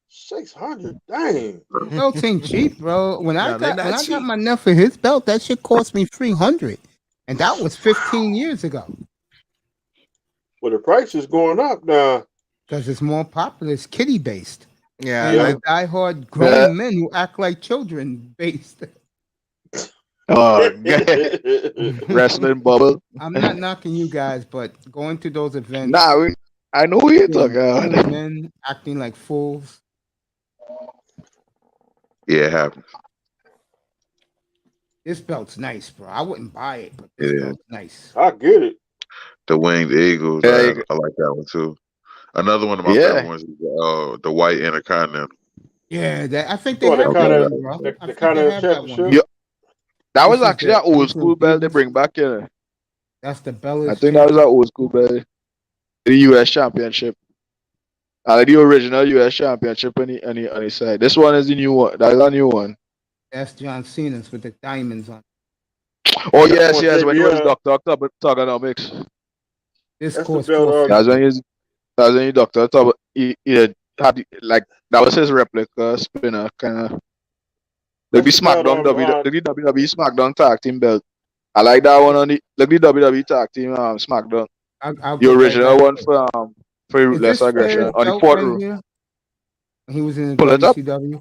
600. Dang. Belts ain't cheap, bro. When I No, they're got not cheap. my nephew his belt, that shit cost me 300, and that was 15 years ago. Well, the price is going up now. Because it's more popular. It's kiddie based. Yeah. And Yeah. the diehard grown men who act like children based. Oh, God. Wrestling bubble. I'm not knocking you guys, but going to those events, Nah, I know what you're talking grown about. men acting like fools. Yeah, it happens. This belt's nice, bro. I wouldn't buy it, but this It is. belt's nice. I get it. The Winged Eagles, Yeah, you I like that one too. Another one of my Yeah. favorite ones is the White Intercontinental. Yeah, I think they Well, have the that kind one, of bro. the, I the think kind they of have that one. championship. Yeah. That was This is actually the an old original school belt they Eagles. bring back in. That's the I Bellas. think that was an old school belt. The US Championship. The original US Championship on the side. This one is the new one. That's a new one. That's John Cena's with the diamonds on. Oh That's yes, one when he was JBL. Doctor Togonomics. This That's the costs belt. 450. That's when he Doctor Tog he had like that was his replica spinner kind of. Like the That's the belt. SmackDown WWE SmackDown tag team belt. I like that one on the WWE tag team SmackDown. I'll The go right original back. one for Is Ruthless this Aggression Flair's on the belt port right room. here? When he was in the Pull it up. WCW.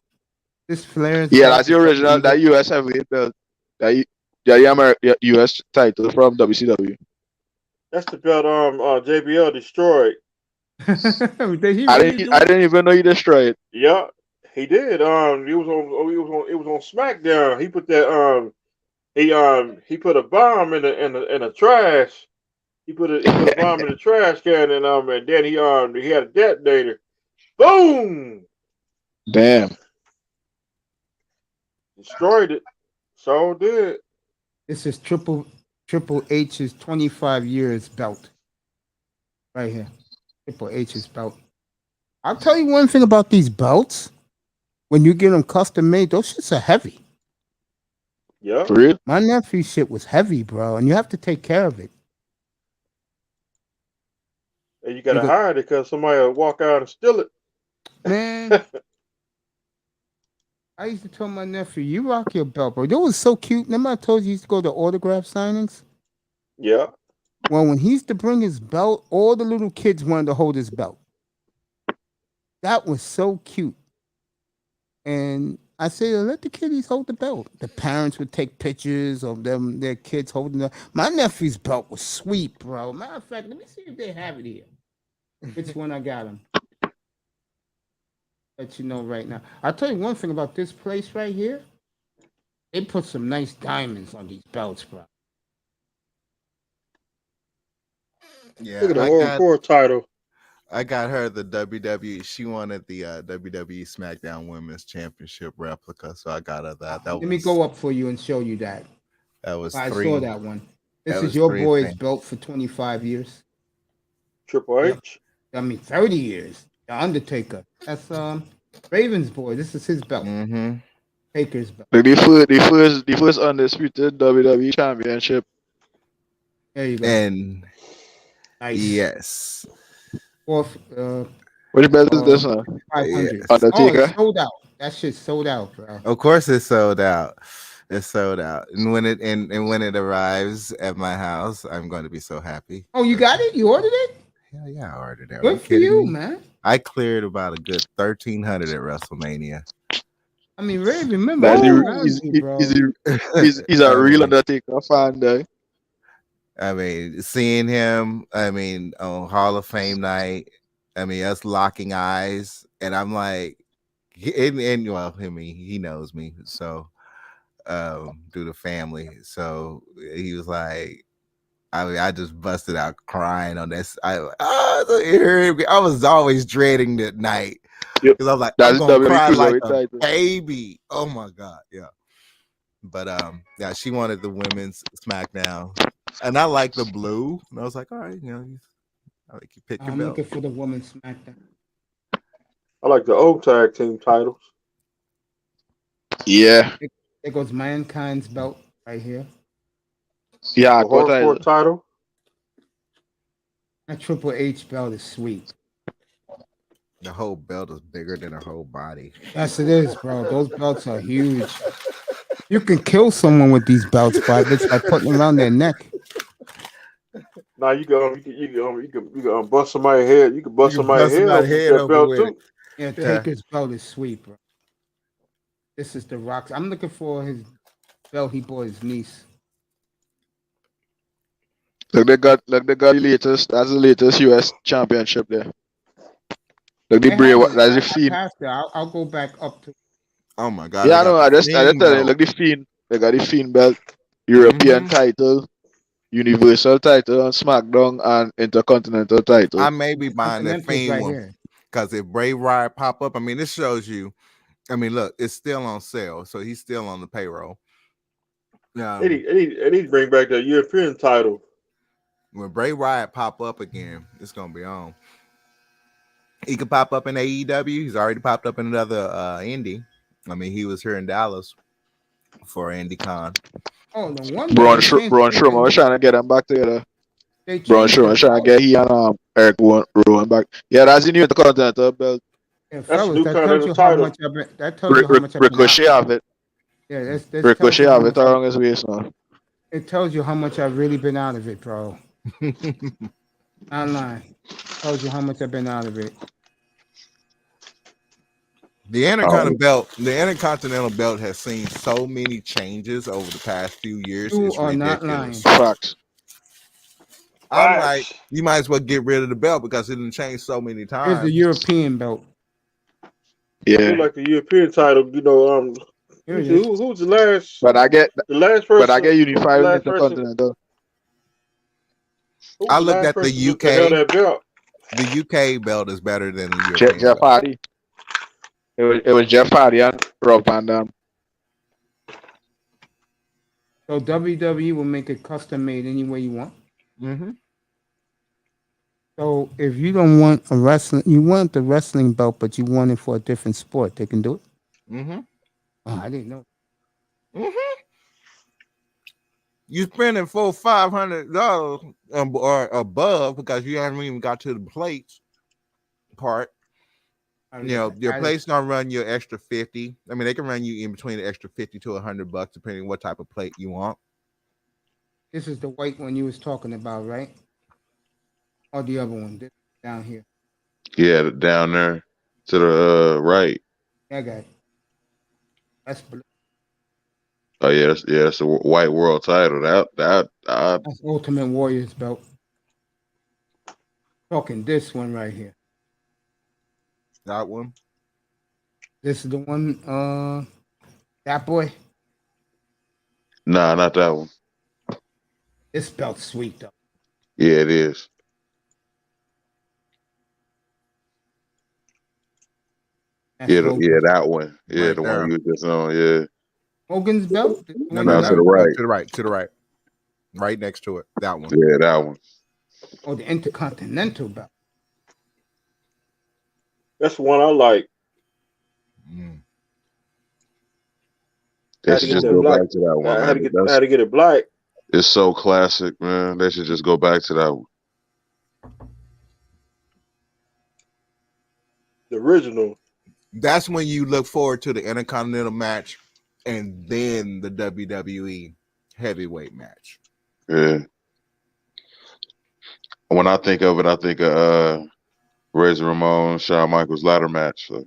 This Flair's Yeah, belt that's the is original. That US heavyweight belt. The US title from WCW. That's the belt. JBL destroyed. Did he I really do it? didn't even know you destroyed it. Yeah, he did. He was on SmackDown. He put that. He put a bomb in the trash. He put a bomb in the trash can, and then he had a detonator. Boom! Damn. Destroyed it. So did. This is Triple H's 25 years belt. Right here. Triple H's belt. I'll tell you one thing about these belts. When you get them custom made, those shits are heavy. Yeah. For real? My nephew's shit was heavy, bro, and you have to take care of it. And you gotta You go- hide it because somebody will walk out and steal it. Man, I used to tell my nephew, you rock your belt, bro. That was so cute. Remember I told you he used to go to autograph signings? Yeah. Well, when he used to bring his belt, all the little kids wanted to hold his belt. That was so cute. And I said, let the kiddies hold the belt. The parents would take pictures of them, their kids holding it. My nephew's belt was sweet, bro. Matter of fact, let me see if they have it here. Which one I got him. Let you know right now. I'll tell you one thing about this place right here. They put some nice diamonds on these belts, bro. Yeah. Look at the hardcore title. I got her the WWE. She wanted the WWE SmackDown Women's Championship replica, so I got her that. Let me go up for you and show you that. That was I three. saw that one. This that is was your three boy's things. belt for 25 years. Triple H. I mean, 30 years. The Undertaker. That's Raven's boy. This is his belt. Mm-hmm. Taker's belt. Like the first undisputed WWE championship. There you go. And Nice. yes, Fourth, Which belt is this one? 500. Yes. Oh, Undertaker. it's sold out. That shit's sold out, bro. of course it's sold out. It's sold out, and when it arrives at my house, I'm going to be so happy. Oh, you got it? You ordered it? Hell yeah, I ordered it. Are Good for kidding you, me? man. I cleared about a good 1,300 at WrestleMania. I mean, Ray, remember, That's I the- was around he's, you, bro. he's a I real mean- Undertaker fan, though. I mean, seeing him, on Hall of Fame night, I mean, us locking eyes, and I'm like, and well, I mean, he knows me, so through the family. So he was like, I mean, I just busted out crying on this. I was always dreading that night Yep. because I was like, I'm That's gonna WWE cry like Cruiserweight a title. baby. Oh my god, yeah. But yeah, she wanted the women's SmackDown, and I like the blue. And I was like, all right, I like you pick your I'm belt. looking for the women's SmackDown. I like the old tag team titles. Yeah. There goes Mankind's belt right here. Yeah, The got hardcore title. That Triple H belt is sweet. The whole belt is bigger than her whole body. Yes, it is, bro. Those belts are huge. You can kill someone with these belts, but it's by putting them around their neck. Now you can bust somebody's head. You can bust somebody's head open with that belt too. Yeah, Taker's belt is sweet, bro. This is the Rock's. I'm looking for his belt he bought his niece. Look, they got the latest. That's the latest US championship there. Look, the They Bray. have it. That's the I Fiend. passed it. I'll go back up to. Oh my god! Yeah, I know. I just tell you. Look, the Fiend. They got the Fiend belt, European title, Universal title on SmackDown, and Intercontinental title. I may be buying that Fiend right one here. because if Bray Wyatt pop up, I mean, this shows you. I mean, look, it's still on sale, so he's still on the payroll. They need to bring back the European title. When Bray Wyatt pop up again, it's gonna be on. He could pop up in AEW. He's already popped up in another indie. I mean, he was here in Dallas for IndyCon. Oh, the one. Braun Strowman was trying to get them back together. Braun Strowman was trying to get he and Eric Rowan back. Yeah, that's the new Intercontinental belt. Yeah, That's fellas, new that kind tells of you title. how much I've been. That tells you how much I've been. Ricochet have it. Yeah, that's Ricochet have it around his waist now. It tells you how much I've really been out of it, bro. Online. Tells you how much I've been out of it. The Intercontinental belt has seen so many changes over the past few years. You It's are not ridiculous. lying. Facts. I'm like, you might as well get rid of the belt because it didn't change so many Here's times. the European belt. I like the European title. Who's the last? But I get the last person. But I get unified last Intercontinental. I looked at the UK. That belt. The UK belt is better than the European Jeff belt. Hardy. It was Jeff Hardy and Rob Van Dam. So WWE will make it custom made any way you want. Mm-hmm. So if you don't want you want the wrestling belt, but you want it for a different sport, they can do it. Mm-hmm. Oh, I didn't know. Mm-hmm. You spending $500 or above because you haven't even got to the plates part. Your plate's gonna run you extra 50. I mean, they can run you in between the extra 50 to $100 depending on what type of plate you want. This is the white one you was talking about, right? Or the other one down here? Yeah, down there to the right. Yeah, I got it. That's blue. Oh yeah, that's a white world title. That's Ultimate Warriors belt. Talking this one right here. That one. This is the one. That boy. Nah, not that one. This belt's sweet though. Yeah, it is. That's Yeah, Hogan's. that one. Yeah, Right the there. one you just on. Yeah. Hogan's belt. No, to the right. To the right. Right next to it. That one. Yeah, that one. Oh, the Intercontinental belt. That's the one I like. They should just go back to that one. I had man. to get it black. It's so classic, man. They should just go back to that one. The original. That's when you look forward to the Intercontinental match and then the WWE heavyweight match. Yeah. When I think of it, I think of Razor Ramon, Shawn Michaels ladder match. So.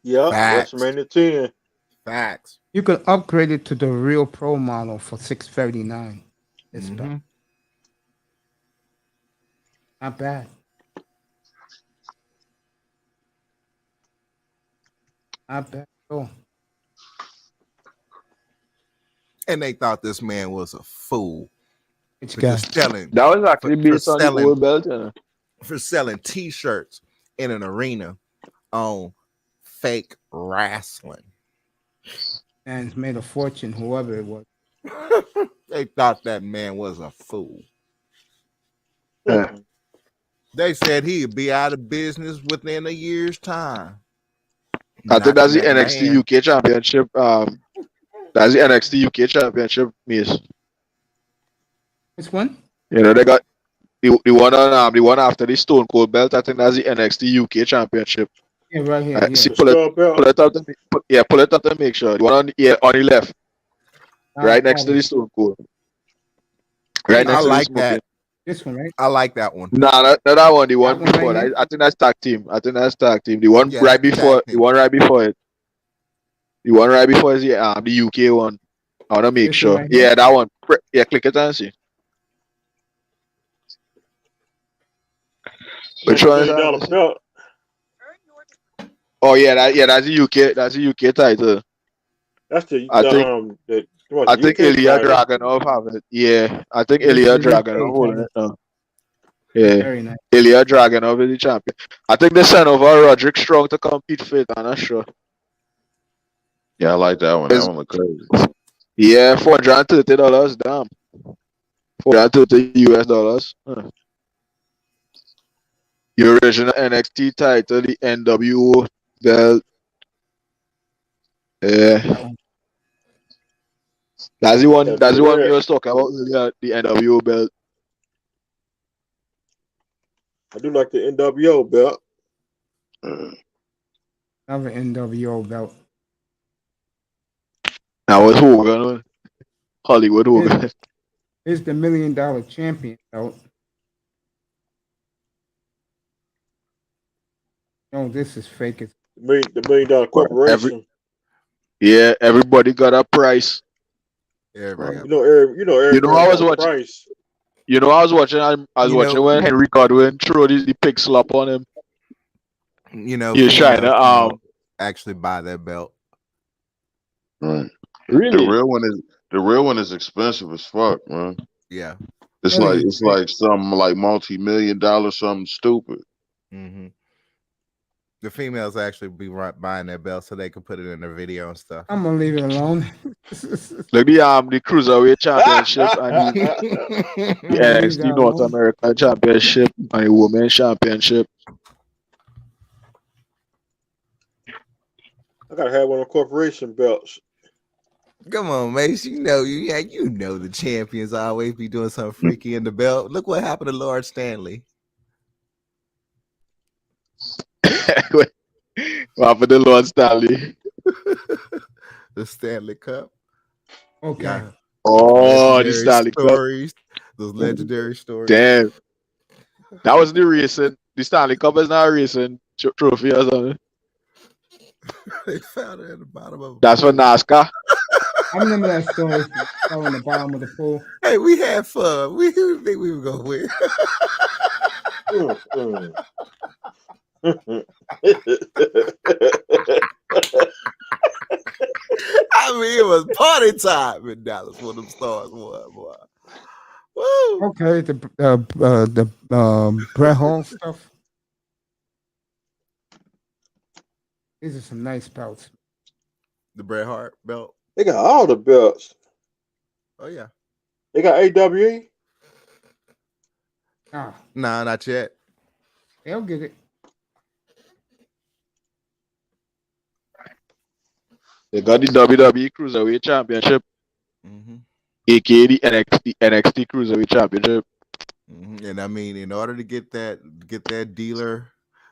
Yeah, WrestleMania 10. Facts. You can upgrade it to the Real Pro model for $639. This belt. Not bad. I bet so. And they thought this man was a fool Which for guy? just selling That was actually for based on the selling old belt. You know? for selling T-shirts in an arena on fake wrestling. Man's made a fortune, whoever it was. They thought that man was a fool. Yeah. They said he'd be out of business within a year's time. I think that's the Not that NXT man. UK Championship. That's the NXT UK Championship, miss. Which one? You know, they got the one after the Stone Cold belt. I think that's the NXT UK Championship. Yeah, right here. See, Yeah. The pull skull belt. it up. Pull it up to make sure. The one on the left, right next to the Stone Cold. Right I next to like the that. smoking. This one, right? I like that one. Nah, not that one. The one one right before. here? I think that's tag team. The one Yeah, right that's before. tag The team. one right before it. The one right before is the UK one. I wanna make This sure. one right here? Yeah, that one. Yeah, click it and see. Which one is $1 that? belt. Oh yeah, that's the UK. That's the UK title. That's the I think UK Ilya title. Dragunov have it. Yeah, I think This Ilya is the UK Dragunov holding title. it now. Yeah, Very nice. Ilya Dragunov is the champion. I think they sent over Roderick Strong to compete for it. I'm not sure. Yeah, I like that one. That one look crazy. Yeah, $430. Damn, $430 US. Huh. The original NXT title, the NWO belt. Yeah, that's the one. Yeah, That's the one we yeah. was talking about earlier. The NWO belt. I do like the NWO belt. Another NWO belt. That was Hogan. Hollywood Hogan. Here's the $1 million champion belt. No, this is fake. It's The $1 million corporation. Everybody got a price. Every You know, everybody I was got a watching. price. I was watching. I was watching when Henry Godwin threw the pig slap on him. You're trying to actually buy that belt. Right. Really? The real one is expensive as fuck, man. Yeah. It's like something like multi-million-dollar something stupid. Mm-hmm. The females actually be buying that belt so they can put it in their video and stuff. I'm gonna leave it alone. Like the Cruiserweight Championship and the NXT North American Championship and the Women's Championship. I gotta have one of the corporation belts. Come on, Mace. You know the champions always be doing something freaky in the belt. Look what happened to Lord Stanley. What happened to Lord Stanley? The Stanley Cup. Okay. Yeah. Oh, the Stanley stories. Cup. Those legendary stories. Damn. That was the racing. The Stanley Cup is not a racing trophy or something. They found it at the bottom of it. That's for NASCAR. I remember that story. Fell in the bottom of the pool. Hey, we had fun. We didn't think we were gonna win. I mean, it was party time in Dallas when them stars won, boy. Woo! Okay, the Bret Hall stuff. These are some nice belts. The Bret Hart belt. They got all the belts. Oh yeah. They got AWE. Ah, Nah, not yet. they'll get it. They got the WWE Cruiserweight Championship, aka the NXT Cruiserweight Championship. And I mean, in order to get that dealer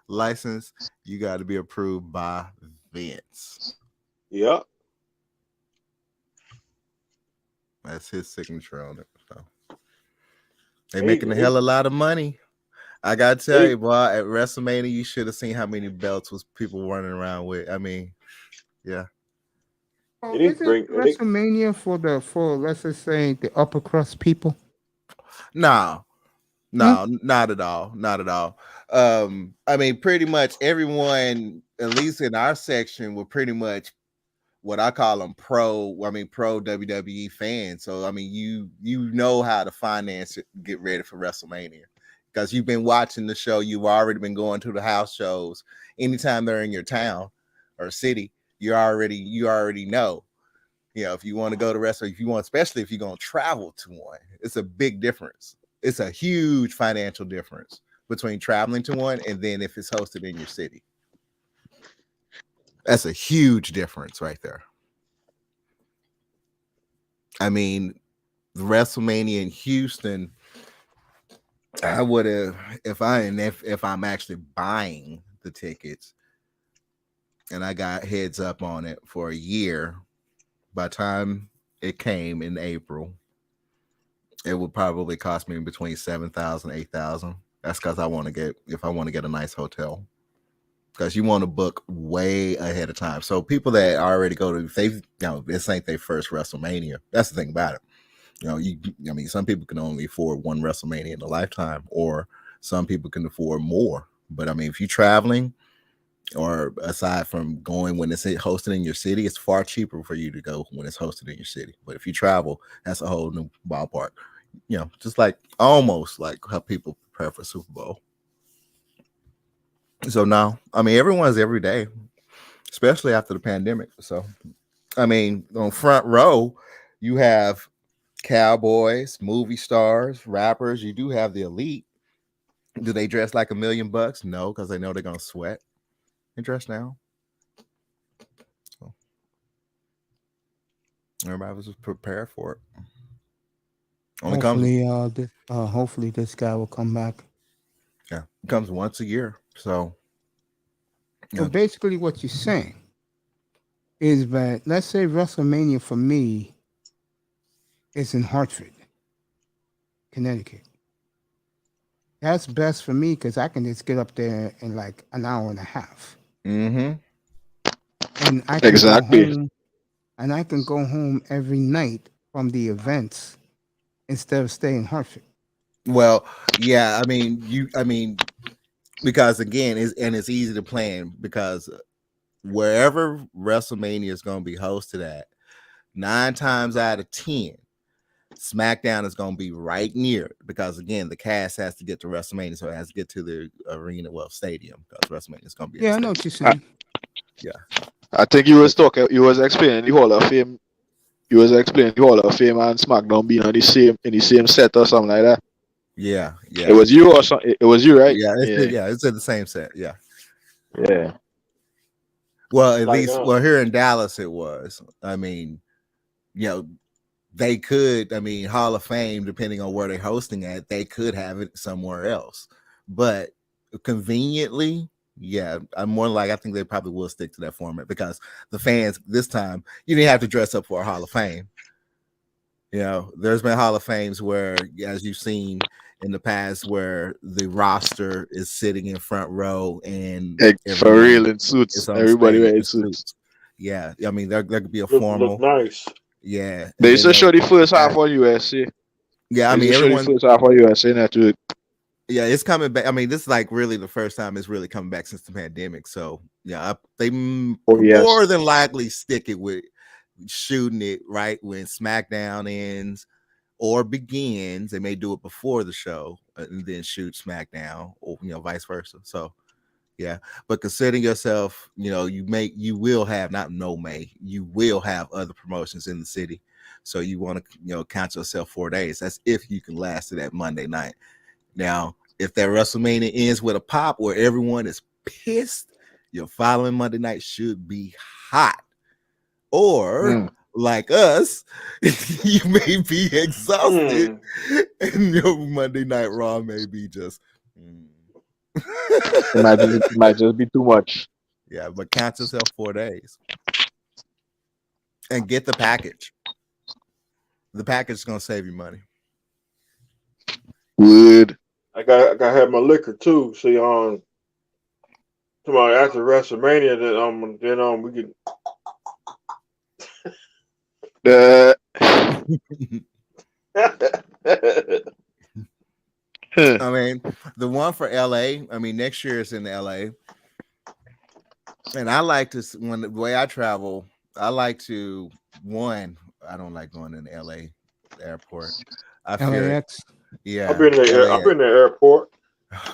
license, you got to be approved by Vince. Yep. That's his signature on it. So they making a hell of a lot of money. I gotta tell you, boy, at WrestleMania, you should have seen how many belts was people running around with. I mean, yeah. Oh, is it WrestleMania for let's just say the upper crust people? No. No, not at all. Not at all. I mean, pretty much everyone, at least in our section, were pretty much what I call them pro WWE fans. So I mean, you know how to finance it, get ready for WrestleMania because you've been watching the show. You've already been going to the house shows. Anytime they're in your town or city, you already know. You know, if you want to go to wrestling, if you want, especially if you're going to travel to one, it's a big difference. It's a huge financial difference between traveling to one and then if it's hosted in your city. That's a huge difference right there. I mean, WrestleMania in Houston, I would have if I'm actually buying the tickets and I got heads up on it for a year, by the time it came in April, it would probably cost me between $7,000 and $8,000. That's because I want to get a nice hotel. Because you want to book way ahead of time. So people that already go to this ain't their first WrestleMania. That's the thing about it. Some people can only afford one WrestleMania in a lifetime, or some people can afford more. But I mean, if you're traveling, or aside from going when it's hosted in your city, it's far cheaper for you to go when it's hosted in your city. But if you travel, that's a whole new ballpark. Just like almost like how people prepare for Super Bowl. So now, I mean, everyone's every day, especially after the pandemic. So, I mean, on front row, you have cowboys, movie stars, rappers. You do have the elite. Do they dress like $1 million? No, because they know they're going to sweat. They dress now. So, everybody was just prepared for it. Hopefully this guy will come back. Yeah, it comes once a year. So basically what you're saying is that, let's say WrestleMania for me is in Hartford, Connecticut. That's best for me because I can just get up there in like an hour and a half. Mm-hmm. And I can Exactly. go home, and I can go home every night from the events instead of staying in Hartford. Well, yeah, I mean, because again, it's easy to plan because wherever WrestleMania is going to be hosted at, 9 times out of 10, SmackDown is going to be right near it because again, the cast has to get to WrestleMania, so it has to get to the arena, stadium, because WrestleMania is going to be. Yeah, I know what you're saying. Yeah, I think you was explaining the Hall of Fame. You was explaining the Hall of Fame and SmackDown being in the same set or something like that. Yeah. It was you or something. It was you, right? Yeah, it's in the same set. Yeah. Yeah. Well, at least here in Dallas it was. I mean, they could, Hall of Fame, depending on where they're hosting at, they could have it somewhere else. But conveniently, I think they probably will stick to that format because the fans this time, you didn't have to dress up for a Hall of Fame. There's been Hall of Fames where, as you've seen in the past, where the roster is sitting in front row and for real in suits. Everybody wearing suits. Yeah, I mean there could be a Look formal. nice. Yeah, they used to show the first half on USA. Yeah, I mean everyone. First half on USA network. Yeah, it's coming back. I mean, this is like really the first time it's really coming back since the pandemic. So yeah, they more than likely stick it with shooting it right when SmackDown ends or begins. They may do it before the show and then shoot SmackDown, or vice versa. So yeah, but considering yourself, you will have you will have other promotions in the city, so you want to count yourself 4 days. That's if you can last to that Monday night. Now, if that WrestleMania ends with a pop where everyone is pissed, your following Monday night should be hot. Or like us, you may be exhausted, and your Monday Night Raw may be just. It might just be too much. Yeah, but count yourself 4 days and get the package. The package is gonna save you money. Good. I got to have my liquor too. See, tomorrow after WrestleMania, then we can. I mean, the one for LA. I mean, next year is in LA, and I like to when the way I travel. I like to one. I don't like going in the LA airport. I fear it. LAX. Yeah, I've been there. I've LAX. been to the airport. Oh,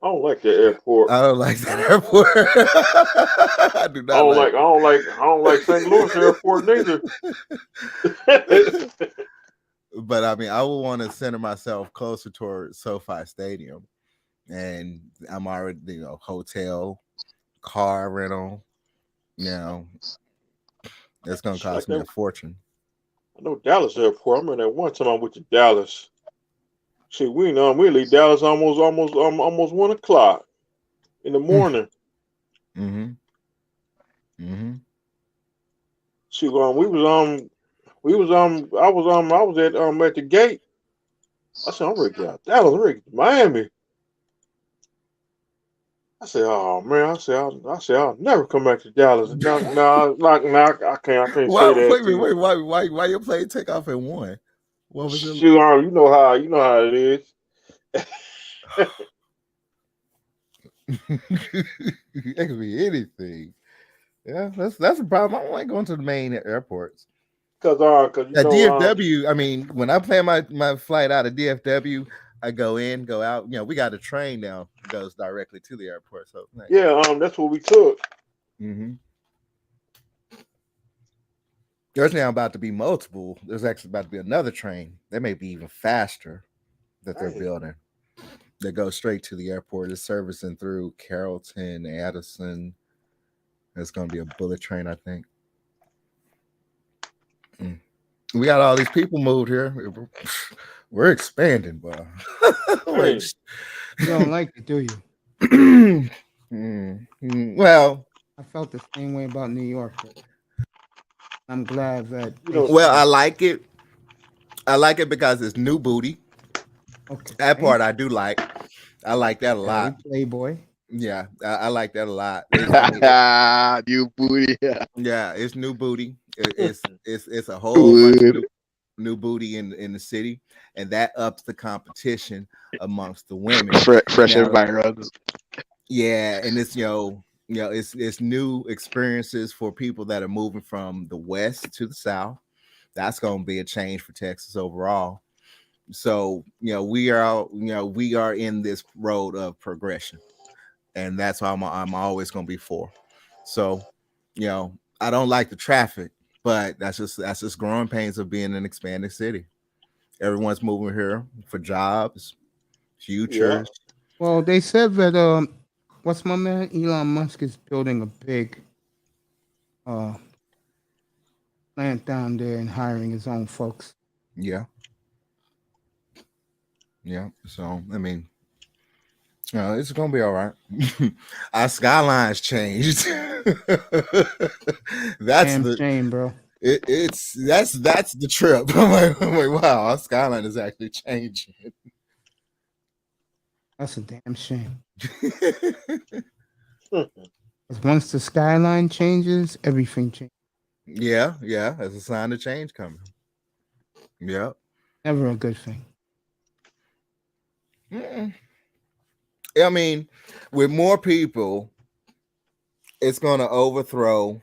I don't like the airport. I don't like that airport. I do not like. I don't like St. Louis airport neither. But I mean, I would want to center myself closer toward SoFi Stadium, and I'm already, hotel, car rental. It's gonna cost me a fortune. I know Dallas airport. I remember that one time I went to Dallas. See, we leave Dallas almost 1:00 in the morning. Mm-hmm. Mm-hmm. See, I was at the gate. I said, I'm ready to get out Dallas. I'm ready to get to Miami. I said, oh man, I'll never come back to Dallas. No, I can't say that. Why your plane take off at 1? What was it? Shoot, you know how it is. It could be anything. Yeah, that's the problem. I don't like going to the main airports. Cause at DFW, I mean, when I plan my flight out of DFW, I go in, go out. We got a train now that goes directly to the airport. So yeah, that's what we took. Mm-hmm. There's now about to be multiple. There's actually about to be another train that may be even faster that they're building. That goes straight to the airport. It's servicing through Carrollton, Addison. It's going to be a bullet train, I think. We got all these people moved here. We're expanding, bro. You don't like it, do you? Well, I felt the same way about New York. But I'm glad that. Well, I like it. I like it because it's new booty. Okay. That part I do like. I like that a lot. Playboy. Yeah, I like that a lot. New booty. Yeah, it's new booty. It's a whole bunch of new booty in the city, and that ups the competition amongst the women. Fresh environment. Yeah, and it's it's new experiences for people that are moving from the west to the south. That's going to be a change for Texas overall. So we are in this road of progression, and that's why I'm always going to be for. So I don't like the traffic, but that's just growing pains of being an expanding city. Everyone's moving here for jobs, futures. Yeah. Well, they said that what's my man Elon Musk is building a big plant down there and hiring his own folks. Yeah. Yeah. So I mean, it's gonna be all right. Our skylines changed. That's damn the shame, bro. That's the trip. I'm like, wow, our skyline is actually changing. That's a damn shame. Once the skyline changes, everything changes. Yeah, that's a sign of change coming. Yeah, never a good thing. I mean, with more people, it's going to overthrow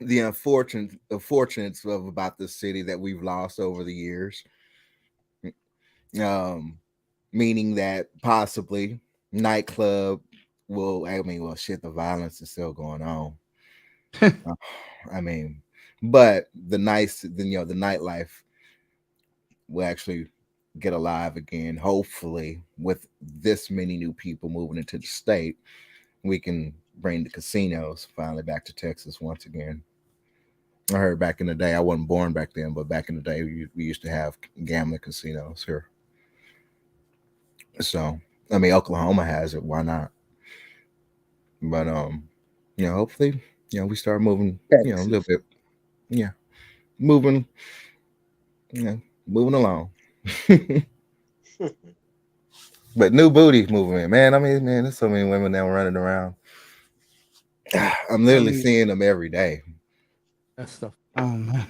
the unfortunates of about the city that we've lost over the years. Meaning that possibly nightclub the violence is still going on. But the nightlife will actually get alive again. Hopefully, with this many new people moving into the state, we can bring the casinos finally back to Texas once again. I heard back in the day, I wasn't born back then, but back in the day, we used to have gambling casinos here. So, I mean, Oklahoma has it. Why not? But, hopefully, we start moving, a little bit. Yeah. Moving along. But new booty movement, man. I mean, there's so many women now running around. I'm literally seeing them every day. That's the Oh man.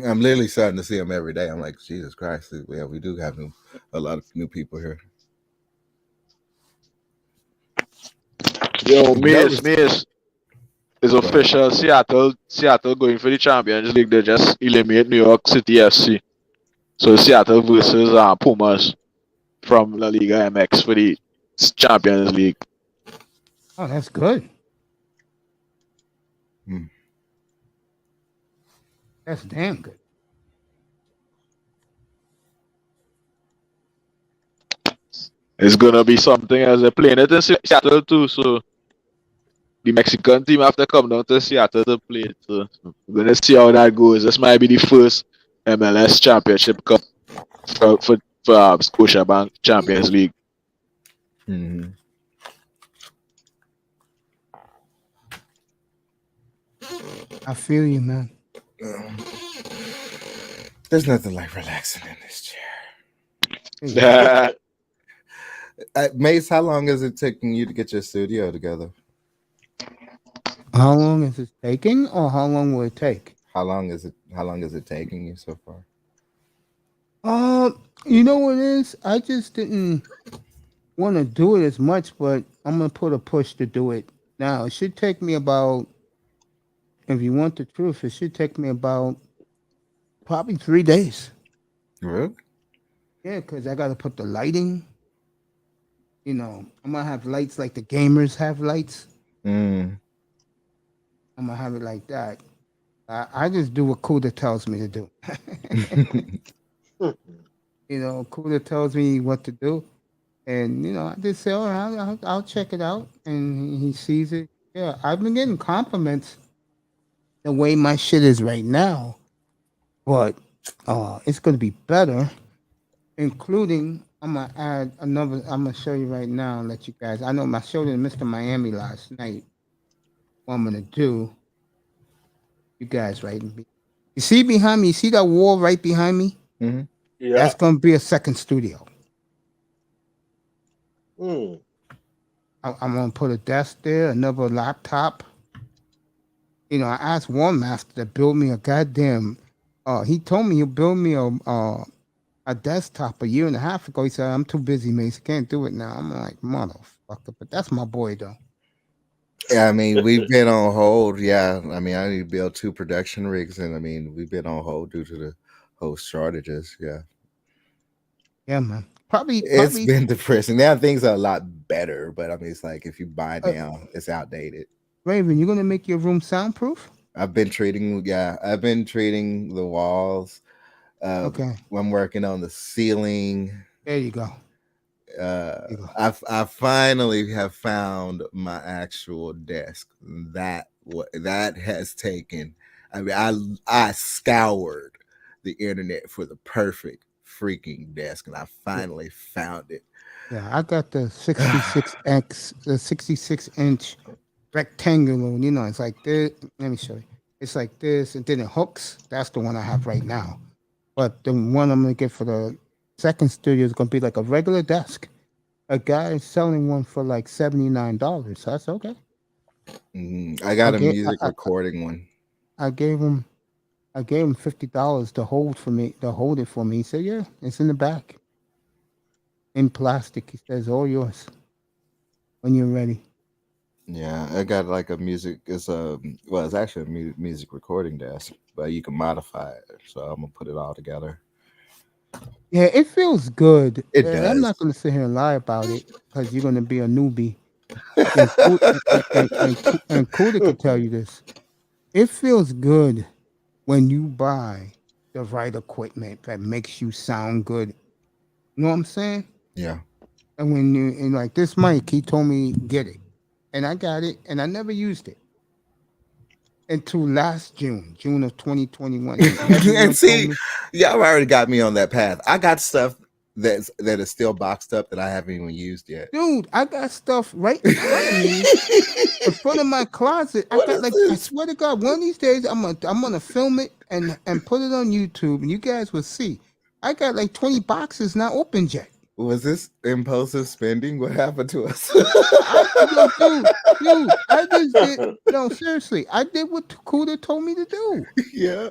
I'm literally starting to see them every day. I'm like, Jesus Christ. Yeah, we do have a lot of new people here. Yo, Notice- Mace. It's official. Seattle going for the Champions League. They just eliminate New York City FC. So Seattle versus Pumas from La Liga MX for the Champions League. Oh, that's good. Hmm. That's damn good. It's gonna be something as they're playing it in Seattle too. So the Mexican team have to come down to Seattle to play it. So we're gonna see how that goes. This might be the first MLS Championship Cup for Scotiabank Champions League. Mm-hmm. I feel you, man. There's nothing like relaxing in this chair. Yeah. Mace, how long is it taking you to get your studio together? How long is it taking, or how long will it take? How long is it taking you so far? You know what it is? I just didn't want to do it as much, but I'm gonna put a push to do it now. It should take me about, if you want the truth, it should take me about probably 3 days. Really? Yeah, because I got to put the lighting. You know, I'm gonna have lights like the gamers have lights. Mm. I'm gonna have it like that. I just do what Kuda tells me to do. You know, Kuda tells me what to do, and you know, I just say, "Oh, I'll check it out," and he sees it. Yeah, I've been getting compliments the way my shit is right now, but it's gonna be better, including I'm gonna add another. I'm gonna show you right now and let you guys. I know I showed it to Mr. Miami last night. What I'm gonna do, you guys, right? You see behind me? You see that wall right behind me? Mm-hmm. Yeah. That's gonna be a second studio. Mm. I'm gonna put a desk there, another laptop. You know, I asked One Master to build me a goddamn. He told me he'll build me a desktop a year and a half ago. He said, "I'm too busy, man. I can't do it now." I'm like, motherfucker, but that's my boy, though. Yeah, I mean, we've been on hold. Yeah, I mean, I need to build 2 production rigs, and I mean, we've been on hold due to the host shortages. Yeah, Yeah, man. Probably. it's been depressing. Now things are a lot better, but I mean, it's like if you buy now, it's outdated. Raven, you gonna make your room soundproof? I've been treating the walls. Okay. I'm working on the ceiling. There you go. I finally have found my actual desk. That has taken. I mean, I scoured the internet for the perfect freaking desk, and I finally found it. Yeah, I got the 66-inch rectangular. You know, it's like this. Let me show you. It's like this, and then it hooks. That's the one I have right now. But the one I'm gonna get for the second studio is gonna be like a regular desk. A guy is selling one for like $79. So that's okay. I got a music recording one. I gave him $50 to hold it for me. He said, "Yeah, it's in the back, in plastic." He says, "All yours when you're ready." Yeah, I got like a music. It's actually a music recording desk, but you can modify it. So I'm gonna put it all together. Yeah, it feels good. It does. I'm not gonna sit here and lie about it because you're gonna be a newbie. And Kuda can tell you this. It feels good when you buy the right equipment that makes you sound good. You know what I'm saying? Yeah. And when and like this mic, he told me get it, and I got it, and I never used it until last June of 2021. And see, y'all already got me on that path. I got stuff that is still boxed up that I haven't even used yet. Dude, I got stuff right in front of me, in front of my closet. I swear to God, one of these days I'm gonna film it and put it on YouTube, and you guys will see. I got like 20 boxes not opened yet. Was this impulsive spending? What happened to us? Dude, I just did. No, seriously, I did what Kuda told me to do. Yeah.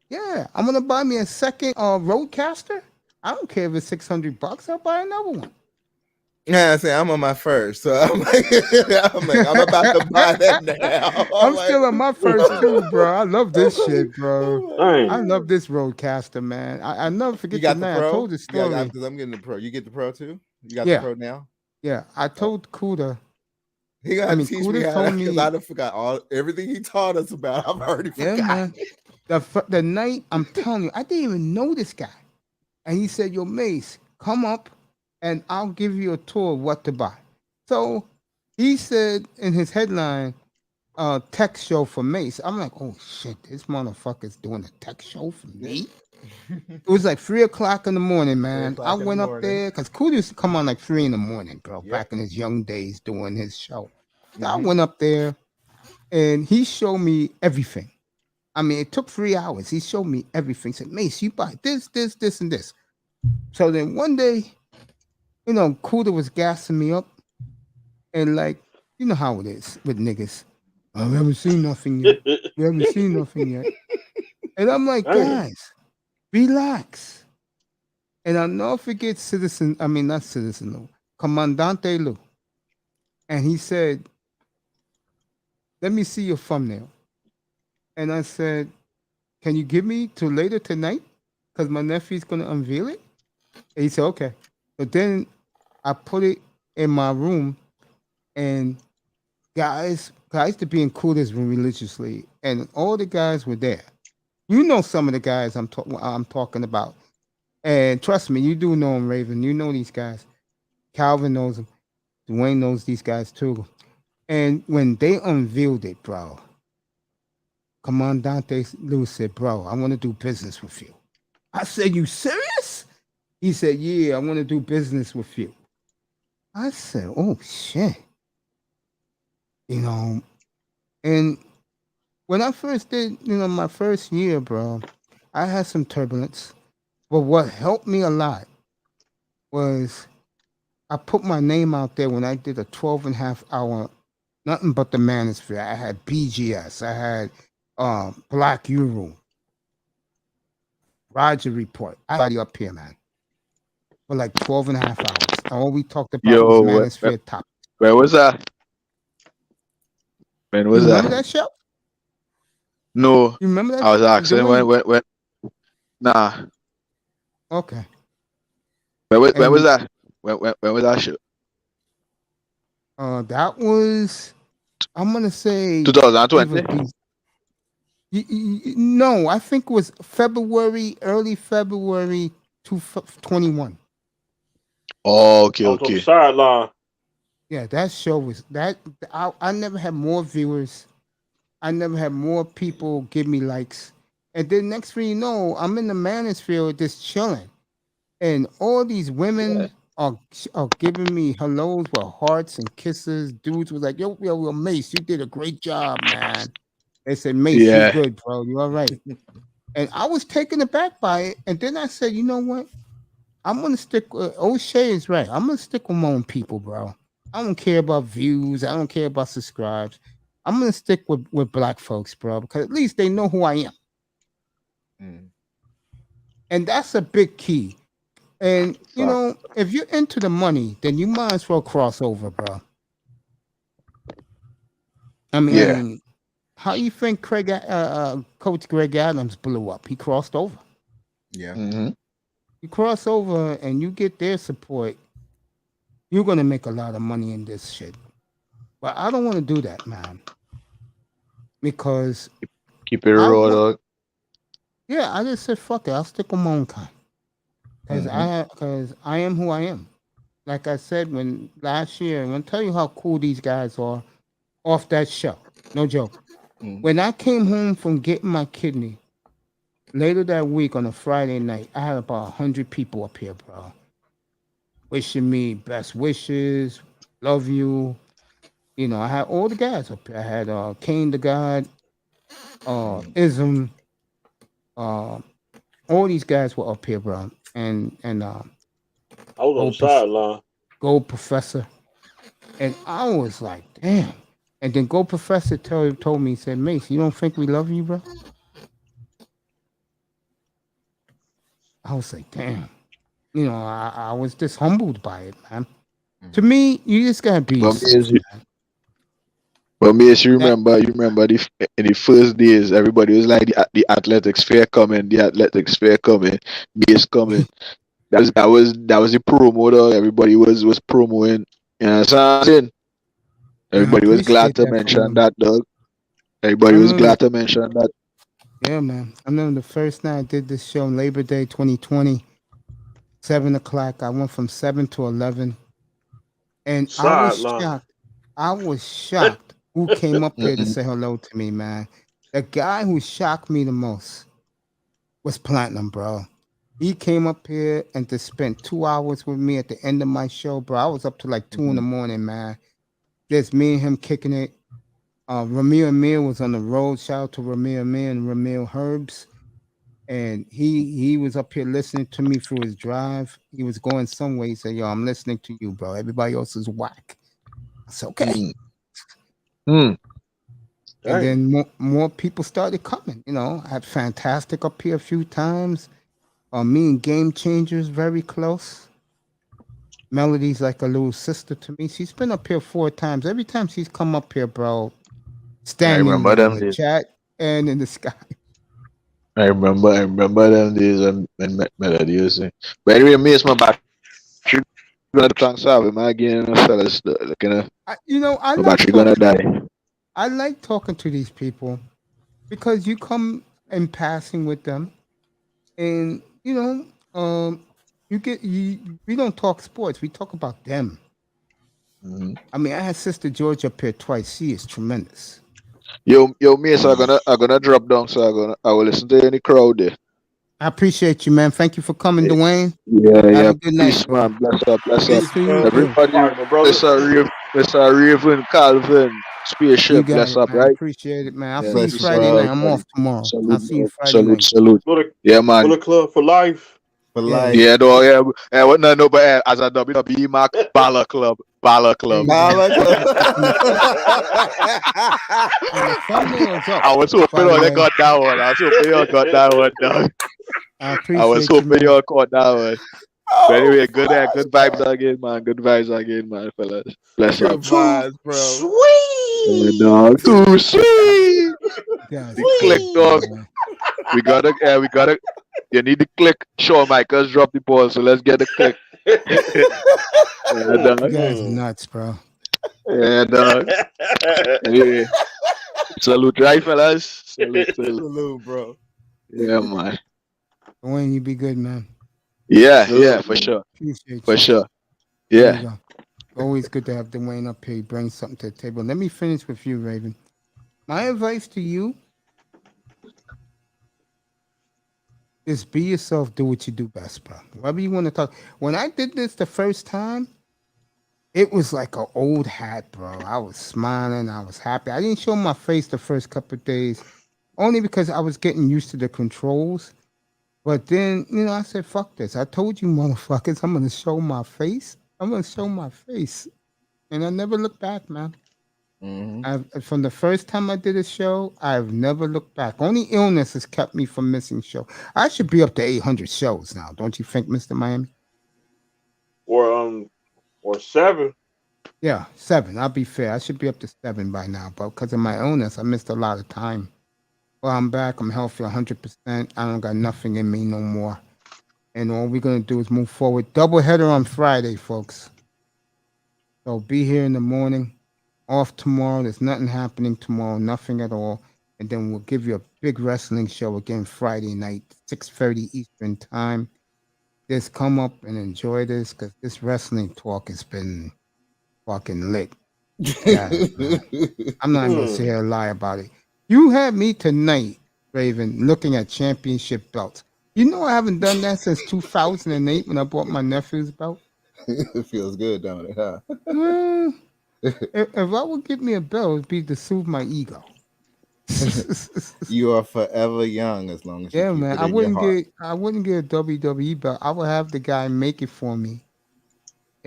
Yeah, I'm gonna buy me a second Roadcaster. I don't care if it's $600. I'll buy another one. Yeah, I say I'm on my first, so I'm like, I'm about to buy that now. I'm still on my first too, bro. I love this shit, bro. Dang. I love this Roadcaster, man. I never forget You got the the man. pro? I told the story. Yeah, because I'm getting the pro. You get the pro too? You got Yeah. the pro now? Yeah, I told Kuda. He got to teach me Kuda how to, told because me. I done forgot everything he taught us about. I've already Yeah, forgotten. man. The night, I'm telling you, I didn't even know this guy. And he said, yo, Mace, come up and I'll give you a tour of what to buy. So he said in his headline, tech show for Mace. I'm like, oh shit, this motherfucker's doing a tech show for me. It was like 3 o'clock in the morning, man. I went up there because Kuda used to come on like 3 in the morning, bro, back in his young days doing his show. So I went up there and he showed me everything. I mean, it took 3 hours. He showed me everything. He said, Mace, you buy this, this, this, and this. So then one day, you know, Kuda was gassing me up. And like, you know how it is with niggas. I haven't seen nothing yet. We haven't seen nothing yet. And I'm like, guys, relax. And I'll never forget Comandante Lou. And he said, let me see your thumbnail. And I said, can you give me till later tonight? Because my nephew's going to unveil it. And he said, okay. But then I put it in my room, and guys, I used to be in Kuda's room religiously, and all the guys were there. You know some of the guys I'm talking about. And trust me, you do know them, Raven. You know these guys. Calvin knows them. Dwayne knows these guys too. And when they unveiled it, bro, Commandante Lou said, bro, I want to do business with you. I said, you serious? He said, yeah, I want to do business with you. I said, oh, shit. You know, and when I first did, you know, my first year, bro, I had some turbulence. But what helped me a lot was I put my name out there when I did a 12.5 hour, nothing but the manosphere. I had BGS. I had Black Euro, Roger Report. I had up here, man, for like 12.5 hours. All we talked about was manosphere topics. Where was that? When was You that? remember that show? No. You remember that? I was asking when nah. Okay. When was that? When was that show? That was, I'm gonna say 2020. No, I think it was early February 2021. Oh, okay. On the sideline. Yeah, that show was that. I never had more viewers. I never had more people give me likes. And then next thing you know, I'm in the manosphere just chilling, and all these women are giving me hellos with hearts and kisses. Dudes was like, yo, Mace, you did a great job, man. They said, Mace, you good, bro. You all right. And I was taken aback by it. And then I said, you know what? I'm going to stick with, O'Shea is right. I'm going to stick with my own people, bro. I don't care about views. I don't care about subscribes. I'm going to stick with black folks, bro, because at least they know who I am. And that's a big key. And, you know, if you're into the money, then you might as well cross over, bro. I mean, how you think Coach Greg Adams blew up? He crossed over. Yeah. Mm-hmm. You cross over and you get their support, you're going to make a lot of money in this shit. But I don't want to do that, man. Because keep it raw, dog. Yeah, I just said, fuck it. I'll stick with my own kind. Because I am who I am. Like I said last year, I'm going to tell you how cool these guys are off that show. No joke. When I came home from getting my kidney, later that week on a Friday night, I had about 100 people up here, bro. Wishing me best wishes, love you. You know, I had all the guys up here. I had Kane the God, Ism, all these guys were up here, bro. And I was on the sideline. Gold Professor. And I was like, damn. And then Gold Professor told me, he said, Mace, you don't think we love you, bro? I was like, damn. You know, I was just humbled by it, man. To me, you just gotta be yourself, man. But me, you remember in the first days, everybody was like the athletics fair coming, the athletics fair coming, base coming. that was the promo though. Everybody was promoing. You know what I'm saying? Everybody was glad to mention that, dog. Everybody was glad to mention that. Yeah, man. I remember the first night I did this show, Labor Day 2020, 7 o'clock. I went from 7 to 11. And I was shocked. I was shocked who came up here to say hello to me, man. The guy who shocked me the most was Platinum, bro. He came up here and to spend 2 hours with me at the end of my show, bro. I was up to like 2 in the morning, man. Just me and him kicking it. Ramil Amir was on the road. Shout out to Ramil Amir and Ramil Herbs. And he was up here listening to me through his drive. He was going somewhere. He said, yo, I'm listening to you, bro. Everybody else is whack. I said, okay. And then more people started coming. You know, I had Fantastic up here a few times. Me and Game Changers very close. Melody's like a little sister to me. She's been up here 4 times. Every time she's come up here, bro, standing in the chat and in the sky. I remember them days when Melody was saying. But anyway, me, it's my battery. Gonna transfer my again, fellas. I battery gonna die. I like talking to these people because you come in passing with them, and we don't talk sports. We talk about them. I mean, I had Sister George up here twice. She is tremendous. Yo, me, so I'm gonna drop down. So I will listen to any crowd there. I appreciate you, man. Thank you for coming, Dwayne. Yeah. Have a good night, Peace, bro. man. Bless up. Everybody, Mr. Raven, Calvin, Spaceship. Bless up, man. right? Appreciate it, man. I'll see you Friday night. I'm off tomorrow. I'll see you Friday night. Salute. Yeah, man. Bullet Club for life. For life. Yeah, though, yeah. And what no, but as a WWE Mark, Bala Club. I was hoping they got that one. I was hoping y'all got that one, dog. I was hoping y'all caught that one. But anyway, good vibes again, man. Good vibes again, man, fellas. Bless up. Good vibes, bro. Sweet. Yeah, dog. Too sweet. The click, dog. We gotta. You need the click. Shawn Michaels drop the ball, so let's get the click. You guys are nuts, bro. Yeah, dog. Anyway, salute, right, fellas? Salute, bro. Yeah, man. Dwayne, you be good, man. Yeah, for sure. Appreciate you. For sure. Yeah. Always good to have Dwayne up here. He brings something to the table. Let me finish with you, Raven. My advice to you is be yourself, do what you do best, bro. Whatever you want to talk. When I did this the first time, it was like an old hat, bro. I was smiling. I was happy. I didn't show my face the first couple of days, only because I was getting used to the controls. But then, I said, fuck this. I told you motherfuckers, I'm going to show my face. I'm going to show my face. And I never looked back, man. From the first time I did a show, I've never looked back. Only illness has kept me from missing show. I should be up to 800 shows now, don't you think, Mr. Miami? Or 7. Yeah, 7. I'll be fair. I should be up to 7 by now, but because of my illness, I missed a lot of time. Well, I'm back. I'm healthy 100%. I don't got nothing in me no more. And all we're going to do is move forward. Double header on Friday, folks. So be here in the morning. Off tomorrow. There's nothing happening tomorrow. Nothing at all. And then we'll give you a big wrestling show again Friday night, 6:30 Eastern time. Just come up and enjoy this because this wrestling talk has been fucking lit. Yeah, I'm not going to sit here and lie about it. You had me tonight, Raven, looking at championship belts. You know I haven't done that since 2008 when I bought my nephew's belt. It feels good, don't it? Huh? If I would get me a belt, it'd be to soothe my ego. You are forever young as long as you keep man. it in your heart. I wouldn't get a WWE belt. I would have the guy make it for me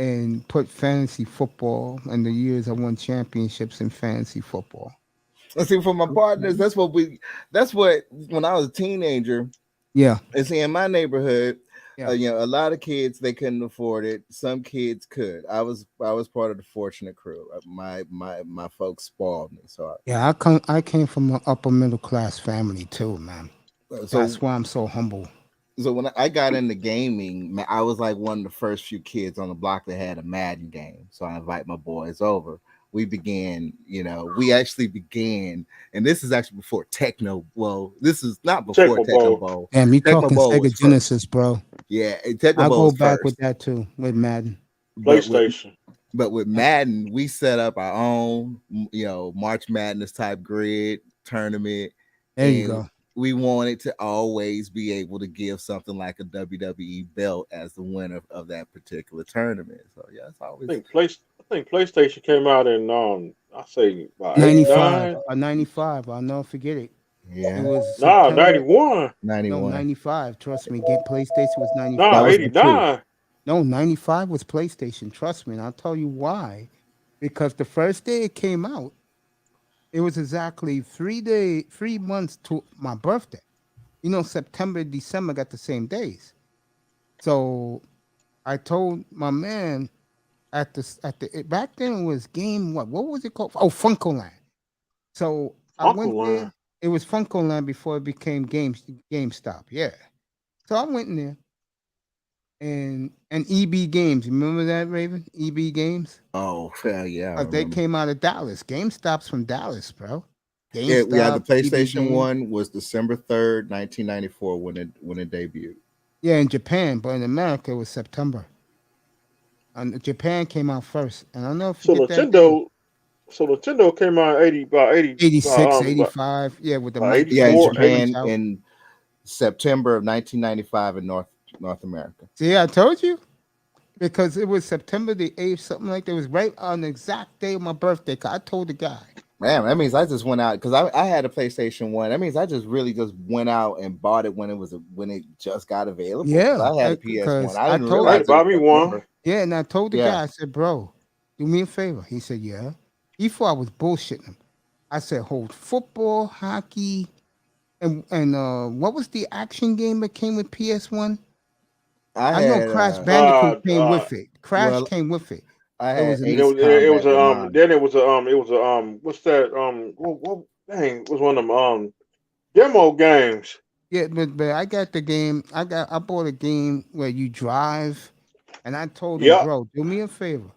and put fantasy football in the years I won championships in fantasy football. And see, for my partners, that's what when I was a teenager. Yeah. And see, in my neighborhood, Yeah. a lot of kids they couldn't afford it. Some kids could. I was part of the fortunate crew. My folks spoiled me. So Yeah, I came from an upper middle class family too, man. That's why I'm so humble. So when I got into gaming, I was like one of the first few kids on the block that had a Madden game. So I invite my boys over. We actually began, and this is actually before Techno. Well, this is not before Techno Bowl. Damn, you talking Sega Genesis, bro? Yeah, Techno I Bowl go back first. with that too, with Madden. PlayStation. But with Madden, we set up our own, March Madness type grid tournament. There you go. We wanted to always be able to give something like a WWE belt as the winner of that particular tournament. So yeah, it's always. I think PlayStation came out in I say about 95. 95. I'll never forget it. Yeah. It was 91. 91. No, 95. Trust me, PlayStation was 95. No, 89. No, 95 was PlayStation. Trust me, and I'll tell you why. Because the first day it came out, it was exactly 3 months to my birthday. September, December got the same days. So I told my man at the back then it was game what was it called? Oh, Funkoland. So I went there. It was Funkoland before it became GameStop. Yeah. So I went in there. And EB Games, remember that, Raven? EB Games. Oh hell yeah! They came out of Dallas. GameStop's from Dallas, bro. Yeah, the PlayStation 1 was December 3rd, 1994 when it debuted. Yeah, in Japan, but in America it was September. And Japan came out first, and I don't know if so Nintendo came out 86, 85. Yeah, with the in Japan in September of 1995 in North America. See, I told you, because it was September the 8th, something like that. It was right on the exact day of my birthday. I told the guy. Man, that means I just went out because I had a PlayStation 1. That means I just went out and bought it when it just got available. Yeah, I had a PS1. I didn't realize buy me one. Yeah, and I told the guy, I said, bro, do me a favor. He said, yeah. He thought I was bullshitting him. I said, hold football, hockey, and what was the action game that came with PS1? I know Crash Bandicoot came with it. Crash came with it. What's that? Dang, it was one of them demo games. Yeah, but I got the game. I bought a game where you drive, and I told him, bro, do me a favor.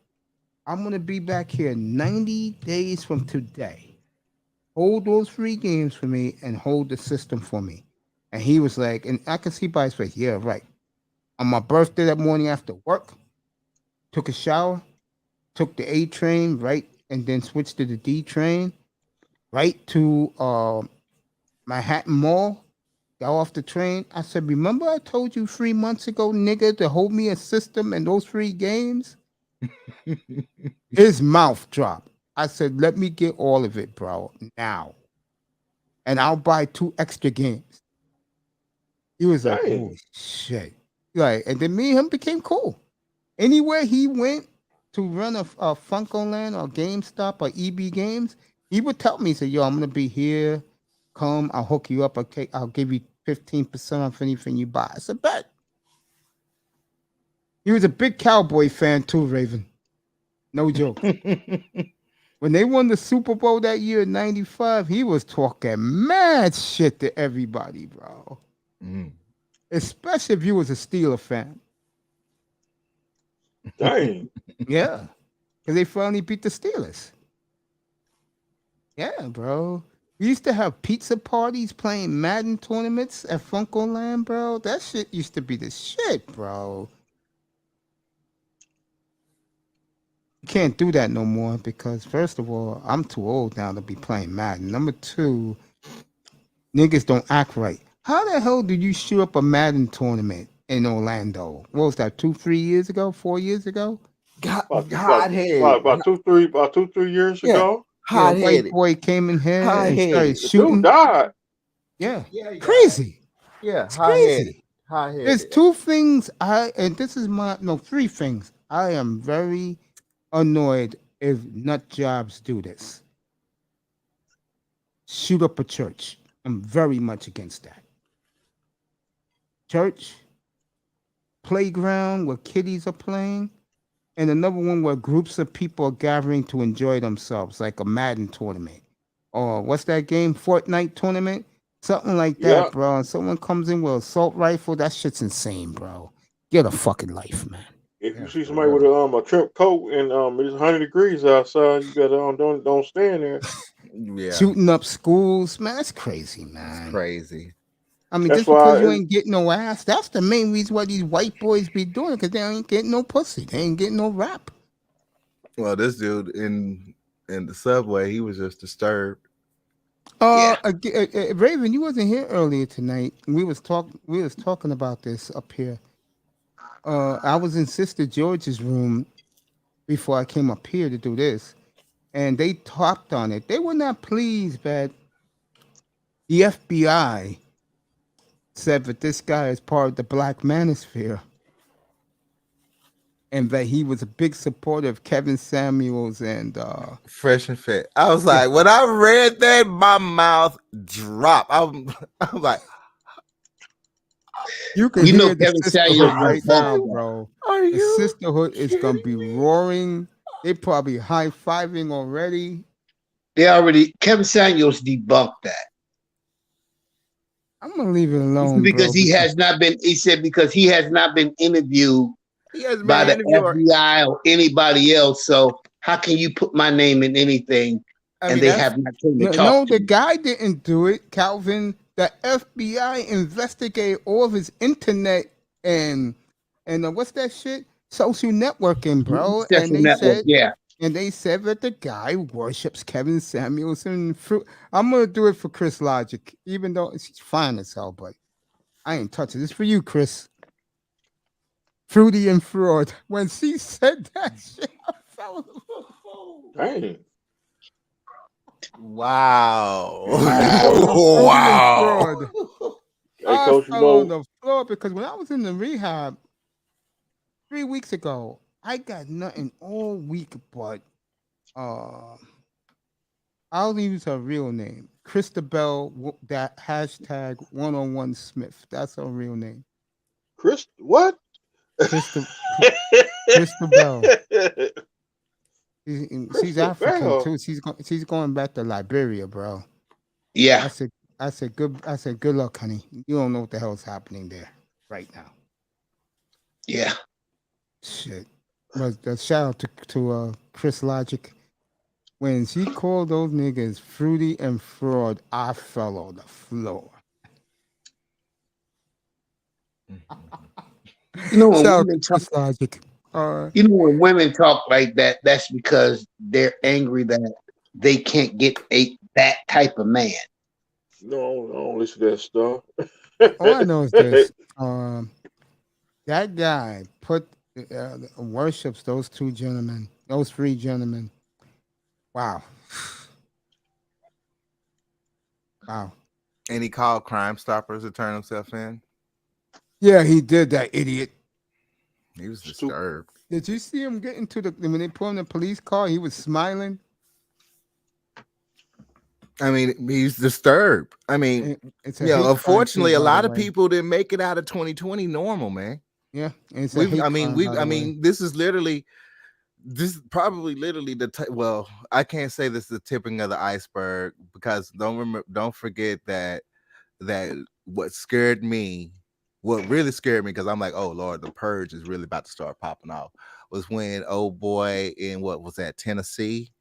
I'm gonna be back here 90 days from today. Hold those 3 games for me and hold the system for me. And he was like, and I can see by his face, yeah, right. On my birthday that morning after work, took a shower, took the A train, right, and then switched to the D train, right to Manhattan Mall, got off the train. I said, remember I told you 3 months ago, nigga, to hold me a system and those 3 games? His mouth dropped. I said, let me get all of it, bro, now. And I'll buy 2 extra games. He was like, oh, shit. Like, and then me and him became cool. Anywhere he went to run a Funkoland or GameStop or EB Games, he would tell me, he said, yo, I'm going to be here. Come, I'll hook you up. I'll give you 15% off anything you buy. I said, bet. He was a big Cowboy fan too, Raven. No joke. When they won the Super Bowl that year in 95, he was talking mad shit to everybody, bro. Especially if you was a Steeler fan. Dang. Yeah. Because they finally beat the Steelers. Yeah, bro. We used to have pizza parties playing Madden tournaments at Funkoland, bro. That shit used to be the shit, bro. You can't do that no more because, first of all, I'm too old now to be playing Madden. Number 2, niggas don't act right. How the hell did you shoot up a Madden tournament in Orlando? What was that, 2-3 years ago, 4 years ago? About 2-3 years ago. Yeah, white boy came in here and started shooting. Dude died. Yeah. Crazy. Yeah, it's crazy. High-headed. There's 2 things 3 things I am very annoyed if nut jobs do this. Shoot up a church. I'm very much against that. Church, playground where kiddies are playing, and another one where groups of people are gathering to enjoy themselves, like a Madden tournament. Or what's that game? Fortnite tournament? Something like that, Yeah. bro. And someone comes in with an assault rifle, that shit's insane, bro. Get a fucking life, man. If you Yeah, see for somebody with a trimp coat and it's 100 degrees outside, you better don't stand there. Yeah, Shooting up schools, man, that's crazy, it's man. crazy. I mean, That's just because why you ain't getting no ass, that's the main reason why these white boys be doing it, because they ain't getting no pussy. They ain't getting no rap. Well, this dude in the subway, he was just disturbed. Raven, you wasn't here earlier tonight. We was talking about this up here. I was in Sister George's room before I came up here to do this, and they talked on it. They were not pleased that the FBI said that this guy is part of the Black Manosphere, and that he was a big supporter of Kevin Samuels and Fresh and fit. I was like, when I read that, my mouth dropped. I'm like, you can You know hear the Kevin sisterhood Samuels right debunked now, that. bro. are The you? sisterhood is gonna be roaring. They probably high fiving already. Kevin Samuels debunked that. I'm gonna leave it He said alone, because bro. he has not been. He said because he has not been interviewed He hasn't by been the interviewed. FBI or anybody else. So how can you put my name in anything? I And mean, they that's have not came to No, talk to the me. guy didn't do it, Calvin. The FBI investigated all of his internet and what's that shit? Social networking, bro. And Social they network, said yeah. that the guy worships Kevin Samuels and fruit. I'm gonna do it for Chris Logic, even though she's fine as hell, but I ain't touching this for you, Chris. Fruity and fraud. When she said that shit, I fell on the floor. Dang. wow. Fruity and fraud. Hey, I coach, you fell on know, the floor because when I was in the rehab 3 weeks ago, I got nothing all week but I'll use her real name. Christabel, that hashtag 101 Smith. That's her real name. Chris, what? Christabel. She's African Bell. too. She's going back to Liberia, bro. Yeah. I said good luck, honey. You don't know what the hell's happening there right now. Yeah. Shit. But shout out to Chris Logic. When she called those niggas fruity and fraud, I fell on the floor. You know when Shout out women to talk, Chris Logic. when women talk like that, that's because they're angry that they can't get that type of man. No, I don't listen to that stuff. All I know is this: that guy worships those three gentlemen. Wow, wow. And he called Crime Stoppers to turn himself in. Yeah, he did, that idiot. He was disturbed. Did you see him get into when they put him in the police car? He was smiling. I mean, he's disturbed. I mean, It's a hate crime, unfortunately, too, a by lot the of way. people didn't make it out of 2020 normal, man. Yeah, and it's a hate crime, by the way. This is probably literally well, I can't say this is the tipping of the iceberg, because don't forget that what really scared me, because I'm like, oh Lord, the purge is really about to start popping off, was when old boy in, what was that, Tennessee,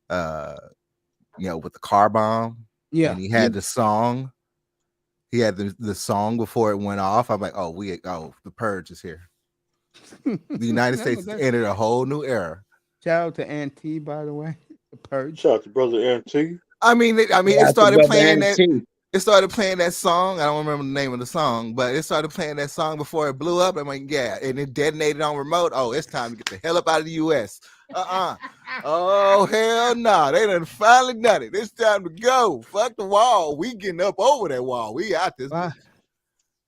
with the car bomb. Yeah. And he had the song. He had the song before it went off. I'm like, the purge is here. The United States has entered a whole new era. Shout out to Auntie, by the way. The purge. Shout out to brother Auntie. It started playing that. It started playing that song. I don't remember the name of the song, but it started playing that song before it blew up. I'm like, yeah, and it detonated on remote. Oh, it's time to get the hell up out of the U.S. Oh, hell no. They done finally done it. It's time to go. Fuck the wall. We getting up over that wall. We out this. By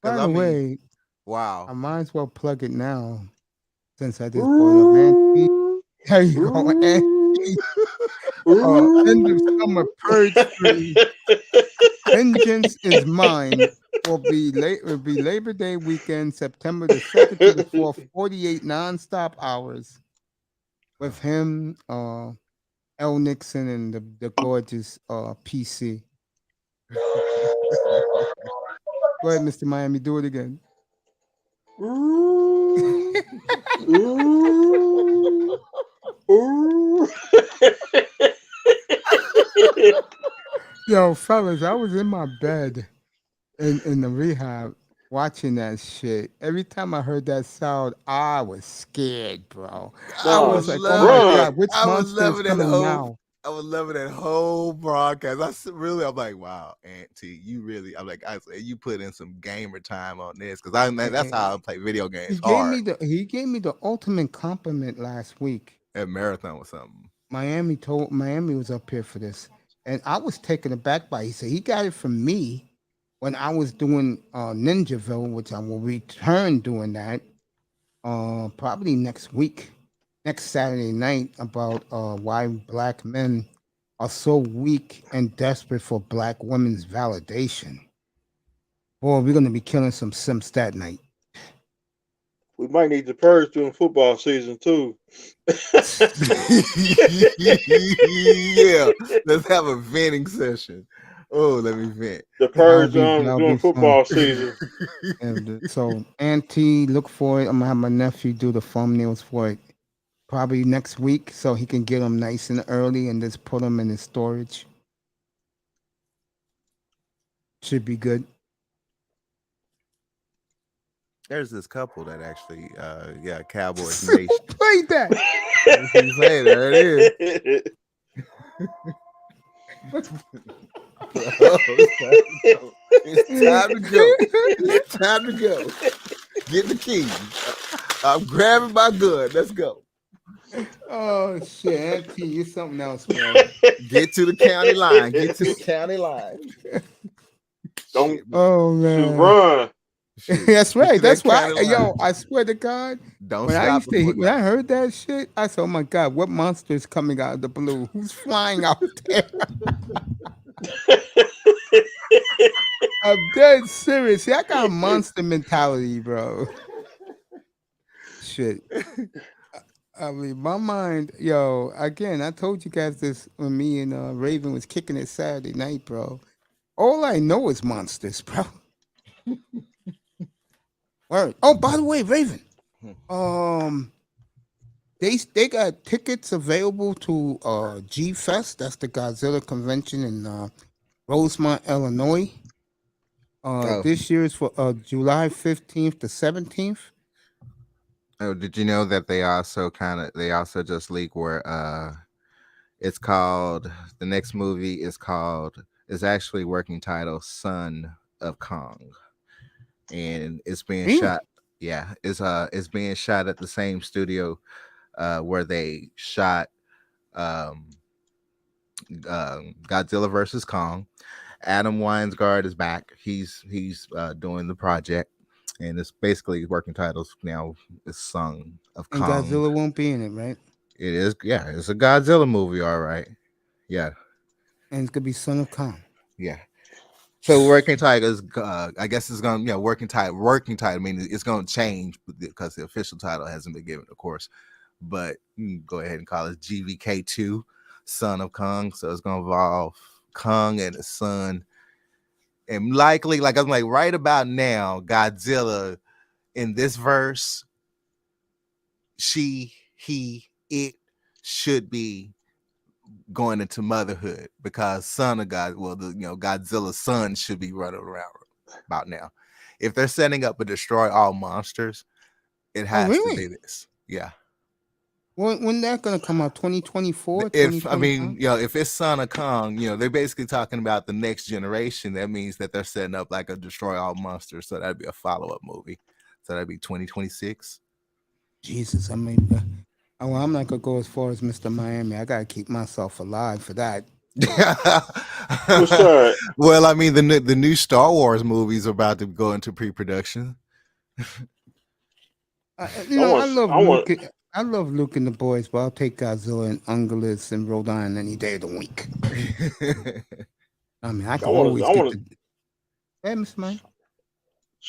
the way, wow. I might as well plug it now. since I just brought up Auntie. There you go, Auntie. End of summer purge spree. Vengeance is mine. Will be Labor Day weekend, September the 2nd to the 4th, 48 nonstop hours with him, L. Nixon, and the gorgeous PC. Go ahead, Mr. Miami, do it again. Yo, fellas, I was in my bed in the rehab watching that shit. Every time I heard that sound, I was scared, bro. I was like, oh my God, which monster is coming now? I was loving that whole broadcast. I'm like, wow, Auntie, you put in some gamer time on this because that's how I play video games. He gave me the ultimate compliment last week at Marathon or something. Miami was up here for this, and I was taken aback by. He said he got it from me when I was doing Ninjaville, which I will return doing that probably next week. Next Saturday night, about why black men are so weak and desperate for black women's validation. Boy, we're going to be killing some Sims that night. We might need the purge during football season too. Yeah, let's have a venting session. Oh, let me vent. The purge during football season. So, Auntie, look for it. I'm going to have my nephew do the thumbnails for it. Probably next week, so he can get them nice and early and just put them in his storage. Should be good. There's this couple that actually, Cowboys Nation. Played that. Hey, there it is. It's time to go. It's time to go. Get the keys. I'm grabbing my gun. Let's go. Oh shit, Auntie, you're something else, man. Get to the county line. Get to the county line. Don't. Oh man, run. That's right. That's why. Yo, I swear to God, don't when stop. When I heard that shit, I said, "Oh my God, what monster is coming out of the blue? Who's flying out there?" I'm dead serious. See, I got a monster mentality, bro. Shit. I mean, my mind, yo, again, I told you guys this when me and Raven was kicking it Saturday night, bro. All I know is monsters, bro. Word. Oh, by the way, Raven, they got tickets available to G Fest. That's the Godzilla convention in Rosemont, Illinois. This year is for July 15th to 17th. Oh, did you know that they also just leaked where it's called, the next movie is actually working title Son of Kong, and it's being shot. Yeah, it's being shot at the same studio where they shot Godzilla versus Kong. Adam Wingard is back. He's doing the project. And it's basically working titles now is Son of Kong. And Godzilla won't be in it, right? It is, yeah. It's a Godzilla movie, all right. Yeah. And it's gonna be Son of Kong. Yeah. So working title is, I guess it's gonna, working title. I mean, it's gonna change because the official title hasn't been given, of course. But you can go ahead and call it GVK2, Son of Kong. So it's gonna involve Kong and his son. And likely, like I'm like, right about now, Godzilla in this verse, it should be going into motherhood because son of God, Godzilla's son should be running around about now. If they're setting up a destroy all monsters, it has to be this. Yeah. When that gonna come out? 2024? If it's Son of Kong, they're basically talking about the next generation. That means that they're setting up like a destroy all monsters. So that'd be a follow-up movie. So that'd be 2026. Jesus, I mean, I'm not gonna go as far as Mr. Miami. I gotta keep myself alive for that. What's that? Well, I mean, the new Star Wars movies are about to go into pre-production. I love Luke. I love Luke and the boys, but I'll take Godzilla and Ungulus and Rhode Island any day of the week. I mean, I can always get the. Hey, Mr. Mike.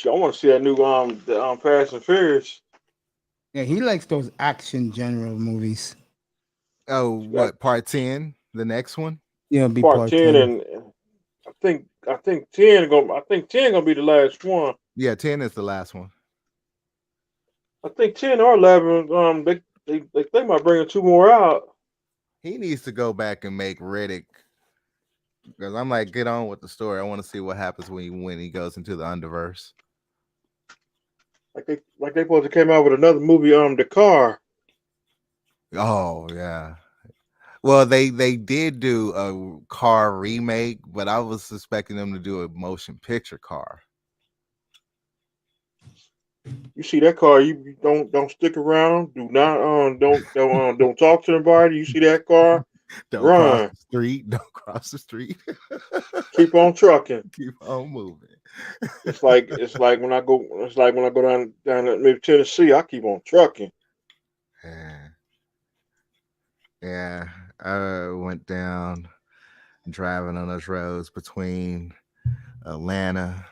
I want to see that new the Fast and Furious. Yeah, he likes those action general movies. Oh, what part 10? The next one? Yeah, be part 10, and I think 10 gonna be the last one. Yeah, 10 is the last one. I think 10 or 11. They might bring 2 more out. He needs to go back and make Riddick, because I'm like, get on with the story. I want to see what happens when he goes into the Underverse. Like they supposed to came out with another movie, The Car. Oh yeah. Well, they did do a Car remake, but I was suspecting them to do a motion picture Car. You see that car? You don't stick around. Do not don't talk to anybody. You see that car? Don't run. Cross the street. Don't cross the street. Keep on trucking. Keep on moving. It's like when I go down maybe Tennessee. I keep on trucking. Yeah. I went down driving on those roads between Atlanta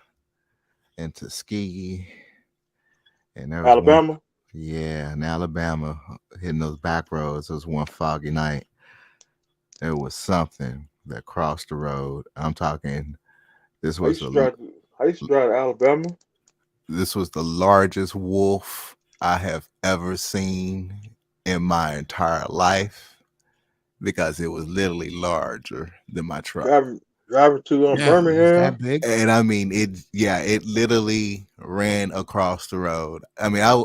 and Tuskegee. And there was Alabama? In Alabama, hitting those back roads. It was one foggy night. There was something that crossed the road. I'm talking, this was I used to drive to Alabama. This was the largest wolf I have ever seen in my entire life, because it was literally larger than my truck. Driving to Birmingham. That big? And I mean, it literally ran across the road. I mean, I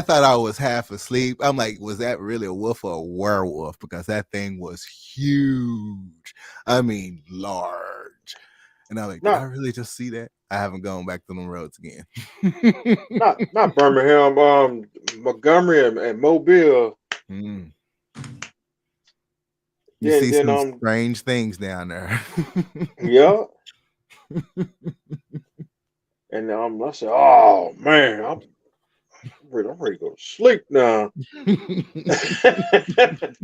thought I was half asleep. I'm like, was that really a wolf or a werewolf? Because that thing was huge. I mean, large. And I'm like, did I really just see that? I haven't gone back to them roads again. not Birmingham, Montgomery and Mobile. Mm. You see some strange things down there. Yeah. And I said, "Oh man, I'm ready to go to sleep now."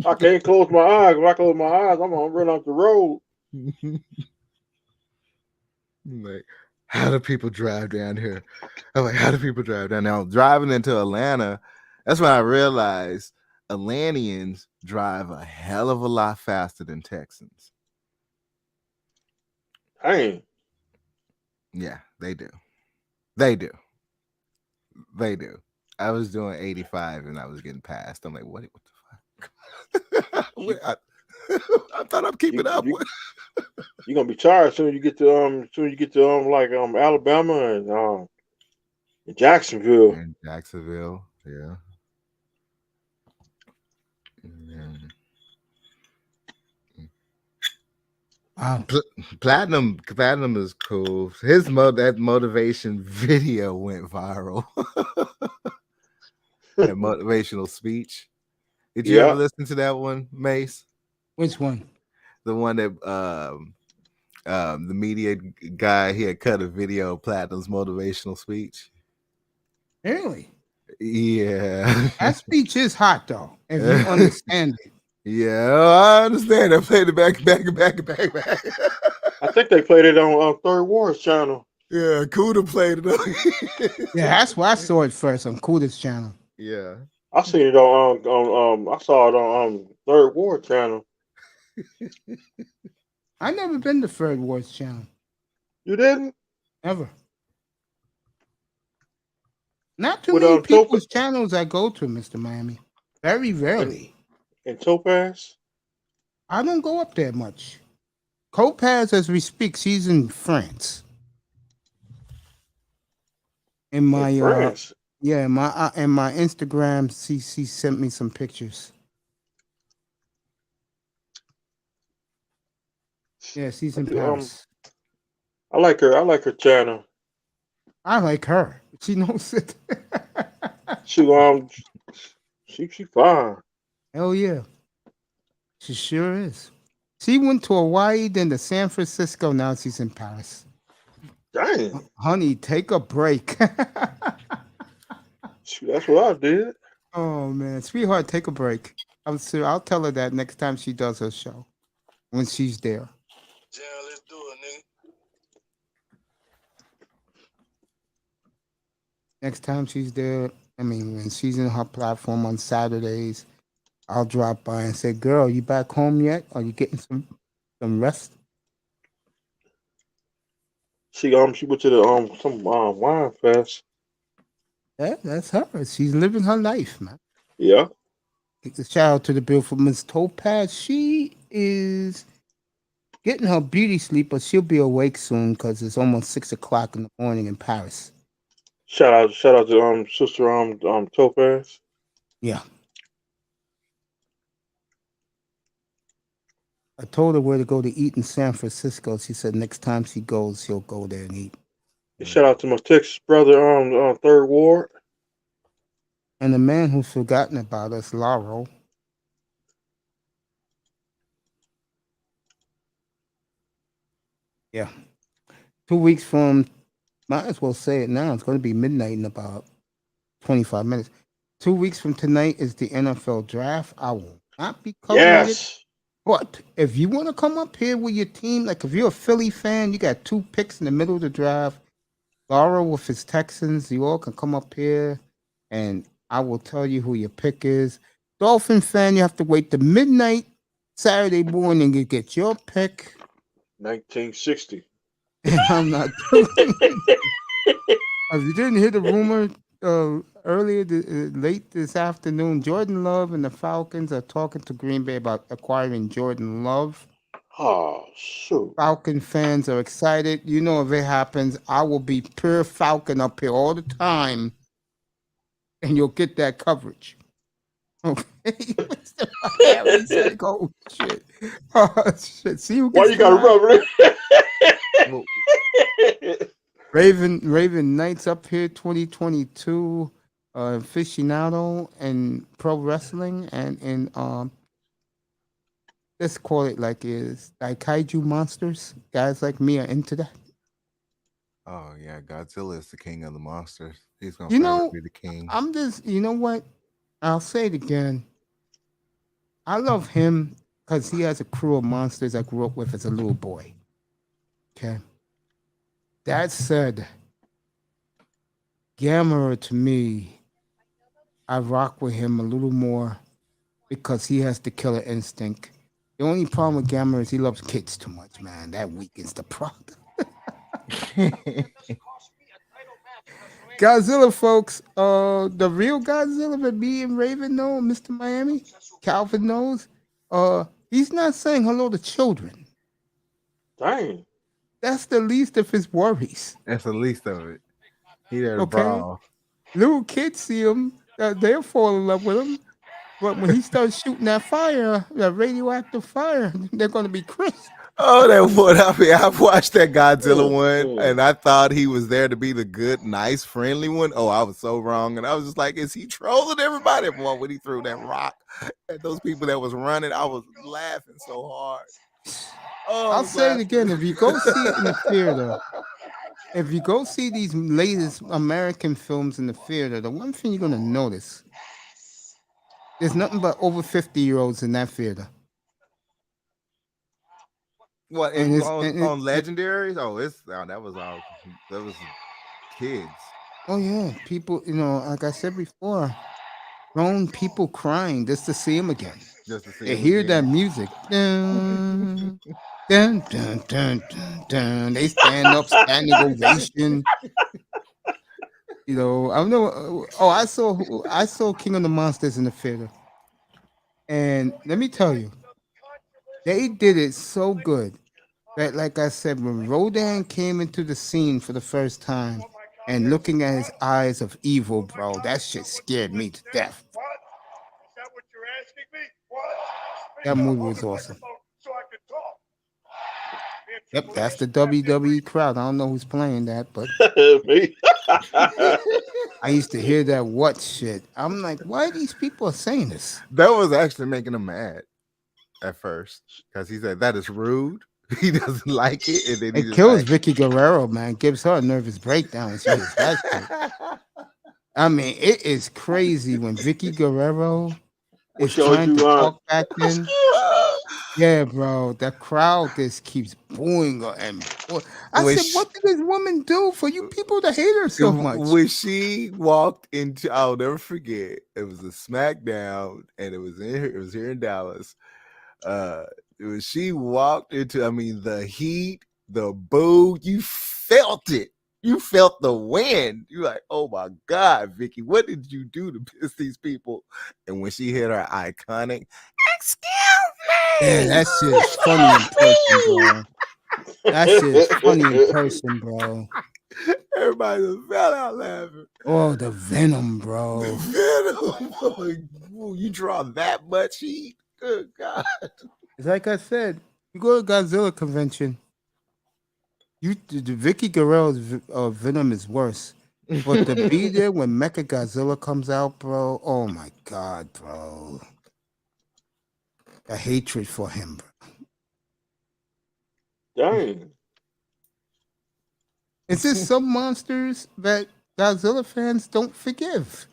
I can't close my eyes. When I close my eyes, I'm gonna run off the road. Like, how do people drive down here? I'm like, how do people drive down now? Driving into Atlanta, that's when I realized Atlanteans drive a hell of a lot faster than Texans. Dang. Yeah, they do. They do. I was doing 85 and I was getting passed. I'm like, what the fuck? I thought I'm keeping up. You're gonna be tired soon. You get to Alabama and Jacksonville. In Jacksonville, yeah. Platinum is cool. That motivation video went viral. That motivational speech. Did you ever listen to that one, Mace? Which one? The one that the media guy, he had cut a video of Platinum's motivational speech. Really? Yeah. That speech is hot though, if you understand it. Yeah, I understand. I played it back. I think they played it on Third Wars channel. Yeah, Kuda played it. Yeah, that's where I saw it first on Kuda's channel. Yeah, I seen it on I saw it on Third Wars channel. I never been to Third Wars channel. You didn't? Ever. Not too many people's channels I go to, Mr. Miami. Very rarely. And Topaz? I don't go up there much. Topaz, as we speak, she's in France. In my France? in my Instagram, she sent me some pictures. Yeah, she's in Paris. I like her channel. I like her. She knows it. She fine. Hell yeah. She sure is. She went to Hawaii, then to San Francisco. Now she's in Paris. Dang. Honey, take a break. That's what I did. Oh man, sweetheart, take a break. I'll tell her that next time she does her show when she's there. Yeah, let's do it, nigga. Next time she's there, I mean, when she's in her platform on Saturdays, I'll drop by and say, "Girl, you back home yet? Are you getting some rest?" She went to the some wine fest. Yeah, that's her. She's living her life, man. Yeah. A shout out to the bill for Miss Topaz. She is getting her beauty sleep, but she'll be awake soon because it's almost 6 o'clock in the morning in Paris. Shout out to sister Topaz. Yeah. I told her where to go to eat in San Francisco. She said next time she goes, she'll go there and eat. Shout out to my Texas brother on Third Ward. And the man who's forgotten about us, Laurel. Yeah. 2 weeks from, might as well say it now, it's going to be midnight in about 25 minutes. 2 weeks from tonight is the NFL draft. I will not be covering it. Yes. But if you want to come up here with your team, like if you're a Philly fan, you got 2 picks in the middle of the draft. Laurel with his Texans, you all can come up here and I will tell you who your pick is. Dolphin fan, you have to wait to midnight Saturday morning to get your pick. 1960. And I'm not doing it. If you didn't hear the rumor earlier, late this afternoon, Jordan Love and the Falcons are talking to Green Bay about acquiring Jordan Love. Oh, shoot. Falcon fans are excited. You know, if it happens, I will be pure Falcon up here all the time. And you'll get that coverage. Okay. Harry said, oh, shit. Oh, shit. See who Why gets you got to rub it? Raven Knights up here 2022 aficionado in pro wrestling and in let's call it like is like kaiju monsters. Guys like me are into that. Oh yeah, Godzilla is the king of the monsters. He's gonna You forever know, be the king. I'm just, you know what? I'll say it again. I love him because he has a crew of monsters I grew up with as a little boy. Okay. That said, Gamera to me, I rock with him a little more because he has the killer instinct. The only problem with Gamera is he loves kids too much, man. That weakens the product. Godzilla, folks. The real Godzilla that me and Raven know, Mr. Miami, Calvin knows. He's not saying hello to children. Dang. That's the least of his worries. That's the least of it. He there to Okay. brawl. Little kids see him, they'll fall in love with him. But when he starts shooting that fire, that radioactive fire, they're going to be crisp. Oh, that one! I mean, I've watched that Godzilla one, and I thought he was there to be the good, nice, friendly one. Oh, I was so wrong, and I was just like, "Is he trolling everybody?" Boy, when he threw that rock at those people that was running, I was laughing so hard. Oh, I'll say it again: if you go see it in the theater, if you go see these latest American films in the theater, the one thing you're going to notice, there's nothing but over 50-year-olds in that theater. What And on it's- Legendaries? Oh, that was kids. Oh yeah, people. You know, like I said before, grown people crying just to see him again. Just to see They him hear again. that music. Dun, dun, dun, dun, dun, dun. They stand up, standing ovation. You know, I don't know. Oh, I saw King of the Monsters in the theater, and let me tell you, they did it so good that, like I said, when Rodan came into the scene for the first time and looking at his eyes of evil, bro, that shit scared me to death. That movie was awesome. Yep, that's the WWE crowd. I don't know who's playing that, but Me. I used to hear that what shit. I'm like, why these people are saying this? That was actually making him mad at first because he said that is rude. He doesn't like it, and then he It just kills like, Vicky Guerrero, man. Gives her a nervous breakdown when she hears that shit. I mean, it is crazy when Vicky Guerrero When is she always trying do to talk back then. Yeah, bro, the crowd just keeps booing her and I When said, "What did this woman do for you people to hate her so much?" when she walked into, I'll never forget. It was a SmackDown, and it was here in Dallas. When she walked into, I mean, the heat, the boo, you felt it. You felt the wind. You're like, oh my God, Vicky, what did you do to piss these people? And when she hit her iconic, excuse me. Yeah, that shit's funny in person, bro. That shit's funny in person, bro. Everybody just fell out laughing. Oh, the venom, bro. Venom. You draw that much heat? Good God. It's like I said, you go to Godzilla convention, the Vicky Guerrero's Venom is worse. But to be there when Mecha Godzilla comes out, bro, oh my God, bro. The hatred for him, bro. Dang. It's just some monsters that Godzilla fans don't forgive.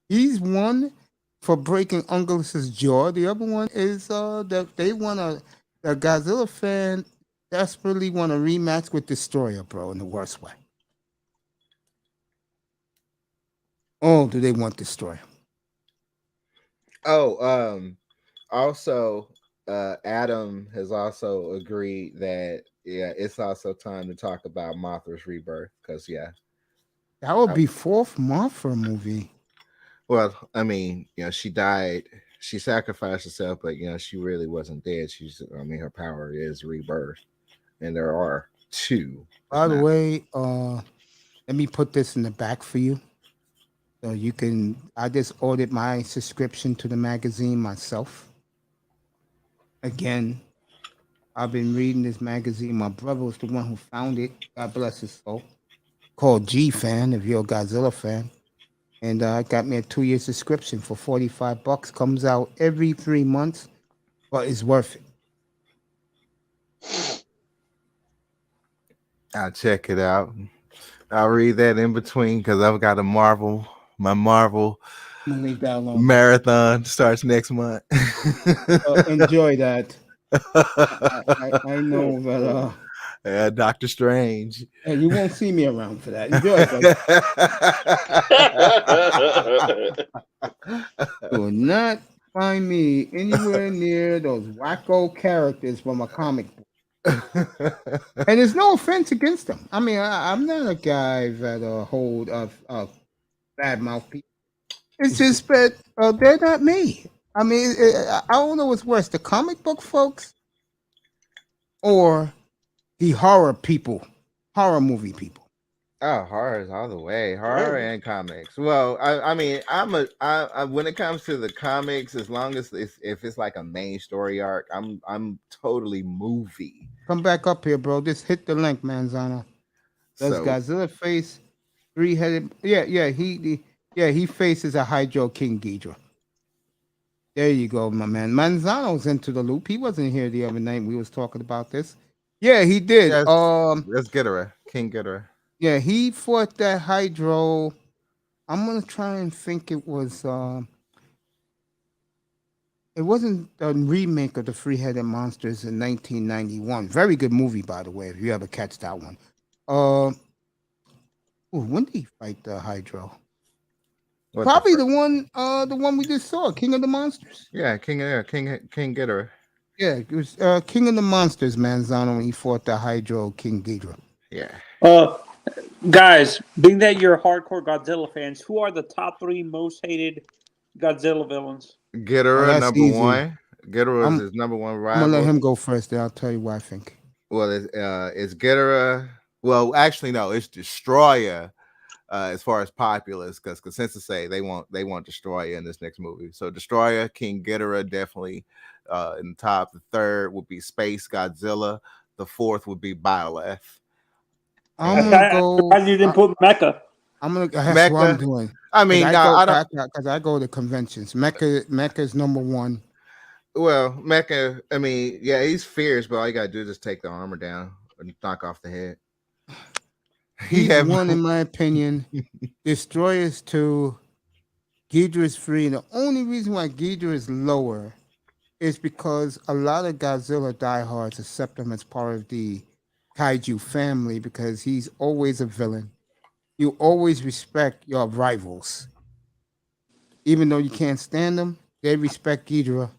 He's one for breaking Ungulus's jaw. The other one is that they want a Godzilla fan desperately want a rematch with Destroyer, bro, in the worst way. Oh, do they want Destroyer? Oh, also, Adam has also agreed that it's also time to talk about Mothra's rebirth because That would be fourth Mothra movie. well, I mean, she died, she sacrificed herself, but she really wasn't dead. Her power is rebirth, and there are two. By the way, let me put this in the back for you. So you can, I just ordered my subscription to the magazine myself. Again, I've been reading this magazine. My brother was the one who found it. God bless his soul. Called G Fan, if you're a Godzilla fan. And I got me a 2-year subscription for $45. Comes out every 3 months, but it's worth it. I'll check it out. I'll read that in between because I've got my Marvel Leave that alone. marathon starts next month. Enjoy that. I know that. Yeah, Doctor Strange. And you won't see me around for that. Enjoy it. You will not find me anywhere near those wacko characters from a comic book. And there's no offense against them. I mean, I'm not a guy that hold bad mouth people. It's just that they're not me. I mean, I don't know what's worse, the comic book folks or the horror movie people. Oh, horror is all the way. Horror and comics. Well, I mean, I when it comes to the comics, as long as if it's like a main story arc, I'm totally movie. Come back up here, bro. Just hit the link, Manzano. Does Godzilla face 3-headed? Yeah. He faces a Hydro King Ghidorah. There you go, my man. Manzano's into the loop. He wasn't here the other night. We was talking about this. Yeah, he did. Yes, let's get her, King Ghidorah. Yeah, he fought that Hydro. I'm gonna try and think it was. It wasn't a remake of the Three-Headed Monsters in 1991. Very good movie, by the way, if you ever catch that one. When did he fight the Hydro? Probably the one we just saw, King of the Monsters. Yeah, King Ghidorah. Yeah, it was King of the Monsters, Manzano, when he fought the Hydro King Ghidorah. Yeah. Guys, being that you're hardcore Godzilla fans, who are the top 3 most hated Godzilla villains? Ghidorah, number easy. 1. Ghidorah is his number 1 rival. I'm gonna let him go first, then I'll tell you what I think. Well, it's Ghidorah. Well, actually, no, it's Destroyer. As far as populace, because consensus say they want Destroyer in this next movie. So Destroyer, King Ghidorah, definitely in the top. The third would be Space Godzilla. The fourth would be Byleth. I'm gonna go. Why you didn't put Mecha? That's what I'm doing. I mean, I don't, because I go to conventions. Mecha is number 1. Well, Mecha, I mean, yeah, he's fierce, but all you gotta do is just take the armor down and knock off the head. He's have one, in my opinion. Destroyer is 2. Ghidorah is 3. And the only reason why Ghidorah is lower is because a lot of Godzilla diehards accept him as part of the kaiju family because he's always a villain. You always respect your rivals. Even though you can't stand them, they respect Ghidorah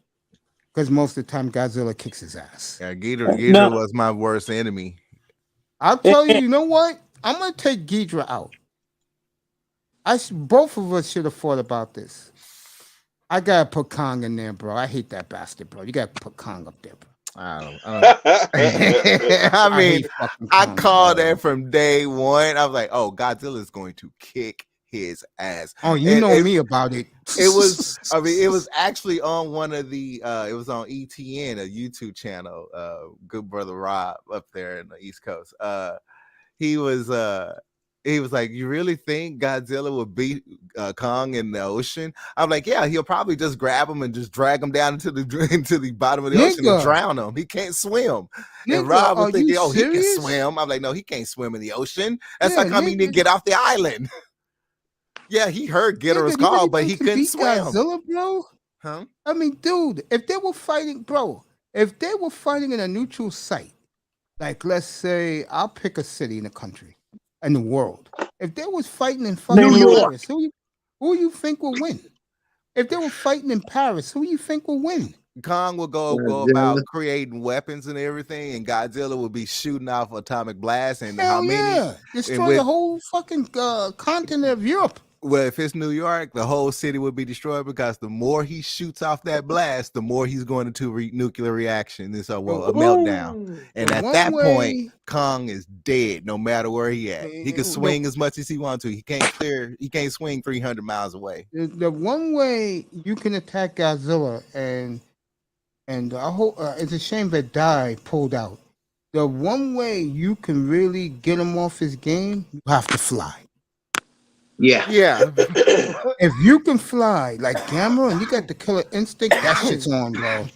because most of the time Godzilla kicks his ass. Yeah, Ghidorah No. was my worst enemy. I'll tell you, you know what? I'm going to take Ghidorah out. Both of us should have thought about this. I gotta put Kong in there, bro. I hate that bastard, bro. You gotta put Kong up there, bro. I mean, hate fucking I Kong, called bro. that from day one. I was like, "Oh, Godzilla's going to kick his ass." Oh, you And know me about it. It was. I mean, it was actually on one of the. It was on ETN, a YouTube channel. Good brother Rob up there in the East Coast. He was. He was like, "You really think Godzilla will beat Kong in the ocean?" I'm like, "Yeah, he'll probably just grab him and just drag him down into the bottom of the ocean and drown him. He can't swim." And Rob was thinking, "Oh, he can swim." I'm like, "No, he can't swim in the ocean. That's like I mean, to get off the island." Yeah, he heard Ghidorah's call, but he couldn't swim. Godzilla, bro. Huh? I mean, dude, if they were fighting in a neutral site, like let's say, I'll pick a city in the country. In the world, if they was fighting in fucking Paris, who you think will win? If they were fighting in Paris, who you think will win? Kong will go about creating weapons and everything, and Godzilla will be shooting off atomic blasts. And Hell how many? Yeah, destroy the whole fucking continent of Europe. Well, if it's New York, the whole city would be destroyed because the more he shoots off that blast, the more he's going into nuclear reaction. And so, a meltdown. And at that point, Kong is dead, no matter where he at. He can swing as much as he wants to. He can't swing 300 miles away. The one way you can attack Godzilla, and I hope it's a shame that Dai pulled out. The one way you can really get him off his game, you have to fly. Yeah. If you can fly like Gamera and you got the killer instinct, that shit's on, bro.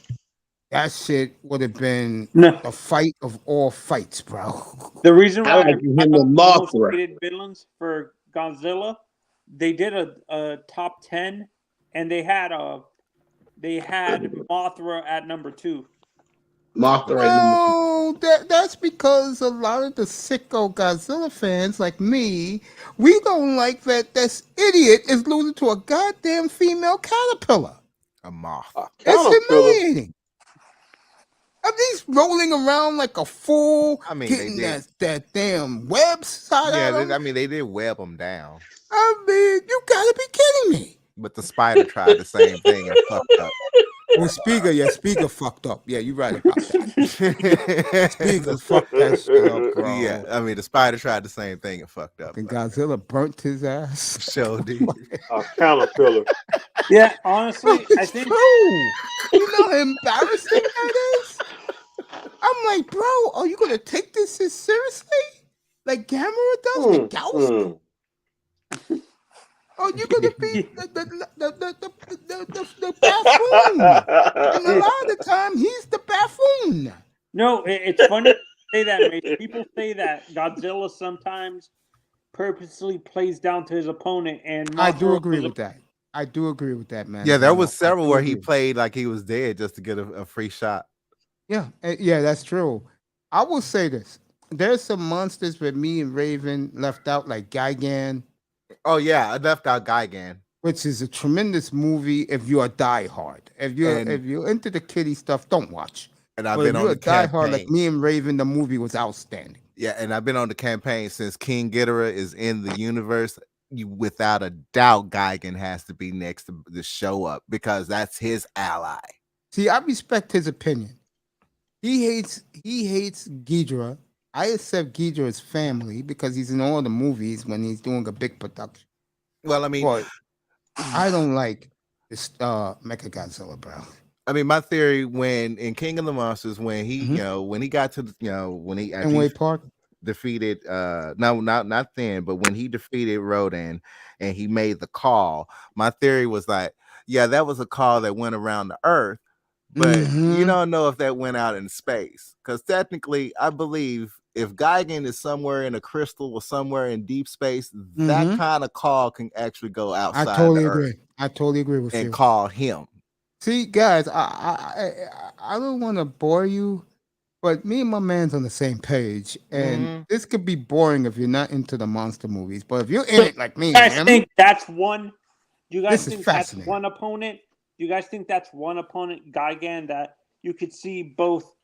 That shit would have been the fight of all fights, bro. The reason why him and Mothra hated villains for Godzilla, they did a top 10, and they had Mothra at number 2. No, that's because a lot of the sicko Godzilla fans like me, we don't like that this idiot is losing to a goddamn female caterpillar. A moth. It's humiliating. Are these rolling around like a fool, getting that damn webs out of them? I mean, they did web them down. I mean, you gotta be kidding me. But the spider tried the same thing and fucked up. Well, Spiga fucked up. Yeah, you're right about that. Spiga fucked that shit up, bro. Yeah, I mean, the spider tried the same thing and fucked up. And Godzilla burnt his ass. So did. A caterpillar. Yeah, honestly, I think. You know how embarrassing that is? I'm like, bro, are you gonna take this as seriously? Like Gamera does with Gauss? Oh, you're gonna be the buffoon. And a lot of the time, he's the buffoon. No, it's funny to say that, mate. People say that Godzilla sometimes purposely plays down to his opponent, and I do agree with that. I do agree with that, man. Yeah, there was several where he played like he was dead just to get a free shot. Yeah, that's true. I will say this: there's some monsters that me and Raven left out, like Gigan. Oh yeah, I left out Gigan, which is a tremendous movie if you're a diehard. If you're into the kiddie stuff, don't watch. And I've been on the campaign. Diehard like me and Raven, the movie was outstanding. Yeah, and I've been on the campaign since King Ghidorah is in the universe. Without a doubt, Gigan has to be next to show up because that's his ally. See, I respect his opinion. He hates Ghidorah. I accept Ghidorah's family because he's in all the movies when he's doing a big production. Well, I mean, but I don't like this Mechagodzilla, bro. I mean, my theory when in King of the Monsters, when he, when he got to, when he defeated, no, not then, but when he defeated Rodan and he made the call, my theory was like, yeah, that was a call that went around the Earth. But you don't know if that went out in space because technically, I believe if Gigan is somewhere in a crystal or somewhere in deep space, that kind of call can actually go outside I totally the agree. Earth I totally agree with and you. call him. See, guys, I don't want to bore you, but me and my man's on the same page, and this could be boring if you're not into the monster movies. But if you're in it like me You and guys him, think that's one? Do you guys This is think that's fascinating. one opponent? Do you guys think that's one opponent, Gigan, that you could see both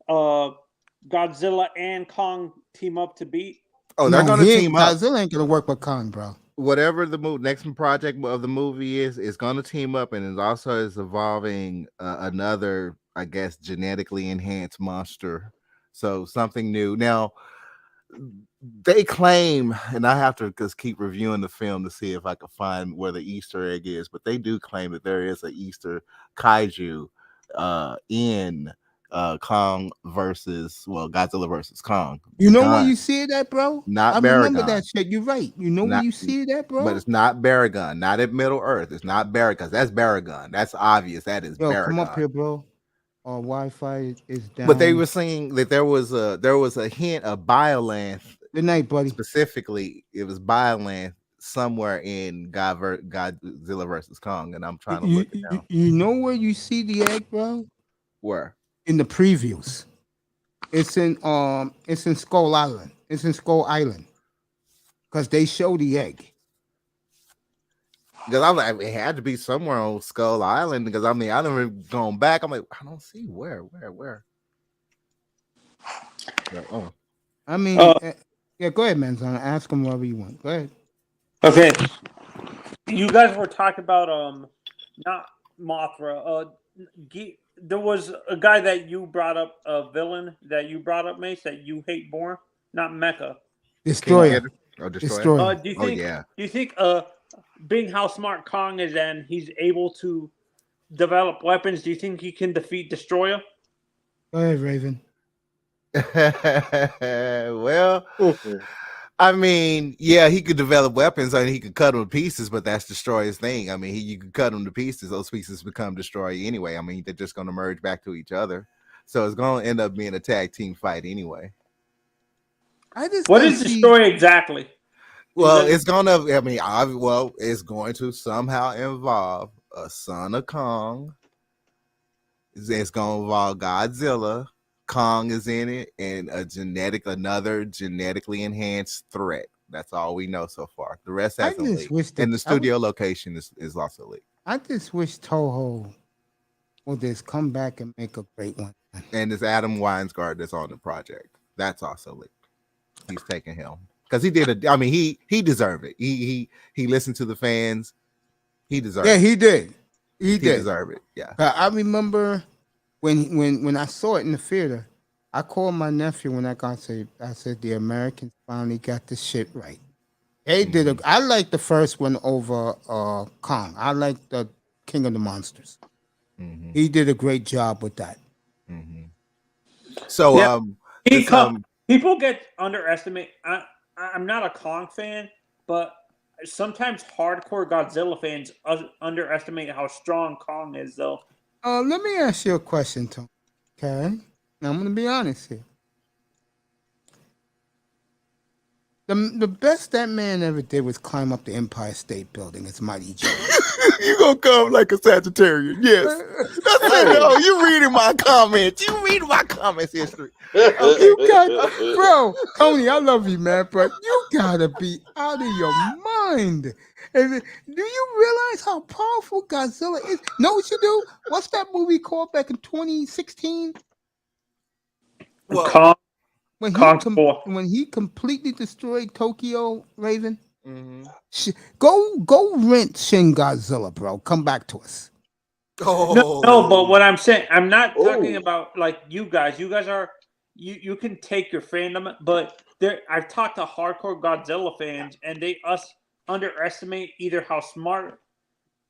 Godzilla and Kong team up to beat? Oh, they're going to team up. Godzilla ain't gonna work with Kong, bro. Whatever the next project of the movie is going to team up, and it also is evolving another, I guess, genetically enhanced monster. So something new. Now, they claim, and I have to just keep reviewing the film to see if I can find where the Easter egg is, but they do claim that there is an Easter kaiju in Kong versus Godzilla versus Kong. You know where you see it at, bro? Not I remember Baragon. that shit. You're right. You know where you see it at, bro? But it's not Baragon, not at Middle Earth. It's not Baragon. That's Baragon. That's obvious. That is Baragon. Come up here, bro. Wi-Fi is down. But they were saying that there was a hint of Biolanth. Good night, buddy. Specifically, it was Biolanth somewhere in Godzilla versus Kong, and I'm trying to look it down. You know where you see the egg, bro? Where? In the previews. It's in Skull Island. It's in Skull Island. Because they show the egg. Because I'm like, it had to be somewhere on Skull Island. Because I mean, I never gone back. I'm like, I don't see where. Oh. I mean, yeah, go ahead, man. Son. Ask him whatever you want. Go ahead. Okay. You guys were talking about not Mothra. There was a guy that you brought up, a villain that you brought up, Mace, that you hate more. Not Mecha. Destroyer. Destroyer. Do you think being how smart Kong is and he's able to develop weapons, do you think he can defeat Destroyer? Go ahead, Raven. Well, I mean, yeah, he could develop weapons and he could cut them to pieces, but that's Destroyer's thing. I mean, you could cut them to pieces; those pieces become Destroyer anyway. I mean, they're just going to merge back to each other, so it's going to end up being a tag team fight anyway. What is Destroyer exactly? Well, it's gonna. I mean, it's going to somehow involve a son of Kong. It's going to involve Godzilla. Kong is in it, and another genetically enhanced threat. That's all we know so far. The rest hasn't leaked. And the studio location is also leaked. I just wish Toho will just come back and make a great one. And it's Adam Weinsgard that's on the project. That's also leaked. He's taking him because he did I mean, he deserved it. He listened to the fans. He deserved it. Yeah, he did. He did deserve it. Yeah. I remember when I saw it in the theater, I called my nephew when I said the Americans finally got this shit right. They did I like the first one over Kong. I like the King of the Monsters. Mm-hmm. He did a great job with that. Mm-hmm. So people get underestimated. I'm not a Kong fan, but sometimes hardcore Godzilla fans underestimate how strong Kong is, though. Let me ask you a question, Tom. Okay? Now, I'm going to be honest here. The best that man ever did was climb up the Empire State Building. It's Mighty Joe. You gonna come like a Sagittarian? Yes. That's it. No, you reading my comments. You reading my comments history. Bro, Tony, I love you, man, but you gotta be out of your mind. And do you realize how powerful Godzilla is? Know what you do? What's that movie called back in 2016? Kong. When he completely destroyed Tokyo, Raven. Mm-hmm. Go rent Shin Godzilla, bro. Come back to us. No, but what I'm saying, I'm not talking about like you guys. You guys are you can take your fandom, but I've talked to hardcore Godzilla fans, and they underestimate either how smart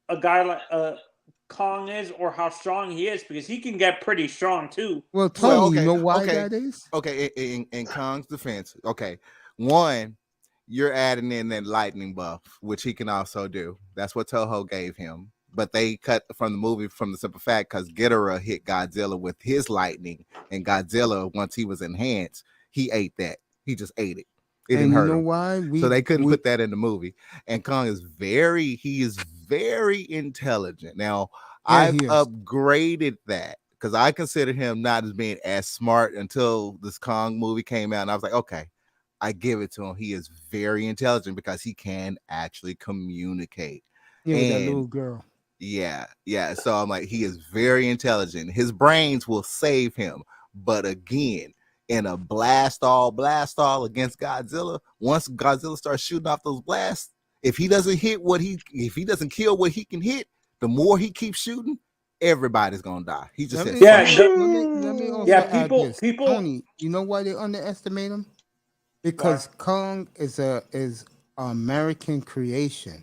a guy like Kong is or how strong he is, because he can get pretty strong too. Well, Tony, you know why that is? Okay, in Kong's defense, okay, one, you're adding in that lightning buff, which he can also do. That's what Toho gave him. But they cut from the movie from the simple fact because Ghidorah hit Godzilla with his lightning, and Godzilla, once he was enhanced, he ate that. He just ate it. It And didn't you hurt know him. why? So they couldn't put that in the movie. And Kong is very intelligent. Now, Yeah, I've he is. upgraded that because I considered him not as being as smart until this Kong movie came out. And I was like, okay, I give it to him. He is very intelligent because he can actually communicate. Yeah, with that And little girl. yeah. So I'm like, he is very intelligent. His brains will save him. But again, in a blast all against Godzilla, once Godzilla starts shooting off those blasts, if he doesn't kill what he can hit, the more he keeps shooting, everybody's gonna die. He just says, let me also add this. people. Tony, you know why they underestimate him? Because Kong is American creation.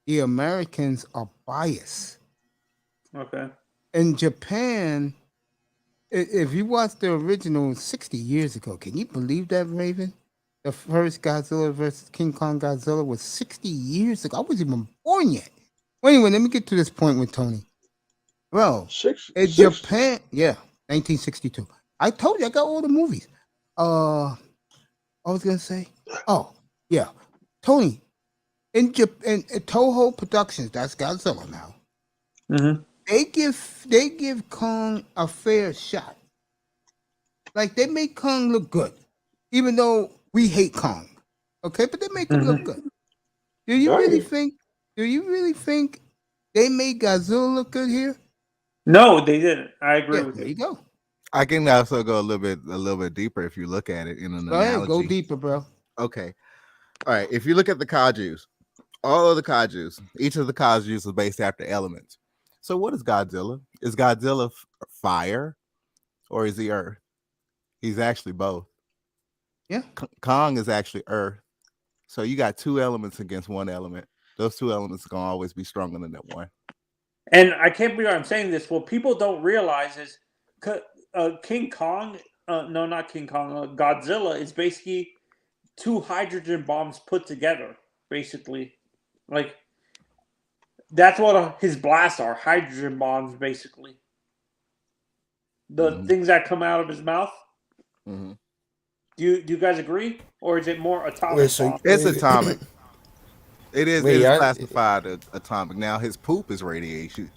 The Americans are biased. Okay. In Japan, if you watch the original 60 years ago, can you believe that, Raven? The first Godzilla versus King Kong Godzilla was 60 years ago. I wasn't even born yet. Well, anyway, let me get to this point with Tony. Bro, in Japan, 1962. I told you I got all the movies. I was gonna say, Tony, in Japan, Toho Productions, that's Godzilla now. Mm-hmm. They give Kong a fair shot. Like they make Kong look good, even though we hate Kong. Okay, but they make him look good. Do you really think they made Godzilla look good here? No, they didn't. I agree with you. There you go. I can also go a little bit deeper if you look at it in an analogy. Go deeper, bro. Okay. All right. If you look at the kaijus, all of the kaijus, each of the kaijus is based after elements. So what is Godzilla? Is Godzilla fire or is he earth? He's actually both. Yeah. Kong is actually earth. So you got two elements against one element. Those two elements are going to always be stronger than that one. And I can't believe I'm saying this. What people don't realize is King Kong, not King Kong, Godzilla is basically two hydrogen bombs put together, basically. Like, that's what his blasts are, hydrogen bombs, basically. The things that come out of his mouth. Mm-hmm. Do you guys agree? Or is it more atomic? It's atomic. It is classified as atomic. Now his poop is radioactive.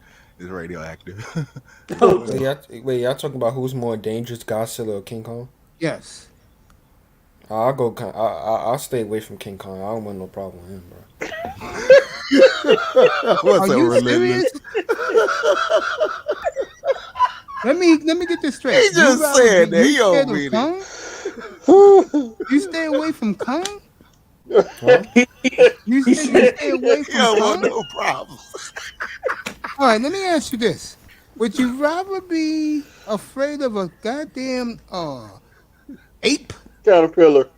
Y'all talking about who's more dangerous, Godzilla or King Kong? Yes. I'll stay away from King Kong. I don't want no problem with him, bro. What's Are up, you relentless? serious? Let me get this straight. He just said that. He don't mean it. You stay away from Kong? Huh? You stay away from don't Kong? want no problem. All right, let me ask you this. Would you rather be afraid of a goddamn ape? Caterpillar.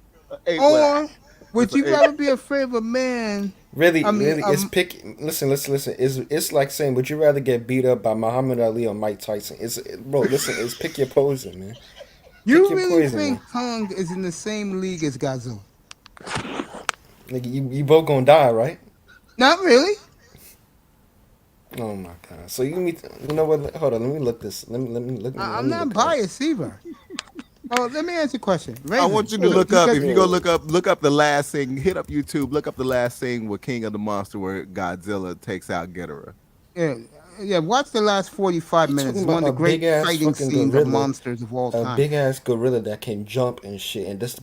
Or would you rather be afraid of a man? Really, it's pick. Listen. It's like saying, would you rather get beat up by Muhammad Ali or Mike Tyson? It's pick your poison, man. You really think Kong is in the same league as Godzilla? Nigga, you both gonna die, right? Not really. Oh my god! So you know what? Hold on, let me look this. Let me look. I'm not biased either. Oh, let me ask you a question. Raven, I want you to look up. If you go look up the last thing, hit up YouTube. Look up the last thing with King of the Monster where Godzilla takes out Ghidorah. Yeah. Watch the last 45 minutes. It's one of the great fighting scenes of monsters of all time. A big ass gorilla that can jump and shit. And this,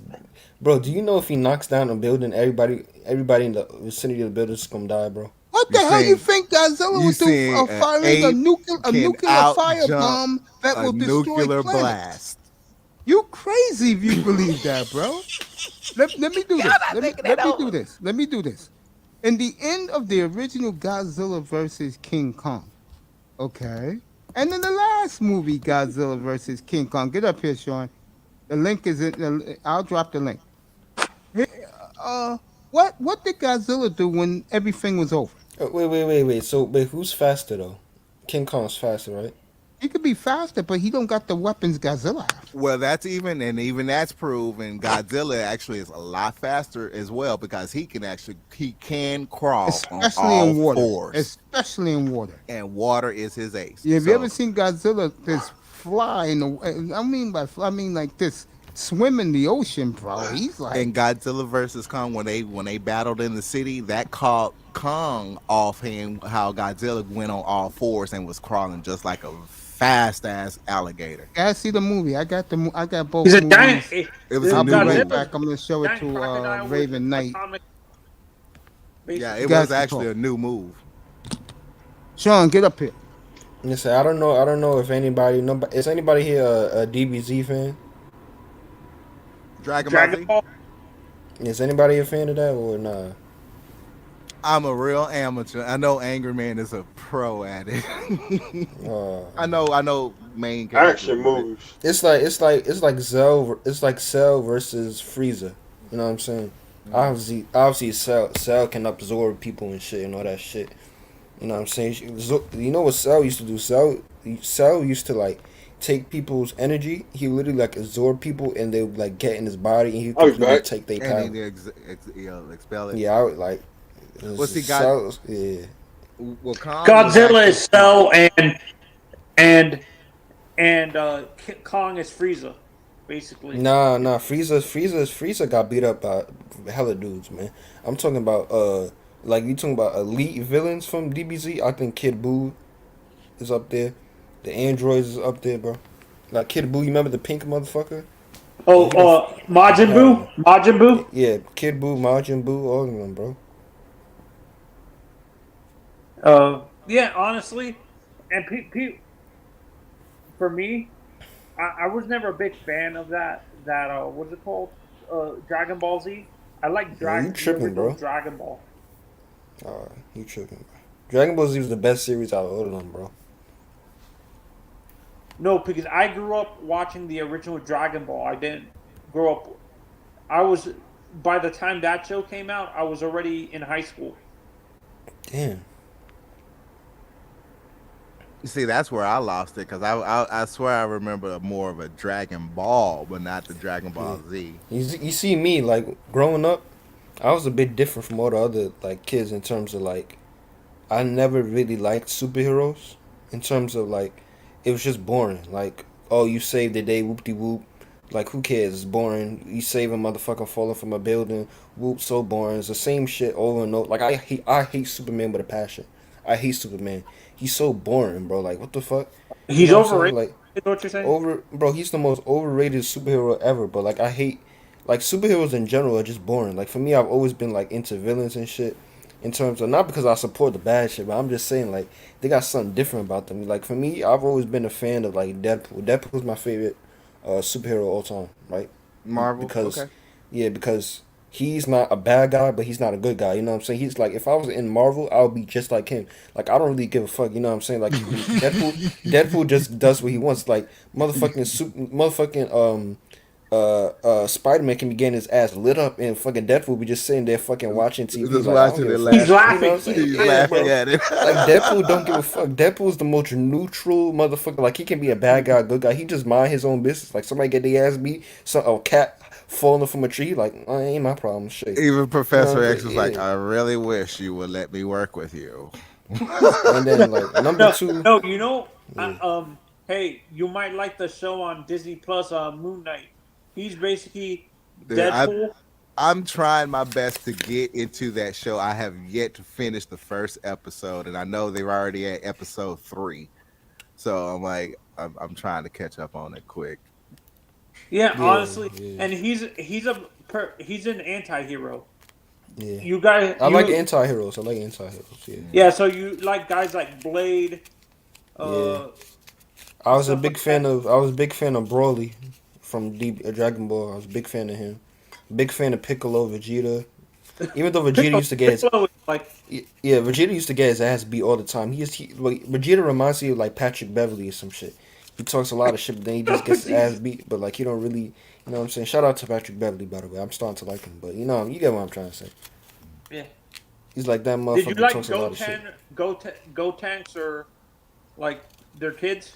bro, do you know if he knocks down a building, everybody in the vicinity of the building is gonna die, bro? What the hell you think Godzilla would do? Firing a nuclear firebomb that will destroy nuclear planets. blast. You crazy if you believe that, bro. Let me do this. Let me do this. In the end of the original Godzilla versus King Kong, okay? And in the last movie, Godzilla versus King Kong, get up here, Sean. The link is in. I'll drop the link. What did Godzilla do when everything was over? Wait. So, who's faster though? King Kong's faster, right? He could be faster, but he don't got the weapons Godzilla has. Well, that's that's proven. Godzilla actually is a lot faster as well because he can crawl, especially on all in water. fours. Especially in water. And water is his ace. Yeah, have you ever seen Godzilla just fly in the? I mean like this swim in the ocean, bro. He's like, And Godzilla versus Kong, when they battled in the city, that caught Kong offhand how Godzilla went on all fours and was crawling just like a fast ass alligator. guys, see the movie. I got I got both He's a movies. giant. It was I'll a be new right movie. back. I'm gonna show it Giant to crocodile with Raven Knight. atomic. Yeah, Basically. it guys was can actually talk. a new move. Sean, get up here. Listen, I don't know if anybody. Nobody, is anybody here a DBZ fan? Dragon Ball Z? Is anybody a fan of that or nah? I'm a real amateur. I know Angry Man is a pro at it. I know main characters. Action moves. It's like Cell versus Frieza. You know what I'm saying? Obviously, Cell can absorb people and shit and all that shit. You know what I'm saying? You know what Cell used to do? Cell used to like take people's energy. He literally like absorb people and they would like get in his body and he completely take their power. And he expel it. Yeah, I would like. What's he Cell, got? yeah. Well, Godzilla is Cell and Kong is Frieza, basically. Nah. Frieza got beat up by hella dudes, man. I'm talking about like you talking about elite villains from DBZ. I think Kid Buu is up there. The androids is up there, bro. Like Kid Buu, you remember the pink motherfucker? Oh, Majin Buu. Yeah, Kid Buu, Majin Buu, all of them, bro. Yeah, honestly, and for me, I was never a big fan of that what's it called? Dragon Ball Z. I like You tripping, bro? Dragon Ball. You tripping, bro. Dragon Ball Z was the best series out of all of them, bro. No, because I grew up watching the original Dragon Ball. I didn't grow up. By the time that show came out, I was already in high school. Damn. You see, that's where I lost it because I swear I remember more of a Dragon Ball, but not the Dragon Ball Z. You see me, like, growing up, I was a bit different from all the other, like, kids in terms of, like, I never really liked superheroes in terms of, like, it was just boring. Like, oh, you saved the day, whoop-de-whoop. Like, who cares? It's boring. You save a motherfucker falling from a building. Whoop, so boring. It's the same shit over and over. Like, I hate Superman with a passion. I hate Superman. He's so boring, bro. Like, what the fuck? He's You know what I'm overrated. saying? Like, Is what you're saying? Bro, he's the most overrated superhero ever. But like, I hate like superheroes in general are just boring. Like for me, I've always been like into villains and shit. In terms of not because I support the bad shit, but I'm just saying like they got something different about them. Like for me, I've always been a fan of like Deadpool. Deadpool's my favorite superhero of all time, right? Marvel. Because Okay. yeah, because he's not a bad guy, but he's not a good guy. You know what I'm saying? He's like if I was in Marvel, I would be just like him. Like I don't really give a fuck. You know what I'm saying? Like Deadpool just does what he wants. Like Spider-Man can be getting his ass lit up, and fucking Deadpool be just sitting there fucking watching TV. Just like, I watching don't it give a laugh. fuck. He's laughing. You know what I'm saying? He's Yeah, laughing bro. at it. Like Deadpool don't give a fuck. Deadpool's the most neutral motherfucker. Like he can be a bad guy, good guy. He just mind his own business. Like somebody get their ass beat, a cat falling from a tree. Like ain't my problem. Shit. Even Professor X was yeah. like, "I really wish you would let me work with you." And then like number two. No, you know, hey, you might like the show on Disney Plus, Moon Knight. He's basically Dude, Deadpool. I'm trying my best to get into that show. I have yet to finish the first episode, and I know they're already at episode 3. So I'm like, I'm trying to catch up on it quick. Yeah, Yeah, honestly, yeah. and he's an anti-hero. Yeah. You guys, I like anti-heroes. Yeah. Yeah, so you like guys like Blade. Yeah. I was a big fan of Broly from Dragon Ball. I was a big fan of him. Big fan of Piccolo, Vegeta. Even though Vegeta used to get his Vegeta used to get his ass beat all the time. Vegeta reminds me of like Patrick Beverly or some shit. He talks a lot of shit, but then he just gets his ass beat. But like he don't really, you know what I'm saying? Shout out to Patrick Beverly, by the way. I'm starting to like him, but you get what I'm trying to say. Yeah. He's like that motherfucker. Did you like talks a lot of shit. Gotenks or like their kids?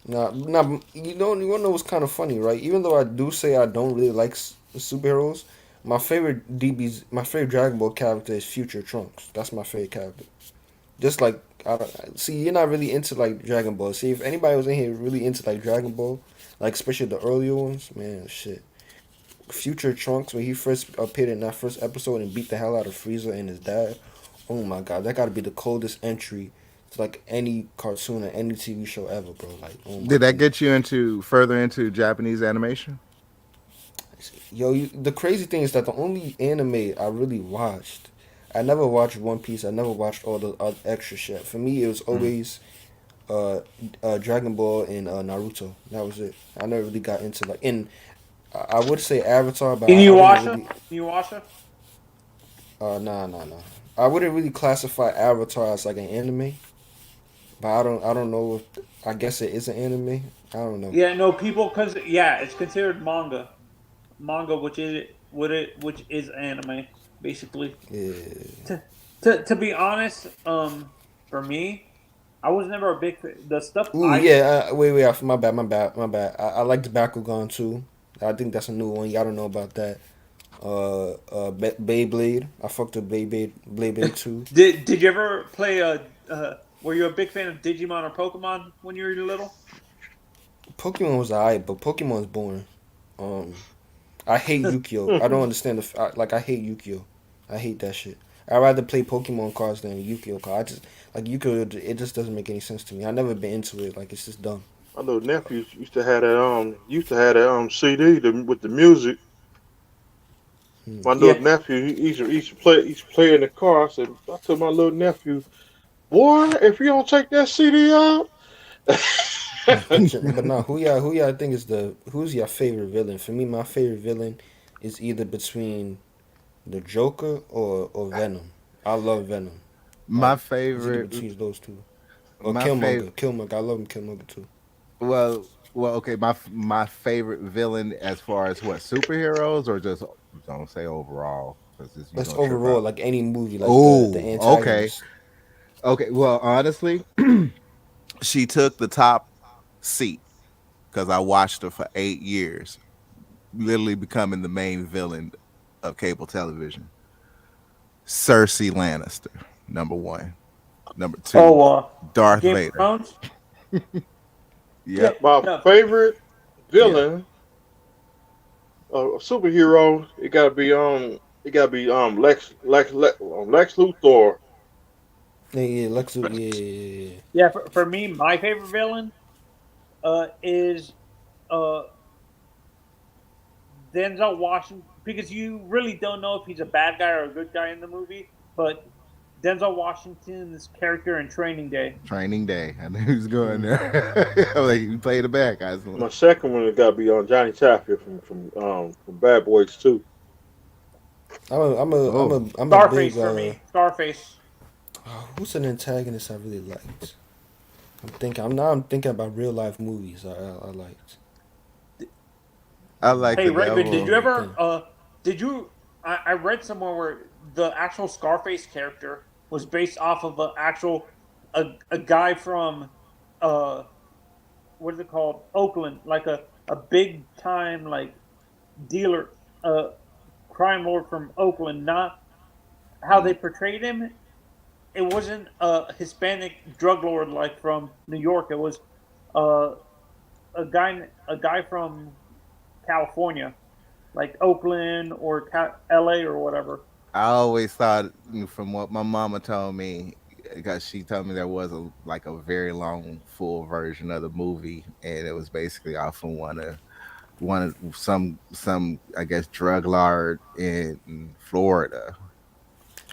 Nah. You wanna know what's kind of funny, right? Even though I do say I don't really like superheroes, my favorite Dragon Ball character is Future Trunks. That's my favorite character. Just like I don't see. You're not really into like Dragon Ball. See, if anybody was in here really into like Dragon Ball, like especially the earlier ones, man, shit. Future Trunks when he first appeared in that first episode and beat the hell out of Frieza and his dad. Oh my god, that got to be the coldest entry to like any cartoon or any TV show ever, bro. Like, oh my Did that goodness. get you into further into Japanese animation? Yo, the crazy thing is that the only anime I really watched, I never watched One Piece. I never watched all the other extra shit. For me, it was always Dragon Ball and Naruto. That was it. I never really got into like in. I would say Avatar, but I wouldn't really. Inuyasha? Nah. I wouldn't really classify Avatar as like an anime, but I don't know. I guess it is an anime. I don't know. Yeah, no, people, because it's considered manga, which is anime, basically. Yeah. To be honest, for me, I was never a big the stuff. Ooh, yeah. Wait. My bad. I liked Bakugan too. I think that's a new one. Y'all don't know about that. Beyblade. I fucked with Beyblade too. Did you ever play were you a big fan of Digimon or Pokemon when you were little? Pokemon was alright, but Pokemon's boring. I hate Yu-Gi-Oh. I don't understand I hate Yu-Gi-Oh. I hate that shit. I'd rather play Pokemon cards than Yu-Gi-Oh cards. I just like Yu-Gi-Oh. It just doesn't make any sense to me. I never been into it. Like it's just dumb. My little nephew used to have that CD with the music. My little nephew, he used to play in the car. I told my little nephew, boy, if you don't take that CD out. But no, who y'all think is who's your favorite villain? For me, my favorite villain is either between the Joker or Venom. I love Venom. My It's either favorite, between those two. Or my Killmonger. favorite. Killmonger. I love him. Killmonger too. Okay. My favorite villain as far as what superheroes or just don't say overall because you That's gonna trip overall out. like any movie, like the Oh, okay, antagonist. okay. Well, honestly, She took the top seat because I watched her for 8 years, literally becoming the main villain of cable television. Cersei Lannister, number one. Number two, Darth Game of Vader. Thrones. Yep. My favorite villain, superhero, it gotta be Lex Luthor. Yeah, Lex Luthor. Yeah. Yeah, for me, my favorite villain is Denzel Washington, because you really don't know if he's a bad guy or a good guy in the movie, but Denzel Washington's character in Training Day. Training Day. I knew he was going there. I'm like, you played it back. My second one, it gotta be on Johnny Tapia from Bad Boys 2. I'm a Scarface big for me. Scarface. who's an antagonist I really liked? I'm thinking about real life movies I liked. I like Hey, the Raven, devil. did you ever I read somewhere where the actual Scarface character was based off of a guy from what is it called? Oakland, like a big time like dealer, crime lord from Oakland, not how they portrayed him. It wasn't a Hispanic drug lord like from New York. It was a guy from California, like Oakland or L.A. or whatever. I always thought from what my mama told me, because she told me there was a very long full version of the movie, and it was basically off of one of some I guess drug lord in Florida.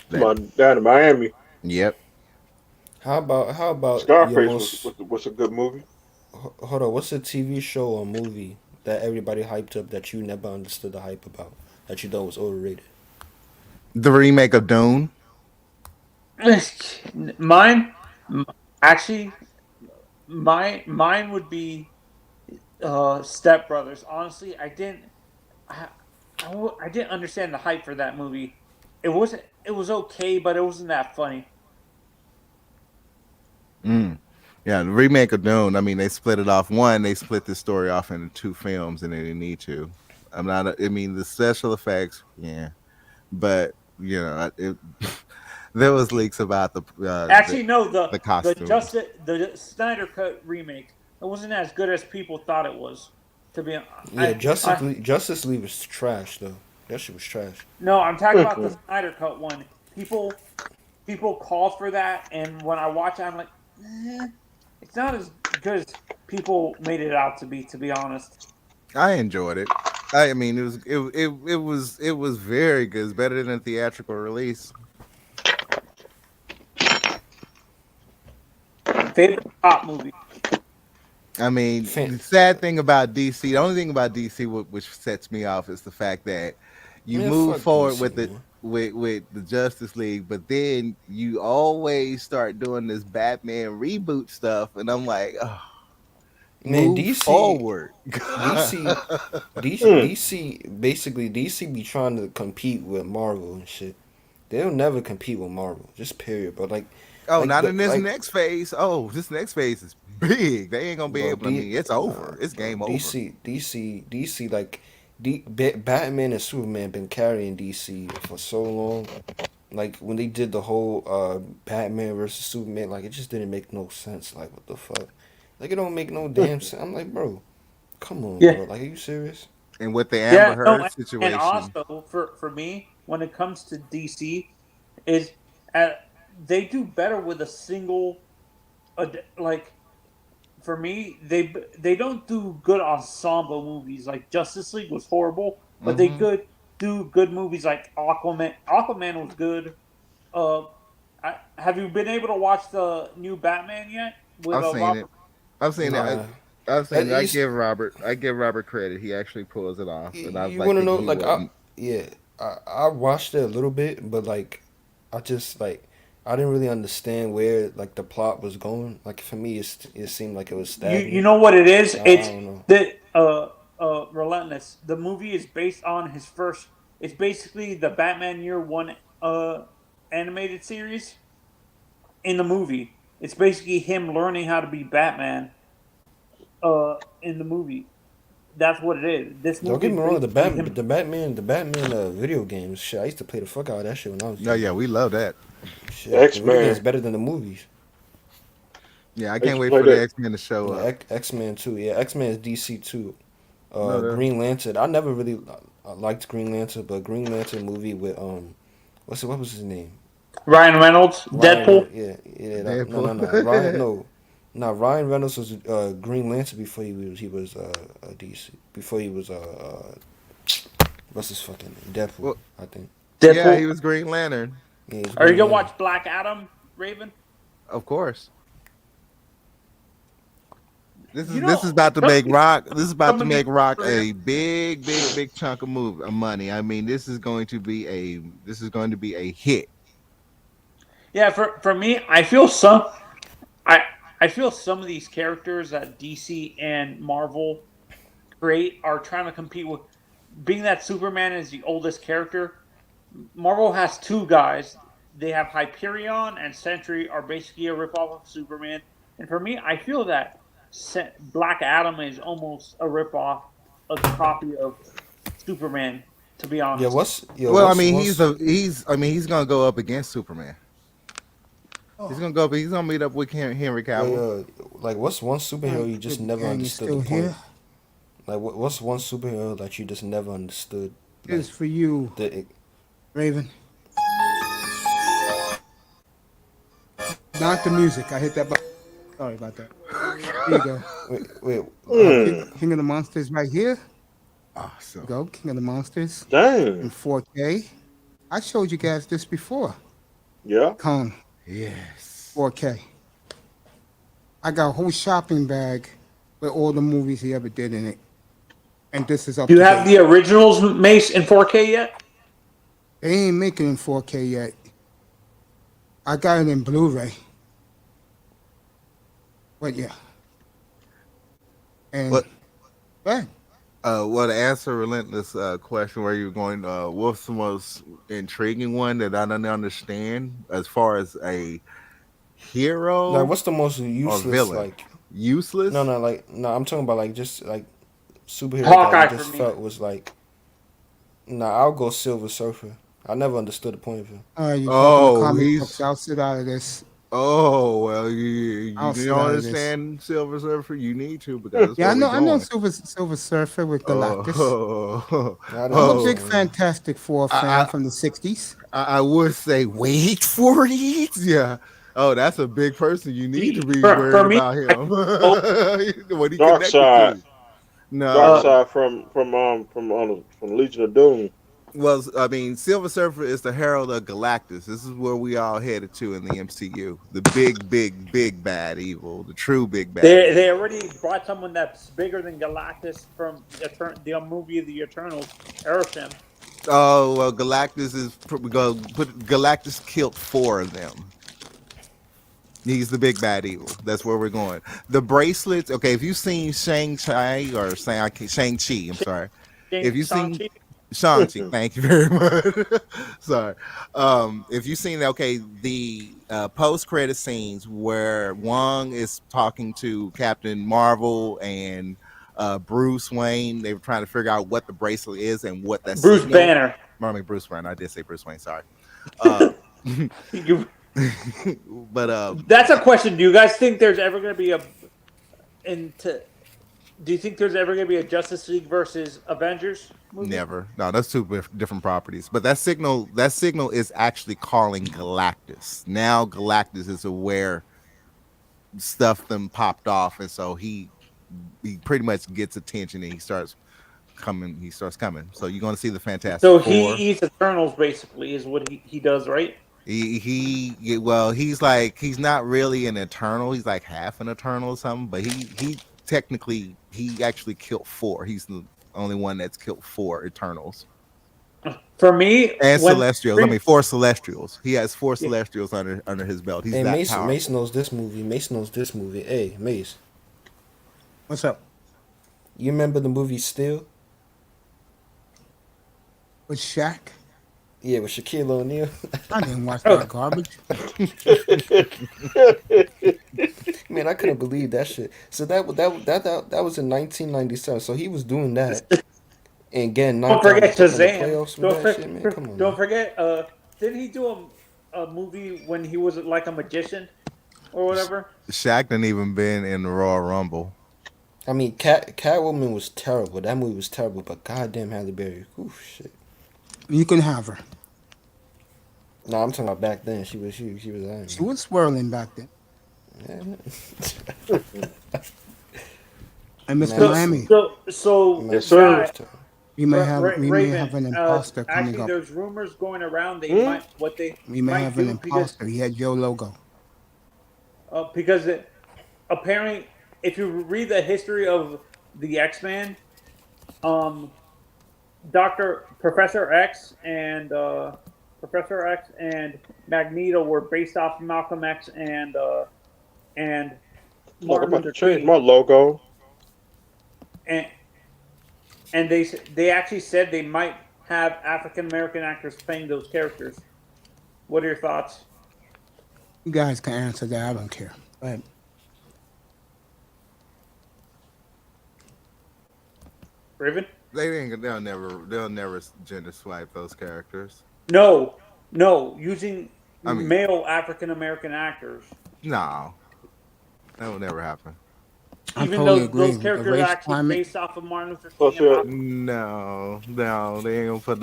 Down in Miami. Yep. How about your Scarface most was a good movie. hold on? What's a TV show or movie that everybody hyped up that you never understood the hype about that you thought was overrated? The remake of Dune. Mine, actually, mine would be Step Brothers. Honestly, I didn't understand the hype for that movie. It was okay, but it wasn't that funny. Yeah, the remake of Dune. I mean, they split it off. They split the story off into two films, and they didn't need to. I mean, the special effects, yeah, but There was leaks about Actually, no. The costume. the Snyder Cut remake, it wasn't as good as people thought it was. To be Yeah, Justice League was trash though. That shit was trash. No, I'm talking about the Snyder Cut one. People called for that, and when I watch it, I'm like, it's not as good as people made it out to be. To be honest, I enjoyed it. I mean, it was very good. It's better than a theatrical release. favorite pop movie. I mean, the sad thing about DC, the only thing about DC which sets me off is the fact that you move forward with it with the Justice League, but then you always start doing this Batman reboot stuff, and I'm like, oh, man, move forward. DC basically DC be trying to compete with Marvel and shit. They'll never compete with Marvel, just period. But like, not in this next phase. Oh, this next phase is big. They ain't gonna be able. I mean, it's over. It's game over. DC, like, Batman and Superman been carrying DC for so long. Like when they did the whole Batman versus Superman, like it just didn't make no sense. Like what the fuck? Like it don't make no damn sense. I'm like, bro, come on, bro. Like, are you serious? And with the Amber Heard situation, and also for me, when it comes to DC, is they do better with a single, like. For me, they don't do good ensemble movies. Like Justice League was horrible, but they do good movies like Aquaman. Aquaman was good. Have you been able to watch the new Batman yet? I've seen it. I've seen it. I've seen it. I give Robert credit. He actually pulls it off. And you want to know? Like, I watched it a little bit, but like, I just like. I didn't really understand where like the plot was going. Like for me, it seemed like it was stagnant. You know what it is? It's the Relentless. The movie is based on his first. It's basically the Batman Year One animated series. In the movie, it's basically him learning how to be Batman. In the movie, that's what it is. This movie. Don't get me wrong. The Batman video games. Shit, I used to play the fuck out of that shit when I was. No, yeah, we love that. Shit, X-Men is better than the movies. Yeah, I can't wait for the X-Men to show up. X-Men too. Yeah, X-Men is DC too. Green Lantern. I never really liked Green Lantern, but Green Lantern movie with what was his name? Ryan Reynolds. Deadpool. Yeah. Deadpool. Ryan Reynolds was Green Lantern before he was DC. Before he was what's his fucking name? Deadpool. Well, I think. Deadpool? Yeah, he was Green Lantern. Yeah, are you gonna watch Black Adam, Raven? Of course. This is about to make Rock. This is about to make Rock a big chunk of money. I mean, this is going to be a hit. Yeah, for me, I feel some of these characters that DC and Marvel create are trying to compete with. Being that Superman is the oldest character, Marvel has two guys. They have Hyperion and Sentry are basically a ripoff of Superman. And for me, I feel that Black Adam is almost a ripoff, a copy of Superman. To be honest. He's gonna go up against Superman. He's gonna go. He's gonna meet up with Henry Cavill. Like, what's one superhero you just never understood the point? Like, what's one superhero that you just never understood? Like, it's for you, Raven. Not the music. I hit that button. Sorry about that. Here you go. Wait. King of the Monsters right here. Awesome. Go, King of the Monsters. Dang. In 4K. I showed you guys this before. Yeah. Kong. Yes. 4K. I got a whole shopping bag with all the movies he ever did in it. And this is up to date. Do you have the originals Mace in 4K yet? They ain't making it in 4K yet. I got it in Blu-ray. But yeah. And what? Well, to answer Relentless question, where you're going, what's the most intriguing one that I don't understand as far as a hero? Like, what's the most useless? Villain? Like useless? No. I'm talking about like just like superhero Hawkeye that I just felt was like. I'll go Silver Surfer. I never understood the point of him. You're talking Oh, the comic he's books. I'll sit out of this. oh well. You I'll don't sit out of this. understand Silver Surfer. You need to because that's Yeah, I where know. we're I know going. Silver Surfer with Galactus. Oh, I I'm don't a big know. Fantastic Four fan I- from the '60s. I would say wait for it. Yeah. Oh, that's a big person. You need to be For worried me, about him. What he Dark connected Side. to. No. Dark Side from Legion of Doom. Well, I mean, Silver Surfer is the herald of Galactus. This is where we all headed to in the MCU. The big bad evil. The true big bad. They already brought someone that's bigger than Galactus from the movie of the Eternals, Aerosmith. Oh, well, Galactus killed 4 of them. He's the big bad evil. That's where we're going. The bracelets. Okay, if you've seen Shang-Chi or Shang-Chi, I'm sorry. If you've seen Shang-Chi, thank you very much. Sorry. If you've seen, okay, the post-credit scenes where Wong is talking to Captain Marvel and Bruce Wayne, they were trying to figure out what the bracelet is and what that's Bruce Banner. I mean, Bruce Banner. I did say Bruce Wayne. Sorry. But that's a question. Do you guys think there's ever going to be do you think there's ever going to be a Justice League versus Avengers movie? Never. No, that's 2 different properties. But that signal is actually calling Galactus. Now Galactus is aware stuff them popped off, and so he pretty much gets attention and he starts coming. So you're going to see the Fantastic So Four. he eats Eternals basically is what he does, right? He's not really an Eternal. He's like half an Eternal or something, but he technically actually killed 4. He's the only one that's killed 4 Eternals. For me, and Celestials. 4 Celestials. He has 4 Celestials under his belt. He's that powerful. Mace knows this movie. Hey, Mace. What's up? You remember the movie Steel? With Shaq? Yeah, with Shaquille O'Neal. I didn't watch that garbage. Man, I couldn't believe that shit. So that was in 1997. So he was doing that and getting knocked out in the playoffs with that shit, man. Come on. Don't forget, didn't he do a movie when he was like a magician or whatever? Shaq didn't even been in the Royal Rumble. I mean, Catwoman was terrible. That movie was terrible, but goddamn Halle Berry, shit. You can have her. No, I'm talking about back then. She was. She was swirling back then. Yeah. And Mr. Miami. So yes, sir. We may have an imposter coming actually, up. there's rumors going around. We may have an imposter. He had your logo. Because apparently, if you read the history of the X-Men, Professor X and Magneto were based off Malcolm X and Look, I'm Martin about to Luther change King. my logo. And they actually said they might have African American actors playing those characters. What are your thoughts? You guys can answer that. I don't care. Go ahead. Raven? They'll never gender swipe those characters. No, using male African American actors. No, that will never happen. Even though those characters are actually based off of Martin Luther King. No, they ain't gonna put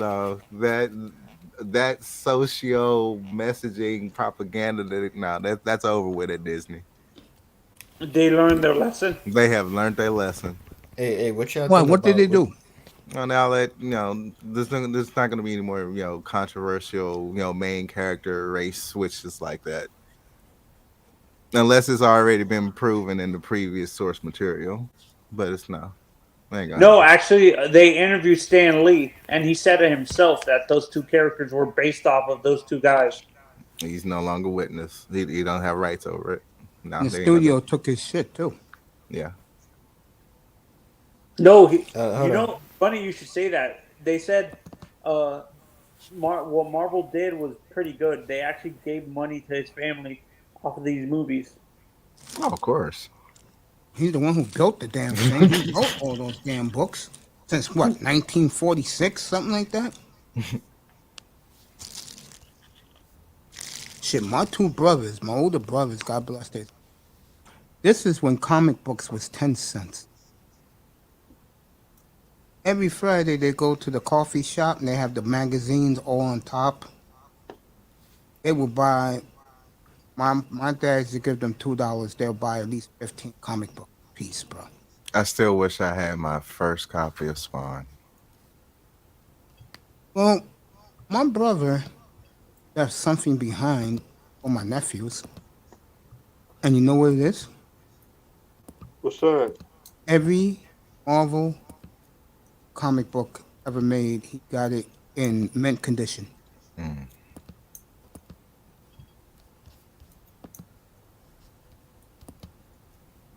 that socio messaging propaganda. That's over with at Disney. They learned their lesson. They have learned their lesson. Hey, what y'all? What did they do? Well, now that there's not going to be any more controversial main character race switches like that, unless it's already been proven in the previous source material. But it's no. No, actually, they interviewed Stan Lee, and he said it himself that those 2 characters were based off of those 2 guys. He's no longer witness. He don't have rights over it. No, the studio took his shit too. Yeah. No, funny you should say that. They said what Marvel did was pretty good. They actually gave money to his family off of these movies. Oh, of course. He's the one who built the damn thing. He wrote all those damn books since what, 1946, something like that. shit, my two brothers, my older brothers, God bless them. This is when comic books was 10 cents. Every Friday they go to the coffee shop and they have the magazines all on top. They will buy. My dad used to give them $2. They'll buy at least 15 comic book piece, bro. I still wish I had my first copy of Spawn. Well, my brother left something behind for my nephews, and you know what it is? What's that? Every Marvel comic book ever made, he got it in mint condition. Mm.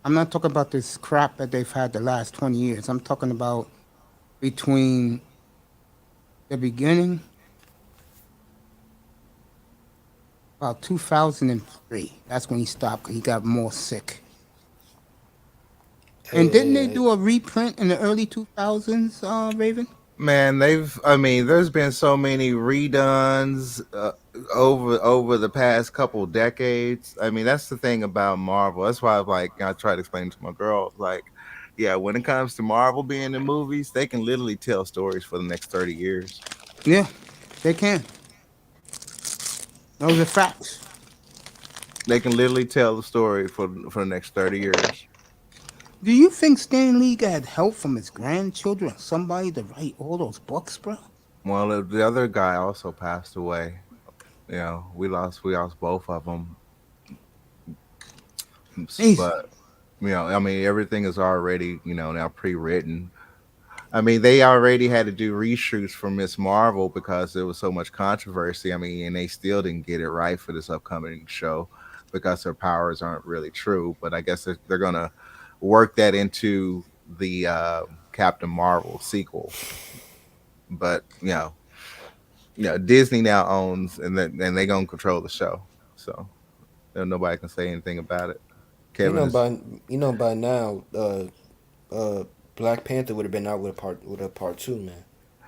I'm not talking about this crap that they've had the last 20 years. I'm talking about between the beginning, about 2003. That's when he stopped. He got more sick. And didn't they do a reprint in the early 2000s, Raven? Man, there's been so many redones over the past couple decades. I mean, that's the thing about Marvel. That's why I try to explain to my girl, like, yeah, when it comes to Marvel being in movies, they can literally tell stories for the next 30 years. Yeah, they can. Those are facts. They can literally tell the story for the next 30 years. Do you think Stan Lee got help from his grandchildren or somebody to write all those books, bro? Well, the other guy also passed away. You know, we lost both of them. But I mean, everything is already now pre-written. I mean, they already had to do reshoots for Miss Marvel because there was so much controversy. I mean, and they still didn't get it right for this upcoming show because their powers aren't really true. But I guess they're gonna work that into the Captain Marvel sequel. But Disney now owns and they're gonna control the show, so nobody can say anything about it. Kevin, by now, Black Panther would have been out with a part 2, man.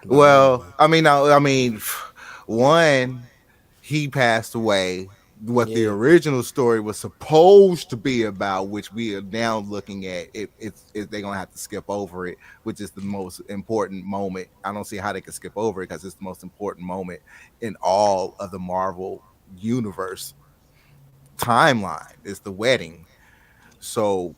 Well, I mean, one, he passed away. What the original story was supposed to be about, which we are now looking at, they're gonna have to skip over it, which is the most important moment. I don't see how they can skip over it because it's the most important moment in all of the Marvel universe timeline. Is the wedding. So,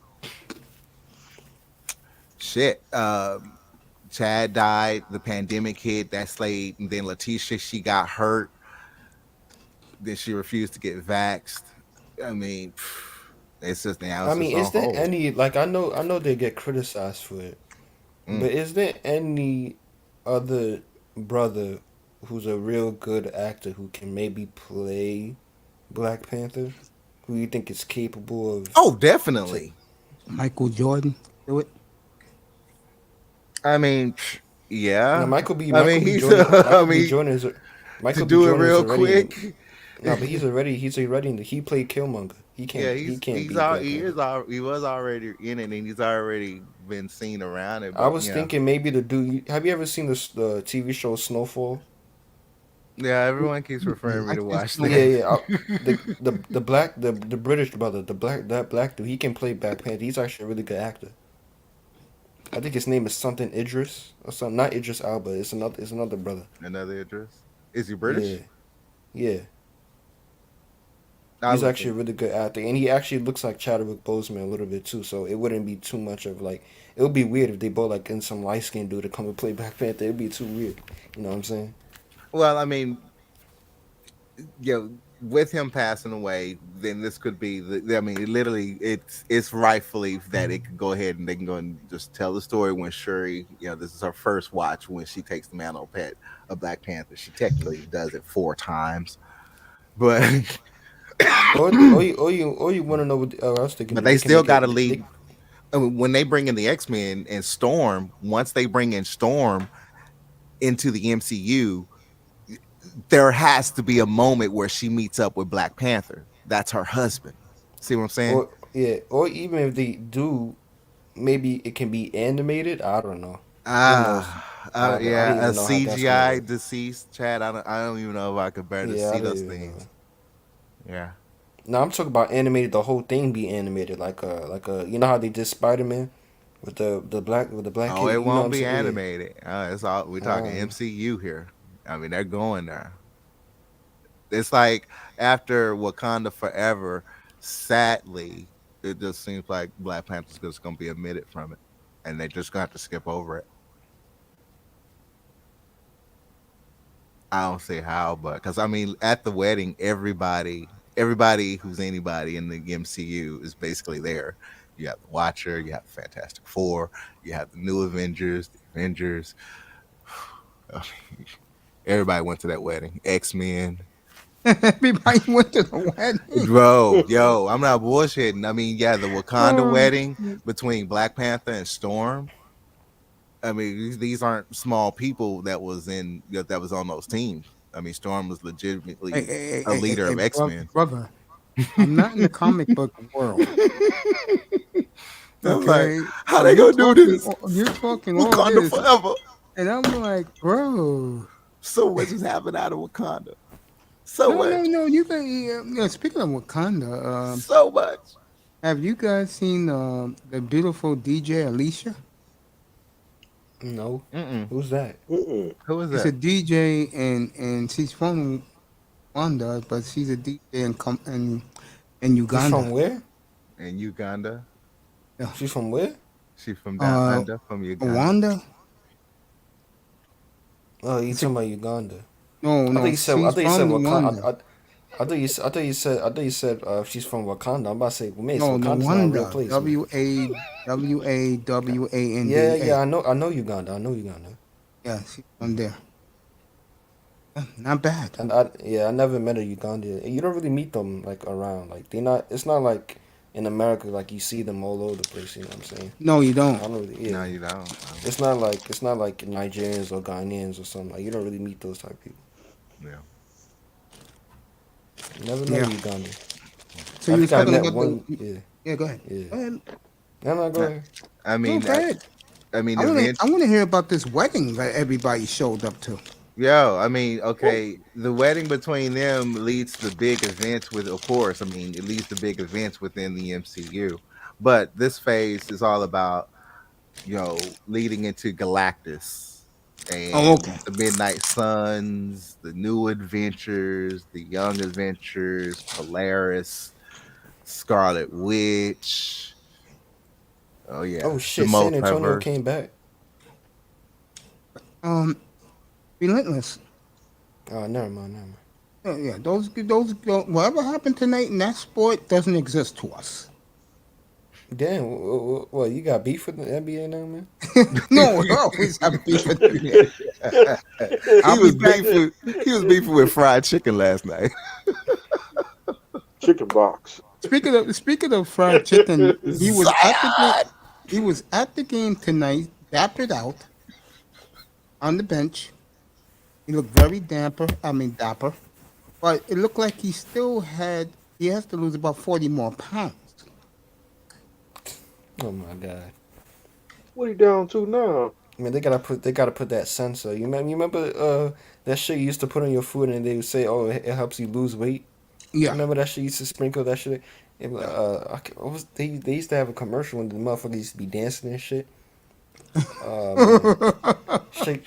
shit. Chad died. The pandemic hit. That slayed. And then Letitia, she got hurt. Then she refused to get vaxxed. I mean, it's just now. Is there any I know they get criticized for it, but is there any other brother who's a real good actor who can maybe play Black Panther? Who you think is capable of? Oh, definitely. Michael Jordan, do it. I mean, yeah. Now, Michael B. Jordan is. To do it real quick. No, but he's already he played Killmonger. He can't. He was already in it, and he's already been seen around it. But, I was thinking maybe the dude. Have you ever seen the TV show Snowfall? Yeah, everyone keeps referring me to watch that. Yeah. The British brother, that black dude, he can play Black Panther. He's actually a really good actor. I think his name is something Idris or something. Not Idris Elba. It's another brother. Another Idris. Is he British? Yeah. He's actually a really good actor, and he actually looks like Chadwick Boseman a little bit too. So it wouldn't be too much of it would be weird if they both in some light skinned dude to come and play Black Panther. It'd be too weird. You know what I'm saying? Well, I mean, with him passing away, then this could be literally, it's rightfully that it could go ahead and they can go and just tell the story when Shuri, this is her first watch when she takes the mantle of Black Panther. She technically does it 4 times, but. or you want to know what I was thinking? But they still got to leave. When they bring in the X-Men and Storm, once they bring in Storm into the MCU, there has to be a moment where she meets up with Black Panther. That's her husband. See what I'm saying? Or even if they do, maybe it can be animated. I don't know. A CGI deceased Chad. I don't even know if I could bear to see those things. Yeah. No, I'm talking about animated. The whole thing be animated, like a. You know how they did Spider-Man with the black Oh, kid. it You know what won't I'm be saying? Yeah. animated. It's all we're talking MCU here. I mean, they're going there. It's like after Wakanda Forever, sadly, it just seems like Black Panther's just going to be omitted from it, and they're just going to have to skip over it. I don't see how, but because I mean, at the wedding, everybody who's anybody in the MCU is basically there. You have the Watcher, you have the Fantastic Four, you have the new Avengers, the Avengers. Everybody went to that wedding. X-Men. Everybody went to the wedding. Bro, yo, I'm not bullshitting. I mean, yeah, the Wakanda wedding between Black Panther and Storm. I mean, these aren't small people that was on those teams. I mean, Storm was legitimately a leader of X-Men. Brother, I'm not in the comic book world. I'm like, how they gonna do this? You're talking Wakanda all this, forever. and I'm like, bro. So much is happening out of Wakanda. So much. No. You can. Speaking of Wakanda, so much. Have you guys seen the beautiful DJ Alicia? No. Mm-mm. Who's that? Who is She's that? a DJ and she's from Rwanda, but she's a DJ in Uganda. She's from where? In Uganda. Yeah. She's from where? She's from down under, from Uganda. Rwanda? Oh, you talking about Uganda? No. I thought you said Rwanda. I thought you said she's from Wakanda. I'm about to say, well, man, No, Wakanda's not a real Rwanda. place. Man. WAWANDA. Yeah, I know Uganda. Yeah, she's from there. Yeah, not bad. And I never met a Ugandan. You don't really meet them like around. Like they're not. It's not like in America like you see them all over the place. You know what I'm saying? No, you don't. I don't really. Yeah. No, you don't. It's not like Nigerians or Ghanaians or something. Like you don't really meet those type of people. Yeah. Never met a Ugandan. So you I met about one. Yeah, go ahead. Yeah. Go ahead. No, go ahead. I mean, Go ahead. I mean, I want to hear about this wedding that everybody showed up to. Yo, I mean, okay, the wedding between them leads to big events of course, I mean, it leads to big events within the MCU. But this phase is all about, leading into Galactus and the Midnight Suns, the New Adventures, the Young Adventures, Polaris, Scarlet Witch. Oh yeah. Oh shit! San Antonio came back. Relentless. Oh, never mind. Yeah, those whatever happened tonight in that sport doesn't exist to us. Damn, what you got beef with the NBA now, man? No, we always have beef with the NBA. He was beefing with fried chicken last night. Chicken box. Speaking of fried chicken, he was at the game tonight, dappered out on the bench. He looked very dapper, but it looked like he has to lose about 40 more pounds. Oh my god. What are you down to now? I mean, they gotta put that sensor. You remember that shit you used to put on your food and they would say, oh, it helps you lose weight. Yeah. Remember that shit used to sprinkle that shit. They used to have a commercial when the motherfuckers used to be dancing and shit. Shake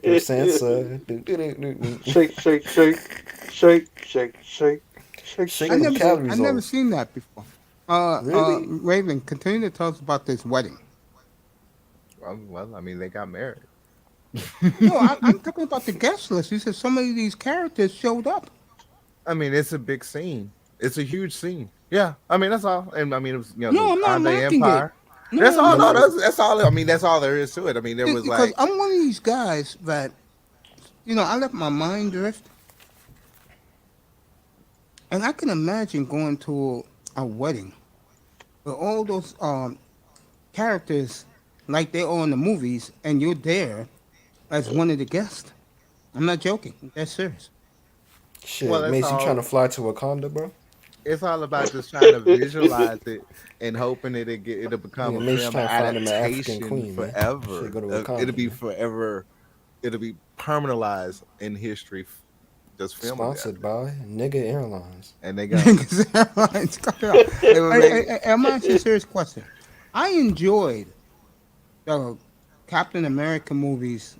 the sensor. Shake. I never seen that before. Really? Raven, continue to tell us about this wedding. Well, I mean, they got married. No, I'm talking about the guest list. You said some of these characters showed up. I mean, it's a big scene. It's a huge scene. Yeah, I mean that's all. And I mean, it was No, I'm not knocking Empire. it. That's all. No, that's all. I mean, that's all there is to it. I mean, there was because I'm one of these guys that, I let my mind drift, and I can imagine going to a wedding with all those characters like they are in the movies, and you're there as one of the guests. I'm not joking. That's serious. Shit, Mace, you trying to fly to Wakanda, bro? It's all about just trying to visualize it and hoping it'll become a film adaptation forever. It'll be forever. It'll be permanentized in history just film Sponsored by Nigga Airlines. and they got I'm asking a serious question. I enjoyed the Captain America movies.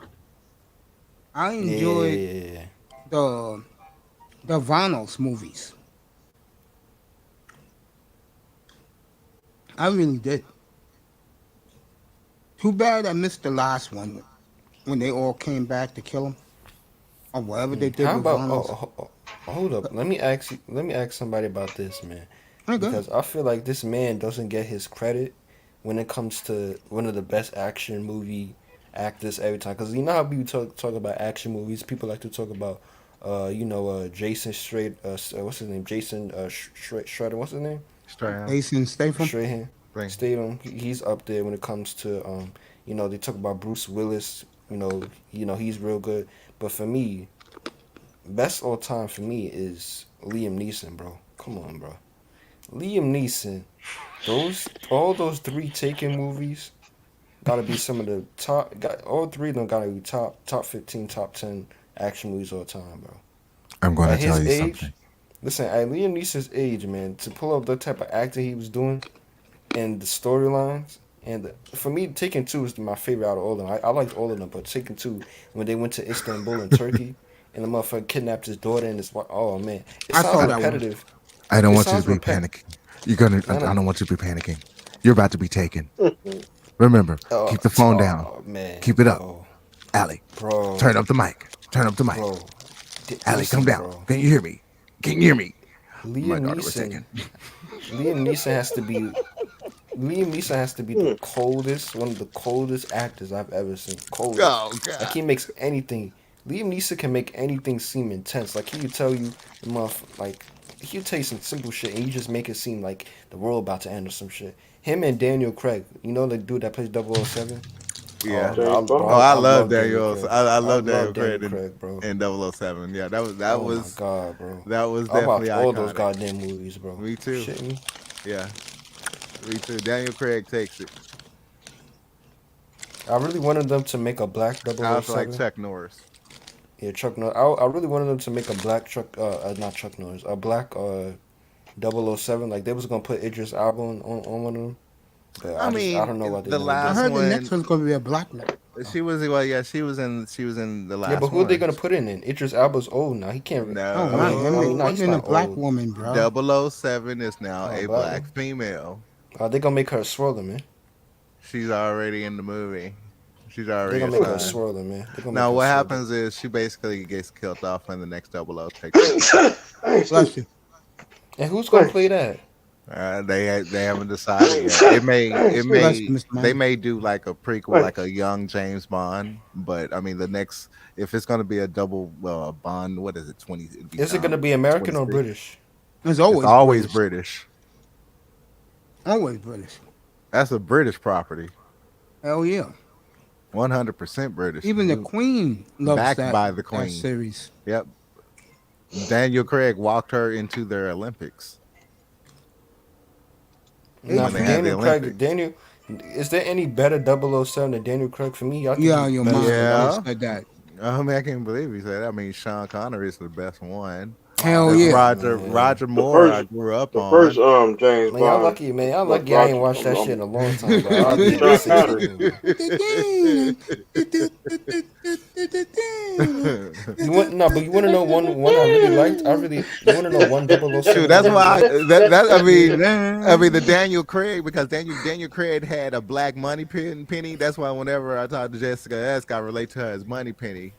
I enjoyed Yeah. the Vanos movies. I really did. Too bad I missed the last one when they all came back to kill him or whatever they did How with about? Vanos. Hold up. Let me ask you. Let me ask somebody about this, man. Because I feel like this man doesn't get his credit when it comes to one of the best action movie actors every time. Because you know how people talk about action movies. People like to talk about, Jason Straight. What's his name? Jason Shredder. What's his name? Jason Statham. Statham. He's up there when it comes to they talk about Bruce Willis. He's real good. But for me, best all time for me is Liam Neeson, bro. Come on, bro. Liam Neeson. All those 3 Taken movies gotta be some of the top. All 3 of them gotta be top 15, top 10 action movies all time, bro. I'm going At to tell his you age, something. Listen, at Liam Neeson's age, man, to pull up the type of acting he was doing and the storylines, and for me, Taken 2 is my favorite out of all of them. I liked all of them, but Taken 2, when they went to Istanbul in Turkey, and the motherfucker kidnapped his daughter and his wife, oh man, it sounds repetitive. I don't It want you sounds to be panicking. I don't want you to be panicking. You're about to be taken. Remember, keep the phone down. Man, keep it up. Allie, bro. turn up the mic. Turn up the mic. Bro. Allie, come down. Bro. Can you hear me? Can you hear me? My Liam daughter was taken. Neeson has to be the coldest, one of the coldest actors I've ever seen. Coldest. Oh, God. Like he makes anything. Liam Neeson can make anything seem intense. Like he could tell you he'll tell you some simple shit and you just make it seem like the world about to end or some shit. Him and Daniel Craig, you know the dude that plays 007? Yeah. I love Daniel. I love Daniel Craig, Craig bro. in 007. Yeah, that was my God, bro. That was I definitely watched all iconic. those goddamn movies, bro. Me too. Shit me. Yeah. Me too. Daniel Craig takes it. I really wanted them to make a black 007. I was like Chuck Norris. Yeah, Chuck Norris. I really wanted them to make a black not Chuck Norris, a black 007. Like they was gonna put Idris Elba on one of them. But I don't know what they. The last I heard one. the next one's gonna be a black one. She was she was in the last. Yeah, but who are they gonna ones. put in? Idris Elba's old now. He can't. No. Oh my! Putting in a black woman, bro. 007 is now a black female. They gonna make her a swirler, man. She's already in the movie. She's already. They gonna make her a swirler, man. Now what happens is she basically gets killed off and the next 00 takes her. Bless you. And who's gonna play that? They haven't decided yet. They may do like a prequel, like a young James Bond. But I mean, the next, if it's gonna be a Bond, what is it? 20? Is it gonna be American or British? It's always British. Always British. That's a British property. Hell yeah. 100% British. Even the Queen loves backed that, by the Queen that series. Yep. Daniel Craig walked her into their Olympics. Now, for Daniel Craig, is there any better 007 than Daniel Craig for me? Your mom said that. I mean, I can't believe he said that. I mean, Sean Connery is the best one. Hell yeah. Roger Moore, I grew up on. The first James Bond. Y'all lucky, man. Y'all lucky I ain't watched that shit in a long time. But you want to know one I really liked? You want to know one 007? Shoot, that's why. I mean, the Daniel Craig, because Daniel Craig had a black money penny. That's why whenever I talk to Jessica S, I relate to her as Money Penny.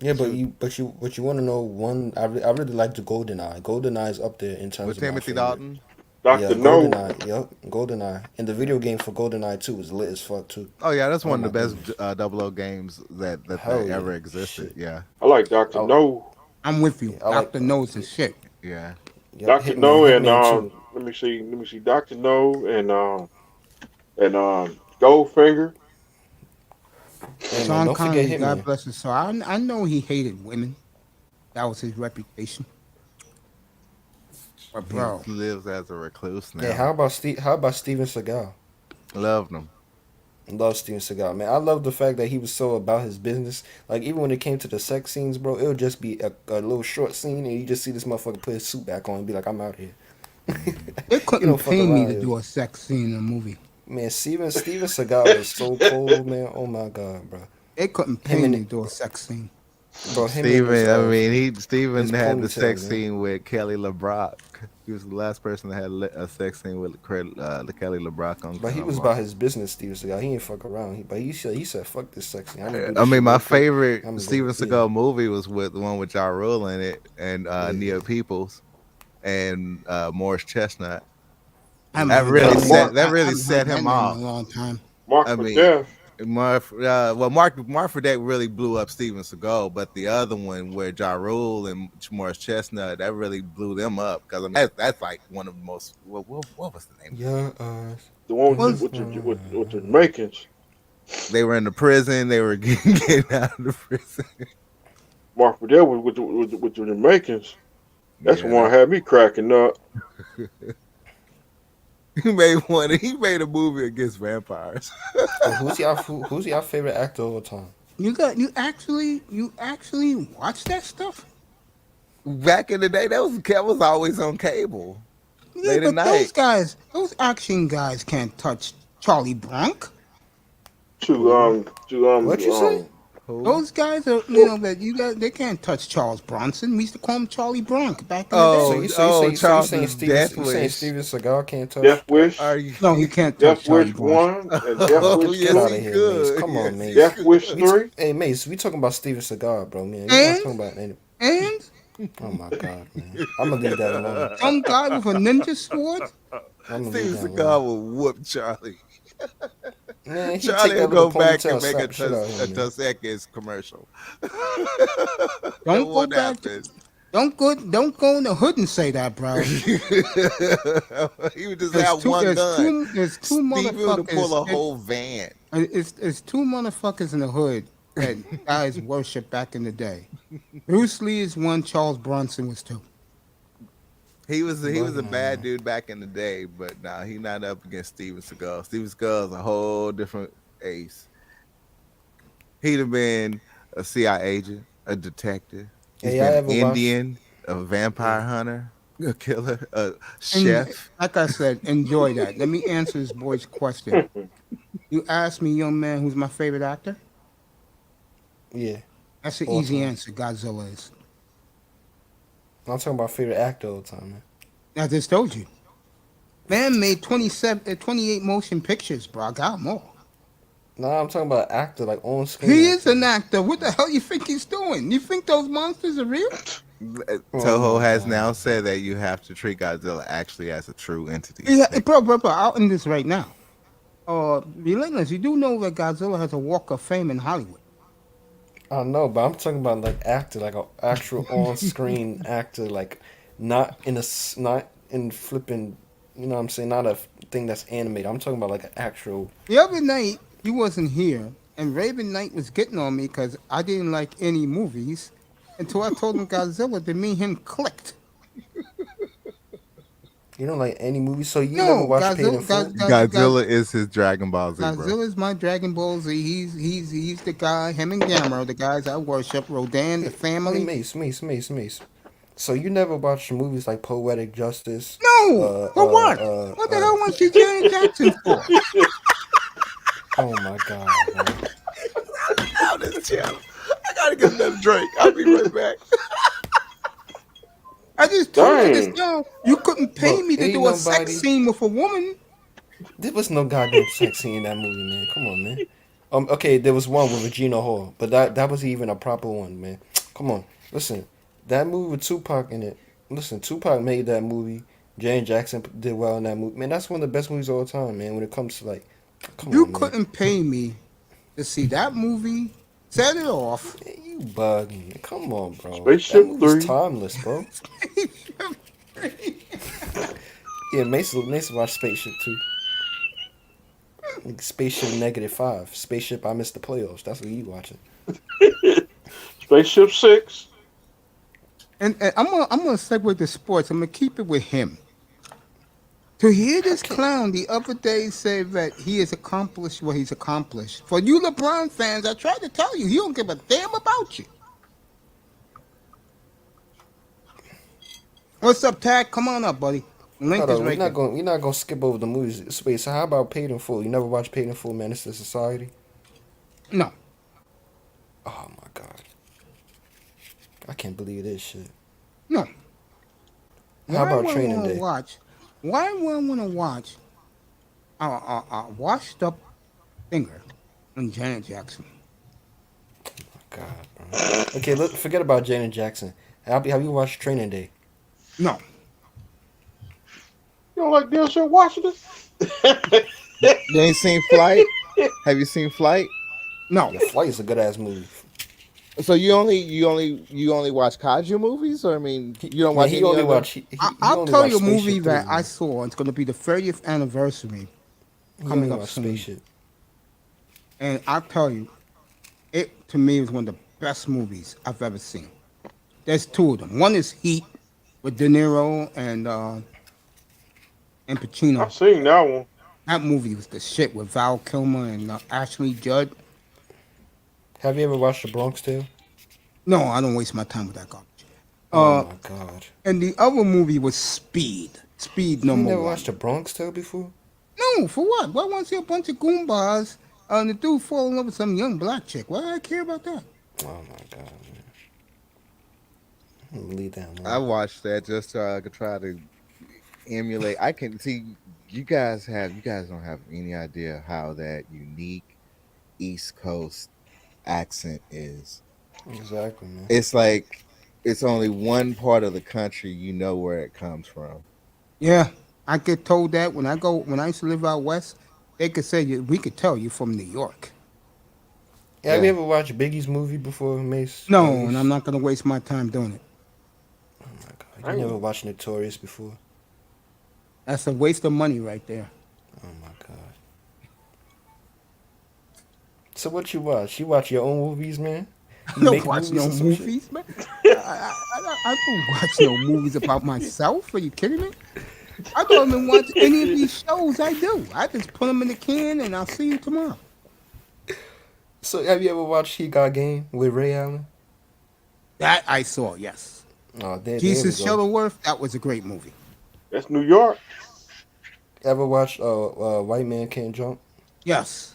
Yeah, but you want to know one? I really like the GoldenEye. GoldenEye is up there in terms with of Timothy Dalton. Dr. No. GoldenEye. Yep, GoldenEye. And the video game for GoldenEye 2 is lit as fuck too. Oh yeah, that's one of the best 00 games that ever existed. Shit. Yeah. I like Dr. No. I'm with you. Dr. No's is shit. Yeah. Yep, Dr. No and let me see Dr. No and Goldfinger. Sean Connery, God bless his soul. I know he hated women. That was his reputation. But bro, he lives as a recluse now. Yeah, how about Steven Seagal? Loved him. Love Steven Seagal, man. I love the fact that he was so about his business. Like, even when it came to the sex scenes, bro, it would just be a little short scene, and you just see this motherfucker put his suit back on and be like, I'm out here. They You couldn't don't fuck pay me around to here. do a sex scene in a movie. Man, Steven Seagal was so cold, man. Oh, my God, bro. They couldn't pay Him me and to do a sex scene. bro, him and Steven, his, I mean, Steven his had the ponytail, sex man. scene with Kelly LeBrock. He was the last person that had a sex scene with Kelly LeBrock on. But he was about his business, Steven Seagal. He ain't fuck around. But he said, fuck this sex scene. I need to do this I mean, shit my real quick. favorite I'm gonna Steven go, Seagal movie was with the one with Ja Rule in it and Neo Peoples and Morris Chestnut. That really set him off. A long time. Mark for Death. Mark for Death really blew up Steven Seagal, but the other one where Ja Rule and Morris Chestnut, that really blew them up because I mean that's like one of the most. What was the name? Yeah, the one with the Jamaicans. They were in the prison. They were getting out of the prison. Mark for Death with the Jamaicans. That's the one that had me cracking up. He made a movie against vampires. who's your favorite actor of all time? You actually watch that stuff? Back in the day, that was always on cable. Yeah, Late at but night. those action guys can't touch Charlie Bronk. What you say? Those guys are, they can't touch Charles Bronson. We used to call him Charlie Bronk back in the day. So you Charles saying Death Steven Wish. Seagal can't touch? Death Wish. No, he can't touch Death Charlie Wish Bronson. 1 and Death Wish 2. Get out of here, Mace. Come on, Mace. Death Wish 3. Hey, Mace, we talking about Steven Seagal, bro, man. We're not talking about any. And Oh my God, man. I'm gonna leave that alone. some guy with a ninja sword. Steven Seagal will whoop Charlie. Man, he Charlie take will that go little back ponytail and make a slap the shit out of him, man. Dos Equis commercial. Don't go what back. happened? Don't go in the hood and say that, bro. He would just have one gun. There's two Steve would motherfuckers. pull a whole van. It's two motherfuckers in the hood that guys worship back in the day. Bruce Lee is one. Charles Bronson was two. He was a bad dude back in the day, but now he's not up against Steven Seagal. Steven Seagal is a whole different ace. He'd have been a CIA agent, a detective, he's been an Indian, a vampire hunter, a killer, a chef. Like I said, enjoy that. Let me answer this boy's question. You asked me, young man, who's my favorite actor? Yeah. That's an easy answer. Godzilla is. I'm talking about favorite actor all the time, man. I just told you. Man made 28 motion pictures, bro. I got them all. No, I'm talking about actor, like on screen. He is an actor. What the hell you think he's doing? You think those monsters are real? Toho has now said that you have to treat Godzilla actually as a true entity. Yeah, bro. I'll end this right now. Relentless, you do know that Godzilla has a Walk of Fame in Hollywood. I know, but I'm talking about like actor, like an actual on-screen actor, like not in flipping, you know what I'm saying, not a thing that's animated. I'm talking about like an actual. The other night, you wasn't here, and Raven Knight was getting on me because I didn't like any movies until I told him Godzilla. Then me and him clicked. You don't like any movie, so you never watched Paid in Full? Godzilla is his Dragon Ball Z, bro. Godzilla's my Dragon Ball Z. He's the guy. Him and Gamera, the guys I worship. Rodan, the family. Mace. So you never watched movies like Poetic Justice? No. For what? What the hell was she Janet Jackson for? Oh my God, man. Now this channel. I gotta get another drink. I'll be right back. I just told you this, you couldn't pay me to do a sex scene with a woman. There was no goddamn sex scene in that movie, man. Come on, man. Okay, there was one with Regina Hall, but that was even a proper one, man. Come on, listen. That movie with Tupac in it. Listen, Tupac made that movie. Janet Jackson did well in that movie. Man, that's one of the best movies of all time, man. When it comes to like, you couldn't pay me to see that movie. Set it off. Man, you bugging. Come on, bro. Spaceship that movie's 3. Timeless, bro. Yeah, Mason watched Spaceship 2. Like Spaceship -5. Spaceship I missed the playoffs. That's what you watching. Spaceship 6. And I'm gonna segue to sports. I'm gonna keep it with him. To hear this clown the other day say that he has accomplished what he's accomplished. For you LeBron fans, I tried to tell you, he don't give a damn about you. What's up, Tad? Come on up, buddy. The link Hold is on, right there. we're not gonna skip over the movies. Wait, so how about Paid in Full? You never watched Paid in Full, Menace to Society? No. Oh my god, I can't believe this shit. No. How about Training Day? Why would I want to watch a washed up finger on Janet Jackson? God, bro. Okay, look, forget about Janet Jackson. Have you watched Training Day? No. You don't like Denzel Washington? You ain't seen Flight? Have you seen Flight? No. Yeah, Flight is a good ass movie. So you only watch kaiju movies, or I mean, you don't watch he any only other? watch. I'll only tell watch you a movie Spaceship that Three. I saw. It's going to be the 30th anniversary He coming only up watch soon. Spaceship. And I'll tell you, it to me was one of the best movies I've ever seen. There's two of them. One is Heat with De Niro and Pacino. I've seen that one. That movie was the shit with Val Kilmer and Ashley Judd. Have you ever watched The Bronx Tale? No, I don't waste my time with that garbage. Oh my god. And the other movie was Speed. Speed You number never one. watched The Bronx Tale before? No, for what? Why want to see a bunch of goombas and the dude fall in love with some young black chick? Why do I care about that? Oh my god, man. I'm gonna leave that alone. I watched that just so I could try to emulate. I can see you guys don't have any idea how that unique East Coast accent is. Exactly, man. It's like it's only one part of the country you know where it comes from. Yeah, I get told that when I used to live out west, they could say we could tell you from New York. Have you ever watched Biggie's movie before, Mace? No, and I'm not gonna waste my time doing it. Oh my god, you never watched Notorious before? That's a waste of money right there. Oh my god. So what you watch? You watch your own movies, man? I don't watch no movies, man. I don't watch no movies about myself. Are you kidding me? I don't even watch any of these shows I do. I just put them in the can and I'll see you tomorrow. So have you ever watched He Got Game with Ray Allen? That I saw, yes. Oh, Jesus Shuttleworth, that was a great movie. That's New York. Ever watched White Man Can't Jump? Yes.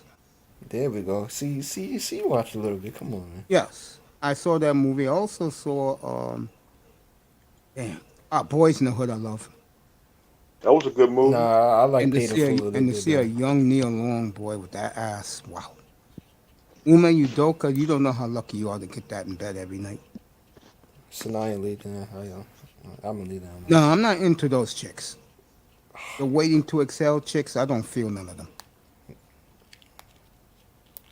There we go. See, you watched a little bit. Come on, man. Yes. I saw that movie. I also saw Boys in the Hood I love. That was a good movie. Nah, I like and to Paid in see Full a little and to bit see a better. young Neil Long boy with that ass. Wow. Uma Udoka, you don't know how lucky you are to get that in bed every night. So now I'm leaving. I'm gonna leave that. No, I'm not into those chicks. The waiting to excel chicks, I don't feel none of them.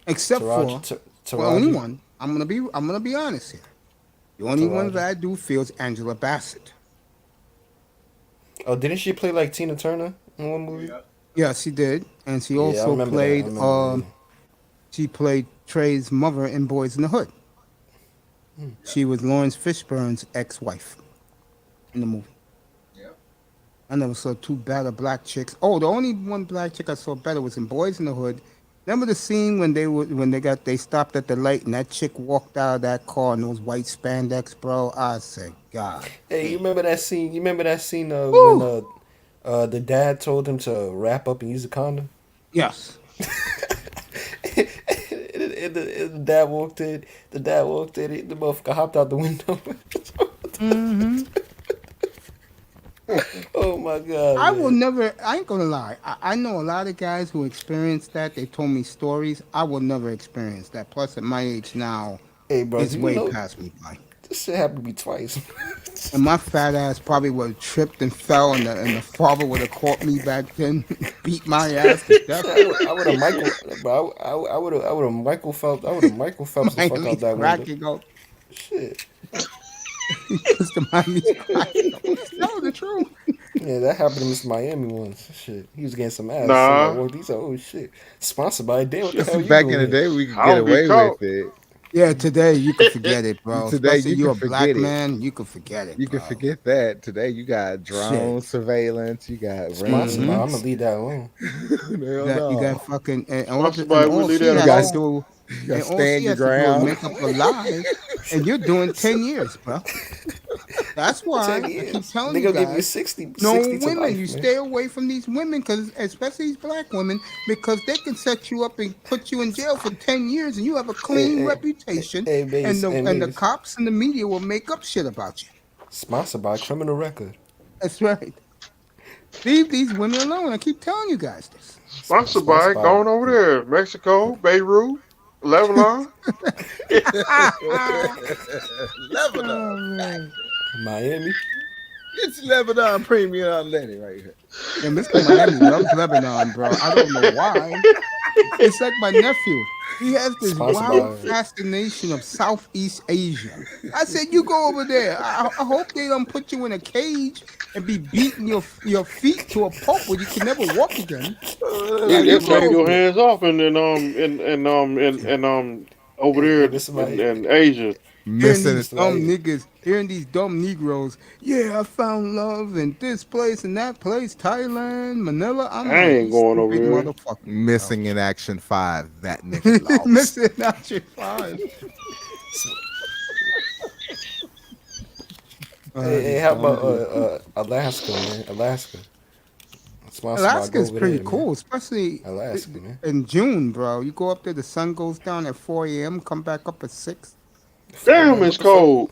Except for the only one. I'm gonna be honest here. The only one that I do feel is Angela Bassett. Oh, didn't she play like Tina Turner in one movie? Yeah, she did, and she Yeah, I also remember played. that. I remember that. She played Trey's mother in Boys in the Hood. She was Lawrence Fishburne's ex-wife in the movie. Yeah. I never saw two better black chicks. Oh, the only one black chick I saw better was in Boys in the Hood. Remember the scene when they stopped at the light and that chick walked out of that car in those white spandex, bro? I said, God. Hey, you remember that scene? when the dad told him to wrap up and use a condom? Yes. And the dad walked in. The motherfucker hopped out the window. Mm-hmm. Oh my God. I ain't gonna lie. I know a lot of guys who experienced that. They told me stories. I will never experience that. Plus, at my age now, hey, bro, it's way past me by. This shit happened to me twice. And my fat ass probably would have tripped and fell, and the father would have caught me back then, beat my ass to death. I would have Michael Phelps the fuck out that window. Shit. Mr. Miami's cracking up. No, the truth. Yeah, that happened to Mr. Miami once. Shit, he was getting some ass. Nah. He said, "Oh shit, sponsored by damn." What the hell you Back doing in the here? day, we could get away with it. Yeah, today you can forget it, bro. Today Especially you you're a can black forget it. man, you can forget it. You can forget that. Today you got drone surveillance, you got Sponsored rings. by. I'm gonna leave that alone. You got fucking and all, Somebody and will all leave she that has to alone. do, You got and all stand she your has to do is ground. make up a lie, and you're doing 10 years, bro. That's why 10 I keep years. telling Nigga you give you guys. 60 No 60 to women, life, you man. stay away from these women, because especially these black women, because they can set you up and put you in jail for 10 years, and you have a clean reputation, Hey, Mace, and the Mace. cops and the media will make up shit about you. Sponsored by Criminal Record. That's right. Leave these women alone. I keep telling you guys this. Sponsored by going over there, Mexico, Beirut, Lebanon. Lebanon. Miami. It's Lebanon Premium Unleaded right here. Yeah, Mr. Miami loves Lebanon, bro. I don't know why. It's like my nephew. He has this Sponsored wild by- fascination of Southeast Asia. I said, you go over there. I hope they don't put you in a cage and be beating your feet to a pulp where you can never walk again. They'll take your hands off and then over there in Asia. Hearing these dumb niggas, hearing these dumb Negroes, yeah, I found love in this place and that place, Thailand, Manila. I'm I like, ain't you going over stupid there. motherfucker. Missing in Action 5. That nigga lost. Missing Action 5. Hey, how about Alaska, man? Alaska. Sponsored by Alaska's Go Over pretty There, cool, man. especially Alaska, man. in June, bro. You go up there, the sun goes down at 4 a.m., come back up at 6. Damn, it's cold.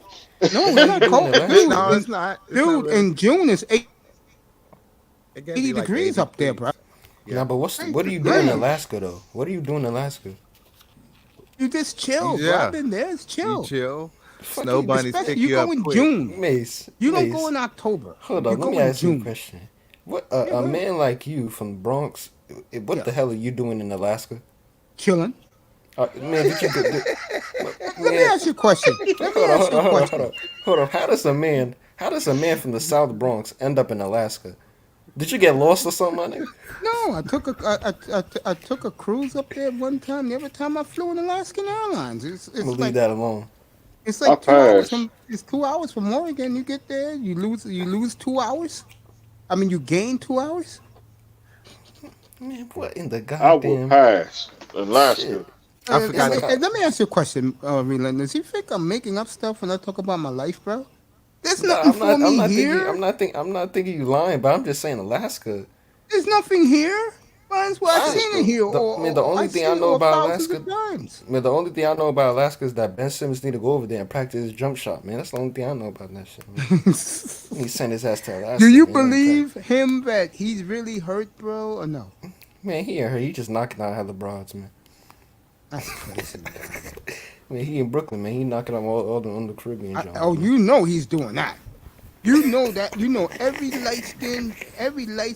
No, it's not cold. Dude, No, it's not. It's not dude, really. in June, it's It gotta 80 be like degrees 80 up there, bro. Nah, but what do you do in Alaska, though? What do you do in Alaska? You just chill, bro. Yeah. I've been there. It's chill. You chill. Fuck Snow you, bunnies Especially pick you you go up in quick. June. Mace. You don't Mace. go in October. Hold You on, let go me in ask you a June. question. What a man like you from the Bronx? What the hell are you doing in Alaska? Chilling. Man, did you get? Let me ask you a question. Hold on. How does a man from the South Bronx end up in Alaska? Did you get lost or something, my nigga? No, I took a cruise up there one time. Every time I flew in Alaskan Airlines, it's I'm gonna like leave that alone. it's I like 2 hours passed. from 2 hours from Oregon. You get there, you lose 2 hours. I mean, you gain 2 hours. Man, what in the I would goddamn pass Alaska. I forgot Let me ask you a question, Relentless. You think I'm making up stuff when I talk about my life, bro? There's nothing for me here. I'm not thinking you lying, but I'm just saying Alaska. There's nothing here. Might as well I've seen it here. The only I've thing seen I it know over about thousands Alaska, of times. man, the only thing I know about Alaska is that Ben Simmons need to go over there and practice his jump shot, man. That's the only thing I know about that shit, man. He sent his ass to Alaska. Do you man, believe him that he's really hurt, bro, or no? Man, he ain't hurt. He just knocking out hella broads, man. That's crazy. Man, he in Brooklyn, man. He knocking out all the on the Caribbean jobs. You know he's doing that. You know that. You know every light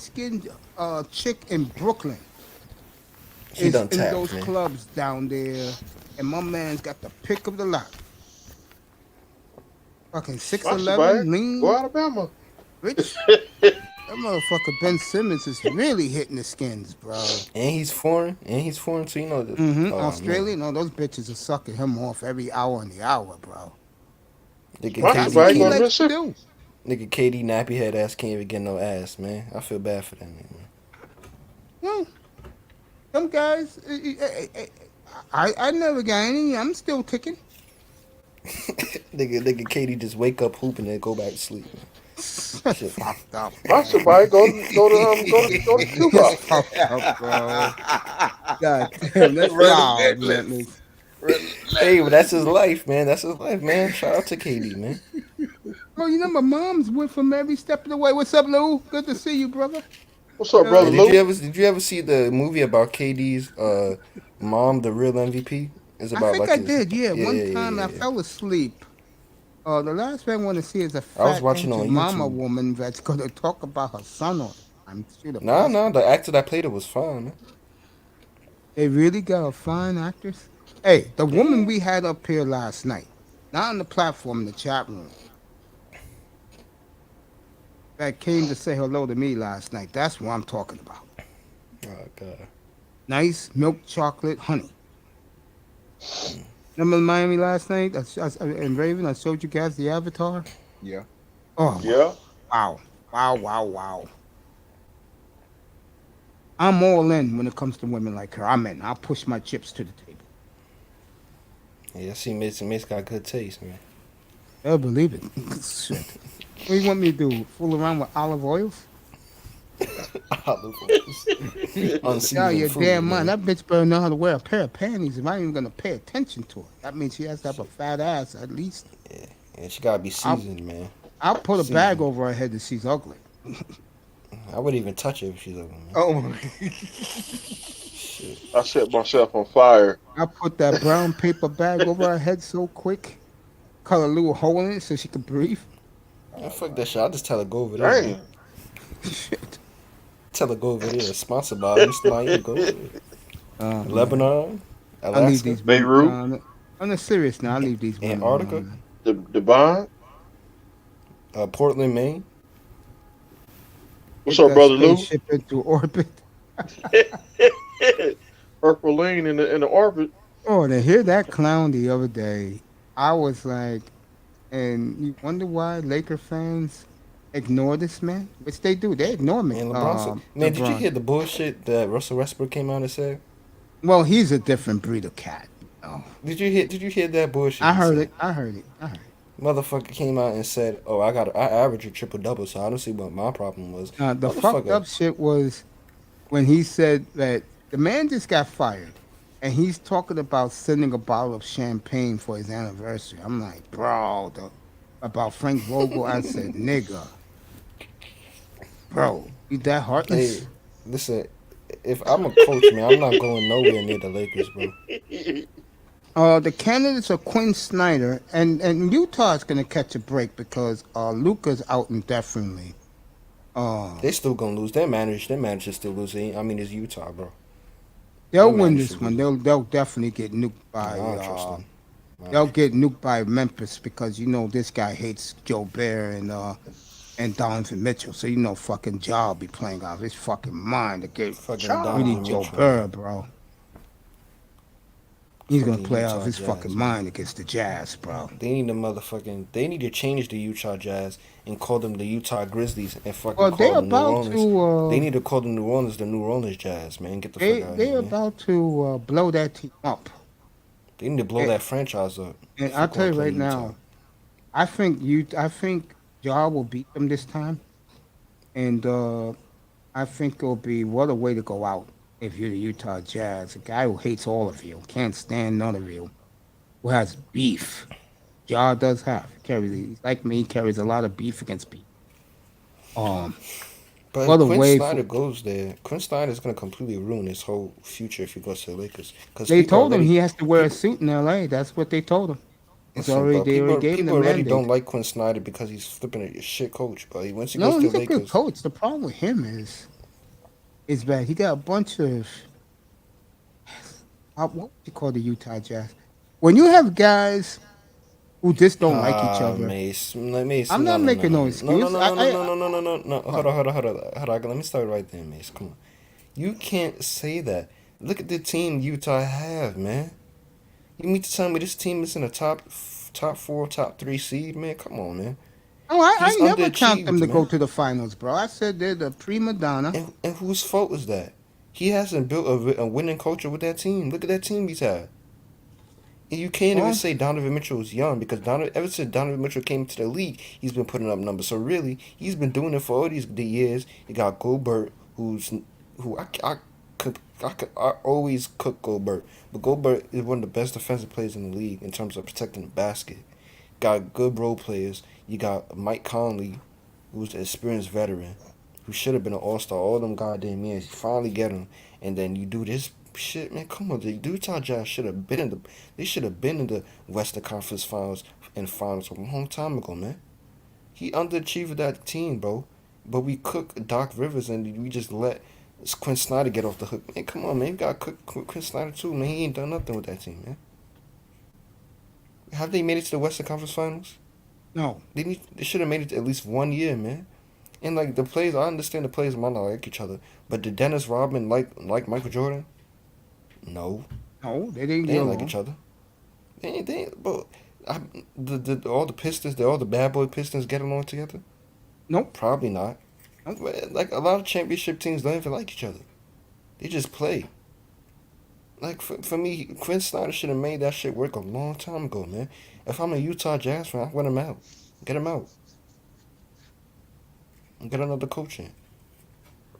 skinned chick in Brooklyn He is done in tapped, those man. clubs down there, and my man's got the pick of the lot. Fucking Sponsored 6'11", by lean, Go Alabama. rich. That motherfucker Ben Simmons is really hitting the skins, bro. And he's foreign, so you know that. Australia, no, those bitches are sucking him off every hour on the hour, bro. Nigga, Sponsored That's by what he Go likes to Mississippi. do. Nigga, KD nappy head ass can't even get no ass, man. I feel bad for that nigga, man. Well, some guys, I never got any. I'm still kicking. nigga, KD just wake up hooping and go back to sleep, man. Shit. Fucked up. Sponsored by go to Cuba. Fucked up, bro. God damn, that's wild, man. Hey, but that's his life, man. That's his life, man. Shout out to KD, man. Bro, you know my mom's with him every step of the way. What's up, Lou? Good to see you, brother. What's up, brother Hey, Lou? did you ever see the movie about KD's mom, the real MVP? It's about I think like I did, yeah. One time I yeah. fell asleep. The last thing I want to see is a I was fat watching ancient on mama YouTube. woman that's going to talk about her son on. I'm sure No, the actor that played it was fine, man. They really got a fine actress. Hey, the woman we had up here last night, not on the platform, in the chat room, that came to say hello to me last night. That's what I'm talking about. Oh god. Nice milk chocolate honey. Remember Miami last night? And Raven, I showed you guys the avatar. Yeah. Oh, Yeah. wow. Wow, wow, wow. I'm all in when it comes to women like her. I'm in. I'll push my chips to the table. Yeah, I see Mace got good taste, man. They'll believe it. Shit. What do you want me to do? Fool around with olive oils? Olive oils. Yeah, Unseasoned you're food, damn right. man. That bitch better know how to wear a pair of panties if I ain't even gonna pay attention to it. That means she has to have a fat ass at least. Yeah, she gotta be seasoned, man. I'll put a Seasoned. bag over her head if she's ugly. I wouldn't even touch her if she's ugly, man. Oh. Shit. I set myself on fire. I put that brown paper bag over her head so quick, cut a little hole in it so she could breathe. Man, fuck that shit. I'll just tell her go over there. Dang. Man. Shit. Tell her go over there. Sponsored by Mr. Naeem. Go over there. Lebanon, I leave Alaska, these Beirut. On the serious now, I leave these women Antarctica, alone, The bond. Portland, Maine. What's Get up, that brother Lou? spaceship into orbit. Purple Lane in the orbit. Oh, to hear that clown the other day, I was like, and you wonder why Laker fans ignore this man, which they do. They ignore me. And LeBron said, man, did you LeBron. hear the bullshit that Russell Westbrook came out and said? Well, he's a different breed of cat. Oh. Did you hear that bullshit? I he heard said? it. I heard it. Motherfucker came out and said, "Oh, I average a triple double, so I don't see what my problem was." The fucked up shit was when he said that the man just got fired, and he's talking about sending a bottle of champagne for his anniversary. I'm like, bro, about Frank Vogel. I said, nigga, bro, you that heartless? Hey, listen, if I'm a coach, man, I'm not going nowhere near the Lakers, bro. The candidates are Quinn Snyder, and Utah's gonna catch a break because Luka's out indefinitely. They still gonna lose. Their manager still losing. I mean, it's Utah, bro. They'll win this one. They'll definitely get nuked by. I don't trust them. They'll get nuked by Memphis because you know this guy hates Joe Bear and Donovan Mitchell. So you know fucking Ja will be playing out of his fucking mind to get really Joe Bear, bro. He's gonna play out of his fucking mind against the Jazz, bro. They need they need to change the Utah Jazz and call them the Utah Grizzlies and fucking Well, call them New Orleans. They need to call them New Orleans the New Orleans Jazz, man. Get the fuck out of here. They're about to blow that team up. They need to blow that franchise up. And I'll tell you right now, I think Ja will beat them this time, and I think it'll be what a way to go out if you're the Utah Jazz, a guy who hates all of you, can't stand none of you, who has beef. Ja does have carries like me, carries a lot of beef against people. But what a Quinn way Snyder goes there. Quinn Snyder is gonna completely ruin his whole future if he goes to the Lakers. They told him he has to wear a suit in L.A. That's what they told him. People already don't like Quinn Snyder because he's flipping a shit coach. But once he goes to the he's a Lakers, good coach. The problem with him is bad. He got a bunch of what would you call the Utah Jazz? When you have guys who just don't like each other. Mace, I'm not making no excuse. No. Hold on. Let me start right there, Mace. Come on. You can't say that. Look at the team Utah have, man. You mean to tell me this team is in the top 4, top 3 seed, man? Come on, man. Oh, I never count them to go to the finals, bro. I said they're the prima donna. And whose fault is that? He hasn't built a winning culture with that team. Look at that team he's had. And you can't even say Donovan Mitchell is young because ever since Donovan Mitchell came to the league, he's been putting up numbers. So really, he's been doing it for all the years. You got Gobert, who I always cook Gobert, but Gobert is one of the best defensive players in the league in terms of protecting the basket. Got good role players. You got Mike Conley, who's an experienced veteran, who should have been an all-star all them goddamn years. You finally get him, and then you do this shit, man. Come on, the Utah Jazz should have been in the Western Conference Finals a long time ago, man. He underachieved that team, bro. But we cook Doc Rivers and we just let Quinn Snyder get off the hook. Man, come on, man. You got to cook Quinn Snyder too, man. He ain't done nothing with that team, man. Have they made it to the Western Conference Finals? No. They should have made it at least 1 year, man. And like the players, I understand the players might not like each other, but did Dennis Rodman like Michael Jordan? No. No, they didn't like each other. But all the Pistons, all the bad boy Pistons get along together? Nope. Probably not. Nope. Like a lot of championship teams don't even like each other. They just play. Like for me, Quinn Snyder should have made that shit work a long time ago, man. If I'm a Utah Jazz fan, I want him out. Get him out. Get another coach in.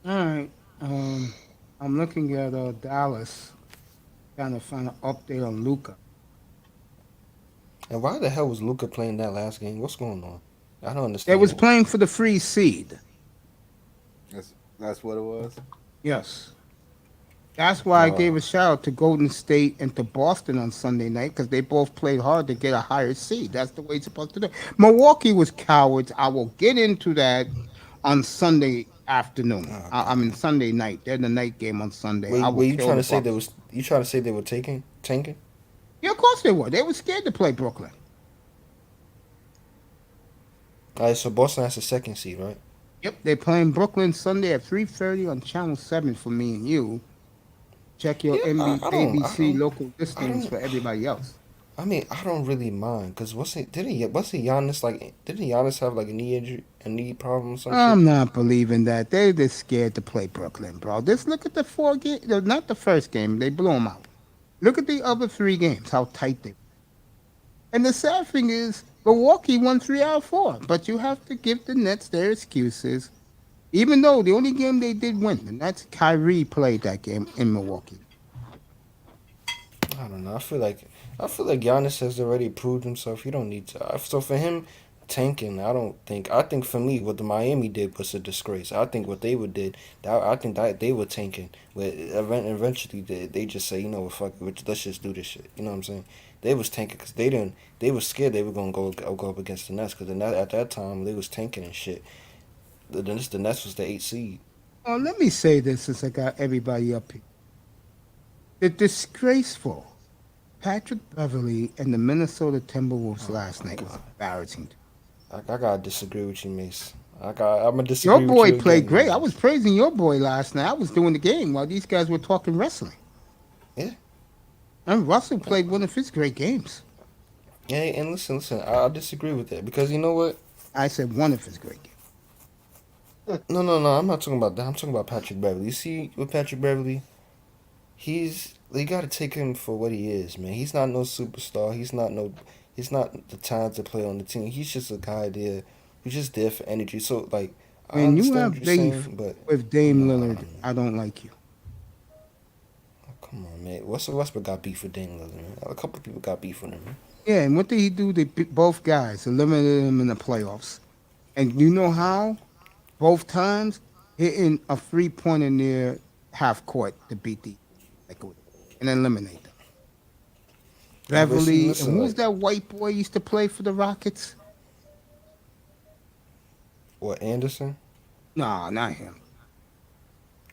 All right. I'm looking at Dallas, trying to find an update on Luca. And why the hell was Luca playing that last game? What's going on? I don't They understand. was playing for the free seed. That's what it was. Yes. That's why I gave a shout out to Golden State and to Boston on Sunday night because they both played hard to get a higher seed. That's the way it's supposed to do. Milwaukee was cowards. I will get into that on Sunday afternoon. I mean Sunday night. They're the night game on Sunday. Wait, you trying to say they were tanking? Yeah, of course they were. They were scared to play Brooklyn. All right, so Boston has the second seed, right? Yep, they're playing Brooklyn Sunday at 3:30 on Channel 7 for me and you. Check your ABC local listings for everybody else. I mean, I don't really mind because didn't Giannis have like a knee injury, a knee problem or something? I'm not believing that. They're just scared to play Brooklyn, bro. Just look at the 4 games. Not the first game. They blew them out. Look at the other 3 games, how tight they were. And the sad thing is, Milwaukee won 3 out of 4. But you have to give the Nets their excuses. Even though the only game they did win, the Nets, Kyrie played that game in Milwaukee. I don't know. I feel like Giannis has already proved himself. He don't need to. So for him tanking, I think for me what the Miami did was a disgrace. I think what they did, I think that they were tanking. But eventually they just say, you know what, fuck it, let's just do this shit. You know what I'm saying? They was tanking because they were scared they were gonna go up against the Nets because at that time they was tanking and shit. The Nets was the 8th seed. Oh, let me say this since I got everybody up here. The disgraceful Patrick Beverly and the Minnesota Timberwolves last night was embarrassing. I gotta disagree with you, Mace. I'm gonna disagree. Your boy with you played again, great. man. I was praising your boy last night. I was doing the game while these guys were talking wrestling. Yeah. And Russell played one of his great games. Yeah, and listen, I disagree with that because you know what? I said one of his great games. No, I'm not talking about that. I'm talking about Patrick Beverly. You see, with Patrick Beverly, you got to take him for what he is, man. He's not no superstar. He's not the talented player on the team. He's just a guy there who's just there for energy. So, like, I When you understand have what you're beef saying, but with Dame Lillard, I don't like you. come on, man. Westbrook got beef with Dame Lillard, man. A couple of people got beef with him, man. Yeah, and what did he do? They beat both guys, eliminated them in the playoffs. And you know how? Both times, hitting a 3-pointer near half court to beat the and eliminate them. Beverly, listen, and who's like- that white boy used to play for the Rockets? What, Anderson? Nah, not him.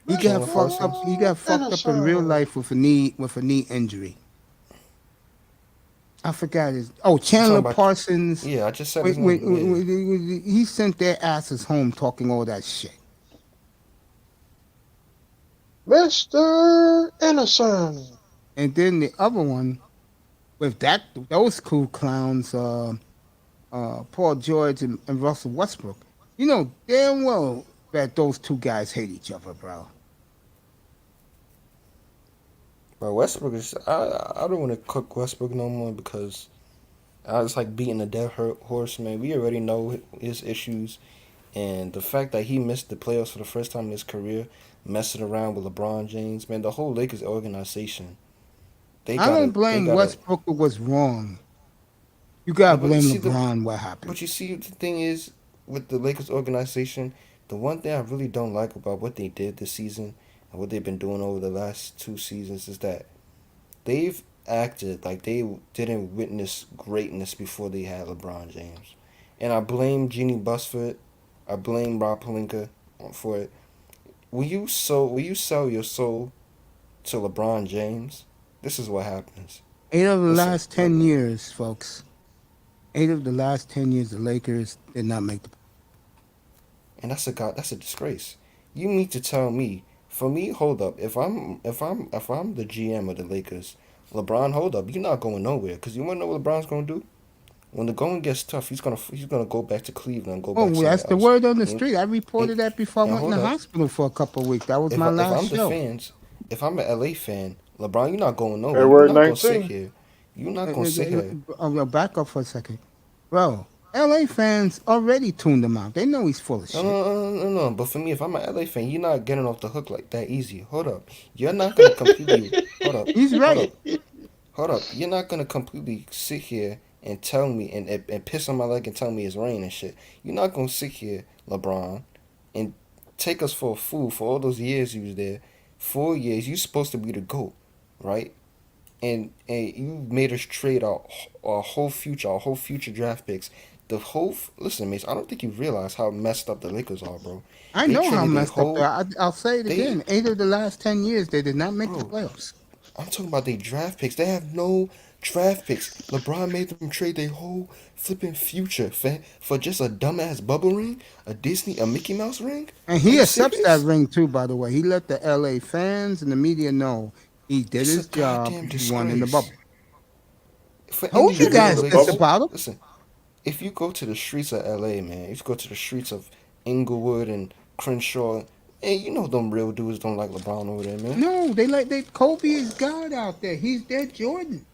He got fucked up. He got fucked up in real life with a knee injury. I forgot his. Oh, Chandler about- Parsons. Yeah, I just said his name. Yeah. He sent their asses home talking all that shit. Mr. Innocent. And then the other one with those cool clowns, Paul George and Russell Westbrook. You know damn well that those 2 guys hate each other, bro. But Westbrook is. I don't want to cook Westbrook no more because it's like beating a dead horse, man. We already know his issues, and the fact that he missed the playoffs for the first time in his career, messing around with LeBron James, man. The whole Lakers organization. I don't blame Westbrook for what's wrong. You gotta blame LeBron what happened. But you see, the thing is, with the Lakers organization, the one thing I really don't like about what they did this season and what they've been doing over the last 2 seasons is that they've acted like they didn't witness greatness before they had LeBron James. And I blame Jeannie Buss for it. I blame Rob Pelinka for it. Will you sell your soul to LeBron James? This is what happens. 8 of the last 10 years, folks. 8 of the last 10 years, the Lakers did not make the. And that's a disgrace. You need to tell me. For me, hold up. If I'm the GM of the Lakers, LeBron, hold up, you're not going nowhere. Cause you wanna know what LeBron's gonna do? When the going gets tough, he's gonna go back to Cleveland, go back Oh, that's somewhere the else. word on the And, street. I reported and, that before I and went in hold the up, hospital for a couple of weeks. That was my if last I'm the show. fans, if I'm an LA fan, LeBron, you're not going nowhere. You're February not gonna sit 19th. here. You're not gonna sit here. Back up for a second, bro. LA fans already tuned him out. They know he's full of No, shit. no. But for me, if I'm an LA fan, you're not getting off the hook like that easy. Hold up, you're not gonna completely. Hold up, He's hold right. up, hold up. You're not gonna completely sit here and tell me and piss on my leg and tell me it's rain and shit. You're not gonna sit here, LeBron, and take us for a fool for all those years you was there. 4 years, you supposed to be the GOAT, right? And you made us trade our whole future draft picks. Listen, Mace, I don't think you realize how messed up the Lakers are, bro. I They know how traded their messed up they whole are. I'll say it they again. 8 of the last 10 years, they did not make the bro. playoffs. I'm talking about their draft picks. They have no draft picks. LeBron made them trade their whole flipping future for just a dumbass bubble ring, a Mickey Mouse ring. And Are he you accepts that serious? ring too, by the way. He let the LA fans and the media know he did It's a his job. goddamn He won in the bubble. disgrace. For Told you individual guys this Lakers, Bubble? about him. listen. If you go to the streets of LA, man, if you go to the streets of Inglewood and Crenshaw, and you know them real dudes don't like LeBron over there, man. No, they Kobe is God out there. He's their Jordan.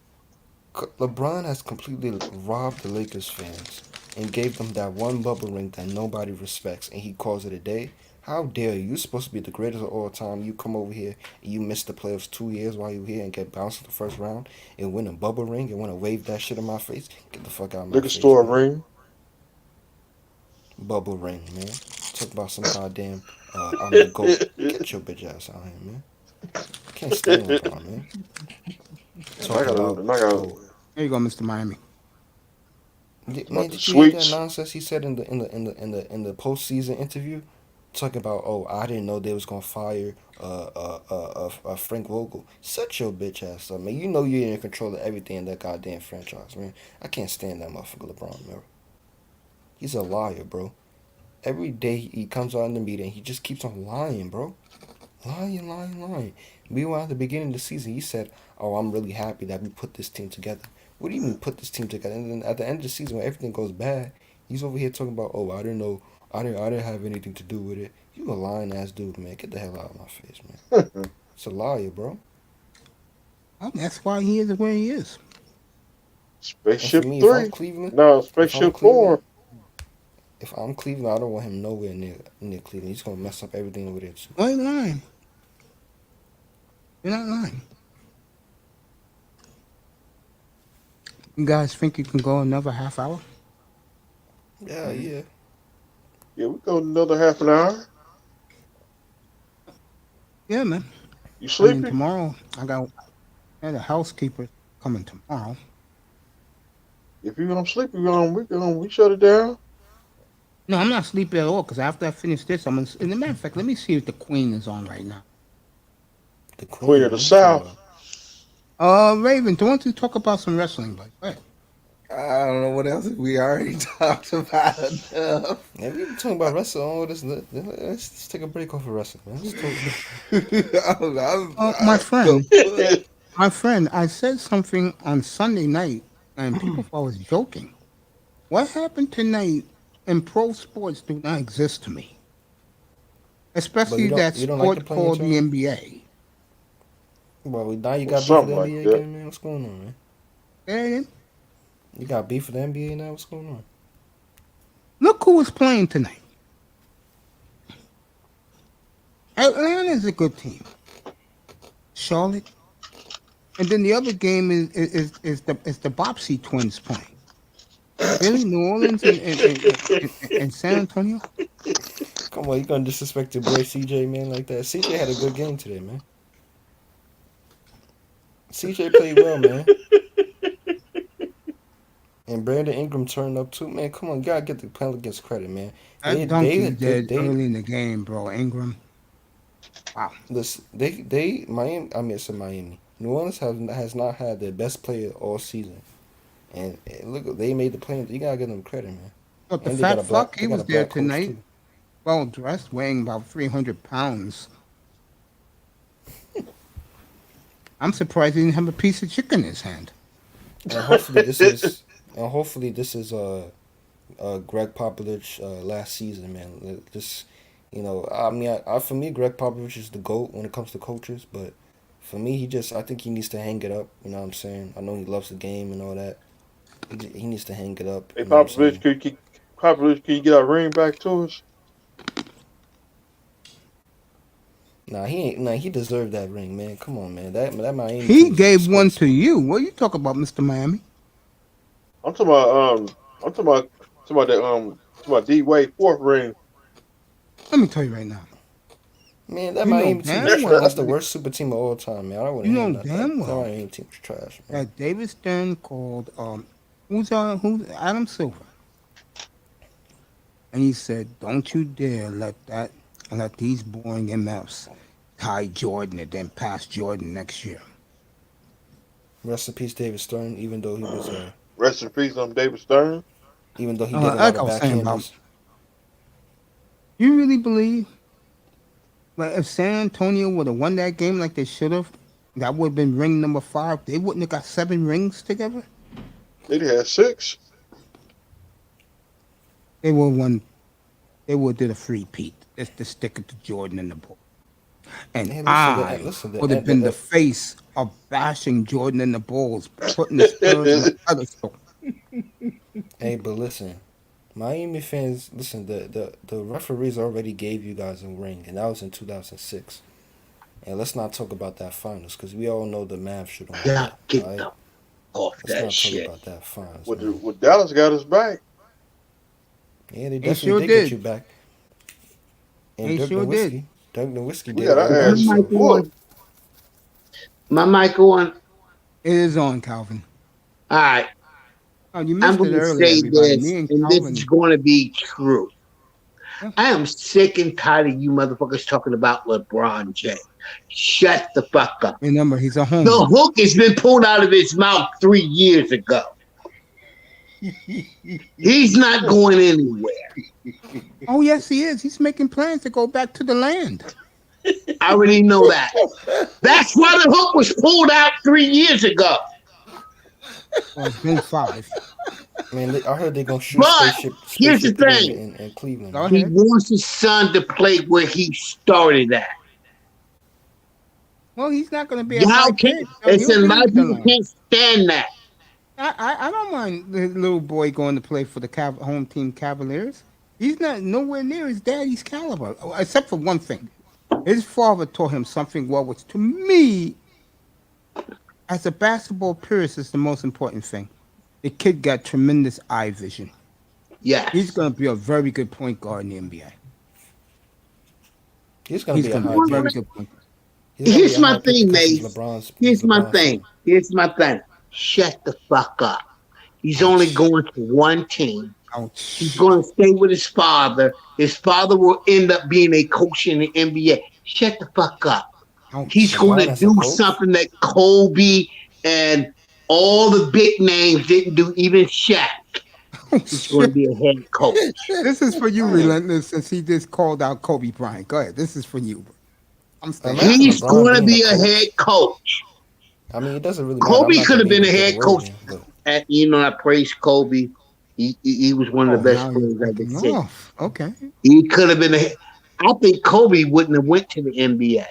LeBron has completely robbed the Lakers fans and gave them that one bubble ring that nobody respects, and he calls it a day. How dare you? You're supposed to be the greatest of all time. You come over here and you miss the playoffs 2 years while you're here and get bounced in the first round and win a bubble ring and want to wave that shit in my face. Get the fuck out of my Liquor face, store man. ring. Bubble ring, man. Talk about some goddamn I'm the GOAT. Get your bitch ass out here, man. Can't stand LeBron, man. Talk about, oh, There you go, Mr. Miami. man, About the did you hear that sweets. nonsense he said in the postseason interview? Talking about, oh, I didn't know they was gonna fire Frank Vogel. Shut your bitch ass up, man. You know you're in control of everything in that goddamn franchise, man. I can't stand that motherfucker LeBron, man. He's a liar, bro. Every day he comes out in the meeting, he just keeps on lying, bro. Lying. Meanwhile, at the beginning of the season, he said, "Oh, I'm really happy that we put this team together." What do you mean put this team together? And then at the end of the season, when everything goes bad, he's over here talking about, "Oh, I didn't know, I didn't have anything to do with it." You a lying ass dude, man. Get the hell out of my face, man. It's a liar, bro. Well, that's why he is where he is. And Spaceship for me, 3. No, Spaceship 4. If I'm Cleveland, I don't want him nowhere near Cleveland. He's gonna mess up everything over there too. Why you lying? You're not lying. You guys think you can go another half hour? Yeah. Yeah, we go another half an hour. Yeah, man. You I sleepy? mean, tomorrow I had a housekeeper coming tomorrow. If you don't sleep, we shut it down. No, I'm not sleepy at all because after I finish this, I'm gonna. As a matter of fact, let me see if the Queen is on right now. The Queen of the South. Raven, do you want to talk about some wrestling, buddy? Go ahead. I don't know what else we already talked about enough. Yeah, we been talking about wrestling. Let's take a break off of wrestling, man. My friend, I said something on Sunday night, and people thought I was joking. What happened tonight in pro sports do not exist to me, especially that you don't like sport called the NBA. Well, now you got beef with Something the like NBA that. again, man. What's going on, man? And You got beef with the NBA now? What's going on? look who was playing tonight. Atlanta's a good team. Charlotte, and then the other game is the Bopsy twins playing. Really, New Orleans and San Antonio. Come on, you gonna disrespect your boy CJ, man, like that? CJ had a good game today, man. CJ played well, man. And Brandon Ingram turned up too, man. Come on, you gotta get the Pelicans credit, man. That dunk he did early in the game, bro. Ingram. Wow. Listen, Miami. I mean, it's Miami. New Orleans has not had their best player all season, and look, they made the play. You gotta give them credit, man. But the And fat fuck, he was there tonight. Well dressed, weighing about 300 pounds. I'm surprised he didn't have a piece of chicken in his hand. And hopefully this is Greg Popovich last season, man. Just I mean, for me, Greg Popovich is the GOAT when it comes to coaches, but for me, I think he needs to hang it up. You know what I'm saying? I know he loves the game and all that. He needs to hang it up. Hey, You know what I'm saying? Popovich, can you get our ring back to us? Nah, he ain't. Nah, he deserved that ring, man. Come on, man. That Miami. He team is gave one to disgraceful. you. What are you talking about, Mr. Miami? I'm talking about D Wade fourth ring. Let me tell you right now. Man, that You know Miami team damn was well. that's the worst super team of all time, man. I wouldn't You hear know that. damn That well Miami team was trash, man. that David Stern called who's Adam Silver, and he said, "Don't you dare let these boring MFs tie Jordan and then pass Jordan next year." Rest in peace, David Stern. Even though he was Rest in peace on David Stern. even though he did a lot Like of I was saying about, backhanders. you really believe, like, if San Antonio would have won that game like they should have, that would have been ring number 5. They wouldn't have got 7 rings together. They had 6. They would have won. They would have did a free-peat. Just to stick it to Jordan and the ball. And Hey, I would have been the face of bashing Jordan and the Bulls, putting the Spurs on a pedestal. Hey, but listen, Miami fans, listen. The referees already gave you guys a ring, and that was in 2006. And let's not talk about that finals because we all know the math should on Yeah, that. get Right? off Let's that not shit. talk about that finals. Man. With Dallas got us back. Yeah, they They definitely sure did did. get you back. And They Dirk sure did. Nowitzki. Dirk Nowitzki We did got a lot our of good asses My stuff. mic whooped. on. My mic on. It is on, Calvin. All right. Oh, you I'm missed it going to earlier, say everybody. this, Me and and this is Calvin. going to be true. Yeah. I am sick and tired of you motherfuckers talking about LeBron James. Shut the fuck up. Remember, he's a homer. The hook has been pulled out of his mouth 3 years ago. He's not going anywhere. Oh, yes, he is. He's making plans to go back to the land. I already know that. That's why the hook was pulled out 3 years ago. Well, it's been 5. Man, I heard they're gonna shoot But here's the spaceship together thing. in Cleveland. Go He ahead. wants his son to play where he started at. Well, he's not going to be a Y'all high can't. pick, so It's a he'll be lot with of the people land. can't stand that. I don't mind the little boy going to play for the home team Cavaliers. He's not nowhere near his daddy's caliber, except for one thing. His father taught him something well, which to me, as a basketball purist, is the most important thing. The kid got tremendous eye vision. Yes. He's going to be a very good point guard in the NBA. He's gonna He's be a going to high be a pick. very good point guard. He's gonna be Here's a my high pick thing, because he's Mace. Here's my LeBron's thing. son. Here's my thing. Shut the fuck up. He's only going to one team. He's Ouch. going to stay with his father. His father will end up being a coach in the NBA. Shut the fuck up. He's Ouch. going LeBron to as a do coach? something that Kobe and all the big names didn't do, even Shaq. He's going to be a head coach. This is for you, Relentless, since he just called out Kobe Bryant. Go ahead. This is for you. I'm staying. Imagine He's LeBron going to being a be a coach. head coach. I mean, it doesn't really matter. I'm Kobe not could gonna have be been able a to get head a word coach. in, but I praise Kobe. He was one of Oh, the best now you're players I've backing seen. off. Okay. He could have been I think Kobe wouldn't have went to the NBA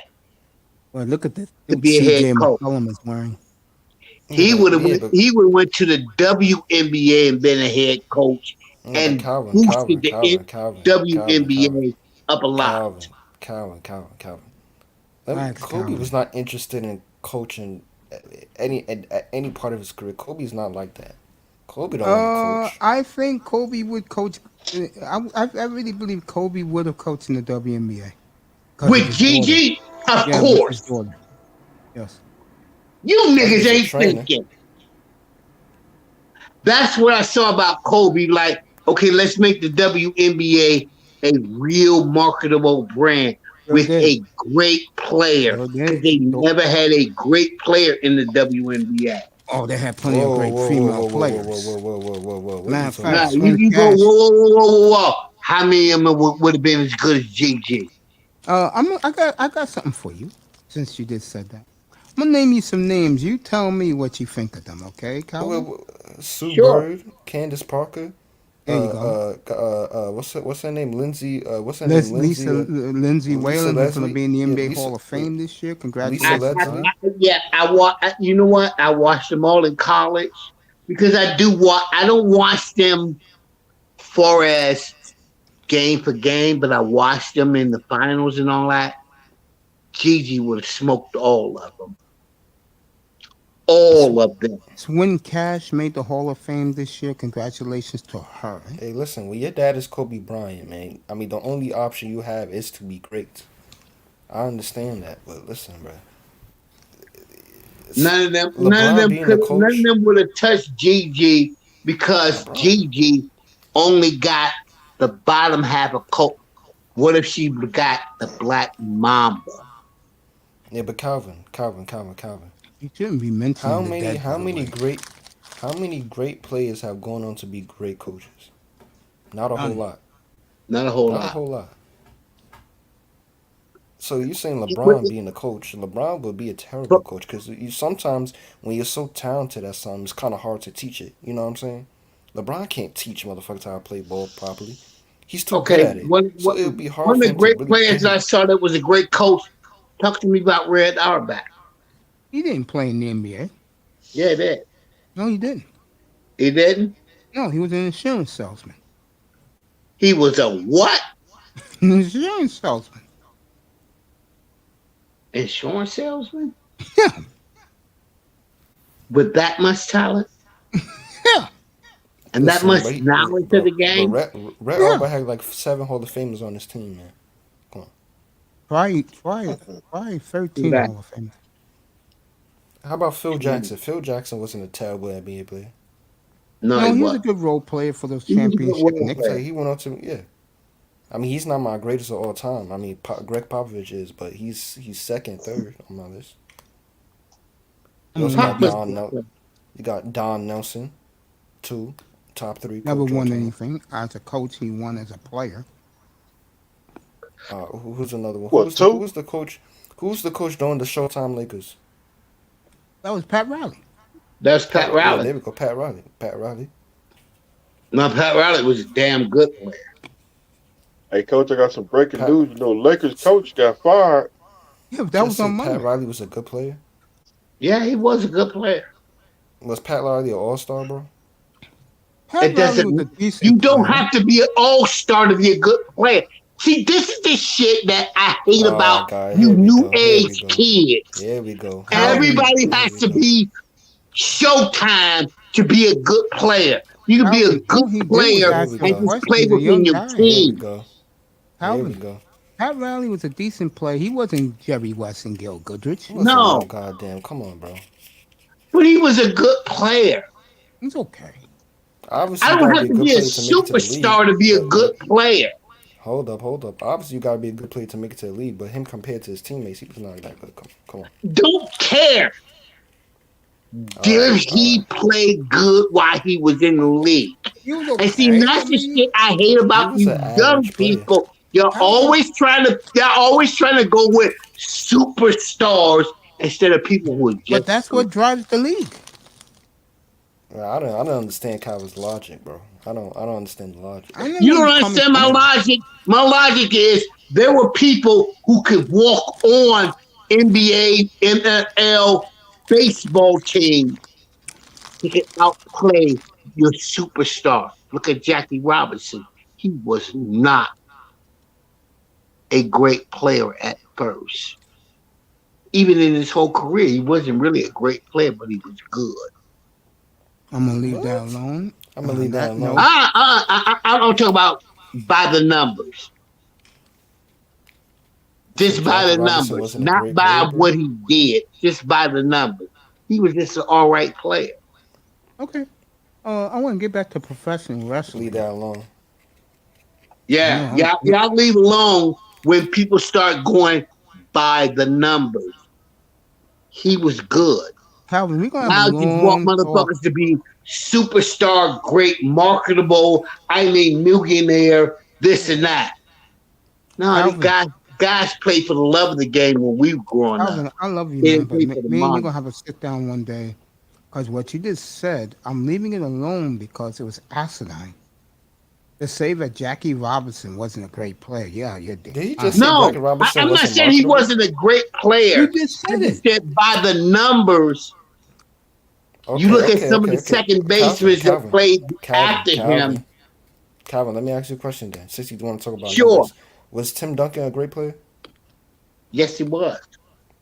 Well, look at this. to be a head CJ coach. McCollum is wearing. He would have yeah, but he would have went to the WNBA and been a head coach yeah, but and Calvin, boosted the WNBA up a lot. Calvin. Thanks, Kobe Calvin. was not interested in coaching at any part of his career. Kobe's not like that. Kobe don't want to coach. I think Kobe would coach. I really believe Kobe would have coached in the WNBA. 'Cause of With his daughter. Gigi, of Yeah, with his course. daughter. Yes. You niggas He's a ain't trainer. thinking. That's what I saw about Kobe. Like, okay, let's make the WNBA a real marketable brand with a great player. Because they never had a great player in the WNBA. Oh, they had plenty of great female players. Whoa. Matter of Now, fact, you go, whoa. How many of them would have been as good as Gigi? I got something for you, since you just said that. I'm gonna name you some names. You tell me what you think of them, okay, Calvin? Sue Sure. Bird, Candace Parker. There you go. What's her name? Lindsay. What's her name? Lisa Lindsay Lisa Whalen, who's gonna Leslie. be in the Yeah, NBA Lisa. Hall of Fame this year. Lisa Congratulations to Leslie. her. You know what? I watched them all in college because I don't watch them far as game for game, but I watched them in the finals and all that. Gigi would have smoked all of them. All of them. Swin Cash made the Hall of Fame this year. Congratulations to her. Hey, listen, when your dad is Kobe Bryant, man, I mean, the only option you have is to be great. I understand that, but listen, bro. None of them LeBron would have touched Gigi because Gigi only got the bottom half of Coke. What if she got the Black Mamba? Yeah, but Calvin. You shouldn't be mentioning How many great players have gone on to be great coaches? Not a whole lot. Not a whole lot. So you're saying LeBron being a coach? LeBron would be a terrible coach because sometimes when you're so talented at something, it's kind of hard to teach it. You know what I'm saying? LeBron can't teach motherfuckers how to play ball properly. He's too good at it. So it would be hard one of for the him great to really players I saw that was a great coach. Talk to me about Red Auerbach. He didn't play in the NBA. Yeah, he did. No, he didn't. He didn't? No, he was an insurance salesman. He was a what? An insurance salesman. Insurance salesman? Yeah. With that much talent? Yeah. And that much knowledge of the game? Red Auerbach had like 7 Hall of Famers on his team, man. Come on. Probably 13 Hall of Famers. How about Phil Jackson? Phil Jackson wasn't a terrible NBA player. No, he was a good role player for those championship Knicks. He went on to I mean, he's not my greatest of all time. I mean, Greg Popovich is, but he's second, third on my list. You also got you got Don Nelson, 2, top 3. Never won anything as a coach. He won as a player. Who's another one? What, Who's the coach? Who's the coach during the Showtime Lakers? That was Pat Riley. That's Pat Riley. Yeah, there we go, Pat Riley. No, Pat Riley was a damn good player. Hey, coach, I got some breaking news. You know, Lakers coach got fired. Yeah, but that was on Monday. Pat Riley was a good player. Yeah, he was a good player. Was Pat Riley an all-star, bro? It doesn't. You don't have to be an all-star to be a good player. See, this is the shit that I hate about you new age kids. Here we go. Everybody has to be Showtime to be a good player. You can be a good player and just play within your team. Here we go. Pat Riley was a decent player. He wasn't Jerry West and Gil Goodrich. No. Goddamn, come on, bro. But he was a good player. He's okay. Obviously, I don't have to be a superstar to be a good player. Hold up. Obviously, you got to be a good player to make it to the league, but him compared to his teammates, he was not that good. Come on. Don't care. Did he play good while he was in the league? And see, that's the shit I hate about you young people. You're always trying to go with superstars instead of people who are just. But that's what drives the league. I don't understand Kyle's logic, bro. I don't understand the logic. You don't understand my logic. My logic is there were people who could walk on NBA, NFL, baseball team. He could outplay your superstar. Look at Jackie Robinson. He was not a great player at first. Even in his whole career, he wasn't really a great player, but he was good. I'm gonna leave that alone. I'm talking about by the numbers. Just by the numbers, not by what he did. Just by the numbers. He was just an all right player. Okay. I want to get back to professional wrestling. Leave that alone. Yeah, y'all leave alone when people start going by the numbers. He was good. Calvin, we gonna now have you want motherfuckers to be superstar, great, marketable, millionaire, this and that. No, these guys guys played for the love of the game when we were growing Calvin, up. I love you, They man, didn't but play for the me and you money. gonna have a sit down one day, because what you just said, I'm leaving it alone because it was asinine. To say that Jackie Robinson wasn't a great player, yeah, you're Did he dishonest. just say Jackie No, Robinson I'm not wasn't saying he marketable? wasn't a great You player. just I said just it. said by the numbers, you look at some of the second basemen that played after him. Calvin, let me ask you a question then. Since you want to talk about Sure. numbers, was Tim Duncan a great player? Yes, he was.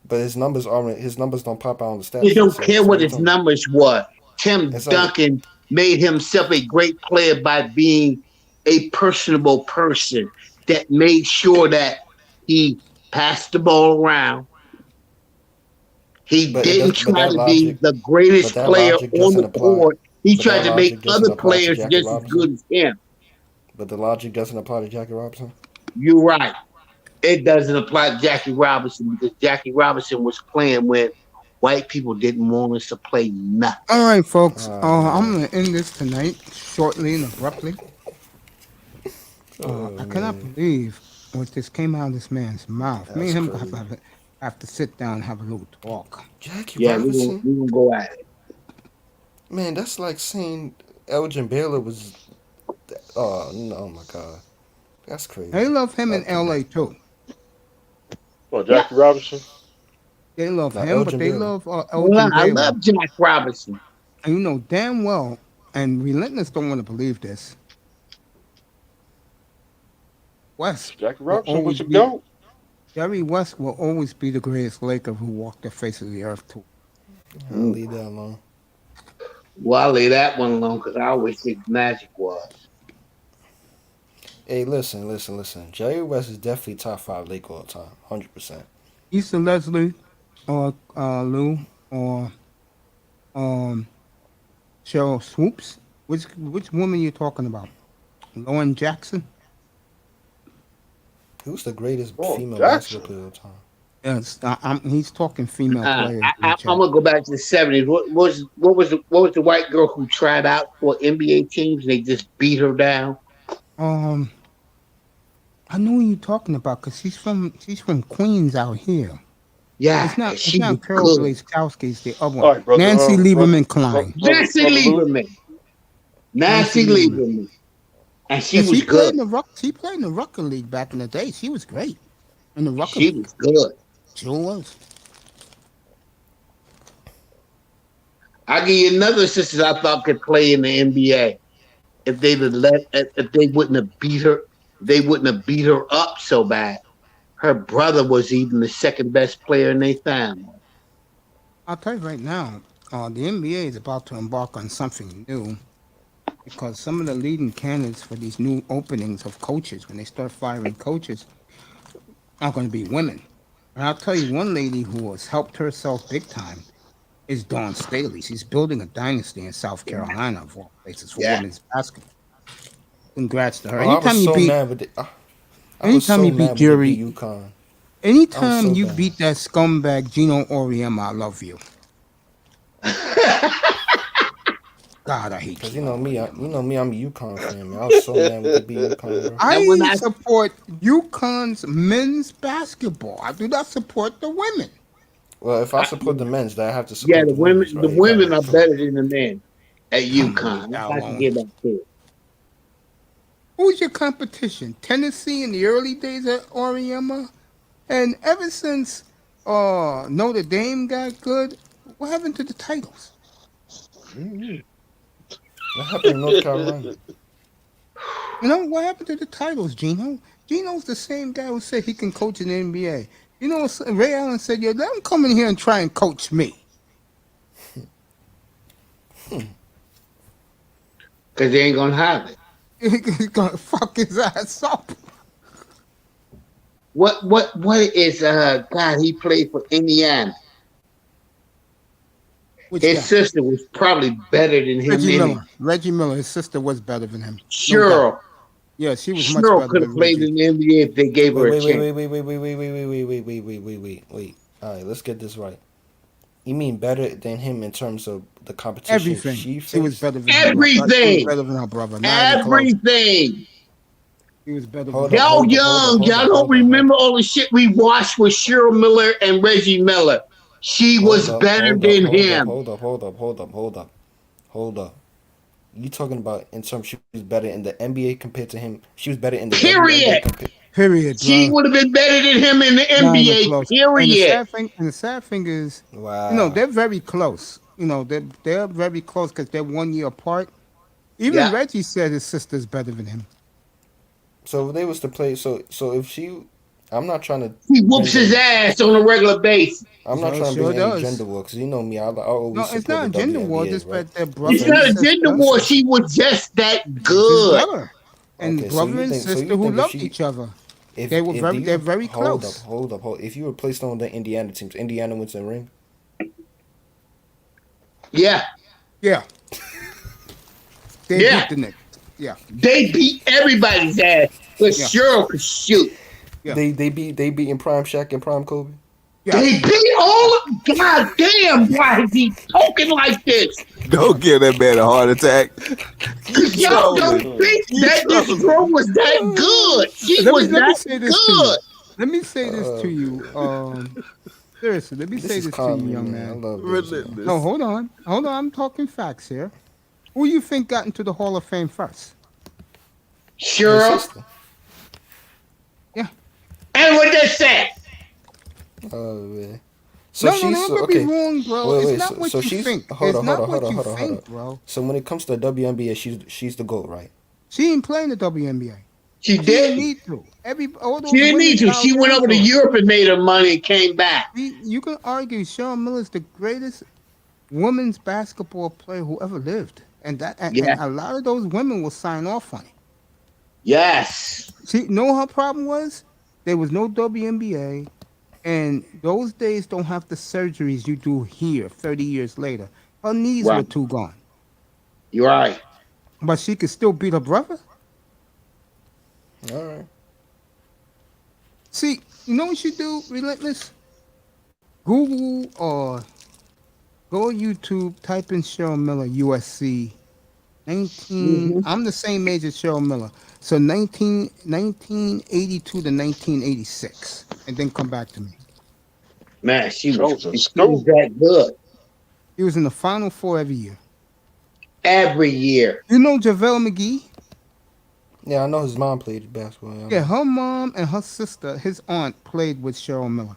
But his numbers don't pop out on the stats You sheet. don't So, care so what what are you his talking about? numbers were. Tim It's like Duncan made himself a great player by being a personable person that made sure that he passed the ball around. He But it didn't does. But try that to be logic. the But greatest that player logic on doesn't the apply. court. He But that tried to make logic other doesn't apply to players Jackie just as Robinson. good as him. But the logic doesn't apply to Jackie Robinson. You're right. It doesn't apply to Jackie Robinson because Jackie Robinson was playing when white people didn't want us to play nothing. All right, folks. Oh, I'm man. gonna end this tonight shortly and abruptly. I cannot Man. believe what this came out of this man's mouth. Me That's and him crazy. have to sit down and have a little talk. Jackie Yeah, Robinson? we gonna go at it. Man, that's like saying Elgin Baylor was. Oh no! Oh my God, that's crazy. They love him in Up to me. L.A. too. Well, Jackie Robinson. They love Now him, but Elgin they Baylor. love Well, Elgin I Baylor. love Jack Robinson. And you know damn well, and Relentless don't want to believe this. West Jackie will Robinson was always a be goat. Jerry West will always be the greatest Laker who walked the face of the earth too. I'll leave that alone. Well, I'll lay that one alone because I always think Magic was. Hey, listen. Jerry West is definitely top 5 Laker all time, 100%. Issa Leslie or Lou or Cheryl Swoops. Which woman you talking about? Lauren Jackson? Who's the greatest Oh, female Jackson. basketball player of all time? Yes, he's talking female players. I'm gonna go back to the '70s. What was the white girl who tried out for NBA teams? And they just beat her down. I know who you're talking about because she's from Queens out here. Yeah, It's not she was Carol good. Blazkowski. It's the other All one. right, brother. Nancy Lieberman Klein. Nancy Lieberman. Nancy Lieberman. And she was She played good. in the Rucker League back in the day. She was great in the Rucker She League. was good. Sure was. I'll give you another sister I thought could play in the NBA. If they wouldn't have beat her up so bad. Her brother was even the second best player in their family. I'll tell you right now, the NBA is about to embark on something new because some of the leading candidates for these new openings of coaches, when they start firing coaches, are going to be women. And I'll tell you one lady who has helped herself big time is Dawn Staley. She's building a dynasty in South Carolina, of all places, for women's basketball. Congrats to her. Oh, I was so mad with it. I was so Anytime you beat mad Jerry, with the UConn. anytime so you bad. beat that scumbag Gino Auriemma, I love you. God, I hate Because you. you know me, I'm a UConn fan, man. I was so mad with the beat UConn, bro. I support UConn's men's basketball. I do not support the women. Well, if I support the men's, then I have to support Yeah, the women's, right? the women are better than the men at UConn. that I alone. can give that to you. Who's your competition? Tennessee in the early days at Auriemma? And ever since Notre Dame got good, what happened to the titles? What happened in North Carolina? You know, what happened to the titles, Gino? Gino's the same guy who said he can coach in the NBA. You know, Ray Allen said, "Yeah, let him come in here and try and coach me." Because they ain't gonna have it. He's gonna fuck his ass up. What is God, he played for Indiana. His sister was probably better than him. Reggie Miller, his sister was better than him. Cheryl. Yeah, she was much Cheryl better could have than played Reggie. in the NBA if they gave her a chance. Wait. All right, let's get this right. You mean better than him in terms of the competition? Everything. She was better than Everything. Her better than her brother. Everything. He was better. Y'all young. Y'all don't remember all the shit we watched with Cheryl Miller and Reggie Miller. She was better than him. Hold up. You talking about in terms she was better in the NBA compared to him? She was better in the Period. Period. She would have been better than him in the NBA. Period. And the sad thing is, wow. You know, they're very close. You know, they're very close because they're 1 year apart. Even Reggie said his sister's better than him. So if they was to play, so if she, I'm not trying to. He whoops his ass on a regular basis. I'm not trying to bring any gender war because you know me. I always no, it's not a gender war. Just right? their brother. It's not a gender war. She was just that good. And okay, brother and sister who loved each other. They're very close. Hold up. If you were placed on the Indiana teams, Indiana wins the ring. Yeah. They beat the Knicks. Yeah. They beat everybody's ass, but Cheryl could shoot. Yeah. They beat in prime Shaq and prime Kobe. Yeah. They beat all of. God damn! Why is he talking like this? Don't give that man a heart attack. Y'all don't think that this girl was that good. She was that good. Let me say this to you. Seriously, let me say this to you, young man. I love this. No, hold on. I'm talking facts here. Who you think got into the Hall of Fame first? Cheryl. Yeah. And what they said. Oh man. So no, don't okay. be wrong, bro. Wait, it's not what you think. Hold on, bro. So when it comes to the WNBA, she's the GOAT, right? She ain't playing the WNBA. She didn't need to. She didn't need to. She went over to Europe and made her money and came back. You can argue Cheryl Miller's the greatest women's basketball player who ever lived. And a lot of those women will sign off on it. Yes. See, know her problem was? There was no WNBA, and those days don't have the surgeries you do here 30 years later. Her knees were too gone. You're right. But she could still beat her brother? All right. See, you know what you do, Relentless? Google or go to YouTube, type in Cheryl Miller, USC. I'm the same age as Cheryl Miller. So 1982 to 1986. And then come back to me. Man, she was that good. He was in the Final Four every year. Every year. You know JaVale McGee? Yeah, I know his mom played basketball. Yeah, her mom and her sister, his aunt, played with Cheryl Miller.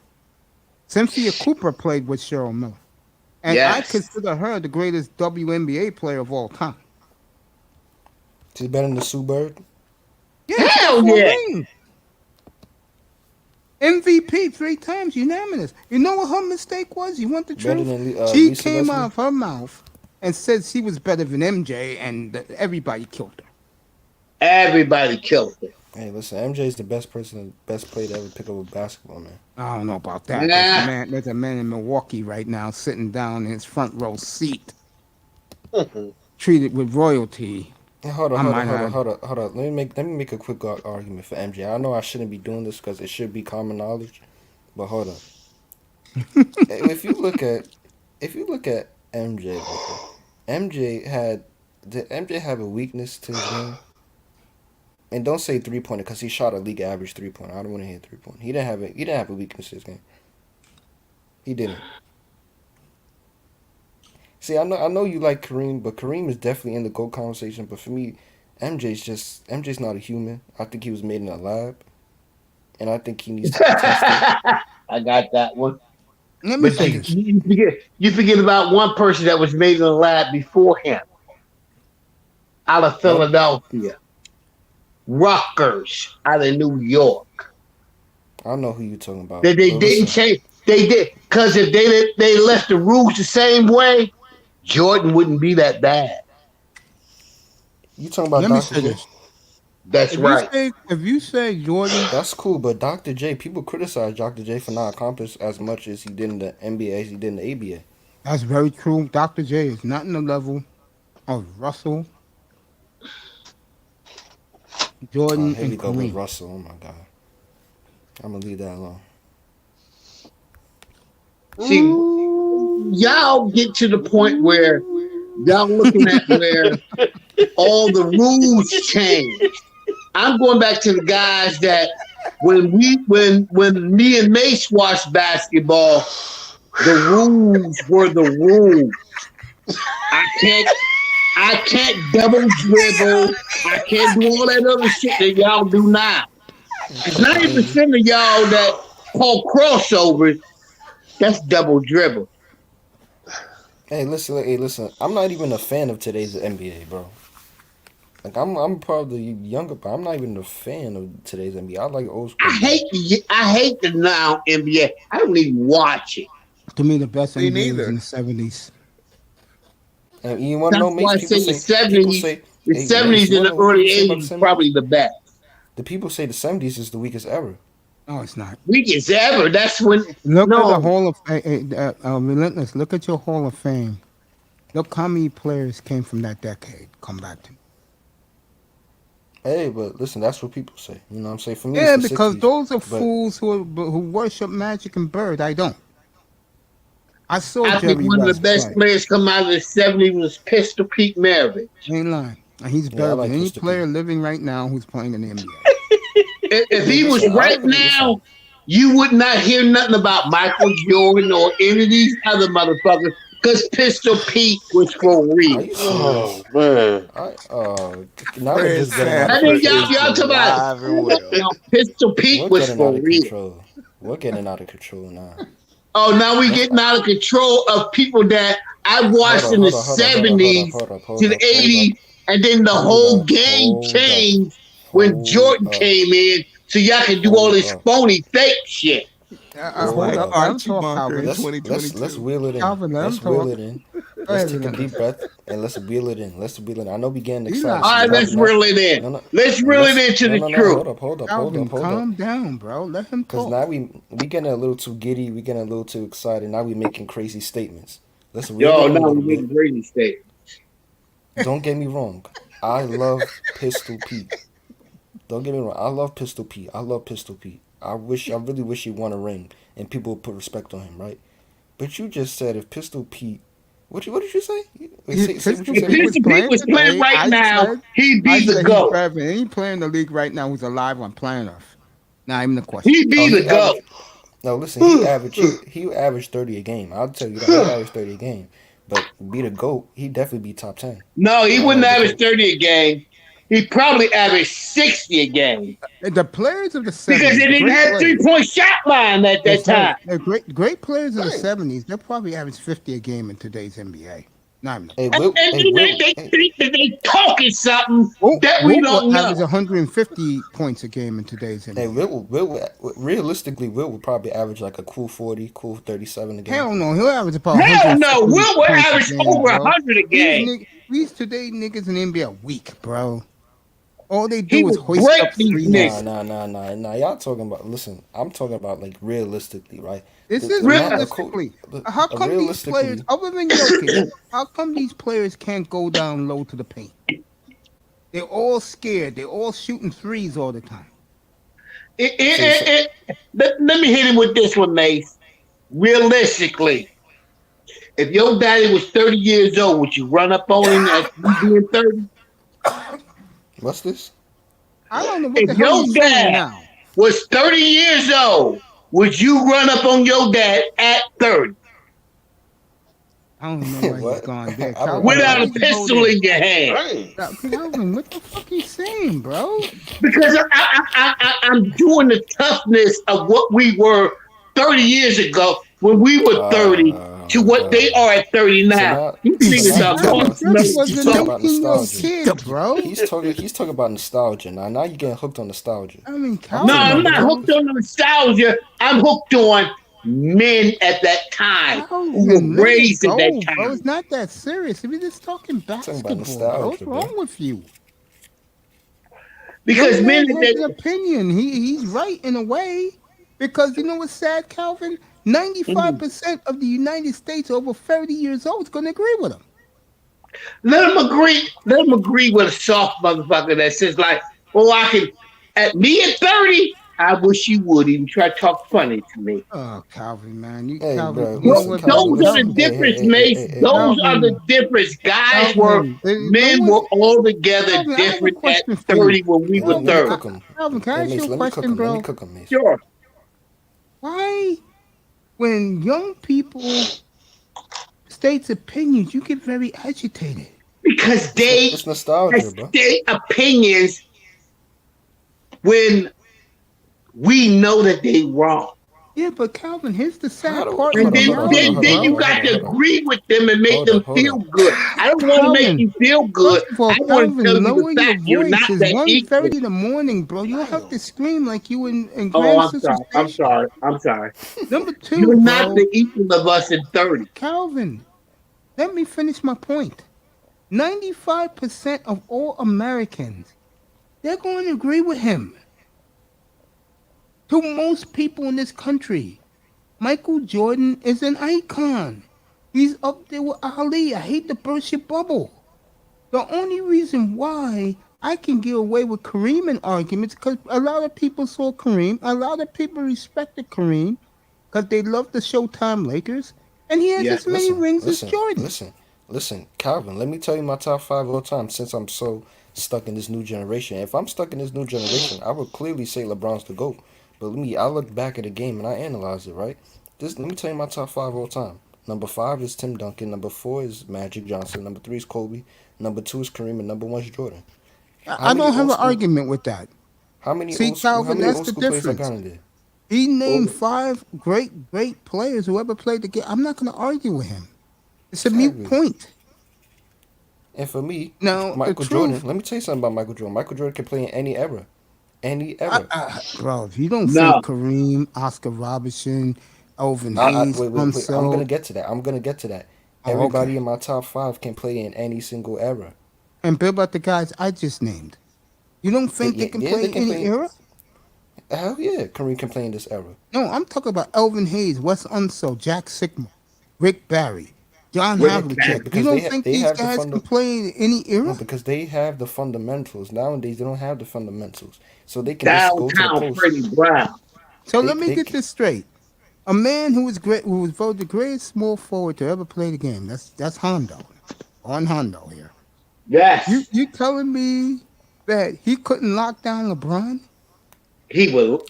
Cynthia Cooper played with Cheryl Miller. And I consider her the greatest WNBA player of all time. She's better than Sue Bird? Yeah, hell yeah. MVP 3 times, unanimous. You know what her mistake was? You want the truth? She came out of her mouth and said she was better than MJ, and everybody killed her. Everybody killed her. Hey, listen, MJ is the best player to ever pick up a basketball, man. I don't know about that. Nah. There's a man in Milwaukee right now sitting down in his front row seat, treated with royalty. Hold on. Let me make a quick argument for MJ. I know I shouldn't be doing this because it should be common knowledge, but hold on. if you look at MJ, did MJ have a weakness to his game? And don't say 3-pointer because he shot a league average 3-pointer. I don't want to hear 3-pointer. He didn't have a weakness to his game. He didn't. See, I know you like Kareem, but Kareem is definitely in the GOAT conversation. But for me, MJ's not a human. I think he was made in a lab, and I think he needs to be tested. I got that one. Let me say this. You forget about one person that was made in a lab before him, out of Philadelphia. Rutgers out of New York. I know who you're talking about. They didn't change. They did because if they left the rules the same way, Jordan wouldn't be that bad. You talking about Dr. J? That's right. If you say Jordan, that's cool. But Dr. J, people criticize Dr. J for not accomplishing as much as he did in the NBA as he did in the ABA. That's very true. Dr. J is not in the level of Russell, Jordan, here we and go with Kareem. Russell. Oh my God, I'm gonna leave that alone. See, y'all get to the point where y'all looking at where all the rules changed. I'm going back to the guys that when me and Mace watched basketball, the rules were the rules. I can't double dribble. I can't do all that other shit that y'all do now. 90% of y'all that call crossovers, that's double dribble. Hey, listen. I'm not even a fan of today's NBA, bro. Like I'm probably younger, but I'm not even a fan of today's NBA. I like old school. I hate the now NBA. I don't even watch it. To me, the best Me NBA neither. was in the 70s. And you want to know, That's why I Mace? say the 70s. The 70s and the early 80s is probably the best. The people say the 70s is the weakest era. No, it's not. Weakest ever. That's when. Look at the Hall of Relentless. Look at your Hall of Fame. Look how many players came from that decade. Come back to me. Hey, but listen, that's what people say. You know what I'm saying? For me, Yeah, it's the because 60s, those are but- fools who worship Magic and Bird. I don't. I saw I Jerry think one of West the best play. players come out of the 70s was Pistol Pete Maravich. Ain't lying. And he's Yeah, I better like than any Pistol player living right now who's playing in the NBA. If he was Listen, I right really now, you would not hear nothing about Michael Jordan or any of these other motherfuckers because Pistol Pete was for Are real. you Oh serious? man. Now we're Fred just getting out I of think control. y'all talk about alive and well. Pistol Pete We're was getting for out of real. control. We're getting out of control now. Oh, now we getting out of control of people that I watched in the 70s to the 80s, and then the whole game changed when Jordan came in, so y'all can do all this phony fake shit. Hold like up. Let him Archie talk, Bunker in Calvin. Let's 2022. wheel it in. Calvin, let him Let's wheel talk. it in. Go Let's ahead, take a Relentless. deep breath and let's wheel it in. Let's wheel it in. I know we getting You excited. not- All right, let's reel it in. No, no. Let's reel it into the truth. Hold up. Calvin, calm down, bro. Let him Because talk. now we getting a little too giddy. We getting a little too excited. Now we making crazy statements. Let's reel Yo, it in a now little we bit. making crazy statements. Don't get me wrong. I love Pistol Pete. Don't get me wrong. I love Pistol Pete. I really wish he won a ring and people would put respect on him, right? But you just said if Pistol Pete, what did you say? Say what you If said. Pistol Pete was playing right now, he'd be the GOAT. Any player in the league right now who's alive on planet Earth. Not even a question. He'd be the GOAT. No, listen, he averaged 30 a game. I'll tell you that. He averaged 30 a game. But be the GOAT, he definitely be top 10. No, he wouldn't average 30 a game. He'd probably average 60 a game. The players of the 70s. Because they didn't have 3-point shot line at that time. The great players of the 70s, they'll probably average 50 a game in today's NBA. Not even. Hey, they talking something that we don't know. Average 150 points a game in today's NBA. Hey, realistically, Will would probably average like a cool 40, cool 37 a game. Hell no, he'll average about Hell no, Will would points a average game, over bro. 100 a game. These today niggas in the NBA are weak, bro. All they He do is would hoist break up these three. niggas. Nah. Y'all talking about? Listen, I'm talking about like realistically, right? This is realistically. How come these players, other than Jokic, how come these players can't go down low to the paint? They're all scared. They're all shooting threes all the time. Let me hit him with this one, Mace. Realistically, if your daddy was 30 years old, would you run up on him at you being 30? What's this? I don't know what If the hell your he's saying dad now. was 30 years old, would you run up on your dad at 30? I don't know where he's gone there. Without a pistol in your hand. Calvin, what the fuck you saying, bro? Because I'm doing the toughness of what we were 30 years ago when we were 30 to what they are at 30 now. These niggas are bro. He's talking about nostalgia. Now you're getting hooked on nostalgia. I mean, No, I'm not hooked on nostalgia. I'm hooked on men at that time who were raised at that time. Bro, it's not that serious. We're just talking basketball. What's wrong with you? Because men has an opinion. He's right in a way. Because you know what's sad, Calvin? 95% of the United States over 30 years old is going to agree with him. Let them agree. Let them agree with a soft motherfucker that says like, "Oh, I can." At me at 30, I wish you would even try to talk funny to me. Oh, Calvin, man, you Hey, Calvin, bro, you know listen, what, Calvin, bro? Those are the listen. Hey, Calvin, hey, difference, hey, hey, Mace. hey, hey, hey. Those are the Calvin, difference. Guys were Calvin, no men one. were all together Calvin, I have a different at question for you. 30 when we were Let me 30. cook him. Calvin, can I Hey, ask you Mace, a let me cook question, him. Let me bro? cook him, Mace. Sure. Why, when young people states opinions, you get very agitated? Because they It's nostalgia, bro. state opinions when we know that they wrong. Yeah, but Calvin, here's the How sad do part And in then, reality, you bro. got to agree with them and make them Hold feel up. good. I don't want to make Calvin, you feel good. first of all, I want to tell Calvin, you the lower your fact you're voice. not It's that equal. 1:30 in the morning, bro. You don't have to scream like you in Oh, Grand Central Station. I'm sorry. Number two, You're not bro. the equal of us in 30. Calvin, let me finish my point. 95% of all Americans, they're going to agree with him. To most people in this country, Michael Jordan is an icon. He's up there with Ali. I hate to burst your bubble. The only reason why I can get away with Kareem in arguments because a lot of people saw Kareem, a lot of people respected Kareem because they love the Showtime Lakers, and he has Yeah. as many rings as Jordan. Listen, Calvin, let me tell you my top 5 all time since I'm so stuck in this new generation. If I'm stuck in this new generation, I would clearly say LeBron's the GOAT. But I look back at the game and I analyze it, right? Let me tell you my top 5 all time. Number 5 is Tim Duncan. Number 4 is Magic Johnson. Number 3 is Kobe. Number 2 is Kareem. And number 1 is Jordan. How I many don't have old an school? argument with that. How many See, old school? How Calvin, many that's old the school players I difference. got in there? He named Oh, 5 great players who ever played the game. I'm not going to argue with him. It's a mute Exactly. point. And for me, Now, the Michael Jordan. truth, Let me tell you something about Michael Jordan. Michael Jordan can play in any era. Any era. bro, if you don't think no. Kareem, Oscar Robertson, Elvin I Hayes, wait. I'm gonna Unseld, get to that. I'm gonna get to that. oh, okay. Everybody in my top 5 can play in any single era. And Bill about the guys I just named. You don't think they can Yeah, play they in can any play. era? Hell yeah, Kareem can play in this era. No, I'm talking about Elvin Hayes, Wes Unseld, Jack Sigma, Rick Barry, John Rick Yeah, Havlicek. You because don't think they these have the guys can play in any no, era? because they have the fundamentals. Nowadays they don't have the fundamentals, so they can just go to the Downtown post. Freddie Brown. So They let me they get can, this straight. A man who was great, who was voted the greatest small forward to ever play the game. That's Hondo, on Hondo here. Yes. You telling me that he couldn't lock down LeBron? He will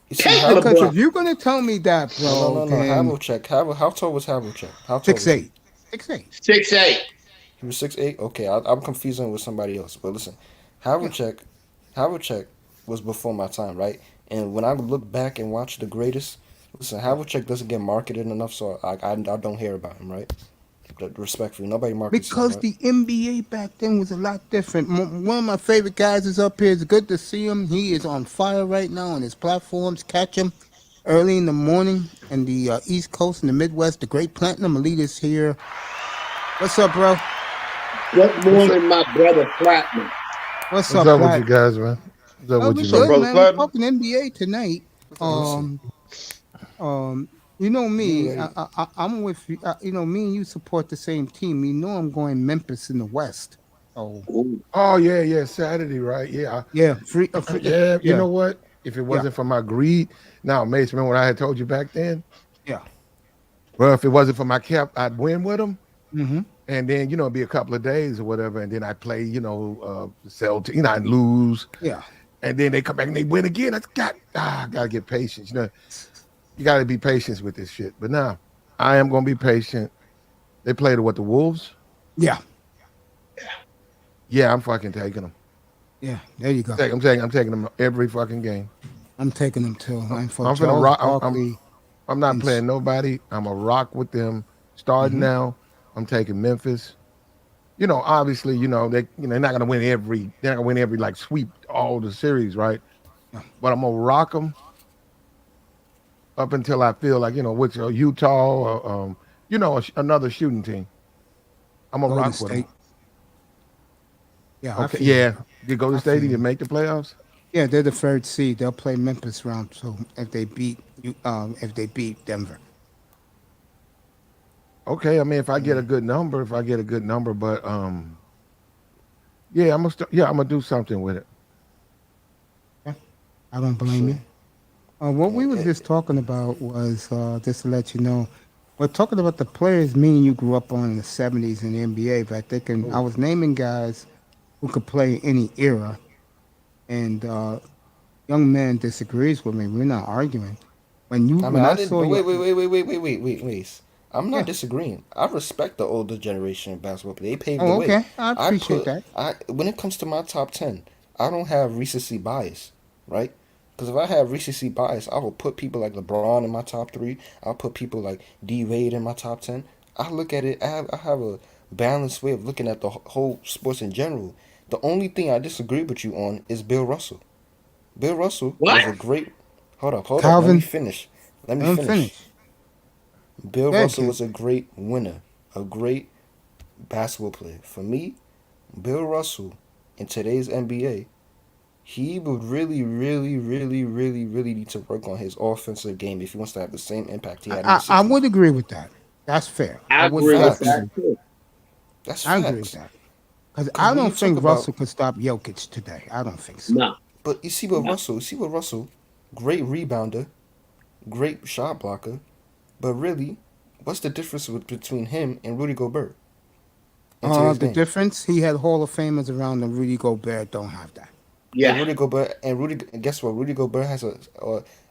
you see take how Because LeBron. if you're gonna tell me that, bro, no then Havlicek. How tall was Havlicek? How tall six was he? eight, 6'8". 6'8". He was 6'8". Okay, I'm confusing him with somebody else. But listen, Yeah. Havlicek was before my time, right? And when I look back and watch the greatest, listen, Havlicek doesn't get marketed enough, so I don't hear about him, right? Respectfully, nobody markets him, Because right? the NBA back then was a lot different. One of my favorite guys is up here. It's good to see him. He is on fire right now on his platforms. Catch him early in the morning in the East Coast and the Midwest. The great Platinum Elite is here. What's up, bro? Good morning, my brother Platinum. What's What's up, up with you Plat? guys, man? What's up Oh, with we you, What's up, good, man? brother man. We're Platinum? talking NBA tonight. Listen, Um, you know you me. ready? I'm with you. You know me and you support the same team. You know I'm going Memphis in the West. Oh, Ooh. Oh yeah, Saturday, right? Yeah, yeah, yeah. You yeah, know what? If it yeah, wasn't for my greed, now, Mace, remember what I had told you back then? yeah. Well, if it wasn't for my cap, I'd win with them, Mm-hmm. and then it'd be a couple of days or whatever, and then I play, sell, I'd lose, Yeah. and then they come back and they win again. I gotta get patience. You gotta be patient with this shit. But now, I am gonna be patient. They played the Wolves. Yeah. Yeah, I'm fucking taking them. Yeah. There you go. I'm taking them every fucking game. I'm taking them too. And for I'm finna Charles rock. Barkley I'm not and playing nobody. I'm a rock with them. Starting mm-hmm. now, I'm taking Memphis. Obviously, they're not gonna win every. They're not gonna win every like sweep all the series, right? Yeah. But I'm gonna rock them up until I feel like which Utah or another shooting team. I'm gonna Golden rock with them. State. Yeah, I Okay, feel you. yeah. Did Golden I State feel even you. make the playoffs? Yeah, they're the third seed. They'll play Memphis round two if they beat Denver. Okay, I mean, if I get a Mm. good number, but yeah, I'm gonna do something with it. Yeah. I don't blame So you. What we were just talking about was just to let you know, we're talking about the players me and you grew up on in the '70s in the NBA. But I was naming guys who could play any era, and young man disagrees with me. We're not arguing. I mean, When I I didn't. saw But you, wait. I'm not yeah. disagreeing. I respect the older generation of basketball. They paved the Oh, way. okay. I appreciate that. When it comes to my top 10, I don't have recency bias, right? Because if I have recency bias, I will put people like LeBron in my top three. I'll put people like D Wade in my top 10. I look at it. I have a balanced way of looking at the whole sports in general. The only thing I disagree with you on is Bill Russell. Bill Russell What? was a great. Hold up. Let me Calvin, finish. Let me let him finish. finish. Bill Go ahead, Russell kid. was a great winner, a great basketball player. For me, Bill Russell in today's NBA, he would really need to work on his offensive game if he wants to have the same impact he had in the I 60s. would agree with that. That's fair. I I would agree with definitely. that too. That's I agree with facts. that because Because I when you don't talk think about, Russell could stop Jokic today. I don't think so. No, but no. You see what Russell, great rebounder, great shot blocker, but really, what's the difference between him and Rudy Gobert in today's The game? difference he had Hall of Famers around him. Rudy Gobert don't have that. Yeah, And guess what? Rudy Gobert has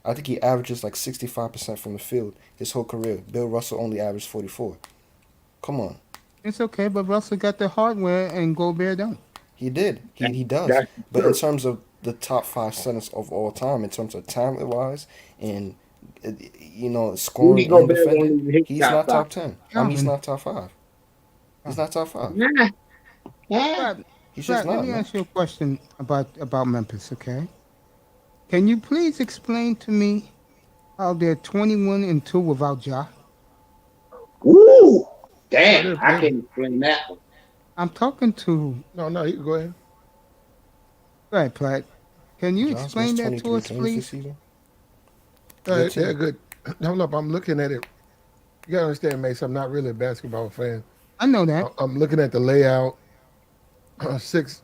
I think he averages like 65% from the field his whole career. Bill Russell only averaged 44. Come on, It's okay, but Russell got the hardware and Gobert don't. he did. that, He does. that's But in true. terms of the top five centers of all time, in terms of talent wise and Rudy scoring and Gobert won't defending, even hit he's top not five. top 10. He's Calvin, not top five. He's Calvin. not top five. Nah, nah. Flat, He's just Flat, let not, me man. ask you a question about Memphis, okay? Can you please explain to me how they're 21-2 without Ja? Woo! No, Damn, I can't explain that one. I'm talking to. no. You can go ahead. Go ahead, Platt. Can you John's missed explain that to 23 us, games this please? season. Good They're team. good. Hold up, I'm looking at it. You gotta understand, Mace. I'm not really a basketball fan. I know that. I'm looking at the layout.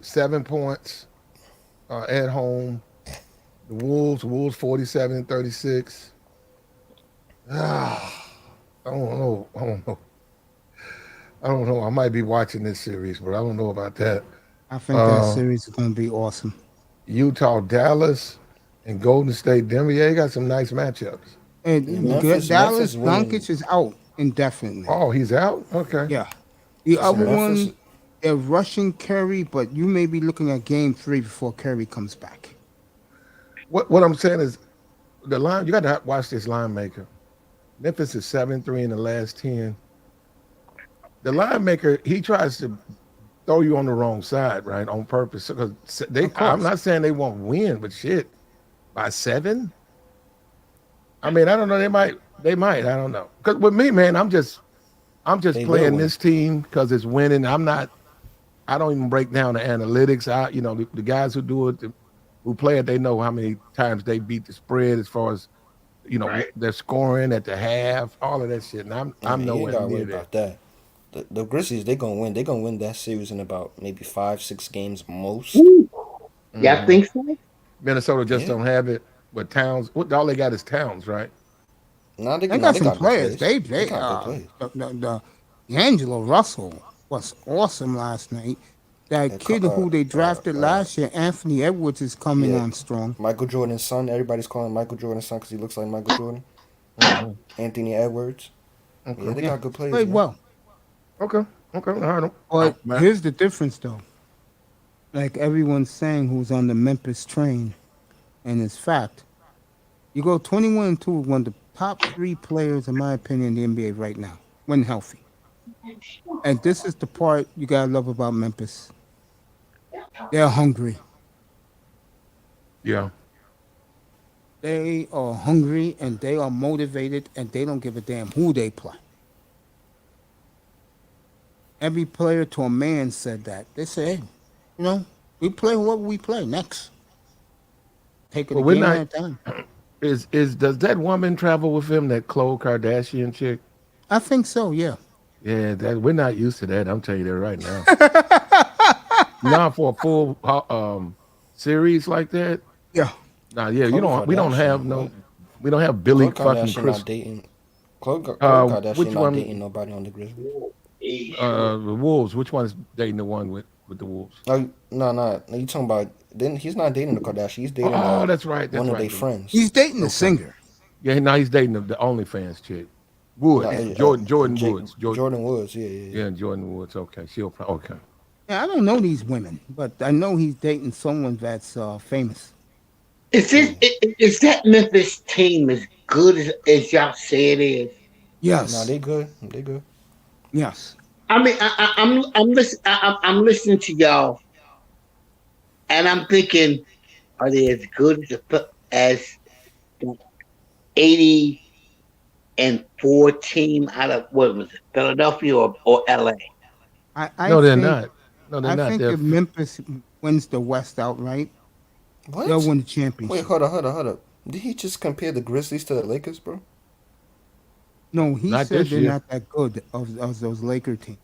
7 points at home. The Wolves 47-36. Ah, I don't know. I might be watching this series, but I don't know about that. I think that Uh, series is going to be awesome. Utah, Dallas, and Golden State, Denver. Yeah, you got some nice matchups. Yeah, And Memphis Dallas winning. Doncic is out indefinitely. Oh, he's out. Okay. Yeah. The Listen, other Memphis. one, they're rushing Curry, but you may be looking at game 3 before Curry comes back. What I'm saying is the line. You got to watch this line maker. Memphis is 7-3 in the last 10. The line maker, he tries to throw you on the wrong side, right, on purpose. Because Of I'm course. not saying they won't win, but shit, by 7. I mean, I don't know. They might. I don't know. Because with me, man, I'm just They will playing win. this team because it's winning. I'm not. I don't even break down the analytics. The guys who do it, who play it, they know how many times they beat the spread as far as Right. their scoring at the half, all of that shit. And Yeah, I'm you ain't nowhere gotta worry near that. about that. The Grizzlies, they gonna win. They gonna win that series in about maybe 5, 6 games most. Woo. Y'all Mhm. think so? Minnesota just Yeah. don't have it. But Towns, all they got is Towns, right? They got They some got good players. players. They got good players. The D'Angelo Russell was awesome last night. That Yeah, kid who they drafted last year, Anthony Edwards, is coming yeah, on strong. Michael Jordan's son. Everybody's calling Michael Jordan's son because he looks like Michael Jordan. Mhm. Anthony Edwards. Yeah, Okay. they Yeah, got good players, played man. well. Okay. I heard him. But man. here's the difference, though. Like everyone's saying, who's on the Memphis train, and it's fact. You go 21-2 with one of the top 3 players, in my opinion, in the NBA right now, when healthy. And this is the part you gotta love about Memphis. They're hungry. Yeah. They are hungry and they are motivated and they don't give a damn who they play. Every player to a man said that. They say, hey, we play whoever we play next. Take it a Well, we're game not. at a time. Does that woman travel with him? That Khloe Kardashian chick? I think so, yeah. Yeah, we're not used to that. I'm telling you that right now. Not for a full series like that. Yeah. Nah, yeah, Khloe we don't have Kardashian, no. what? We don't have Billy Khloe fucking Kardashian Chris. Not dating. Khloe Which Kardashian not one? dating nobody on the Grizzlies. The Wolves. Which one is dating the one with the Wolves? Oh no! You talking about? Then he's not dating the Kardashian. He's dating. Oh, that's right. That's one of right. their friends. He's dating the singer. Yeah, now he's dating the OnlyFans chick. Wood. Jordan Woods. Jordan Woods. Yeah. Yeah, Jordan Woods. Okay, okay. Yeah, I don't know these women, but I know he's dating someone that's famous. Is that Memphis team as good as y'all say it is? Yes. No, they good. They good. Yes. I mean, I'm listening to y'all, and I'm thinking, are they as good as the 80-4 team out of what was it, Philadelphia or LA? They're not. No, they're I not. think if Memphis wins the West outright, What? they'll win the championship. Wait, hold up. Did he just compare the Grizzlies to the Lakers, bro? No, he Not said this they're year. not that good of those Laker teams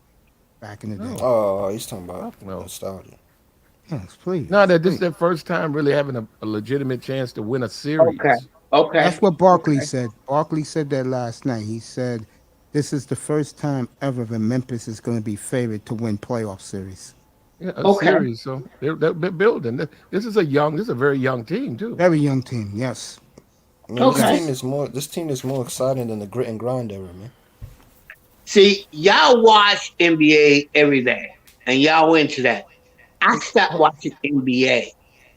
back in the day. Oh, he's talking about nostalgia. Yes, please. No, this is their first time really having a legitimate chance to win a series. Okay. That's what Barkley said. Barkley said that last night. He said this is the first time ever that Memphis is going to be favored to win playoff series. Yeah, a series. So they're building. This is a very young team too. Very young team. Yes. Man, This team is more exciting than the grit and grind era, man. See, y'all watch NBA every day, and y'all into that. I stopped watching NBA.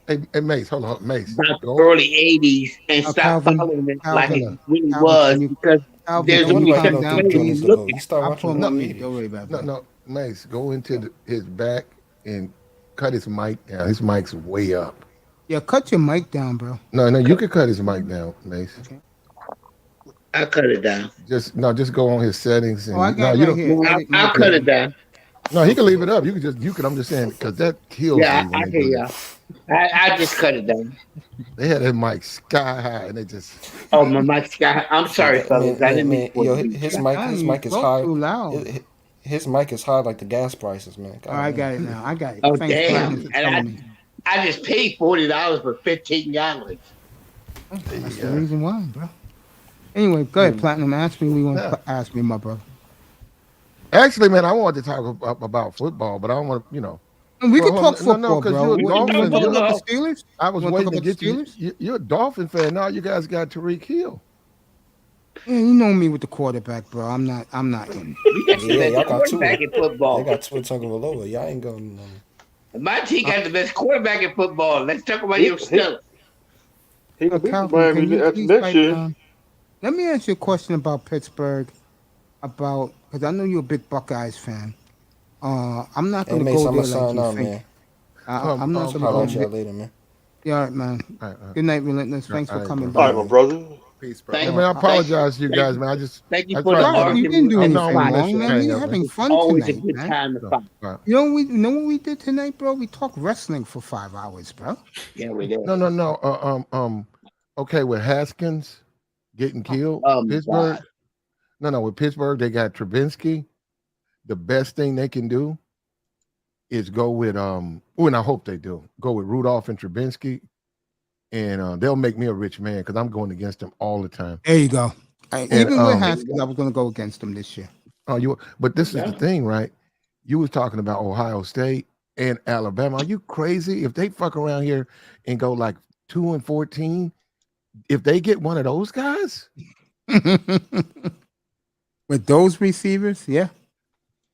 Hey, Mace, hold on, Mace. About the early 80s and stopped following it like it really was because there's a reason when you look at No, Mace, go into his back and cut his mic down. His mic's way up. Yeah, cut your mic down, bro. No, you can cut his mic down, Mace. Okay. I cut it down. Just go on his settings. And, I got it right here. I'll cut it down. No, he can leave it up. You can. I'm just saying because that kills me. Yeah, when I they hear do y'all. that. I just cut it down. They had that mic sky high, and they just. Oh, my mic's got. I'm sorry, fellas. I didn't mean. His mic is high. Too loud. His mic is high like the gas prices, man. Oh, I got it now. I got it. Oh, Thanks, damn. Platinum, for telling me. I just paid $40 for 15 gallons. That's the reason why, bro. Anyway, go ahead, Platinum. Ask me what you want to ask me, my brother. Actually, man, I wanted to talk about football, but I don't want to, We can talk football, no, bro. you're a Dolphin. You talk about the Steelers? I was wanna waiting talk to about get the you. You're a Dolphin fan now. You guys got Tariq Hill. Yeah, you know me with the quarterback, bro. I'm not in. Yeah, y'all got two. Quarterback in football. They got Tua Tagovailoa. Y'all ain't going. My team got the best quarterback in football. Let's talk about your stuff. He could beat Calvin, Miami can you after please next pipe year. down? Let me ask you a question about Pittsburgh. Because I know you're a big Buckeyes fan. I'm not going to Mace, go I'ma there sign like off, you think. man. I'm not going to I'll go holler at y'all there. later, man. Yeah, all right, man. All right. Good night, Relentless. Thanks for coming All right, by. my brother. Peace, bro. Hey, man, I apologize to you guys, man. Thank you I for the tried to- argument. You didn't do I anything know I'm gonna let wrong, you man. hang We're up, having man. fun Always tonight, a good man. time to fight. Right. You know what we did tonight, bro? We talked wrestling for 5 hours, bro. Yeah, we did. No. Okay, with Haskins getting killed, Oh, my Pittsburgh. God. No, with Pittsburgh, they got Trubinsky. The best thing they can do is go with and I hope they do go with Rudolph and Trubinsky, and they'll make me a rich man because I'm going against them all the time. There you go. Even with um, Haskins, I was going to go against him this year. But this is the thing, right? You was talking about Ohio State and Alabama. Are you crazy? If they fuck around here and go like 2-14, if they get one of those guys, With those receivers, yeah.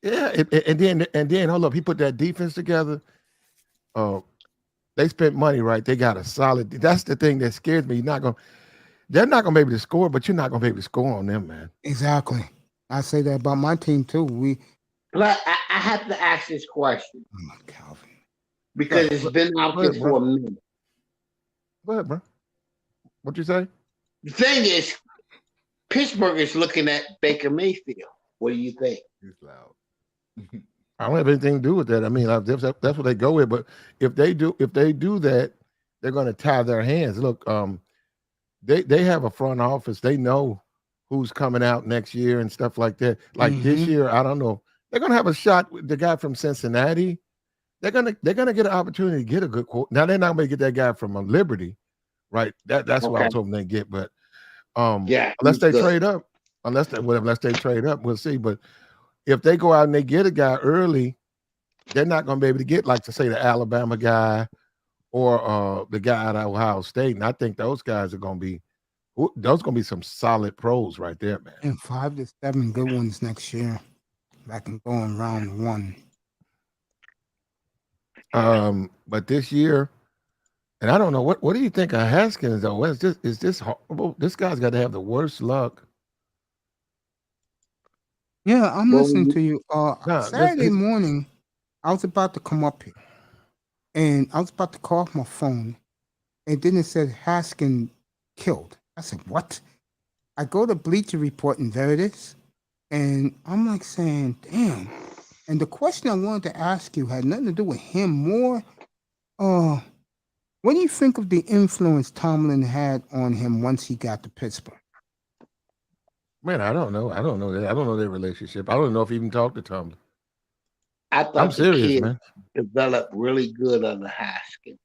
yeah, and then hold up, he put that defense together. They spent money, right? They got a solid. That's the thing that scares me. They're not gonna be able to score, but you're not gonna be able to score on them, man. Exactly. I say that about my team too. But I have to ask this question Oh, Calvin. because it's been out Go there ahead, for bro. a minute. Go ahead, bro. What you say? The thing is, Pittsburgh is looking at Baker Mayfield. What do you think? He's loud. I don't have anything to do with that. I mean, that's what they go with. But if they do that, they're going to tie their hands. Look, they have a front office. They know who's coming out next year and stuff like that. Like this year, I don't know. They're going to have a shot with the guy from Cincinnati. They're gonna get an opportunity to get a good quote. Now they're not going to get that guy from Liberty, right? That's what I was hoping they get. But Yeah, Unless he's they good. trade up, unless they trade up, we'll see. But if they go out and they get a guy early, they're not going to be able to get, like, to say, the Alabama guy or the guy out of Ohio State. And I think those guys are going to be, those going to be some solid pros right there, man. And 5 to 7 good ones next year. That can go in round 1. But this year, and I don't know, what do you think of Haskins though? Is this horrible? This guy's got to have the worst luck. Yeah, I'm Well, listening to you. Saturday this- morning, I was about to come up here, and I was about to call off my phone, and then it said Haskins killed. I said, what? I go to Bleacher Report, and there it is. And I'm like saying, damn. And the question I wanted to ask you had nothing to do with him more. What do you think of the influence Tomlin had on him once he got to Pittsburgh? Man, I don't know. I don't know that. I don't know their relationship. I don't know if he even talked to Tomlin. I thought I'm the serious, kid man. developed really good under Haskins.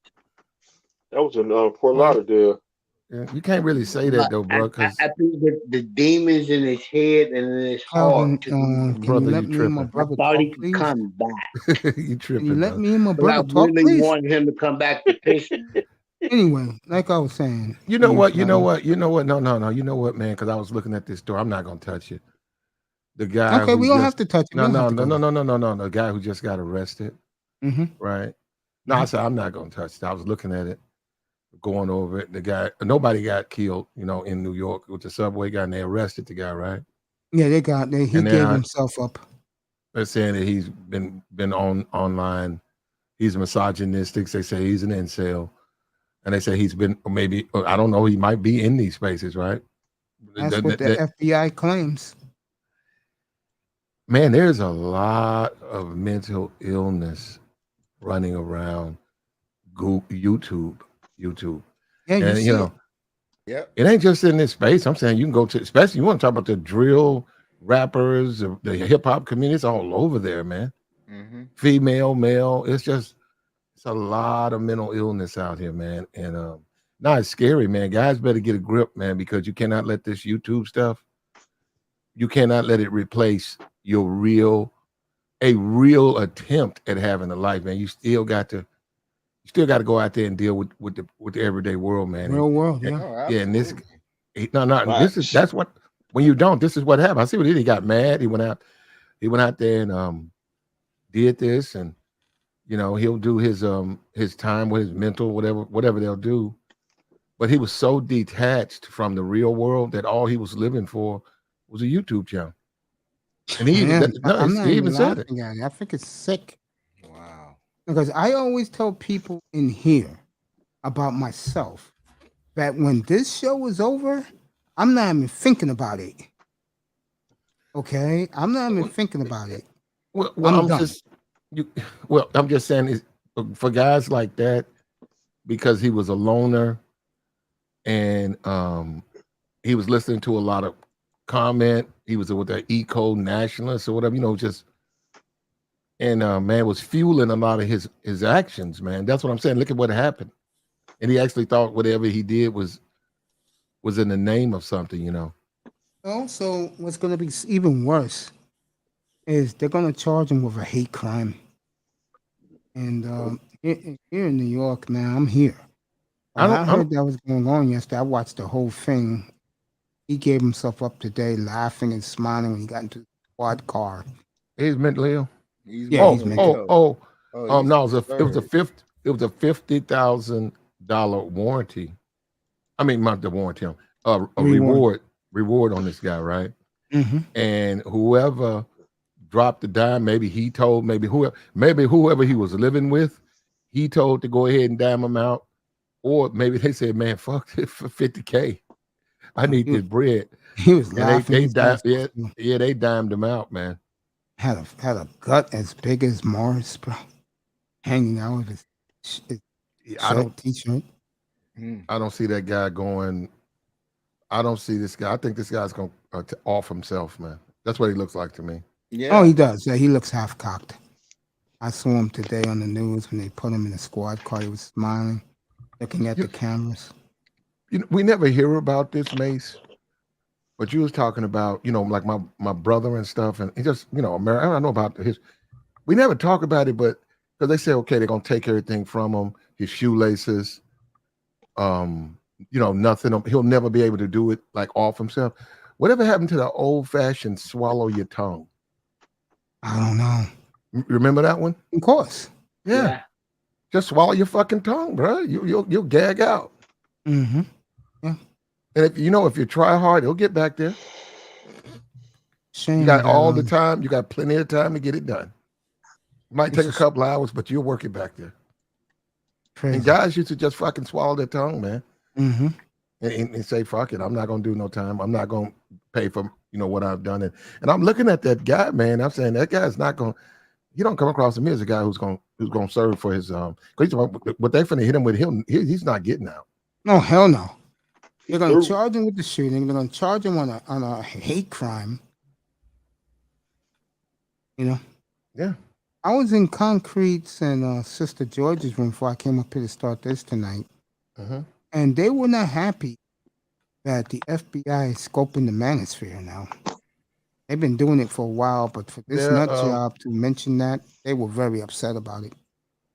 That was in Fort Lauderdale. Yeah, you can't really say that though, bro. Because I think that the demons in his head and in his heart. Can brother, you let you me and my tripping. brother I thought talk, he could please? come back. You Can you tripping, let bro. me and my But I brother talk, really please? wanted him to come back to Pittsburgh. Anyway, like I was saying. You know what? You know fellas. what? You know what? No. You know what, man? Because I was looking at this store. I'm not gonna touch it. The guy. Okay, who we don't just- have to touch it. We No, don't no, have to no, go no, there. no, no, no, no. The guy who just got arrested. Mhm. Right. No, I said I'm not gonna touch it. I was looking at it, going over it. The guy. Nobody got killed, in New York with the subway guy, and they arrested the guy, right? Yeah, he And gave now- himself up. They're saying that he's been online. He's misogynistic. They say he's an incel. And they say he's been, or maybe, or I don't know, he might be in these spaces, right? That's what the FBI claims. Man, there's a lot of mental illness running around YouTube. Yeah, And, see it. Yep. it ain't just in this space. I'm saying you can go to, especially you want to talk about the drill rappers, the hip hop community. It's all over there, man. Mm-hmm. Female, male. It's a lot of mental illness out here, man. And no, it's scary, man. Guys better get a grip, man, because you cannot let this YouTube stuff, you cannot let it replace a real attempt at having a life, man. You still got to go out there and deal with the everyday world, man. Real world, yeah. Oh, Yeah, and this Facts. that's what, when you don't, this is what happened. I see what he did. He got mad. He went out there and did this, and he'll do his time with his mental, whatever they'll do. But he was so detached from the real world that all he was living for was a YouTube channel. And he Man, I'm not he even even said it. laughing at it. I think it's sick. Wow. Because I always tell people in here about myself that when this show is over, I'm not even thinking about it. Okay? I'm not even thinking about it. Well, I'm done. I'm just saying is for guys like that, because he was a loner and he was listening to a lot of comment. He was with the eco nationalists or whatever, and man was fueling a lot of his actions, man. That's what I'm saying. Look at what happened. And he actually thought whatever he did was in the name of something, Also, what's going to be even worse is they're going to charge him with a hate crime. And here in New York, man, I'm here. I heard that was going on yesterday. I watched the whole thing. He gave himself up today, laughing and smiling when he got into the squad car. He's mentally ill. He's No, mentally it was a $50,000 warranty. I mean, not the warranty, a reward on this guy, right? Mm-hmm. And whoever dropped the dime, maybe whoever he was living with, he told to go ahead and dime him out, or maybe they said, "Man, fuck it for $50K. I need this bread." He was laughing. They dimed him out, man. Had a gut as big as Morris, bro, hanging out with his t-shirt. I don't see that guy going. I don't see this guy. I think this guy's going to off himself, man. That's what he looks like to me. Yeah. Oh, he does. Yeah, he looks half cocked. I saw him today on the news when they put him in the squad car. He was smiling, looking at the cameras. We never hear about this, Mace. But you was talking about, like my brother and stuff, and he just, America. I don't know about his. We never talk about it, but because they say, okay, they're gonna take everything from him, his shoelaces, nothing. He'll never be able to do it like off himself. Whatever happened to the old-fashioned swallow your tongue? I don't know. Remember that one? Of course. Yeah. Just swallow your fucking tongue, bro. You'll gag out. Mm-hmm. Yeah. And if you try hard, it'll get back there. Shame You got that, all the time. You got plenty of time to get it done. It might take a It's couple hours, but you'll work it back there. crazy. And guys used to just fucking swallow their tongue, man, Mm-hmm. and say, "Fuck it, I'm not gonna do no time. I'm not gonna pay for what I've done." And I'm looking at that guy, man. I'm saying that guy's not gonna. You don't come across him as a guy who's gonna serve for his Cause what they finna hit him with, he's not getting out. No, hell no. They're gonna charge him with the shooting. They're gonna charge him on a hate crime. Yeah. I was in Concrete's and Sister George's room before I came up here to start this tonight, and they were not happy that the FBI is scoping the manosphere now. They've been doing it for a while, but for this nut job to mention that, they were very upset about it.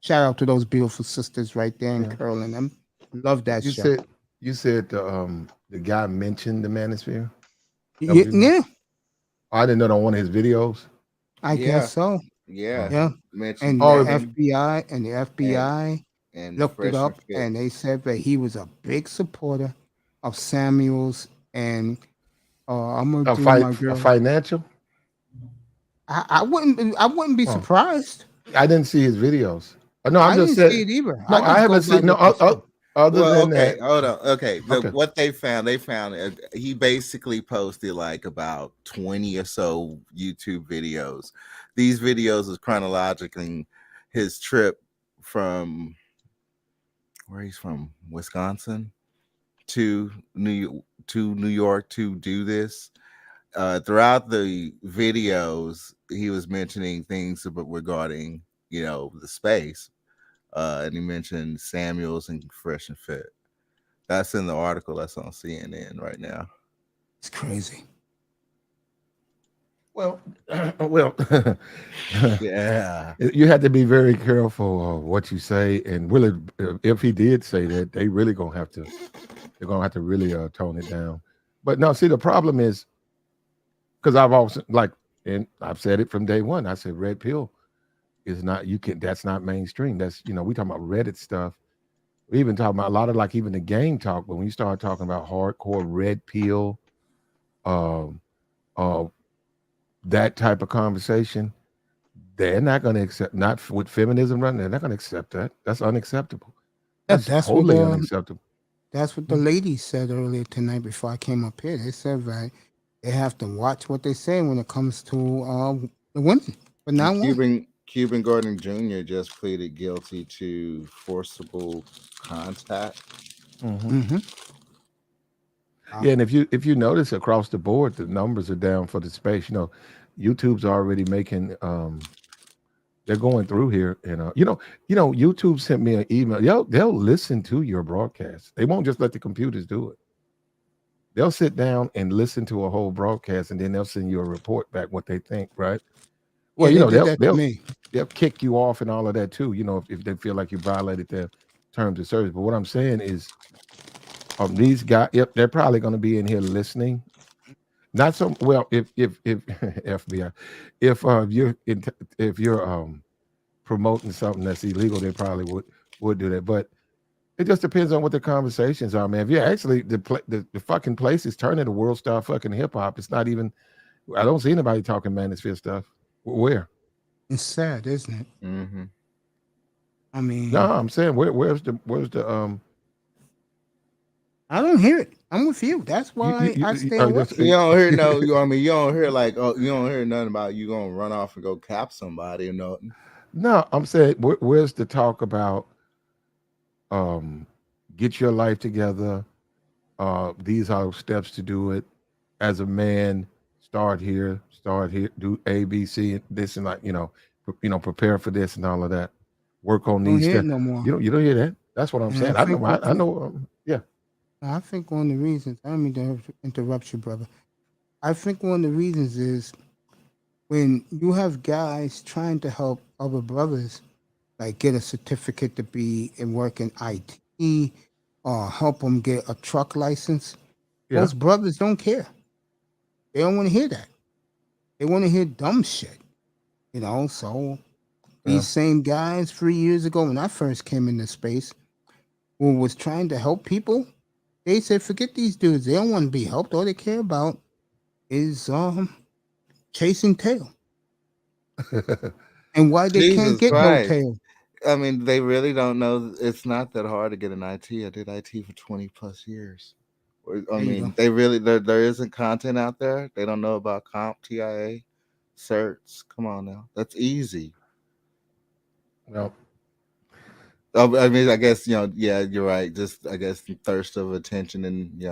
Shout out to those beautiful sisters right there and Curl and them. Love that show. You said the guy mentioned the manosphere. Yeah, I didn't know that on one of his videos. I guess so. Yeah. Yeah. Mentioned And that. the FBI and looked Fresh it up, and Fit. and they said that he was a big supporter of Samuel's, and I'm gonna do my girl. Financial. I wouldn't be surprised. I didn't see his videos. No, I I'm just didn't saying. see it either. No, I haven't seen. No, other than that. Hold on. Okay. Okay. What they found, he basically posted like about 20 or so YouTube videos. These videos is chronologically his trip from where he's from, Wisconsin, to New York to do this. Throughout the videos, he was mentioning things regarding, the space. And he mentioned Samuels and Fresh and Fit. That's in the article that's on CNN right now. It's crazy. Well, yeah. You had to be very careful of what you say, and really, if he did say that, they're gonna have to really tone it down. But no, see, the problem is because I've also and I've said it from day one. I said red pill is not that's not mainstream. That's we talking about Reddit stuff. We even talking about a lot of even the game talk, but when you start talking about hardcore red pill, that type of conversation, they're not going to accept. Not with feminism running, they're not going to accept that. That's unacceptable. That's totally unacceptable. That's what the ladies said earlier tonight before I came up here. They said that they have to watch what they say when it comes to the women, but not Cuban Gordon Jr. just pleaded guilty to forcible contact. Yeah, and if you notice across the board, the numbers are down for the space. YouTube's already making they're going through here, and YouTube sent me an email. They'll listen to your broadcast. They won't just let the computers do it. They'll sit down and listen to a whole broadcast, and then they'll send you a report back what they think, right? Well, they'll kick you off and all of that too, if they feel like you violated their terms of service. But what I'm saying is these guys, they're probably going to be in here listening. Not so well if FBI, if you're promoting something that's illegal, they probably would do that. But it just depends on what the conversations are, man. If you're actually the fucking place is turning to world star fucking hip hop, it's not even. I don't see anybody talking manosphere stuff. Where? It's sad, isn't it? Mm-hmm. I mean, no, I'm saying where's the I don't hear it. I'm with you. That's why I stay away. You don't hear you don't hear you don't hear nothing about you gonna run off and go cap somebody or nothing. No, I'm saying where's the talk about get your life together. These are steps to do it. As a man, start here, do A, B, C, this and prepare for this and all of that. Work on these steps. No more. You don't hear that. That's what I'm saying. I know. Yeah. I think one of the reasons, I don't mean to interrupt you, brother. I think one of the reasons is when you have guys trying to help other brothers, like get a certificate to be and work in IT, or help them get a truck license. Yeah. Most brothers don't care. They don't want to hear that. They want to hear dumb shit. So Yeah. these same guys 3 years ago when I first came into space, who was trying to help people, they said, forget these dudes. They don't want to be helped. All they care about is chasing tail. And why they can't Jesus get no Christ. tail. I mean, they really don't know. It's not that hard to get an IT. I did IT for 20 plus years. I There you mean, go. they really there isn't content out there. They don't know about comp, TIA, certs. Come on now, that's easy. Well, I mean, I guess yeah, you're right. Just I guess the thirst of attention, and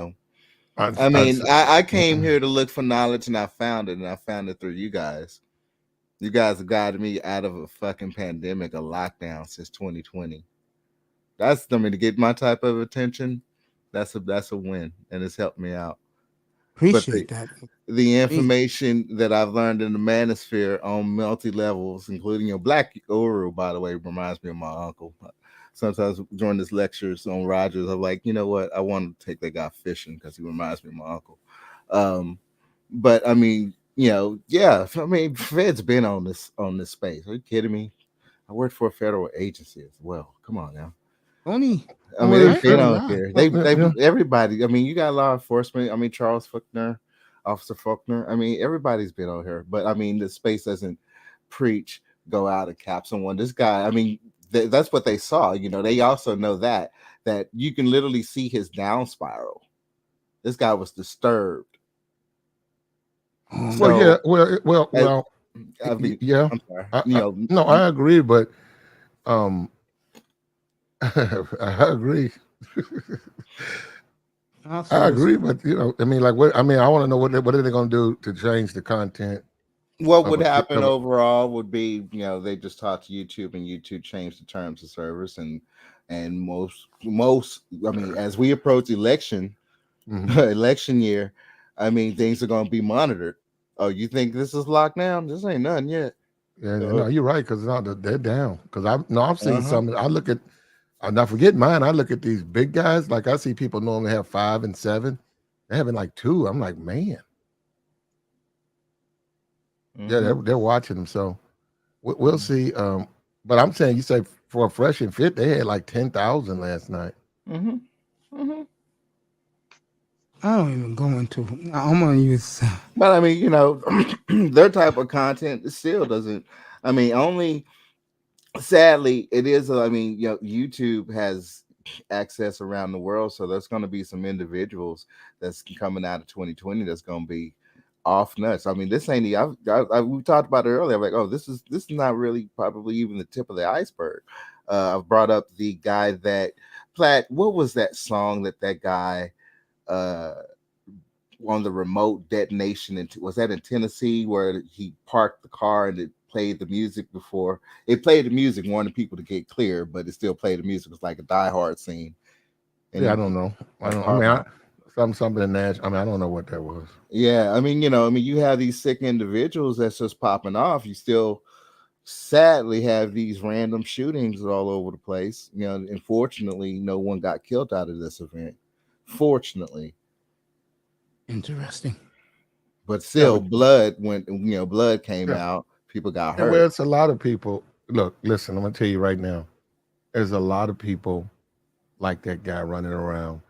I mean, I came here to look for knowledge, and I found it, and I found it through you guys. You guys have guided me out of a fucking pandemic, a lockdown since 2020. That's I mean, to get my type of attention, that's a win, and it's helped me out. Appreciate that. The information that I've learned in the manosphere on multi levels, including your Black Uru, by the way, reminds me of my uncle. Sometimes during his lectures on Rogers, I'm like, you know what? I want to take that guy fishing because he reminds me of my uncle. But I mean, yeah. I mean, Fed's been on this space. Are you kidding me? I worked for a federal agency as well. Come on now. I mean, they've been on here. They everybody. I mean, you got law enforcement. I mean, Charles Faulkner, Officer Faulkner. I mean, everybody's been on here. But I mean, the space doesn't preach go out and cap someone. This guy. I mean, that's what they saw. They also know that you can literally see his down spiral. This guy was disturbed. Well, I mean, yeah. I'm sorry. No, I agree, but I agree. I agree, but I mean, like, what? I mean, I want to know what are they going to do to change the content? What would happen overall would be, they just talk to YouTube, and YouTube changed the terms of service, and most. I mean, as we approach election year, I mean, things are going to be monitored. Oh, you think this is locked down? This ain't nothing yet. Yeah, no, you're right, because they're down. Because I've seen some. I look at. I'm not forgetting mine. I look at these big guys. Like I see people normally have 5 and 7. They're having like 2. I'm like, man. Yeah, they're watching them. So we'll see. But I'm saying, you say for a fresh and fit, they had like 10,000 last night. I don't even go into. I'm gonna use. But I mean, their type of content still doesn't. I mean, only. Sadly, it is. I mean, YouTube has access around the world, so there's going to be some individuals that's coming out of 2020 that's going to be off nuts. I mean, this ain't. We talked about it earlier. Like, oh, this is not really probably even the tip of the iceberg. I've brought up the guy that Platt. What was that song that guy on the remote detonation? Was that in Tennessee where he parked the car and it played the music before? It played the music, warning people to get clear, but it still played the music. It was like a Die Hard scene. And I don't know. Something in Nash. I mean, I don't know what that was. Yeah, I mean, you have these sick individuals that's just popping off. You still sadly have these random shootings all over the place. Unfortunately, no one got killed out of this event. Fortunately. Interesting. But still, blood went. Blood came out. People got hurt. Well, it's a lot of people. Look, listen. I'm gonna tell you right now. There's a lot of people like that guy running around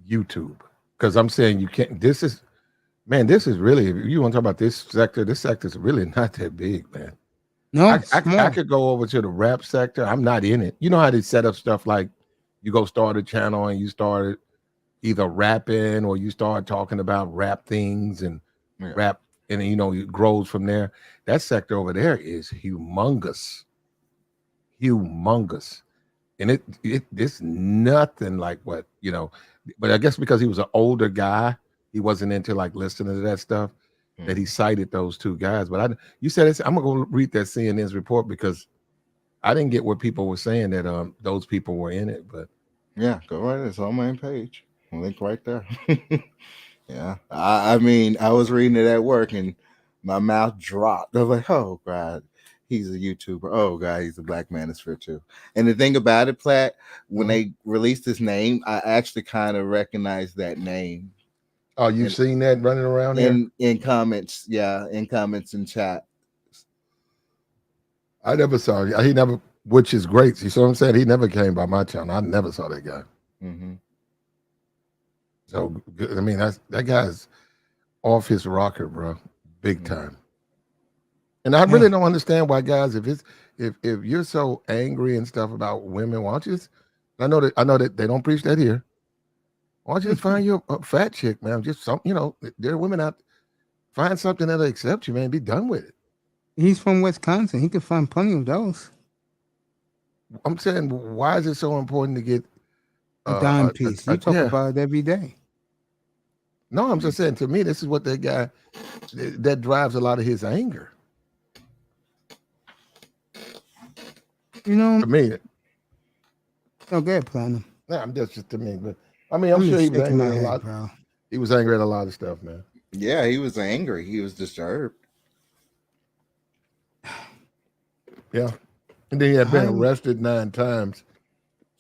YouTube. Because I'm saying you can't. This is really. If you want to talk about this sector, this sector is really not that big, man. No, I could go over to the rap sector. I'm not in it. You know how they set up stuff like you go start a channel and you start either rapping or you start talking about rap things and rap, and it grows from there. That sector over there is humongous, and it's nothing like what But I guess because he was an older guy, he wasn't into like listening to that stuff. That he cited those 2 guys. But you said I'm gonna go read that CNN's report because I didn't get what people were saying that those people were in it. But yeah, go right. It's on my main page. Link right there. Yeah, I mean, I was reading it at work and my mouth dropped. I was like, "Oh God, he's a YouTuber. Oh God, he's a Black Manosphere too." And the thing about it, Platt, when they released his name, I actually kind of recognized that name. Oh, you've seen that running around here? In comments, yeah, in comments and chat. I never saw it. He never, which is great. You see what I'm saying? He never came by my channel. I never saw that guy. Mm-hmm. So I mean, that guy's off his rocker, bro, big time. And I really don't understand why guys, if you're so angry and stuff about women, why don't you just, I know that they don't preach that here. Why don't you just find you a fat chick, man? Just some, there are women out. Find something that'll accept you, man. Be done with it. He's from Wisconsin. He could find plenty of those. I'm saying, why is it so important to get a dime piece? You talk about it every day. No, I'm just saying, to me, this is what that guy, that drives a lot of his anger. To me. No, go ahead, Platinum. No, I'm just to me, but I mean, I'm sure he was angry at a lot. Bro. He was angry at a lot of stuff, man. Yeah, he was angry. He was disturbed. Yeah. And then he had been arrested 9 times.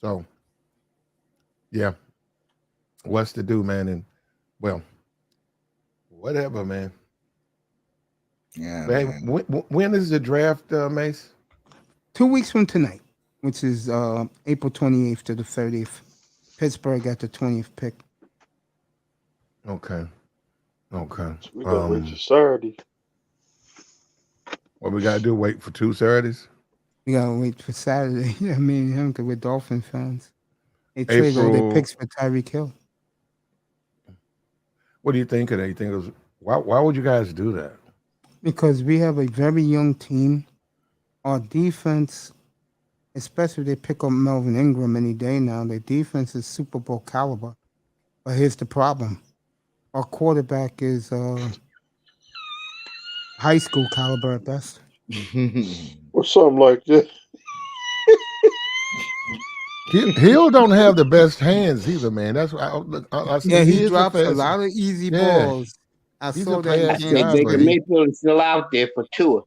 So, yeah. What's to do, man? And, well, whatever, man. Yeah. Hey, when is the draft, Mace? 2 weeks from tonight, which is April 28th to the 30th. Pittsburgh got the 20th pick. Okay. We gotta wait till Saturday. What we gotta do? Wait for 2 Saturdays? We gotta wait for Saturday. Yeah, me and him, because we're Dolphin fans. They trade all their picks for Tyreek Hill. What do you think of that? You think it was why would you guys do that? Because we have a very young team. Our defense, especially if they pick up Melvin Ingram any day now, their defense is Super Bowl caliber. But here's the problem. Our quarterback is high school caliber at best. Or something like that. Hill don't have the best hands either, man. That's why he drops a lot of easy balls. I saw that. Baker Mayfield is still out there for Tua.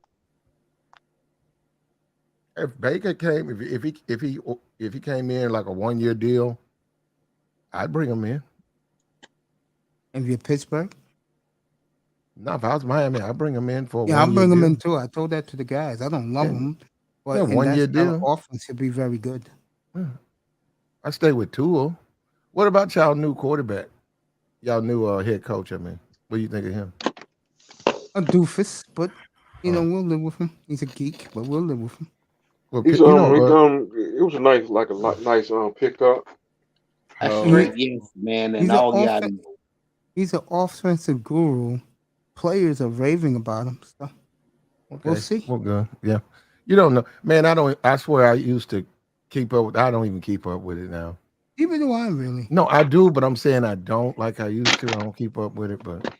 If Baker came, if he came in like a 1-year deal, I'd bring him in. If you're Pittsburgh? No, if I was Miami, I'd bring him in for a 1-year deal. I'll bring him in too. I told that to the guys. I don't love him, but 1-year deal. Offense will be very good. Yeah. I stay with Tua. What about y'all new quarterback? Y'all new head coach, I mean. What do you think of him? A doofus, but we'll live with him. He's a geek, but we'll live with him. Well, He's it was a nice pickup. Yes, man, and all the he's an offensive guru. Players are raving about him. So we'll see. Well, good. Yeah. You don't know. Man, I swear I used to keep up with, I don't even keep up with it now. Even do I really? No, I do, but I'm saying I don't like I used to. I don't keep up with it, but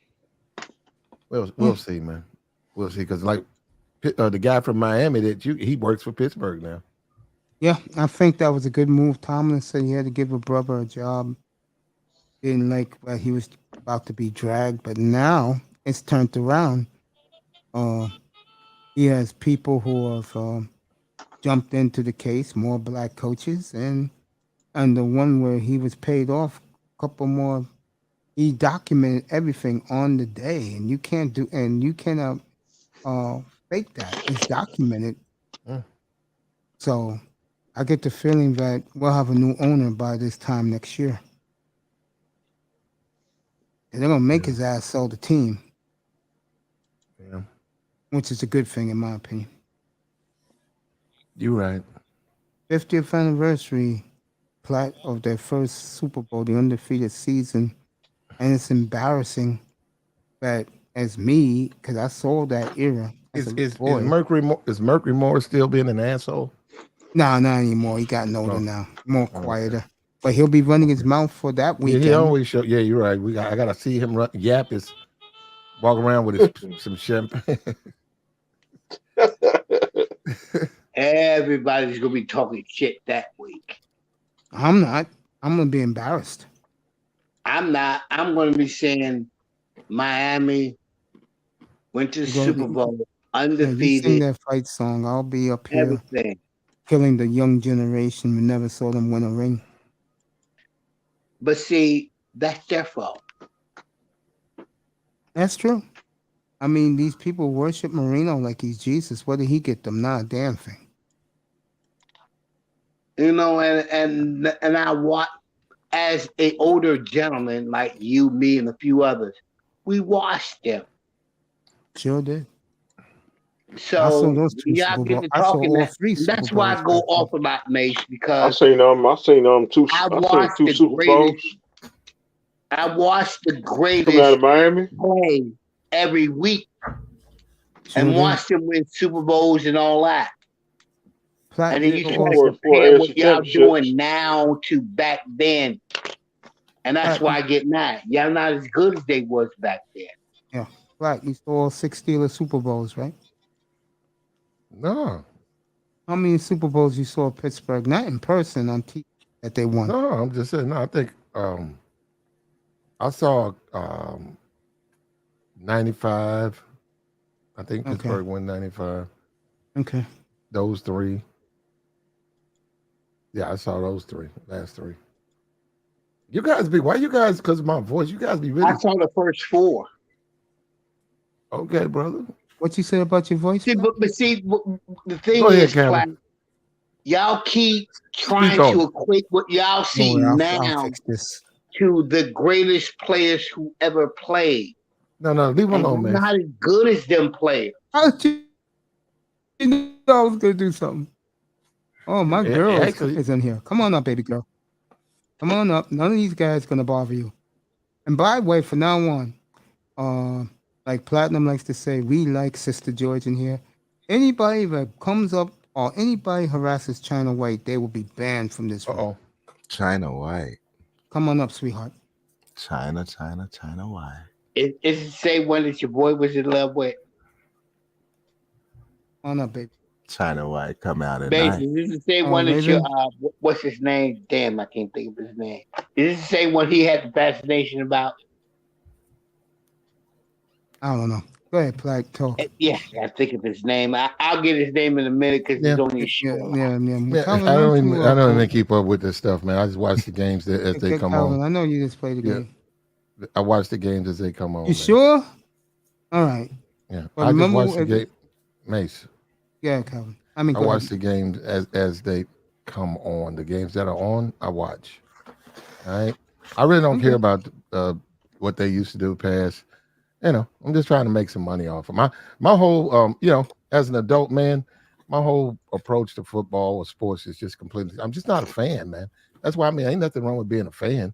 we'll see, man. We'll see, because like the guy from Miami he works for Pittsburgh now. Yeah, I think that was a good move. Tomlin said he had to give a brother a job. Didn't like where he was about to be dragged, but now it's turned around. He has people who have jumped into the case, more black coaches, and the one where he was paid off, a couple more. He documented everything on the day, and you cannot fake that. It's documented. Yeah. So I get the feeling that we'll have a new owner by this time next year. And they're gonna make his ass sell the team. Yeah. Which is a good thing in my opinion. You're right. 50th anniversary Platt of their first Super Bowl, the undefeated season. And it's embarrassing that as me, because I saw that era. Is Mercury Morris still being an asshole? No, not anymore. He gotten older now, more quieter. But he'll be running his mouth for that weekend. Yeah, he always show. Yeah, you're right. I gotta see him yap his walk around with some champagne. Everybody's gonna be talking shit that week. I'm not. I'm gonna be embarrassed. I'm not. I'm going to be saying Miami went to the Super Bowl Yeah, you sing undefeated. that fight song. I'll be up here Everything. killing the young generation who never saw them win a ring. But see, that's their fault. That's true. I mean, these people worship Marino like he's Jesus. What did he get them? Not a damn thing. You know, and I watch as a older gentleman like you, me, and a few others. We watched them. Sure did. So those two y'all Super get Bowl- to I saw talking all that. three That's Super why I Bowls go back then. off about Mace I because seen two. I I seen watched two the Super Bowls greatest. I watched the coming out greatest of Miami. play every week Sure and did. watched them win Super Bowls and all that. Platt, And then you you saw try all to Four compare what AFC y'all championships. doing now to back then. And that's Platt, why I get mad. Y'all not as good as they was back then. yeah, Platt, you saw all 6 Steelers Super Bowls, right? No, How many Super Bowls you saw Pittsburgh? Not in person, on TV that they won. no, I'm just saying. No, I think I saw 95. I think Okay. Pittsburgh won 95. Okay. Those three. Yeah, I saw those three. Last three. You guys be why you guys because of my voice. You guys be really I saw the first four. okay, brother. What you say about your voice? See, Platt? but see, the thing Go ahead, is, Cameron. Platt, y'all keep Speak trying on to it. equate what y'all Don't see worry, I'll now fix this. to the greatest players who ever played. No, leave him And alone, I'm man. not as good as them players. How did you know I was gonna do something? Oh, my girl Actually, is in here. Come on up, baby girl. Come on up. None of these guys gonna bother you. And by the way, from now on, like Platinum likes to say, we like Sister George in here. Anybody that comes up or anybody harasses China White, they will be banned from this room. uh-oh. China White. Come on up, sweetheart. China White. It's the same one that your boy was in love with. Come on up, baby. China White come out at Baby, night. this is the same one that your Raven? what's his name? Damn, I can't think of his name. Is this the same one he had the fascination about? I don't know. Go ahead, Platt, talk. Yeah, I think of his name. I'll get his name in a minute because Yeah. he's on your show. Yeah. Man, Calvin, I don't you, even keep up with this stuff, man. I just watch the games as they come Calvin, on. I know you just play the Yeah. game. I watch the games as they come on. You man. sure? All right. Yeah. But I just remember watch the game. Mace. Yeah, Calvin. I mean, I go watch ahead. the games as they come on. The games that are on, I watch. All right. I really don't care about what they used to do past. You know, I'm just trying to make some money off of my whole as an adult man, my whole approach to football or sports is just completely I'm just not a fan, man. That's why ain't nothing wrong with being a fan.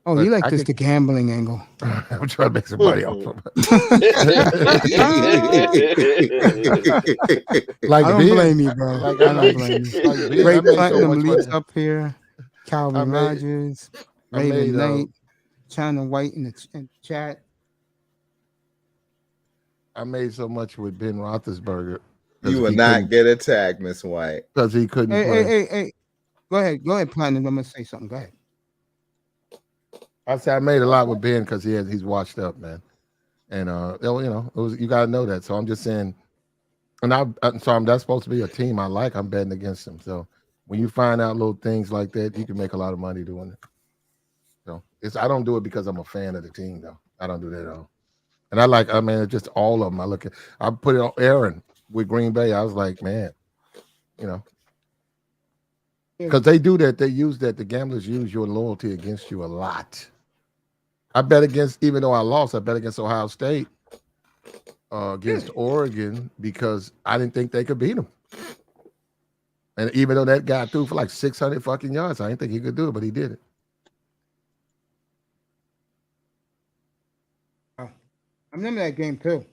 Oh, But you like the gambling angle. I'm trying to make some money off of it. Like I don't Ben, blame you, bro. like I don't blame you. like Ben, I Great made so Platinum much Leaks money. up here. Calvin Rogers, I made, Raven Knight, China White in the chat. I made so much with Ben Roethlisberger. You will not get attacked, Miss White. Because he couldn't play. Hey. Go ahead, Platinum. I'm gonna say something. Go ahead. I said I made a lot with Ben because he's washed up, man. And you gotta know that. So I'm just saying, and that's supposed to be a team I like. I'm betting against them. So when you find out little things like that, you can make a lot of money doing it. So I don't do it because I'm a fan of the team, though. I don't do that at all. And it's just all of them. I put it on Aaron with Green Bay. I was like, man, because they do that. They use that. The gamblers use your loyalty against you a lot. I bet against, even though I lost, I bet against Ohio State, against Oregon, because I didn't think they could beat them. And even though that guy threw for like 600 fucking yards, I didn't think he could do it, but he did it. I remember that game too.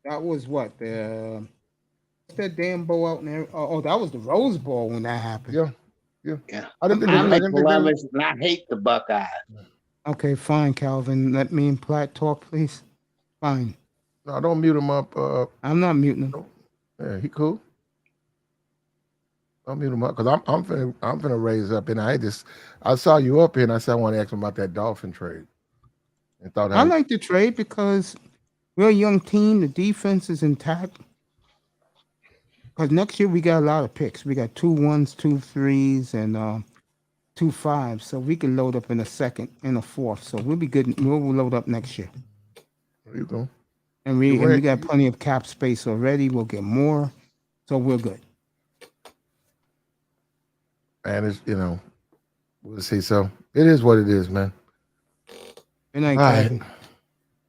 That was what what's that damn bowl out there? Oh, that was the Rose Bowl when that happened. Yeah. I didn't think I'm they- a Columbus, and I hate the Buckeyes. Okay, fine, Calvin. Let me and Platt talk, please. Fine. No, don't mute him up. I'm not muting him. Yeah, he cool. Don't mute him up because I'm finna raise up, and I saw you up here, and I said I want to ask him about that Dolphin trade, and thought I like the trade because we're a young team. The defense is intact. Because next year we got a lot of picks. We got 2 1s, 2 3s, and 2 5s. So we can load up in a second and a fourth. So we'll be good. We'll load up next year. There you go. And we got plenty of cap space already. We'll get more. So we're good. And it's we'll see. So it is what it is, man. Good night, All Kevin.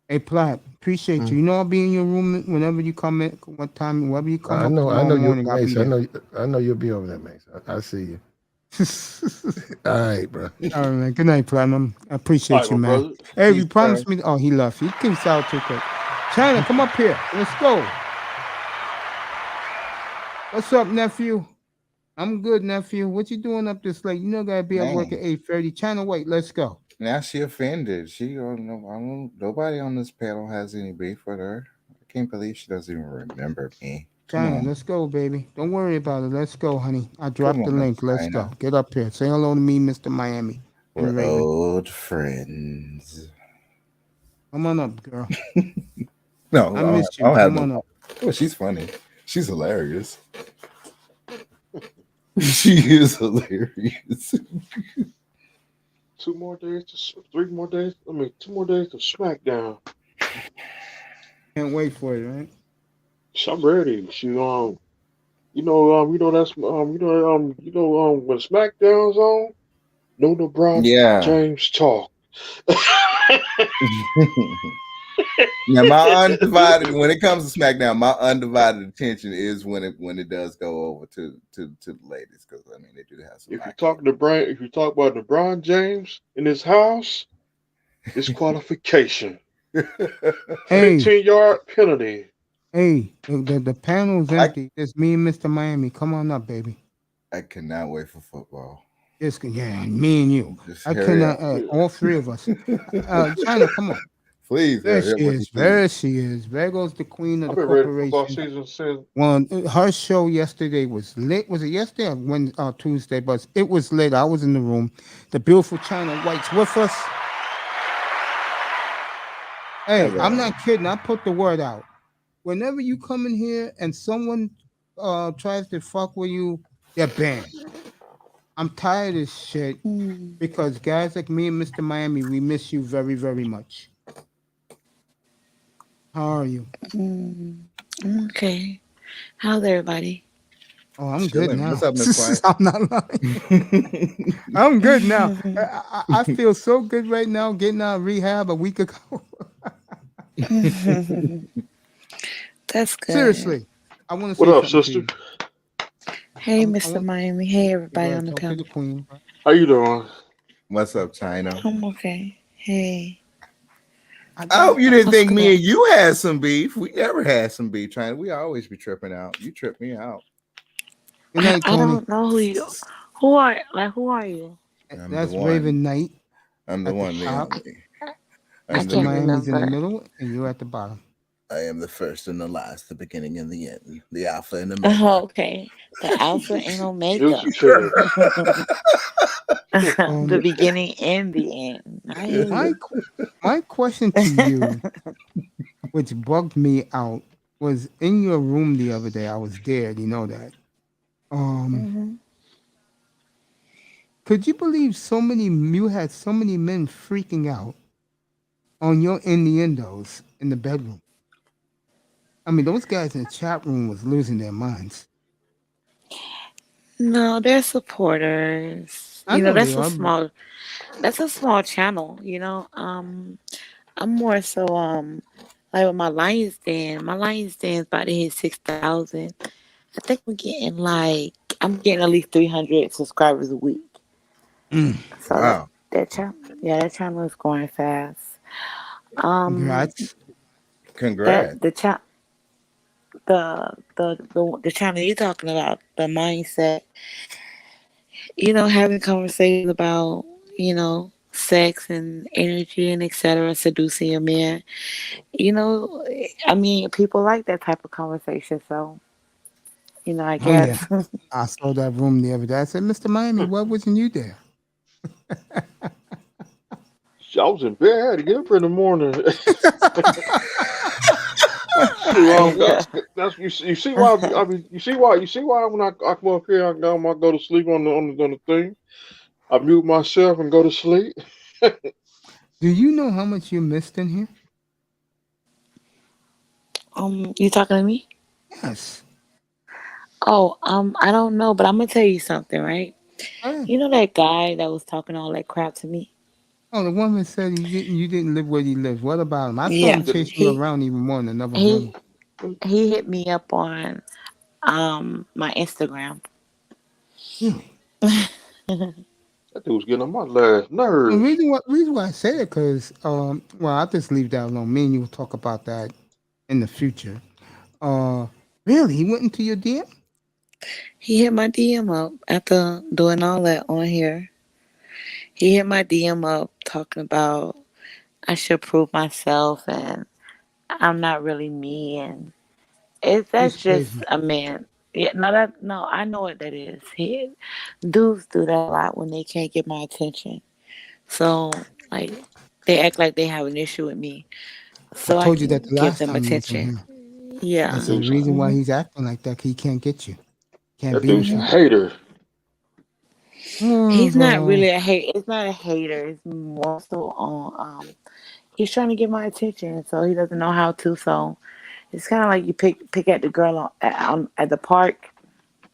Hey, Platt, appreciate you. You know I'll be in your room whenever you come in, what time, whenever you come I up know tomorrow you, morning, I'll be Mace. there. I know you'll be over there, Mace. I see you. All right, bro. All right, man. Good night, Platinum. I appreciate All right, you, my man. brother. Hey, Peace, you promised bro. me. Oh, he left. He keeps out too quick. China, come up here. Let's go. What's up, nephew? I'm good, nephew. What you doing up this late? You know, gotta be at work at Man. 8:30. China, wait. Let's go. Now she offended. She don't know. Nobody on this panel has any beef with her. I can't believe she doesn't even remember me. Come China, on. let's go, baby. Don't worry about it. Let's go, honey. I dropped the on, link. Let's China. go. Get up here. Say hello to me, Mr. Miami. We're And Raven. old friends. Come on up, girl. No, I missed you. I'll have Come on up. Oh, she's funny. She's hilarious. She is hilarious. 2 more days to 3 more days. 2 more days to SmackDown. Can't wait for it, right? So I'm ready. That's when SmackDown's on, no LeBron Yeah. James talk. Now my undivided when it comes to SmackDown, my undivided attention is when it does go over to the ladies, because I mean they do have some. If you talk about LeBron James in his house, disqualification. Hey. 15-yard penalty. Hey, the panel's empty. It's me and Mr. Miami. Come on up, baby. I cannot wait for football. Yeah, me and you. Just I hurry cannot. up. All three of us. China, come on. Please. There hurry up she with is. the speed. There she is. There goes the queen of I've the been ready for football corporation. season since. Well, her show yesterday was lit. Was it yesterday or Tuesday? But it was lit. I was in the room. The beautiful China White's with us. Hey, Hello. I'm not kidding. I put the word out. Whenever you come in here and someone tries to fuck with you, they're banned. I'm tired of this shit because guys like me and Mr. Miami, we miss you very, very much. How are you? Okay. How's everybody? Oh, I'm good now. What's up, Miss White? I'm not lying. I'm good now. I feel so good right now getting out of rehab a week ago. That's good. Seriously. I want to say What up, something sister? to you. Hey, Mr. Miami. Hey, everybody on the Talk to panel. the queen. How you doing? What's up, China? I'm okay. Hey. I hope you didn't What's think me good? and you had some beef. We never had some beef, China. We always be tripping out. You trip me out. Good night, I Tony. don't know who you. Who are you? I'm That's the one. Raven Knight. I'm the at one, the the top. only. Mr. Miami's in the middle, and you're at the bottom. I am the first and the last, the beginning and the end, the alpha and the Oh, okay. The Alpha and Omega. The beginning and the end. I hear you. My question to you, which bugged me out, was in your room the other day. I was there. You know that. Could you believe you had so many men freaking out on your innuendos in the bedroom? I mean, those guys in the chat room was losing their minds. No, they're supporters. I You know, know they are. that's a small channel, you know. I'm more so like with my Lions Den. My Lions Den's about to hit 6,000. I think I'm getting at least 300 subscribers a week. So Wow. that channel is growing fast. Congrats. Congrats. The channel you're talking about, the mindset, you know, having conversations about, you know, sex and energy and etc., seducing a man. You know, I mean, people like that type of conversation. So I Oh yeah, guess. I saw that room the other day. I said, Mr. Miami, why wasn't you there? I was in bed. I had to get up in the morning. That's you see why you see why when I come up here I go to sleep on the thing. I mute myself and go to sleep. Do you know how much you missed in here? You talking to me? Yes. Oh, I don't know, but I'm gonna tell you something, right? Oh, You know that guy that was talking all that crap to me? oh, the woman said you didn't live where you lived. What about him? I saw Yeah, him chasing you around even more in another he room. he hit me up on my Instagram. Really? That dude was getting on my last The nerves. reason why I say it because well I'll just leave that alone. Me and you will talk about that in the future. Uh, really? He went into your DM? He hit my DM up after doing all that on here. He hit my DM up talking about I should prove myself and I'm not really me and He's that's just crazy. a man. Yeah, no, I know what that is. Dudes do that a lot when they can't get my attention. So like they act like they have an issue with me, I so I told you that can the give last them time you was in attention. here. I Yeah. said the Dude's reason why hmm he's acting like that, he can't get you. Can't that be dude's with a you. hater. Oh, He's not bro. really a hate. It's not a hater. It's more so on. He's trying to get my attention, so he doesn't know how to. So it's kind of like you pick at the girl at the park,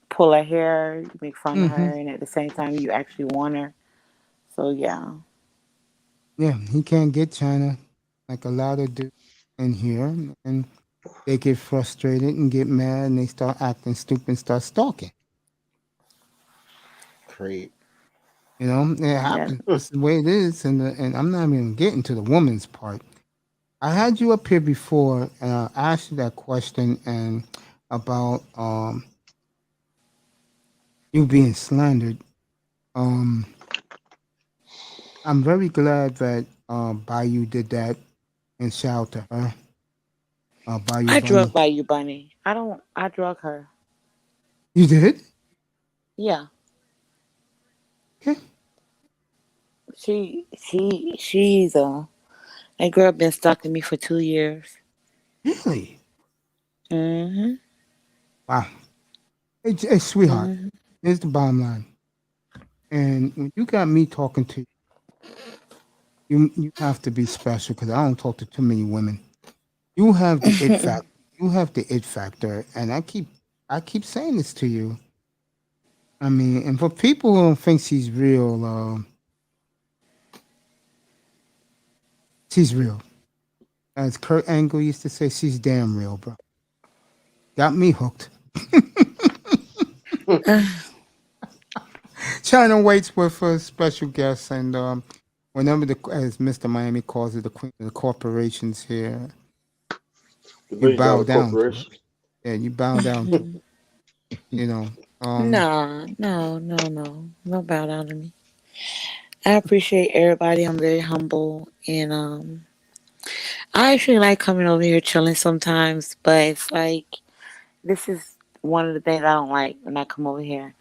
pull her hair, you make fun of Mm-hmm. her, and at the same time you actually want her. So yeah. Yeah, he can't get China like a lot of dudes in here, and they get frustrated and get mad, and they start acting stupid and start stalking. Creep. You know, it Yeah. happens. It's the way it is, and I'm not even getting to the woman's part. I had you up here before, and I asked you that question and about you being slandered. Um, I'm very glad that Bayou did that and shout out to her. Bayou I drug Bunny. by you, Bunny. I don't. I drug her. You did? Yeah. Okay. She's that girl been stalking me for 2 years. Really? Mm-hmm. Wow. Hey, sweetheart, Mm-hmm. here's the bottom line. And when you got me talking to you, you have to be special because I don't talk to too many women. You have the it factor. You have the it factor, and I keep saying this to you. I mean, and for people who don't think she's real, she's real. As Kurt Angle used to say, she's damn real, bro. Got me hooked. China waits with a special guest, and whenever as Mr. Miami calls it, the queen of the corporations here, You know you you got bow a down to it. corporation. Yeah, you bow down to it. You know. No. Don't bow down to me. I appreciate everybody. I'm very humble, and I actually like coming over here chilling sometimes. But it's like this is one of the things I don't like when I come over here,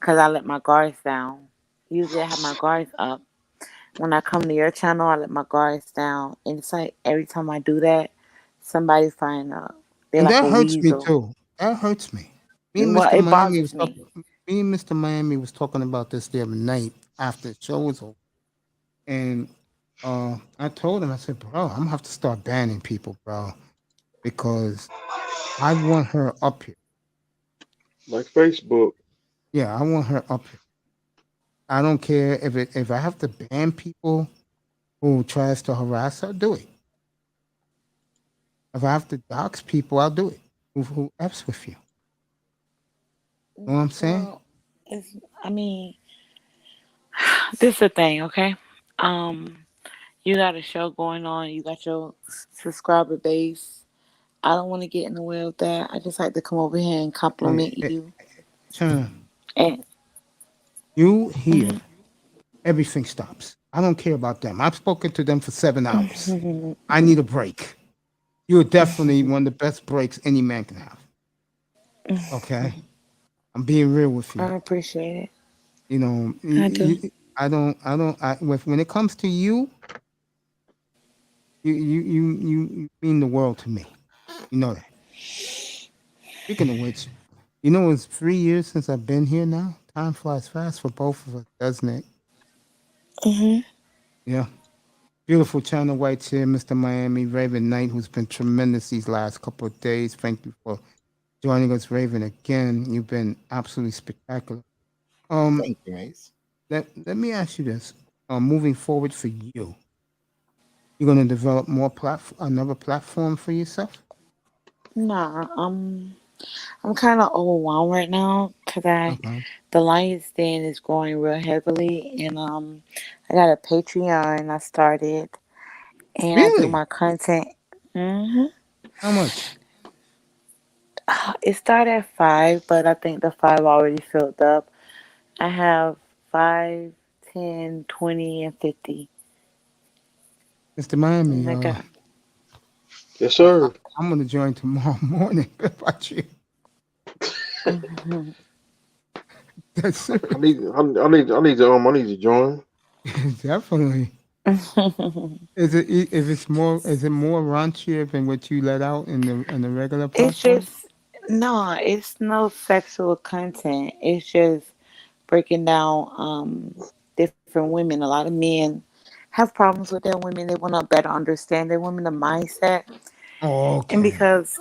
cause I let my guards down. Usually I have my guards up. When I come to your channel, I let my guards down, and it's like every time I do that, somebody find they're And like that a hurts me weasel. too. That hurts me. Me and Well, Mr. it Miami was bothers talking. me. Me and Mr. Miami was talking about this the other night after the show was over, and I told him, I said, bro, I'm gonna have to start banning people, bro, because I want her up here. Like Facebook. Yeah, I want her up here. I don't care if I have to ban people who tries to harass her, do it. If I have to dox people, I'll do it. Who f's with you? Know what I'm saying? Well, it's, I mean, this is the thing, okay? Um, you got a show going on. You got your subscriber base. I don't want to get in the way of that. I just like to come over here and Hey, compliment hey, you. China, And you here, mhm. everything stops. I don't care about them. I've spoken to them for 7 hours. I need a break. You're definitely one of the best breaks any man can have. Okay? I'm being real with you. I appreciate it. You know, I do. when it comes to you, you mean the world to me. You know that. Speaking of which, you know it's 3 years since I've been here now. Time flies fast for both of us, doesn't it? Mhm. Yeah. Beautiful China White's here, Mr. Miami, Raven Knight, who's been tremendous these last couple of days. Thank you for joining us, Raven, again. You've been absolutely spectacular. Thank you, Mace. Let me ask you this. Moving forward for you, you're gonna develop another platform for yourself? Nah, I'm kind of overwhelmed right now because Okay. the Lions Den is growing real heavily, and I got a Patreon I started, and I do Really? my content. hmm How much? It started at 5, but I think the 5 already filled up. I have 5, 10, 20, and 50. Mr. Miami, And I got. Yes, sir. I'm gonna join tomorrow morning. If I you. Mhm. That's serious. I need to join. Definitely. Is it more raunchier than what you let out in the regular It's platform? just no, it's no sexual content. It's just breaking down different women. A lot of men have problems with their women. They want to better understand their women, the mindset. Oh, And okay. because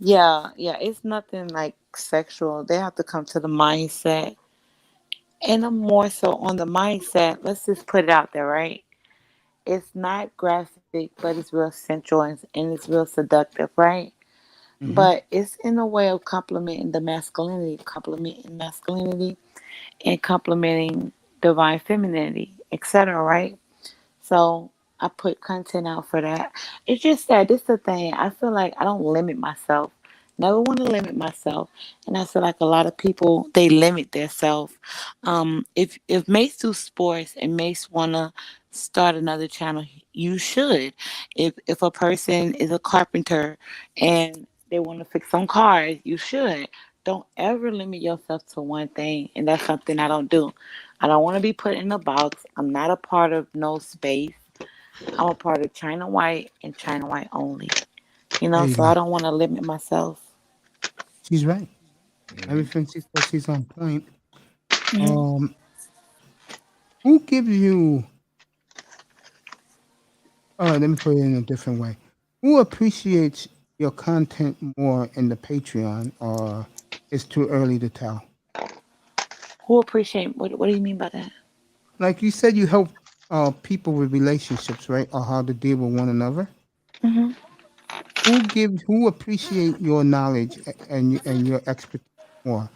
yeah, it's nothing like sexual. They have to come to the mindset. And I'm more so on the mindset. Let's just put it out there, right? It's not graphic, but it's real sensual and it's real seductive, right? Mm-hmm. But it's in a way of complimenting masculinity, and complimenting divine femininity, etc. Right? So I put content out for that. It's just that this is the thing. I feel like I don't limit myself. Never want to limit myself, and I feel like a lot of people they limit themselves. If Mace do sports and Mace wanna start another channel, you should. If a person is a carpenter and they want to fix some cars, you should. Don't ever limit yourself to one thing, and that's something I don't do. I don't want to be put in a box. I'm not a part of no space. I'm a part of China White and China White only. There you So go. I don't want to limit myself. She's right. Mhm. Everything she says, she's on point. Mhm. Um, who gives you? All right, let me put it in a different way. Who appreciates your content more in the Patreon, or it's too early to tell? Who appreciate what do you mean by that? Like you said, you help people with relationships, right, or how to deal with one another. hmm Who appreciate your knowledge and your expertise more,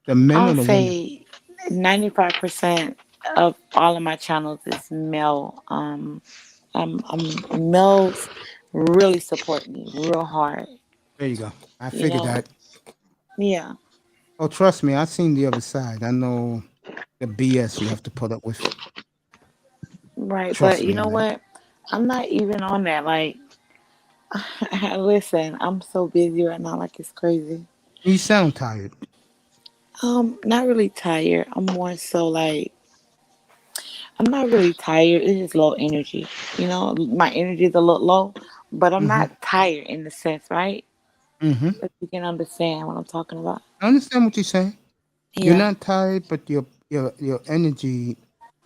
the men I'll or the women? say 95% of all of my channels is male. Males really support me real hard. There you go. I You figured know, that. yeah, Oh, trust me, I've seen the other side. I know the BS you have to put up with. right. But Trust you me on know that. what? I'm not even on that. Like, listen, I'm so busy right now. Like it's crazy. You sound tired. Not really tired. I'm more so like I'm not really tired. It's just low energy. My energy is a little low, but I'm Mm-hmm. not tired in the sense, right? Mm-hmm. If you can understand what I'm talking about. I understand what you're saying. You're Yeah, not tired, but your energy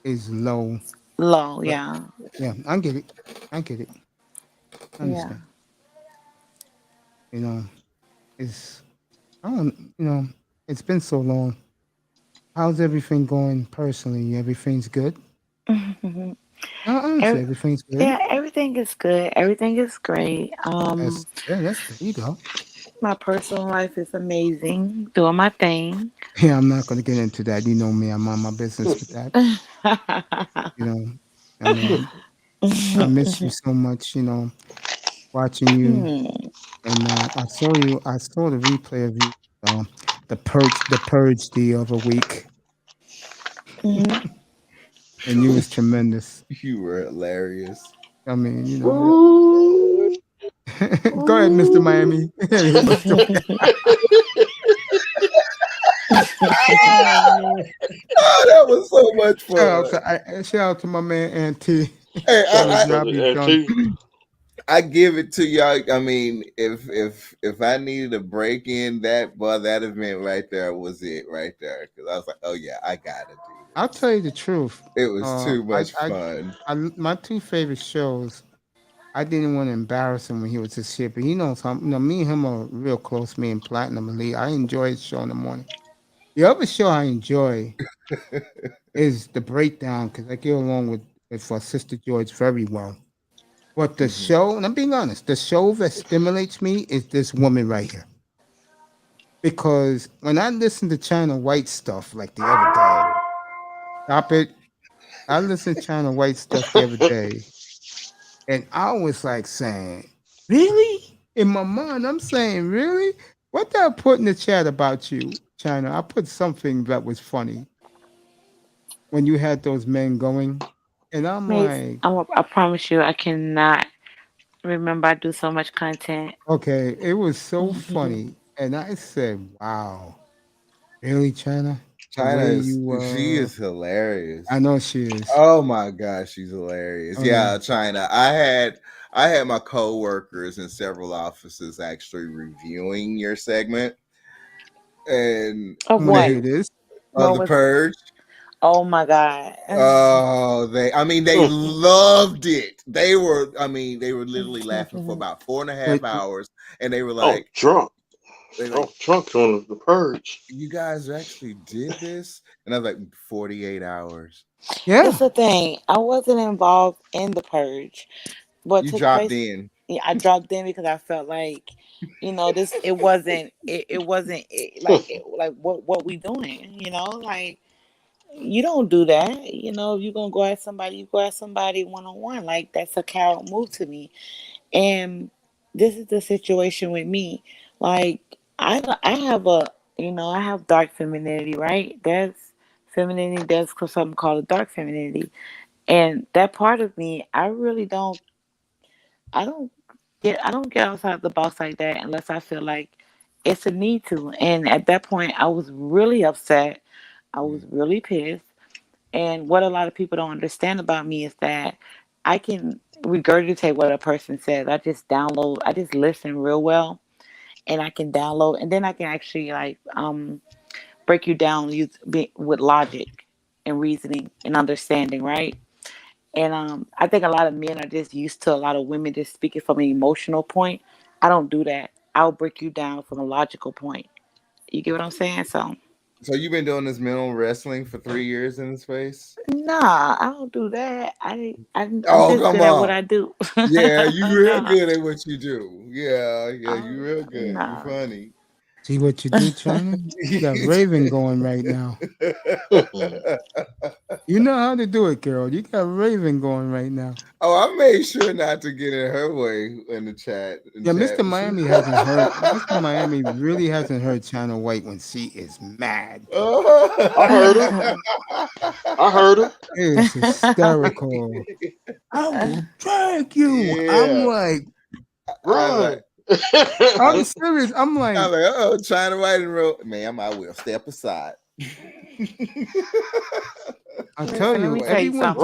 is low. low. But Yeah, yeah, I get it. I get it. I yeah. understand. You know, it's I don't. It's been so long. How's everything going personally? Everything's good. No, honestly, Every, everything's good. yeah, everything is good. Everything is great. That's there you go. My personal life is amazing. Doing my thing. Yeah, I'm not gonna get into that. You know me. I'm on my business with that. You know, I mean, I miss you so much. Watching you, and I saw you. I saw the replay of you. The purge the other week, Mhm. and you was tremendous. You were hilarious. I mean, Ooh, go ahead, Mr. ooh. Miami. He was doing Oh, that was so much fun. Shout out to my man Auntie. Hey, I give it to y'all. I mean, if I needed a break in that, well, that event right there was it right there. Because I was like, oh yeah, I gotta do. I'll tell you the truth. It was too much fun. My two favorite shows. I didn't want to embarrass him when he was his shit, but he knows how. Me and him are real close. Me and Platinum Elite. I enjoy his show in the morning. The other show I enjoy is the breakdown because I get along with Sister George very well. But the show, and I'm being honest, the show that stimulates me is this woman right here. Because when I listen to China White stuff like the other day, stop it. I listened to China White stuff the other day, and I was like saying, really? In my mind, I'm saying, really? What did I put in the chat about you, China? I put something that was funny when you had those men going. And I'm Mace, like, I promise you, I cannot remember. I do so much content. okay, it was so funny. And I said, wow, really, China? China she is hilarious. I know she is. Oh my gosh, she's hilarious. Oh, yeah, yeah. China. I had my co-workers in several offices actually reviewing your segment. And Of what? It is. The Purge. Oh my God. Oh, they loved it. They were literally laughing for about 4.5 hours, and they were like, drunk. They like, drunk on the Purge. You guys actually did this? And I was like, 48 hours. Yeah. That's the thing. I wasn't involved in the Purge. But you dropped in. Yeah, I dropped in because I felt like, it wasn't like what we doing, like you don't do that. If you're gonna go at somebody, you go at somebody one-on-one. Like that's a coward move to me. And this is the situation with me. Like I have I have dark femininity, right? There's femininity, there's something called a dark femininity. And that part of me, I don't get outside the box like that unless I feel like it's a need to. And at that point I was really upset. I was really pissed. And what a lot of people don't understand about me is that I can regurgitate what a person says. I just listen real well, and I can download, and then I can actually break you down with logic and reasoning and understanding, right? And I think a lot of men are just used to a lot of women just speaking from an emotional point. I don't do that. I'll break you down from a logical point. You get what I'm saying? So you've been doing this mental wrestling for 3 years in the space? Nah, I don't do that. I'm come just good at what on. I do. Yeah, you real good at what you do. Yeah, you real good. Nah. You funny. See what you do, China? You got Raven going right now. You know how to do it, girl. You got Raven going right now. Oh, I made sure not to get in her way in the chat. Yeah, Mr. Miami hasn't heard. Mr. Miami really hasn't heard China White when she is mad. I heard her. I heard her. It's hysterical. I will drag you. Yeah. I'm like, Run. I'm serious. I'm like, oh, China White and Road. Ma'am, I will step aside. I tell you, everyone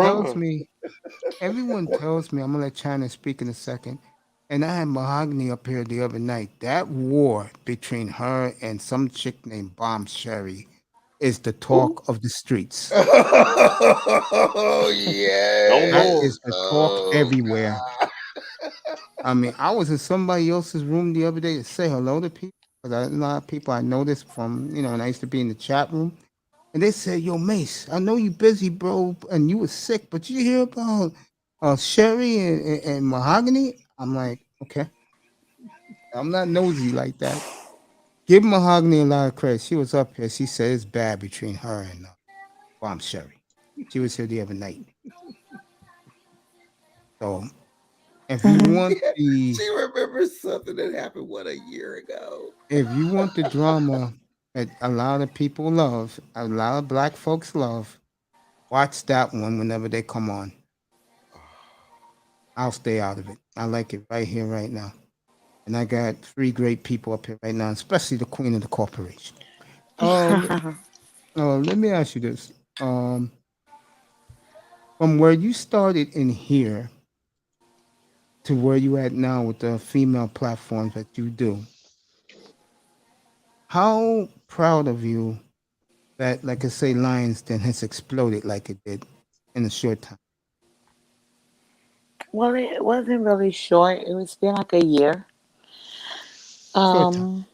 tells me, I'm gonna let China speak in a second. And I had Mahogany up here the other night. That war between her and some chick named Bomb Sherry is the talk of the streets. Oh yeah. That is the talk everywhere. I mean, I was in somebody else's room the other day to say hello to people. Because a lot of people I know this from, and I used to be in the chat room. And they said, yo, Mace, I know you busy, bro, and you were sick, but you hear about Sherry and Mahogany? I'm like, okay. I'm not nosy like that. Give Mahogany a lot of credit. She was up here. She said it's bad between her and Bomb Sherry. She was here the other night. So, if you want she remembers something that happened a year ago. If you want the drama that a lot of people love, a lot of black folks love, watch that one whenever they come on. I'll stay out of it. I like it right here, right now. And I got 3 great people up here right now, especially the queen of the corporation. Let me ask you this. From where you started in here to where you at now with the female platforms that you do, how proud of you that, like I say, Lions Den has exploded like it did in a short time. Well, it wasn't really short. It was been like a year. Short time. Um,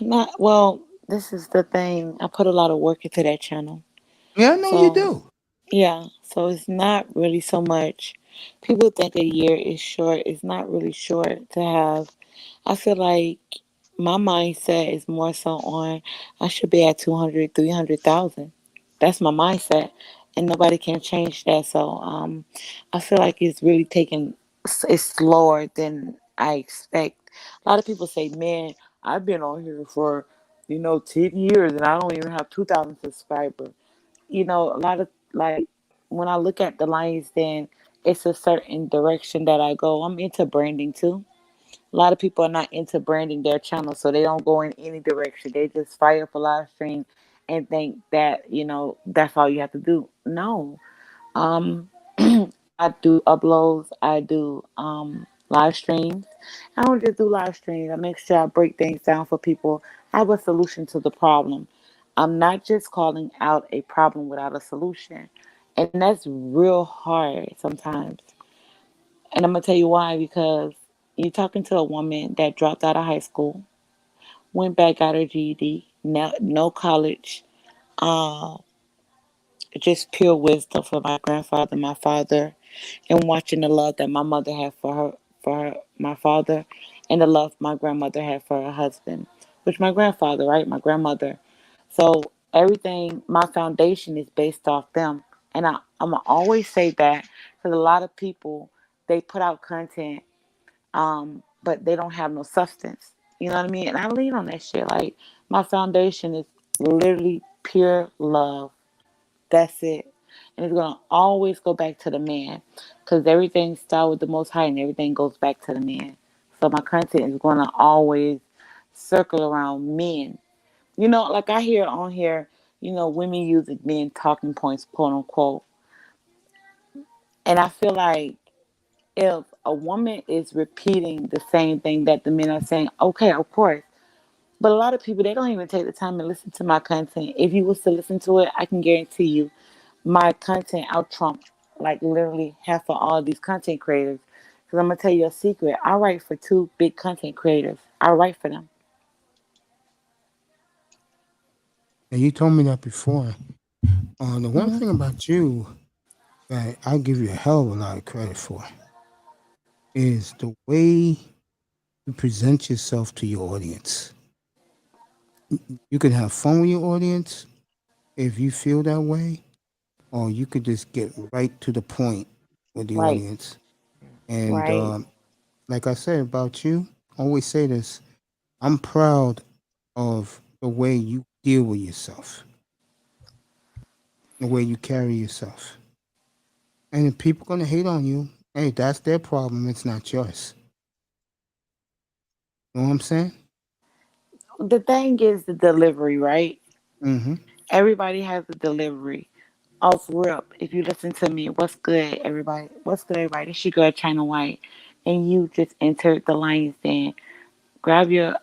not well. This is the thing. I put a lot of work into that channel. Yeah, I know you So do. yeah. So it's not really so much. People think a year is short. It's not really short to have. I feel like my mindset is more so on I should be at 200, 300,000. That's my mindset. And nobody can change that. So I feel like it's really taking, it's slower than I expect. A lot of people say, man, I've been on here for, 10 years and I don't even have 2,000 subscribers. A lot of, like, when I look at the Lions Den, it's a certain direction that I go. I'm into branding too. A lot of people are not into branding their channel, so they don't go in any direction. They just fire for live stream and think that, that's all you have to do. No. Um, I do uploads, I do live streams. I don't just do live streams. I make sure I break things down for people. I have a solution to the problem. I'm not just calling out a problem without a solution. And that's real hard sometimes. And I'm gonna tell you why, because you're talking to a woman that dropped out of high school, went back, got her GED, no college, uh, just pure wisdom from my grandfather, my father, and watching the love that my mother had my father, and the love my grandmother had for her husband, which my grandfather, right, my grandmother. So everything, my foundation is based off them, and I'm gonna always say that because a lot of people they put out content but they don't have no substance. You know what I mean? And I lean on that shit. Like my foundation is literally pure love. That's it. And it's gonna always go back to the man, because everything starts with the Most High, and everything goes back to the man. So my content is gonna always circle around men. Like I hear on here, women using men talking points, quote unquote, and I feel like if a woman is repeating the same thing that the men are saying, okay, of course. But a lot of people, they don't even take the time to listen to my content. If you was to listen to it, I can guarantee you my content out trump like literally half of all these content creators. Because I'm going to tell you a secret. I write for two big content creators. I write for them. And you told me that before. The one Hmm. thing about you that I give you a hell of a lot of credit for is the way you present yourself to your audience. You can have fun with your audience if you feel that way, or you could just get right to the point with the Right, audience. And right. like I said about you, I always say this: I'm proud of the way you deal with yourself, the way you carry yourself. And if people gonna hate on you, hey, that's their problem. It's not yours. You know what I'm saying? The thing is the delivery, right? Mm-hmm. Everybody has a delivery. Off rip, if you listen to me, what's good, everybody? What's good, everybody? It's your girl, China White. And you just entered the Lions Den. Grab your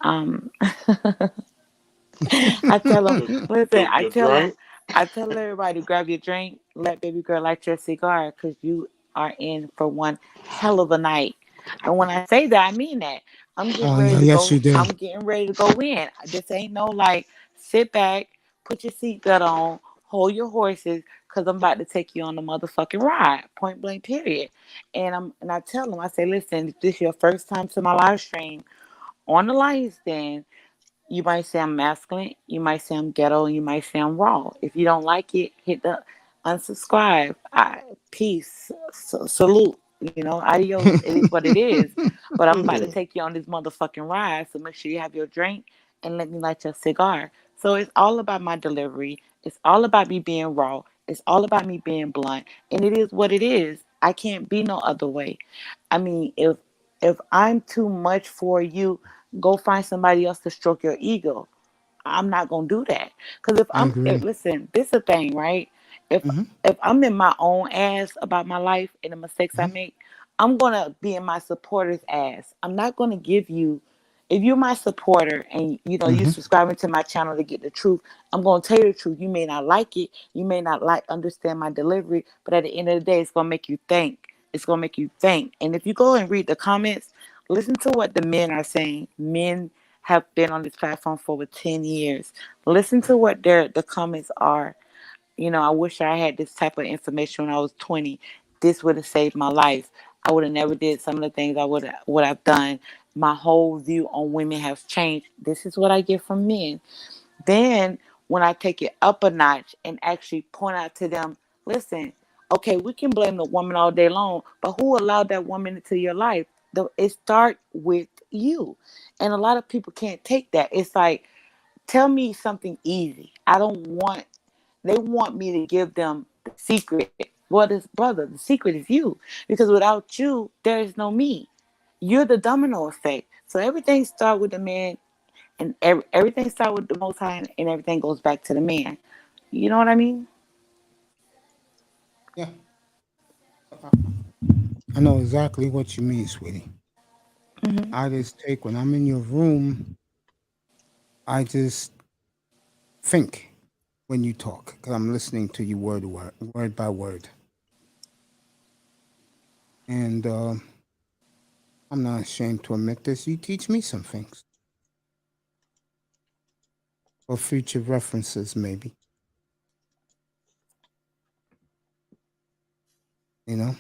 I tell them, listen. Your drink. I tell everybody, grab your drink, let baby girl light your cigar, because you are in for one hell of a night. And when I say that, I mean that. I'm getting Oh ready yeah, to yes go. you do. I'm getting ready to go in. This ain't no like sit back, put your seatbelt on, hold your horses, because I'm about to take you on the motherfucking ride. Point blank, period. And I tell them, I say, listen, if this is your first time to my live stream on the Lions Den, you might say I'm masculine, you might say I'm ghetto, and you might say I'm raw. If you don't like it, hit the unsubscribe. Peace, salute. Adios. It is what it is. But I'm about to take you on this motherfucking ride, so make sure you have your drink and let me light your cigar. So it's all about my delivery. It's all about me being raw. It's all about me being blunt, and it is what it is. I can't be no other way. I mean, if I'm too much for you, go find somebody else to stroke your ego. I'm not gonna do that. Because I agree. listen, this is the thing, right? If Mm-hmm. if I'm in my own ass about my life and the mistakes I Mm-hmm. make, I'm gonna be in my supporter's ass. I'm not gonna give you. If you're my supporter and you Mm-hmm. subscribing to my channel to get the truth, I'm gonna tell you the truth. You may not like it, you may not understand my delivery, but at the end of the day, it's gonna make you think. It's gonna make you think. And if you go and read the comments, listen to what the men are saying. Men have been on this platform for over 10 years. Listen to what the comments are. I wish I had this type of information when I was 20. This would have saved my life. I would have never did some of the things I would have done. My whole view on women has changed. This is what I get from men. Then when I take it up a notch and actually point out to them, listen, okay, we can blame the woman all day long, but who allowed that woman into your life? It start with you. And a lot of people can't take that. It's like, tell me something easy. I don't want they want me to give them the secret. Well, this brother, the secret is you. Because without you, there is no me. You're the domino effect. So everything starts with the man, and everything starts with the Most High, and everything goes back to the man. You know what I mean? Yeah, I know exactly what you mean, sweetie. Hmm. I just take when I'm in your room, I just think when you talk because I'm listening to you word by word, and I'm not ashamed to admit this. You teach me some things for future references, maybe. You know,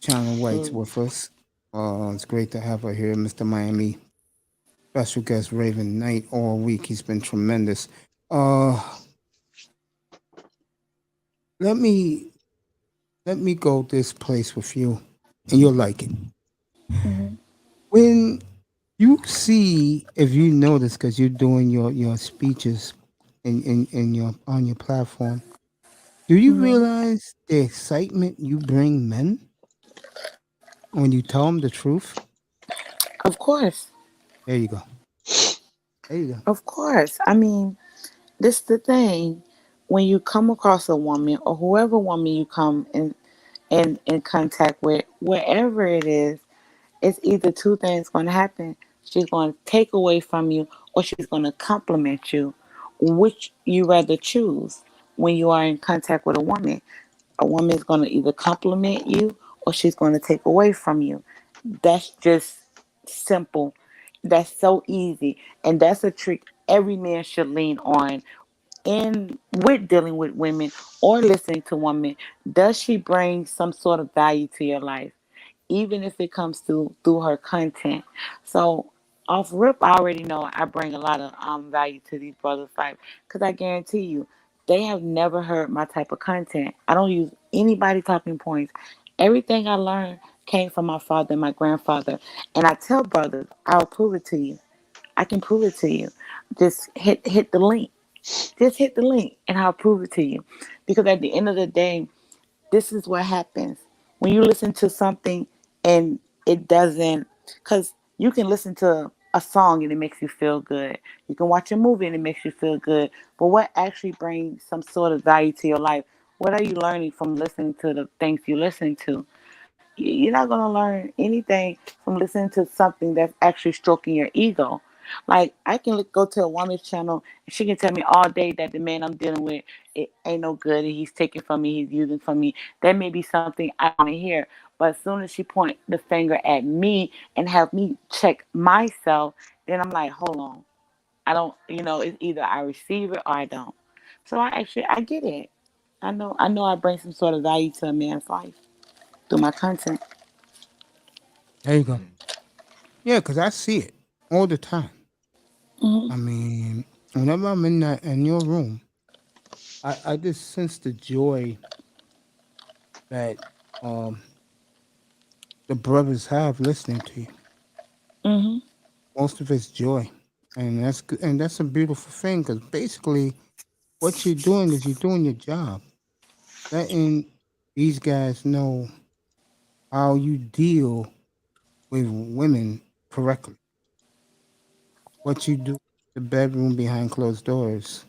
China White's Mm. with us. It's great to have her here, Mr. Miami. Special guest Raven Knight all week. He's been tremendous. Uh, let me go this place with you, and you'll like it. Hmm. When you see, if you notice, because you're doing your speeches in your on your platform, do you Hmm. realize the excitement you bring men when you tell them the truth? Of course. There you go. There you go. Of course. I mean, this is the thing. When you come across a woman or whoever woman you come in contact with, wherever it is, it's either two things going to happen. She's going to take away from you or she's going to compliment you. Which you rather choose when you are in contact with a woman? A woman is going to either compliment you or she's going to take away from you. That's just simple. That's so easy. And that's a trick every man should lean on in with dealing with women or listening to women. Does she bring some sort of value to your life? Even if it comes through her content. So off rip, I already know I bring a lot of value to these brothers' life because I guarantee you, they have never heard my type of content. I don't use anybody talking points. Everything I learned came from my father and my grandfather, and I tell brothers, I'll prove it to you. I can prove it to you. Just hit the link. Just hit the link, and I'll prove it to you. Because at the end of the day, this is what happens when you listen to something and it doesn't, because you can listen to a song and it makes you feel good, you can watch a movie and it makes you feel good, but what actually brings some sort of value to your life? What are you learning from listening to the things you listen to? You're not going to learn anything from listening to something that's actually stroking your ego. Like, I can go to a woman's channel and she can tell me all day that the man I'm dealing with, it ain't no good, and he's taking from me, he's using from me. That may be something I want to hear. But as soon as she point the finger at me and have me check myself, then I'm like, hold on. I don't, it's either I receive it or I don't. So I get it. I know I bring some sort of value to a man's life through my content. There you go. Yeah, because I see it all the time. Hmm. I mean, whenever I'm in your room, I just sense the joy that um the brothers have listening to you. Hmm. Most of it's joy, and that's good, and that's a beautiful thing because basically what you're doing is you're doing your job, letting these guys know how you deal with women correctly, what you do. the bedroom behind closed doors.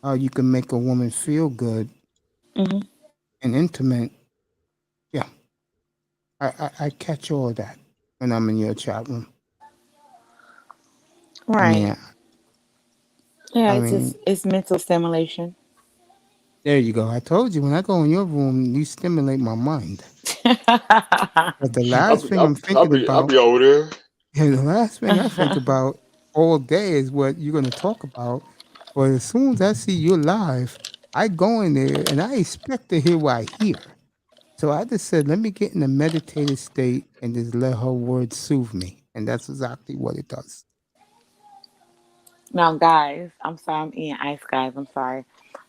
How you can make a woman feel good Hmm. and intimate. Yeah, I catch all of that when I'm in your chat room. I mean, Right. Yeah, I it's just mean, it's mental stimulation. there you go. I told you when I go in your room, you stimulate my mind. But the last thing I'm I'll thinking be about, over there. and the last thing I think about all day is what you're going to talk about. But as soon as I see you live, I go in there and I expect to hear what I hear. So I just said, let me get in a meditative state and just let her words soothe me. And that's exactly what it does. Now, guys, I'm sorry, I'm eating ice, guys. I'm sorry.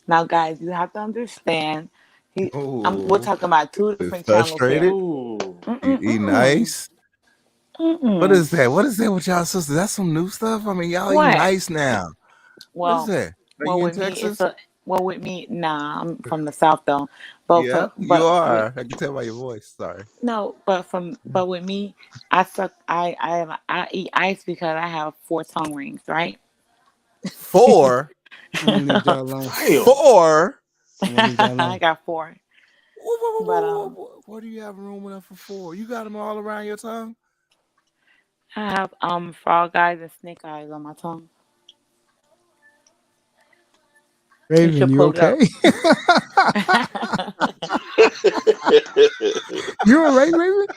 Now, guys, you have to understand. We're Oh, talking about two different channels here. frustrated. Ooh. Eating Mm-mm-mm. ice. What Mm-mm. is that? What is that with y'all sisters? That's some new stuff. I mean, y'all eating What? ice now. What is Well, that? Are well, you in with me, Texas? with me. Nah, I'm from the South though. But Yeah, from, you but with are. I can tell by your voice. Sorry. no, but with me, I eat ice because I have 4 tongue rings, right? 4? I'm going to leave that alone. Damn. 4? I'm going to leave that I alone. got 4. But Where do you have room enough for 4? You got them all around your tongue? I have frog eyes and snake eyes on my tongue. You Raven, should you pull it okay? up. You all right, Raven?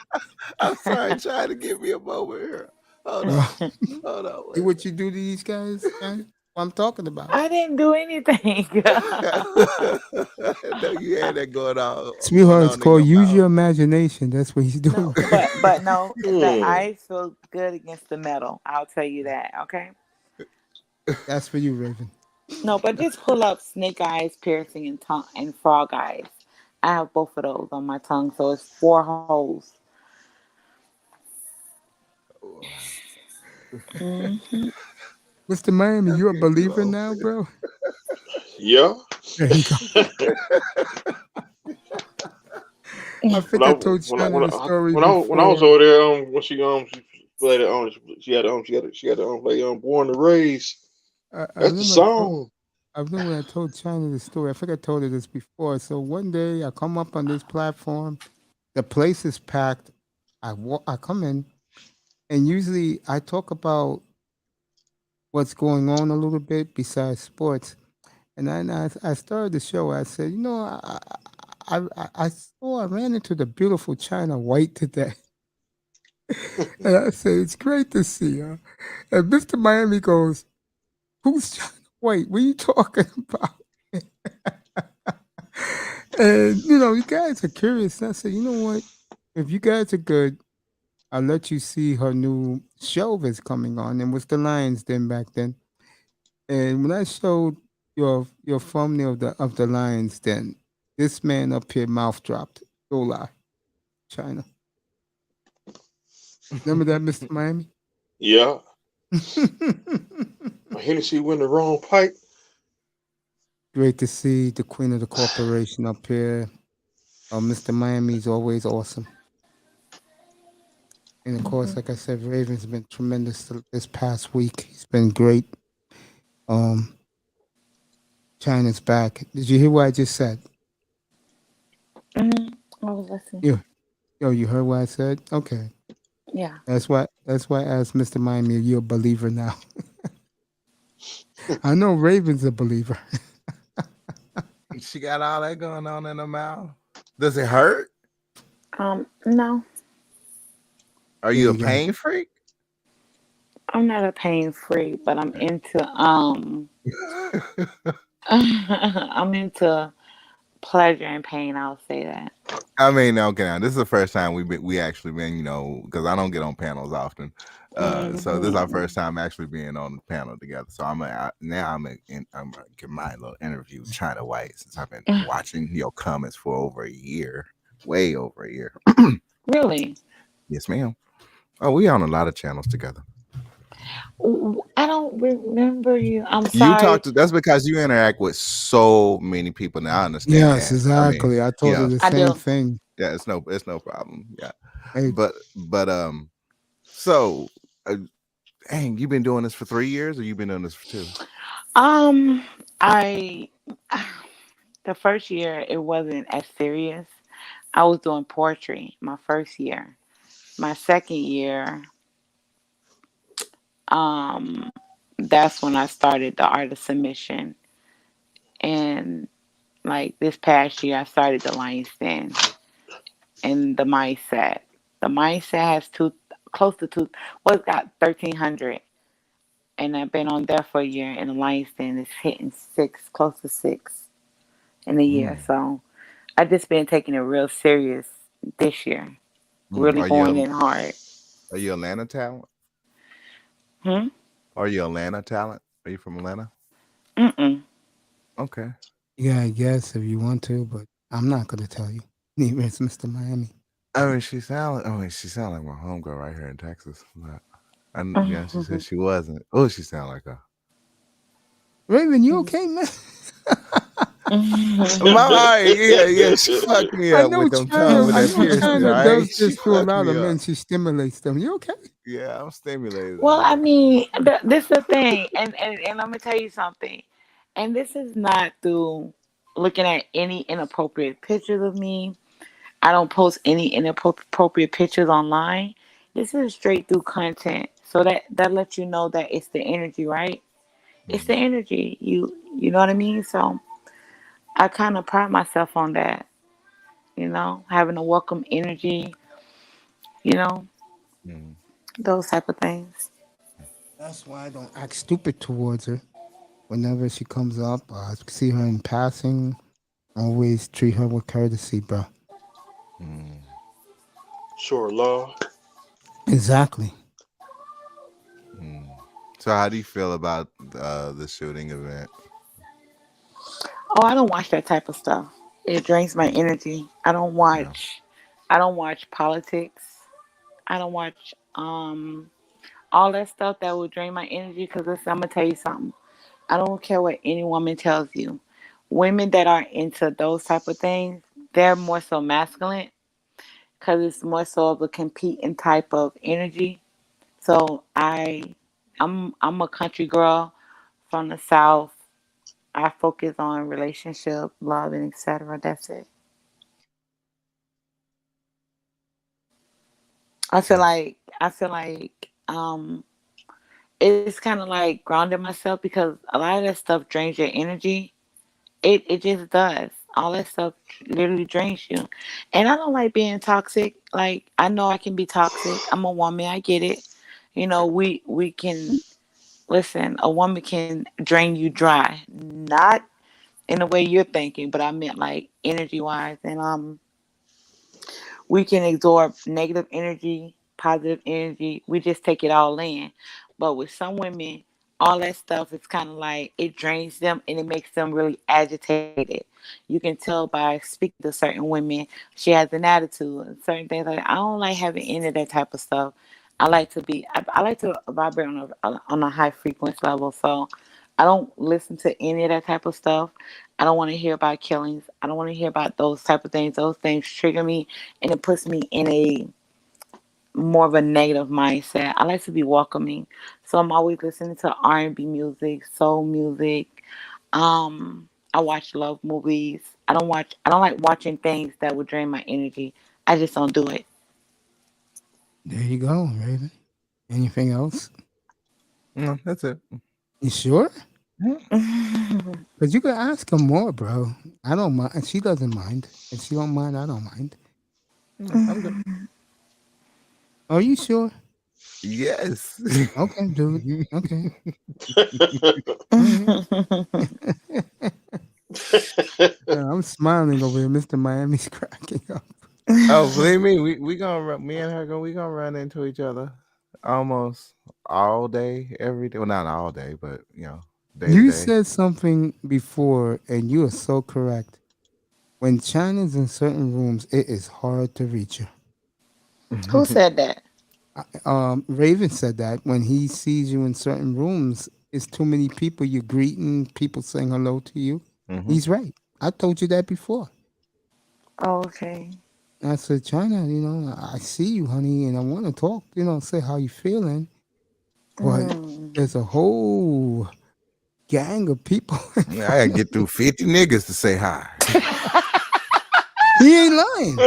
I'm sorry, trying to give me a moment here. Hold on. Hold on. See Wait what you do to these guys? What I'm talking about. I didn't do anything. a No, you had that going Sweetheart, it's on in called your use mouth. your imagination. That's what he's doing. No, but no, the Mm. ice feels good against the metal. I'll tell you that. Okay. That's for you, Raven. No, but just pull up snake eyes, piercing, and tongue and frog eyes. I have both of those on my tongue, so it's 4 holes. Hmm. Mr. Miami, I'm you a getting too believer old now, for this. bro? Yeah. There you go. I think I told China the story When I was before. over there, when she played it she had to play Born to Raise. I That's the remember song. I remember when I told China the story. I think I told her this before. So one day I come up on this platform. The place is packed. I come in, and usually I talk about what's going on a little bit besides sports. And then I started the show. I said, you know, I ran into the beautiful China White today. And I said, it's great to see her. And Mr. Miami goes, who's China White? What are you talking about? And, you know, you guys are curious. And I said, you know what? If you guys are good, I'll let you see her new show that's coming on. And was the Lions Den back then. And when I showed your thumbnail of the Lions Den, this man up here mouth dropped. No lie. China. Remember that, Mr. Miami? Yeah. Hennessy win the wrong pipe. Great to see the queen of the corporation up here. Mr. Miami's always awesome. And of course, like I said, Raven's been tremendous this past week. He's been great. China's back. Did you hear what I just said? Hmm. I was listening. You heard what I said? Okay. Yeah. That's why I asked Mr. Miami, are you a believer now? I know Raven's a believer. She got all that going on in her mouth. Does it hurt? No, Are There you a you go. pain freak? I'm not a pain freak, but I'm into I'm into pleasure and pain. I'll say that. I mean, okay, now this is the first time we actually been, you know, because I don't get on panels often. So this is our first time actually being on the panel together. So I'm gonna get my little interview with China White since I've been watching your comments for over a year, way over a year. Really? Yes, ma'am. Oh, we on a lot of channels together. I don't remember you. I'm You sorry. talk to that's because you interact with so many people now. I understand Yes, that. exactly. I told her the I same do. thing. Yeah, it's no problem. Yeah. Hey, But so Dang, you been doing this for 3 years, or you been doing this for 2? I the first year it wasn't as serious. I was doing poetry my first year. My second year, um, that's when I started the art of submission. And like this past year, I started the Lion's Den and the mindset. The mindset has close to two. Well, it's got 1,300, and I've been on there for a year. And the Lion's Den is hitting six, close to six in a year. Mm. So I just been taking it real serious this year. Mm. Really going in hard. Are you Atlanta talent? Hmm. Are you Atlanta talent? Are you from Atlanta? Mm-mm. Okay. Yeah, I guess if you want to, but I'm not gonna tell you. Neither is Mr. Miami. I mean, she sound like my homegirl right here in Texas. But she said she wasn't. Oh, she sound like her. Raven, you okay, man? Yeah, she fucked me I up know with them China. tongue with I that know piercing, China right? does She this to a fucked lot me of up. men. She stimulates them. You okay? Yeah, I'm stimulated. Well, I mean, this is the thing, and I'm gonna tell you something, and this is not through looking at any inappropriate pictures of me. I don't post any inappropriate pictures online. This is straight through content, so that lets you know that it's the energy, right? It's the energy. You know what I mean? So I kind of pride myself on that. Having a welcome energy. You know, Mm. those type of things. That's why I don't act stupid towards her. Whenever she comes up, I see her in passing. Always treat her with courtesy, bro. Mm. Sure, law. Exactly. Mm. So, how do you feel about the shooting event? Oh, I don't watch that type of stuff. It drains my energy. I don't Yeah. watch. I don't watch politics. I don't watch all that stuff that will drain my energy. Because listen, I'm gonna tell you something. I don't care what any woman tells you. Women that are into those type of things, they're more so masculine because it's more so of a competing type of energy. So I'm a country girl from the South. I focus on relationship, love, and etc. That's it. I feel like it's kind of like grounding myself because a lot of that stuff drains your energy. It just does. All that stuff literally drains you. And I don't like being toxic. Like I know I can be toxic. I'm a woman. I get it. We can listen. A woman can drain you dry, not in the way you're thinking, but I meant like energy wise. And we can absorb negative energy, positive energy. We just take it all in. But with some women, all that stuff is kind of like it drains them and it makes them really agitated. You can tell by speaking to certain women, she has an attitude and certain things like that. I don't like having any of that type of stuff. I like to vibrate on a high frequency level. So I don't listen to any of that type of stuff. I don't want to hear about killings. I don't want to hear about those type of things. Those things trigger me and it puts me in a more of a negative mindset. I like to be welcoming. So I'm always listening to R&B music, soul music. I watch love movies. I don't like watching things that would drain my energy. I just don't do it. There you go, Raven. Anything else? No, that's it. You sure? Mm-hmm. Because you could ask her more, bro. I don't mind. She doesn't mind. If she don't mind, I don't mind. I'm good. Are you sure? Yes. Okay, dude. Okay. I'm smiling over here. Mr. Miami's cracking up. Oh, believe me, we gonna me and her we gonna run into each other almost all day, every day. Well, not all day, but day to You day. said something before, and you are so correct. When China's in certain rooms, it is hard to reach her. Who said that? Raven said that when he sees you in certain rooms, it's too many people you're greeting, people saying hello to you. Mm-hmm. He's right. I told you that before. Oh, okay. I said, China, I see you, honey, and I want to talk, say how you feeling. but there's a whole gang of people. Yeah, I gotta get through 50 niggas to say hi. He ain't lying.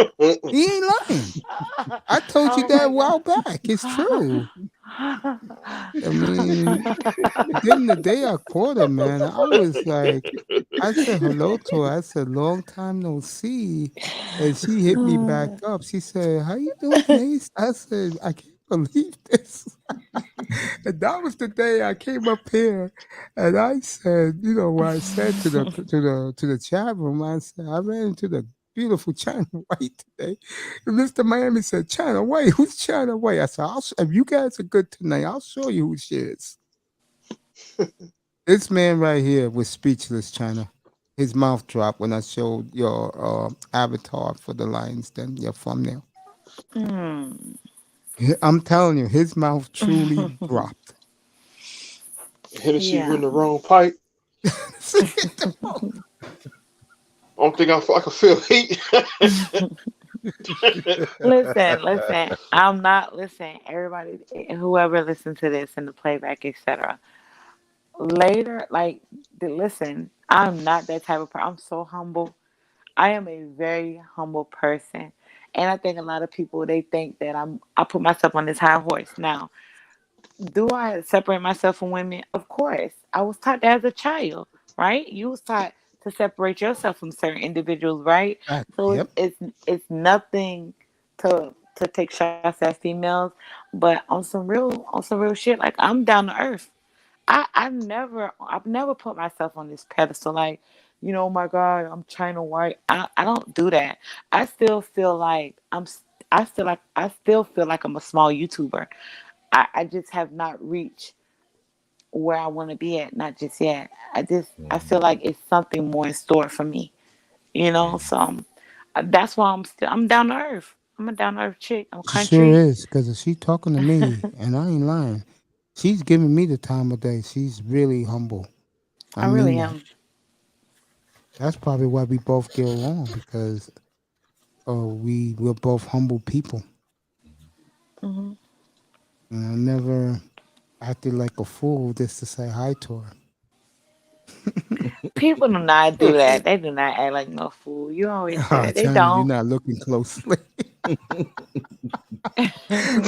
He ain't lying. I told you that a while back. It's true. I mean, then the day I caught her, man, I was like, I said hello to her. I said, long time no see. And she hit me back up. She said, how you doing, Mace? I said, I can't believe this. And that was the day I came up here and I said, you know what I said to the chat room, I said, I ran into the beautiful China White today. And Mr. Miami said, China White, who's China White? I said, if you guys are good tonight, I'll show you who she is. This man right here was speechless, China. His mouth dropped when I showed your avatar for the Lions Den, your thumbnail. I'm telling you, his mouth truly dropped. Hennessy in the wrong pipe. I don't think I can feel heat. Listen. I'm not everybody, whoever listens to this in the playback, etc. Later, listen, I'm not that type of person. I'm so humble. I am a very humble person. And I think a lot of people, they think that I put myself on this high horse. Now, do I separate myself from women? Of course. I was taught that as a child, right? You was taught to separate yourself from certain individuals, right? So it's nothing to take shots at females, but on some real shit, like I'm down to earth. I've never put myself on this pedestal, like, oh my God, I'm China White. I don't do that. I still feel like I'm a small YouTuber. I just have not reached where I want to be at, not just yet. I feel like it's something more in store for me, So that's why I'm down to earth. I'm a down to earth chick. I'm country. Sure is, because if she talking to me, and I ain't lying, she's giving me the time of day. She's really humble. I really am. That's probably why we both get along, because we're both humble people. Mm-hmm. And I never acted like a fool just to say hi to her. People do not do that. They do not act like no fool. You always say that. They China, don't. You're not looking closely.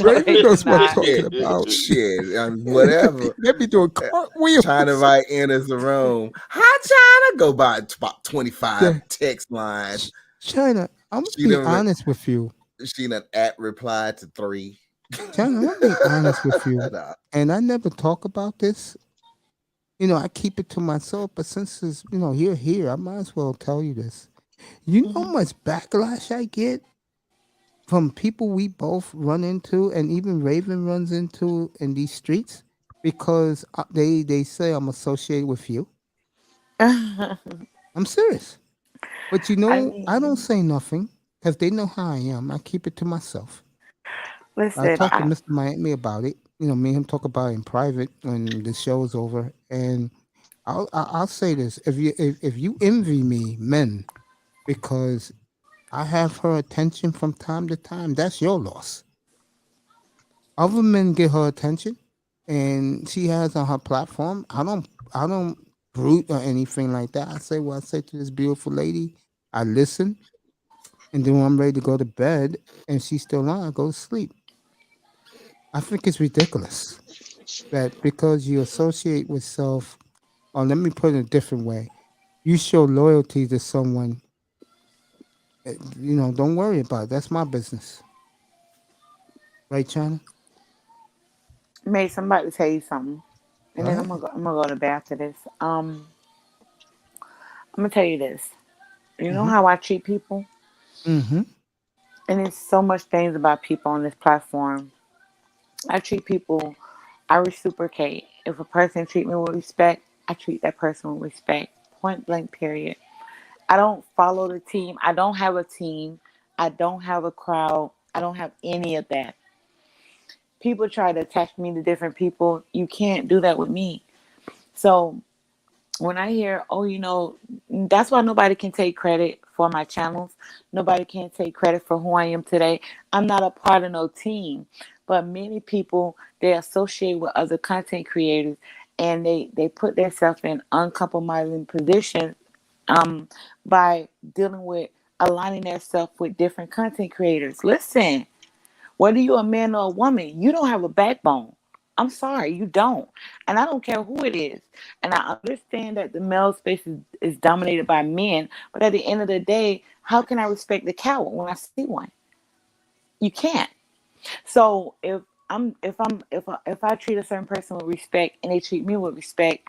Raven knows what I'm talking about. Shit, whatever. They be doing cartwheels. China White enters the room. Hi, China. Go by about 25 text lines. China, I'm gonna be honest with you. She done replied to 3. China, I'm gonna be honest with you. And I never talk about this. I keep it to myself, but since it's, you're here, I might as well tell you this. You know how much backlash I get from people we both run into, and even Raven runs into in these streets, because they say I'm associated with you. I'm serious. But I don't say nothing, because they know how I am. I keep it to myself. Listen, I talked to Mr. Miami about it. Me and him talk about it in private when the show's over. And I'll say this: if you envy me, men, because I have her attention from time to time, that's your loss. Other men get her attention, and she has on her platform. I don't brute or anything like that. I say what I say to this beautiful lady. I listen, and then when I'm ready to go to bed, and she's still on, I go to sleep. I think it's ridiculous that because you associate with self, or let me put it a different way, you show loyalty to someone, don't worry about it. That's my business. Right, China? Mace, I'm about to tell you something. And then I'm gonna go to bed after this. I'm gonna tell you this. You know how I treat people? Mm-hmm. And there's so much things about people on this platform. I treat people, I reciprocate. If a person treat me with respect, I treat that person with respect. Point blank, period. I don't follow the team. I don't have a team. I don't have a crowd. I don't have any of that. People try to attach me to different people. You can't do that with me. So when I hear, that's why nobody can take credit for for my channels. Nobody can take credit for who I am today. I'm not a part of no team, but many people, they associate with other content creators, and they put themselves in uncompromising positions by dealing with aligning themselves with different content creators. Listen, whether you're a man or a woman, you don't have a backbone. I'm sorry, you don't. And I don't care who it is. And I understand that the male space is dominated by men, but at the end of the day, how can I respect the coward when I see one? You can't. So if I treat a certain person with respect and they treat me with respect,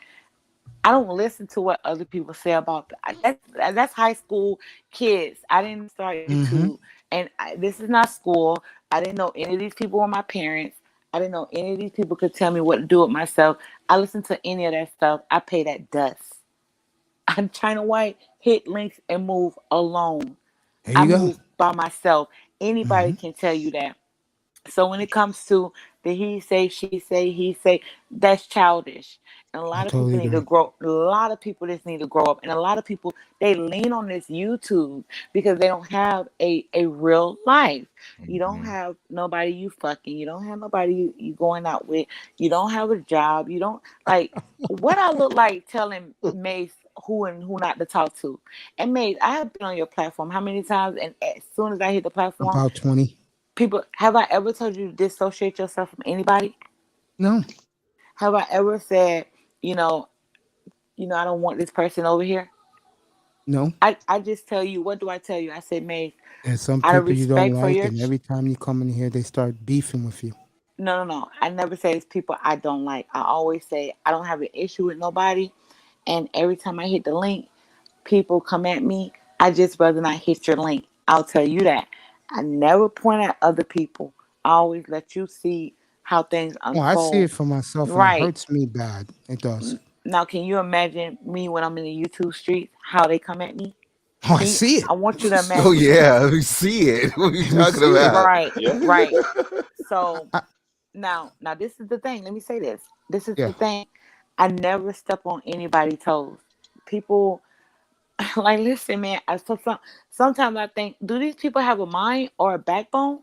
I don't listen to what other people say about that's high school kids. I didn't start Mm-hmm. YouTube, and this is not school. I didn't know any of these people were my parents. I didn't know any of these people could tell me what to do with myself. I listen to any of that stuff. I pay that dust. I'm China White. Hit links and move alone. There I you go. move by myself. Anybody Mm-hmm. can tell you that. So when it comes to the he say, she say, he say, that's childish. And a I lot of totally people need to agree. grow. A lot of people just need to grow up. And a lot of people, they lean on this YouTube because they don't have a real life. You don't Mhm. have nobody you fucking. You don't have nobody you going out with. You don't have a job. You don't like what I look like telling Mace who and who not to talk to. And Mace, I have been on your platform how many times? And as soon as I hit the platform, About 20. people, have I ever told you to dissociate yourself from anybody? No, Have I ever said, you know, I don't want this person over here? no. I just tell you, what do I tell you? I said, May, There's some out of people you don't respect for like, your and every time you come in here, they start beefing with you. no. I never say it's people I don't like. I always say I don't have an issue with nobody. And every time I hit the link, people come at me. I just rather not hit your link. I'll tell you that. I never point at other people. I always let you see how things Oh, I see unfold. it for myself, and it Right. hurts me bad. It does. Now, can you imagine me when I'm in the YouTube streets, how they come at me? Oh, I see it. I want you to Oh imagine. yeah, we see it. What are you We talking see it. about? Right, Yeah. right. So I, now this is the thing. Let me say this. This is yeah. the thing. I never step on anybody's toes. People like listen, man. Sometimes I think, do these people have a mind or a backbone?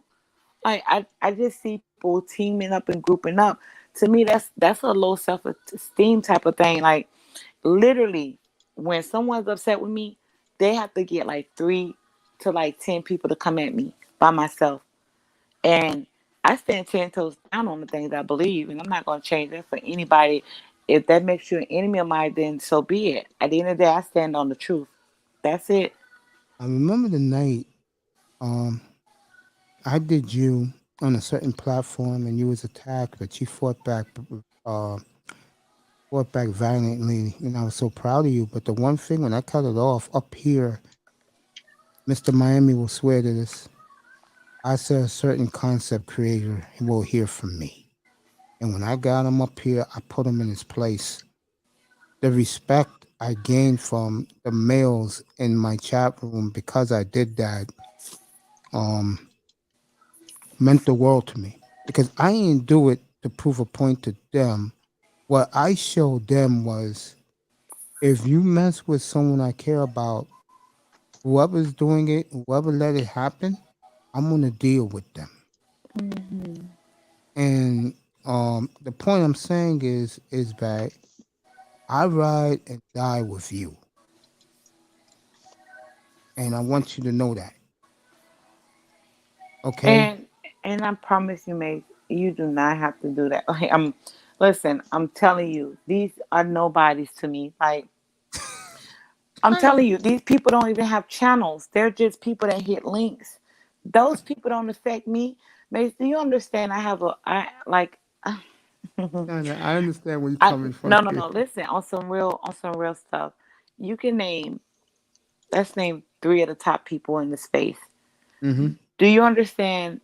Like I just see people teaming up and grouping up. To me, that's a low self esteem type of thing. Like literally, when someone's upset with me, they have to get like 3 to 10 people to come at me by myself. And I stand 10 toes down on the things I believe, and I'm not going to change that for anybody. If that makes you an enemy of mine, then so be it. At the end of the day, I stand on the truth. That's it. I remember the night um I did you on a certain platform, and you was attacked, but you uh, fought back valiantly, and I was so proud of you. But the one thing, when I cut it off up here, Mr. Miami will swear to this. I said a certain concept creator will hear from me. And when I got him up here, I put him in his place. The respect I gained from the males in my chat room because I did that um, meant the world to me. Because I didn't do it to prove a point to them. What I showed them was, if you mess with someone I care about, whoever's doing it, whoever let it happen, I'm gonna deal with them. Hmm. And the point I'm saying is that I ride and die with you, and I want you to know that. Okay? And I promise you, mate, you do not have to do that. Like listen, I'm telling you, these are nobodies to me. Like I'm I telling you, these people don't even have channels. They're just people that hit links. Those people don't affect me. Mate, do you understand? I have a I like I understand where you're I coming from no. here. Listen, on some real stuff. You can name let's name 3 of the top people in the space. Hmm. Do you understand?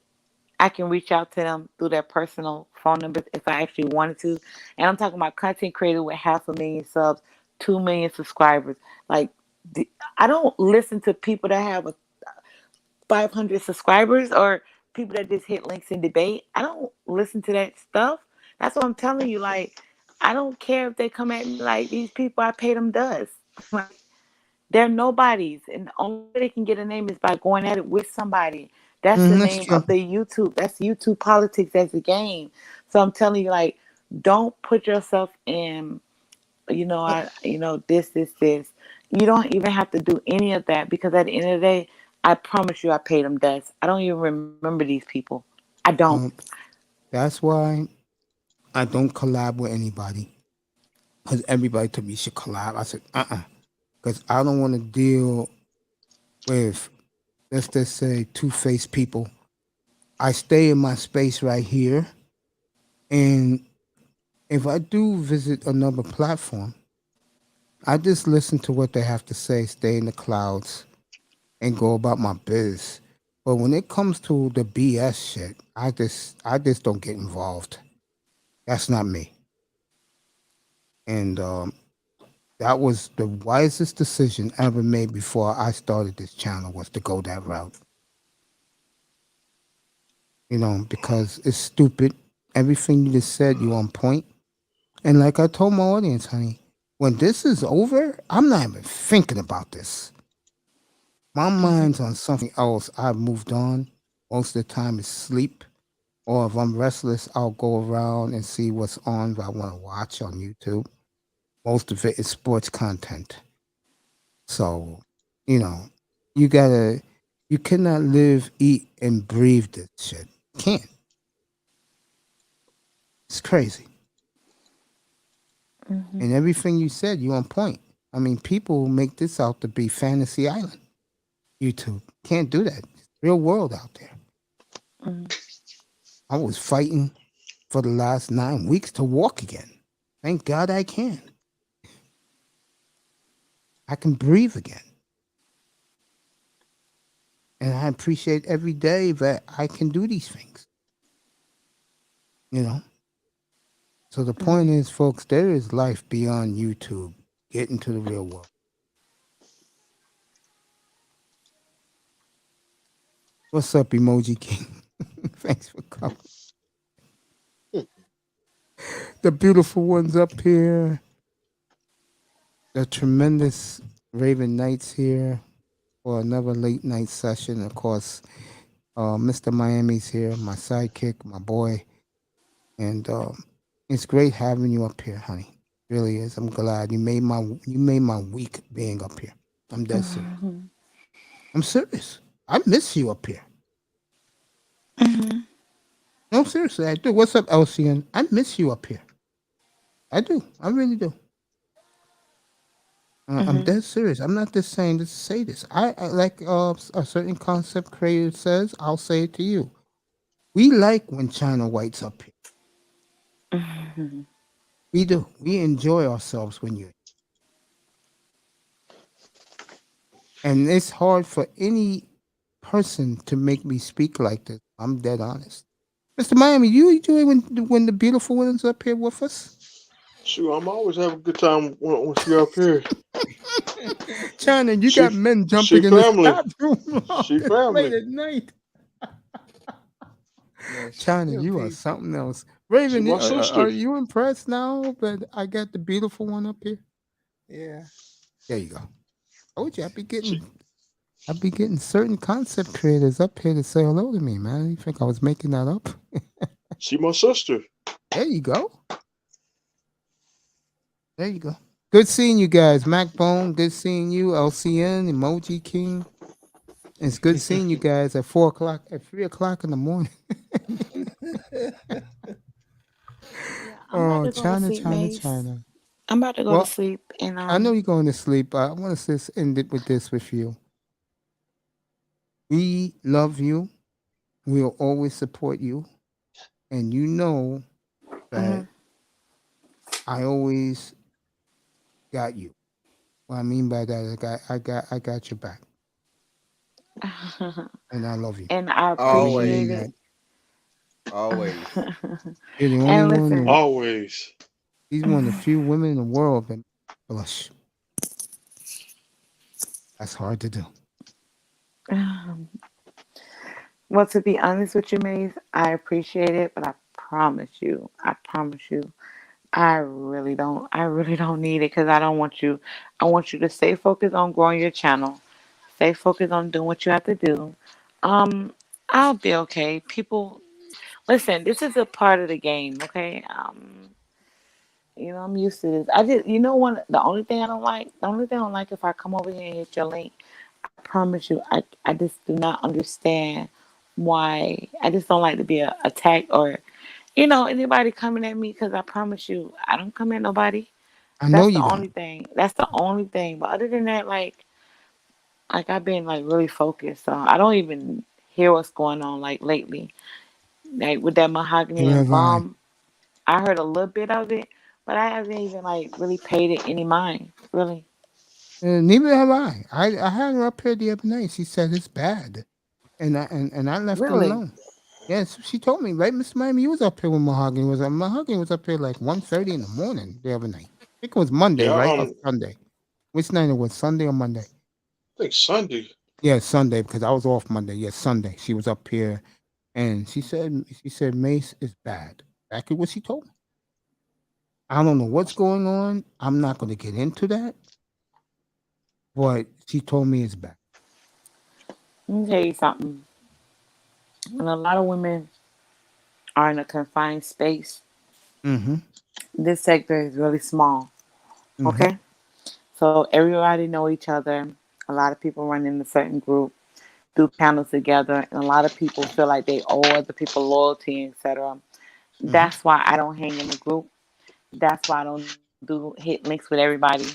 I can reach out to them through their personal phone numbers if I actually wanted to. And I'm talking about content creator with 500,000 subs, 2 million subscribers. Like I don't listen to people that have 500 subscribers or people that just hit links and debate. I don't listen to that stuff. That's what I'm telling you. Like, I don't care if they come at me like these people. I pay them dust. Like, They're nobodies, and the only way they can get a name is by going at it with somebody. That's the That's name true. of the YouTube. That's YouTube politics as a game. So I'm telling you, like, don't put yourself in, this. You don't even have to do any of that because at the end of the day, I promise you, I paid them dust. I don't even remember these people. I don't. That's why I don't collab with anybody. Because everybody told me you should collab. I said, because I don't want to deal with, let's just say, two-faced people. I stay in my space right here. And if I do visit another platform, I just listen to what they have to say, stay in the clouds, and go about my biz. But when it comes to the BS shit, I just don't get involved. That's not me. And that was the wisest decision ever made before I started this channel was to go that route. Because it's stupid. Everything you just said, you on point. And like I told my audience, honey, when this is over, I'm not even thinking about this. My mind's on something else. I've moved on. Most of the time it's sleep. Or if I'm restless, I'll go around and see what's on that I want to watch on YouTube. Most of it is sports content. So, you cannot live, eat, and breathe this shit. Can't. It's crazy. And everything you said, you on point. I mean, people make this out to be fantasy island. YouTube can't do that. It's real world out there. I was fighting for the last 9 weeks to walk again. Thank God I can. I can breathe again. And I appreciate every day that I can do these things. So the point is, folks, there is life beyond YouTube. Get into the real world. What's up, Emoji King? Thanks for coming. The beautiful ones up here. The tremendous Raven Knights here for another late night session. Of course, Mr. Miami's here, my sidekick, my boy. And it's great having you up here, honey. Really is. I'm glad you made my week being up here. I'm dead serious. I'm serious. I miss you up here. No, seriously, I do. What's up, LCN? I miss you up here. I do. I really do. I'm dead serious. I'm not just saying this to say this. I like a certain concept creator says. I'll say it to you. We like when China White's up here. We do. We enjoy ourselves when you're. And it's hard for any person to make me speak like this. I'm dead honest. Mr. Miami, you enjoy when the beautiful one's up here with us? Sure, I'm always having a good time when she up here. China, you got men jumping in family. the bathroom She family. late at night. China, you are something else. Raven, are you impressed now that I got the beautiful one up here? Yeah. There you go. Told you I'd be getting certain concept creators up here to say hello to me, man. You think I was making that up? She my sister. There you go. There you go. Good seeing you guys. MacBone, good seeing you. LCN, Emoji King. It's good seeing you guys at 3 o'clock in the morning. Oh, China. I'm about to go to sleep, and I know you're going to sleep. I want to just end it with this with you. We love you. We'll always support you, and you know that I always got you. What I mean by that, I got your back, and I love you. And I appreciate it. Always. You're the only one. Listen. Always. He's one of the few women in the world that blush. That's hard to do. Well, to be honest with you, Maze, I appreciate it, but I promise you, I really don't. I really don't need it because I don't want you. I want you to stay focused on growing your channel. Stay focused on doing what you have to do. Um, I'll be okay. People, listen. This is a part of the game, okay? I'm used to this. I just, one. The only thing I don't like, if I come over here and hit your link, I promise you, I just do not understand why. I just don't like to be attacked or, anybody coming at me because I promise you, I don't come at nobody. I know That's the you only don't. thing. That's the only thing. But other than that, like I've been like really focused. So I don't even hear what's going on like lately. Like with that mahogany Neither and have I. bomb, I heard a little bit of it, but I haven't even like really paid it any mind. Really. Neither have I. I had her up here the other night. She said it's bad, and I left it Really? alone. Yes, she told me, right, Mr. Miami, you was up here when Mahogany was up here like 1:30 in the morning the other night. I think it was Monday, Yeah, right? Or Sunday. Which night it was? Sunday or Monday? I think Sunday. Yeah, Sunday, because I was off Monday. Yeah, Sunday. She was up here and she said Mace is bad. Exactly what she told me. I don't know what's going on. I'm not gonna get into that, but she told me it's bad. Let me tell you something. When a lot of women are in a confined space, Mm-hmm. this sector is really small. Mm-hmm. Okay? So everybody know each other. A lot of people run in a certain group, do panels together, and a lot of people feel like they owe other people loyalty, etc. Mm-hmm. That's why I don't hang in the group. That's why I don't do hit links with everybody.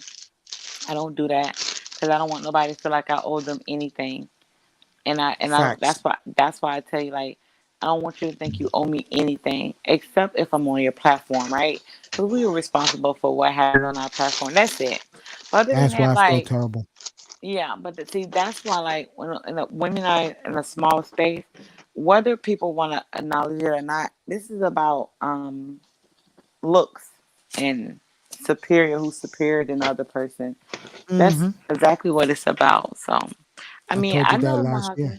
I don't do that because I don't want nobody to feel like I owe them anything. And I Facts. that's why I tell you, like, I don't want you to think you owe me anything except if I'm on your platform, right? Because we are responsible for what happens on our platform. That's it. But other than That's why that, I feel like, terrible. yeah, but see, that's why, like, when women are in a small space, whether people want to acknowledge it or not, this is about looks and who's superior than the other person. That's Mm-hmm. exactly what it's about. So, I I mean, told I you that know last year.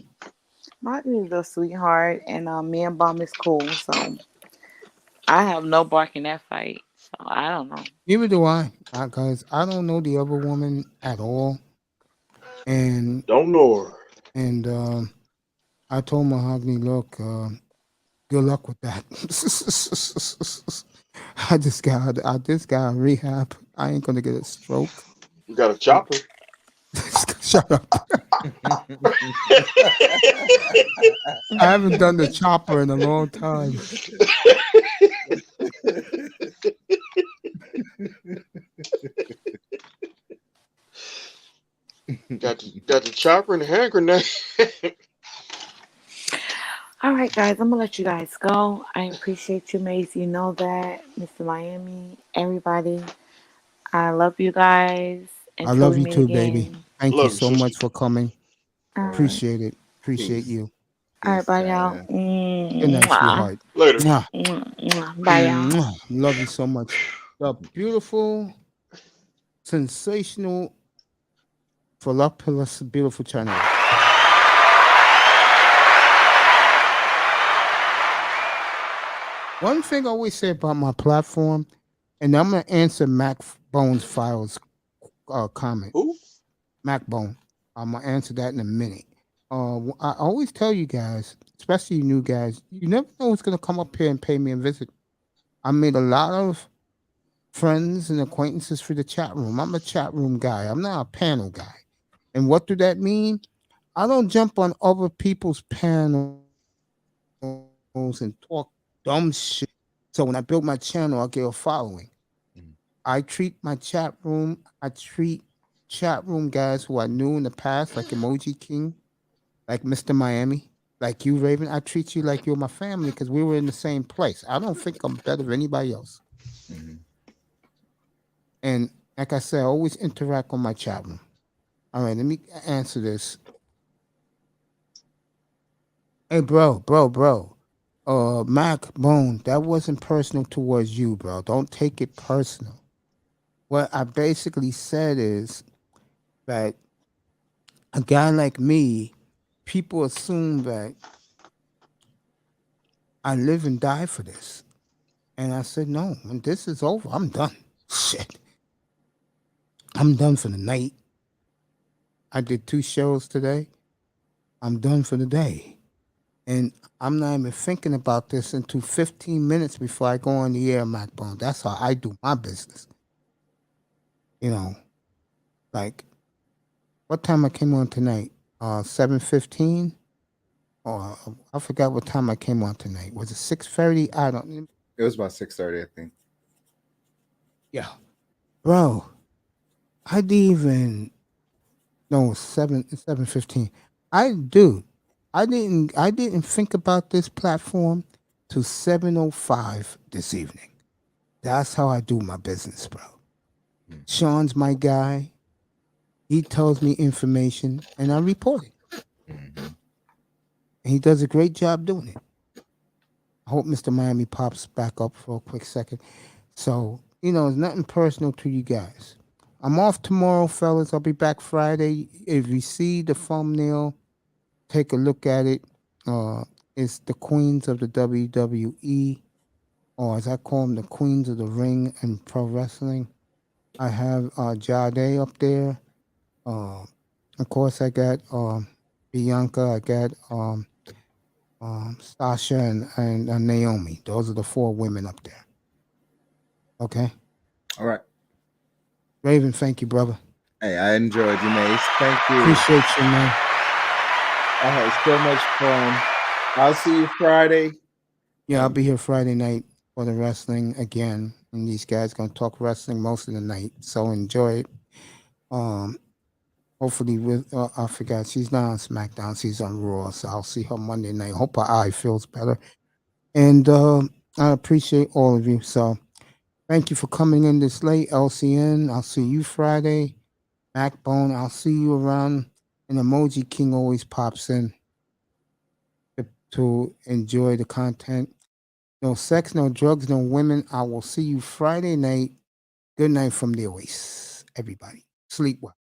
Mahogany is a sweetheart, and me and Bum is cool. So I have no bark in that fight. So I don't know. Neither do I, because I don't know the other woman at all, and Don't know her. and I told Mahogany, look, good luck with that. I just got rehab. I ain't gonna get a stroke. You got a chopper. Shut up. I haven't done the chopper in a long time. got the chopper and the hand grenade. All right, guys, I'm gonna let you guys go. I appreciate you, Mace. You know that, Mr. Miami, everybody. I love you guys. I Until love we you meet too, baby. again. Thank you Love you, so sister. much for coming. All right. Appreciate it. Appreciate Peace. you. All right, Peace, bye, y'all. China. Good night, Mwah. sweetheart. Later. Mwah. Mwah, mwah. Bye, y'all. Mwah. Love you so much. The beautiful, sensational, voluptuous, beautiful channel. One thing I always say about my platform, and I'm gonna answer Mac Bones Files comment. Who? Mac Bone. I'm gonna answer that in a minute. I always tell you guys, especially you new guys, you never know who's gonna come up here and pay me a visit. I made a lot of friends and acquaintances through the chat room. I'm a chat room guy. I'm not a panel guy. And what do that mean? I don't jump on other people's panels and talk dumb shit. So when I build my channel, I get a following. I treat my chat room, I treat chat room guys who I knew in the past, like Emoji King, like Mr. Miami, like you, Raven. I treat you like you're my family because we were in the same place. I don't think I'm better than anybody else. And like I said, I always interact on my chat room. All right, let me answer this. Hey, bro. Mac Bone, that wasn't personal towards you, bro. Don't take it personal. What I basically said is that a guy like me, people assume that I live and die for this. And I said, no, when this is over, I'm done. Shit. I'm done for the night. I did 2 shows today. I'm done for the day. And I'm not even thinking about this until 15 minutes before I go on the air, MacBone. That's how I do my business. You know, like, what time I came on tonight? 7:15? Or I forgot what time I came on tonight. Was it 6:30? I don't. It was about 6:30, I think. Yeah, bro. I didn't even. No, 7:15. I didn't think about this platform till 7:05 this evening. That's how I do my business, bro. Sean's my guy. He tells me information and I report it. And he does a great job doing it. I hope Mr. Miami pops back up for a quick second. So, it's nothing personal to you guys. I'm off tomorrow, fellas. I'll be back Friday. If you see the thumbnail, take a look at it. It's the Queens of the WWE, or as I call them, the Queens of the Ring and Pro Wrestling. I have Jade up there. Of course, I got Bianca. I got Sasha and Naomi. Those are the 4 women up there. Okay? All right. Raven, thank you, brother. Hey, I enjoyed you, Mace. Thank you. Appreciate you, man. I had so much fun. I'll see you Friday. Yeah, I'll be here Friday night for the wrestling again. And these guys going to talk wrestling most of the night. So enjoy it. Hopefully, I forgot, she's not on SmackDown. She's on Raw. So I'll see her Monday night. Hope her eye feels better. And I appreciate all of you. So thank you for coming in this late, LCN. I'll see you Friday. Backbone, I'll see you around. And Emoji King always pops in to enjoy the content. No sex, no drugs, no women. I will see you Friday night. Good night from the Oasis, everybody. Sleep well.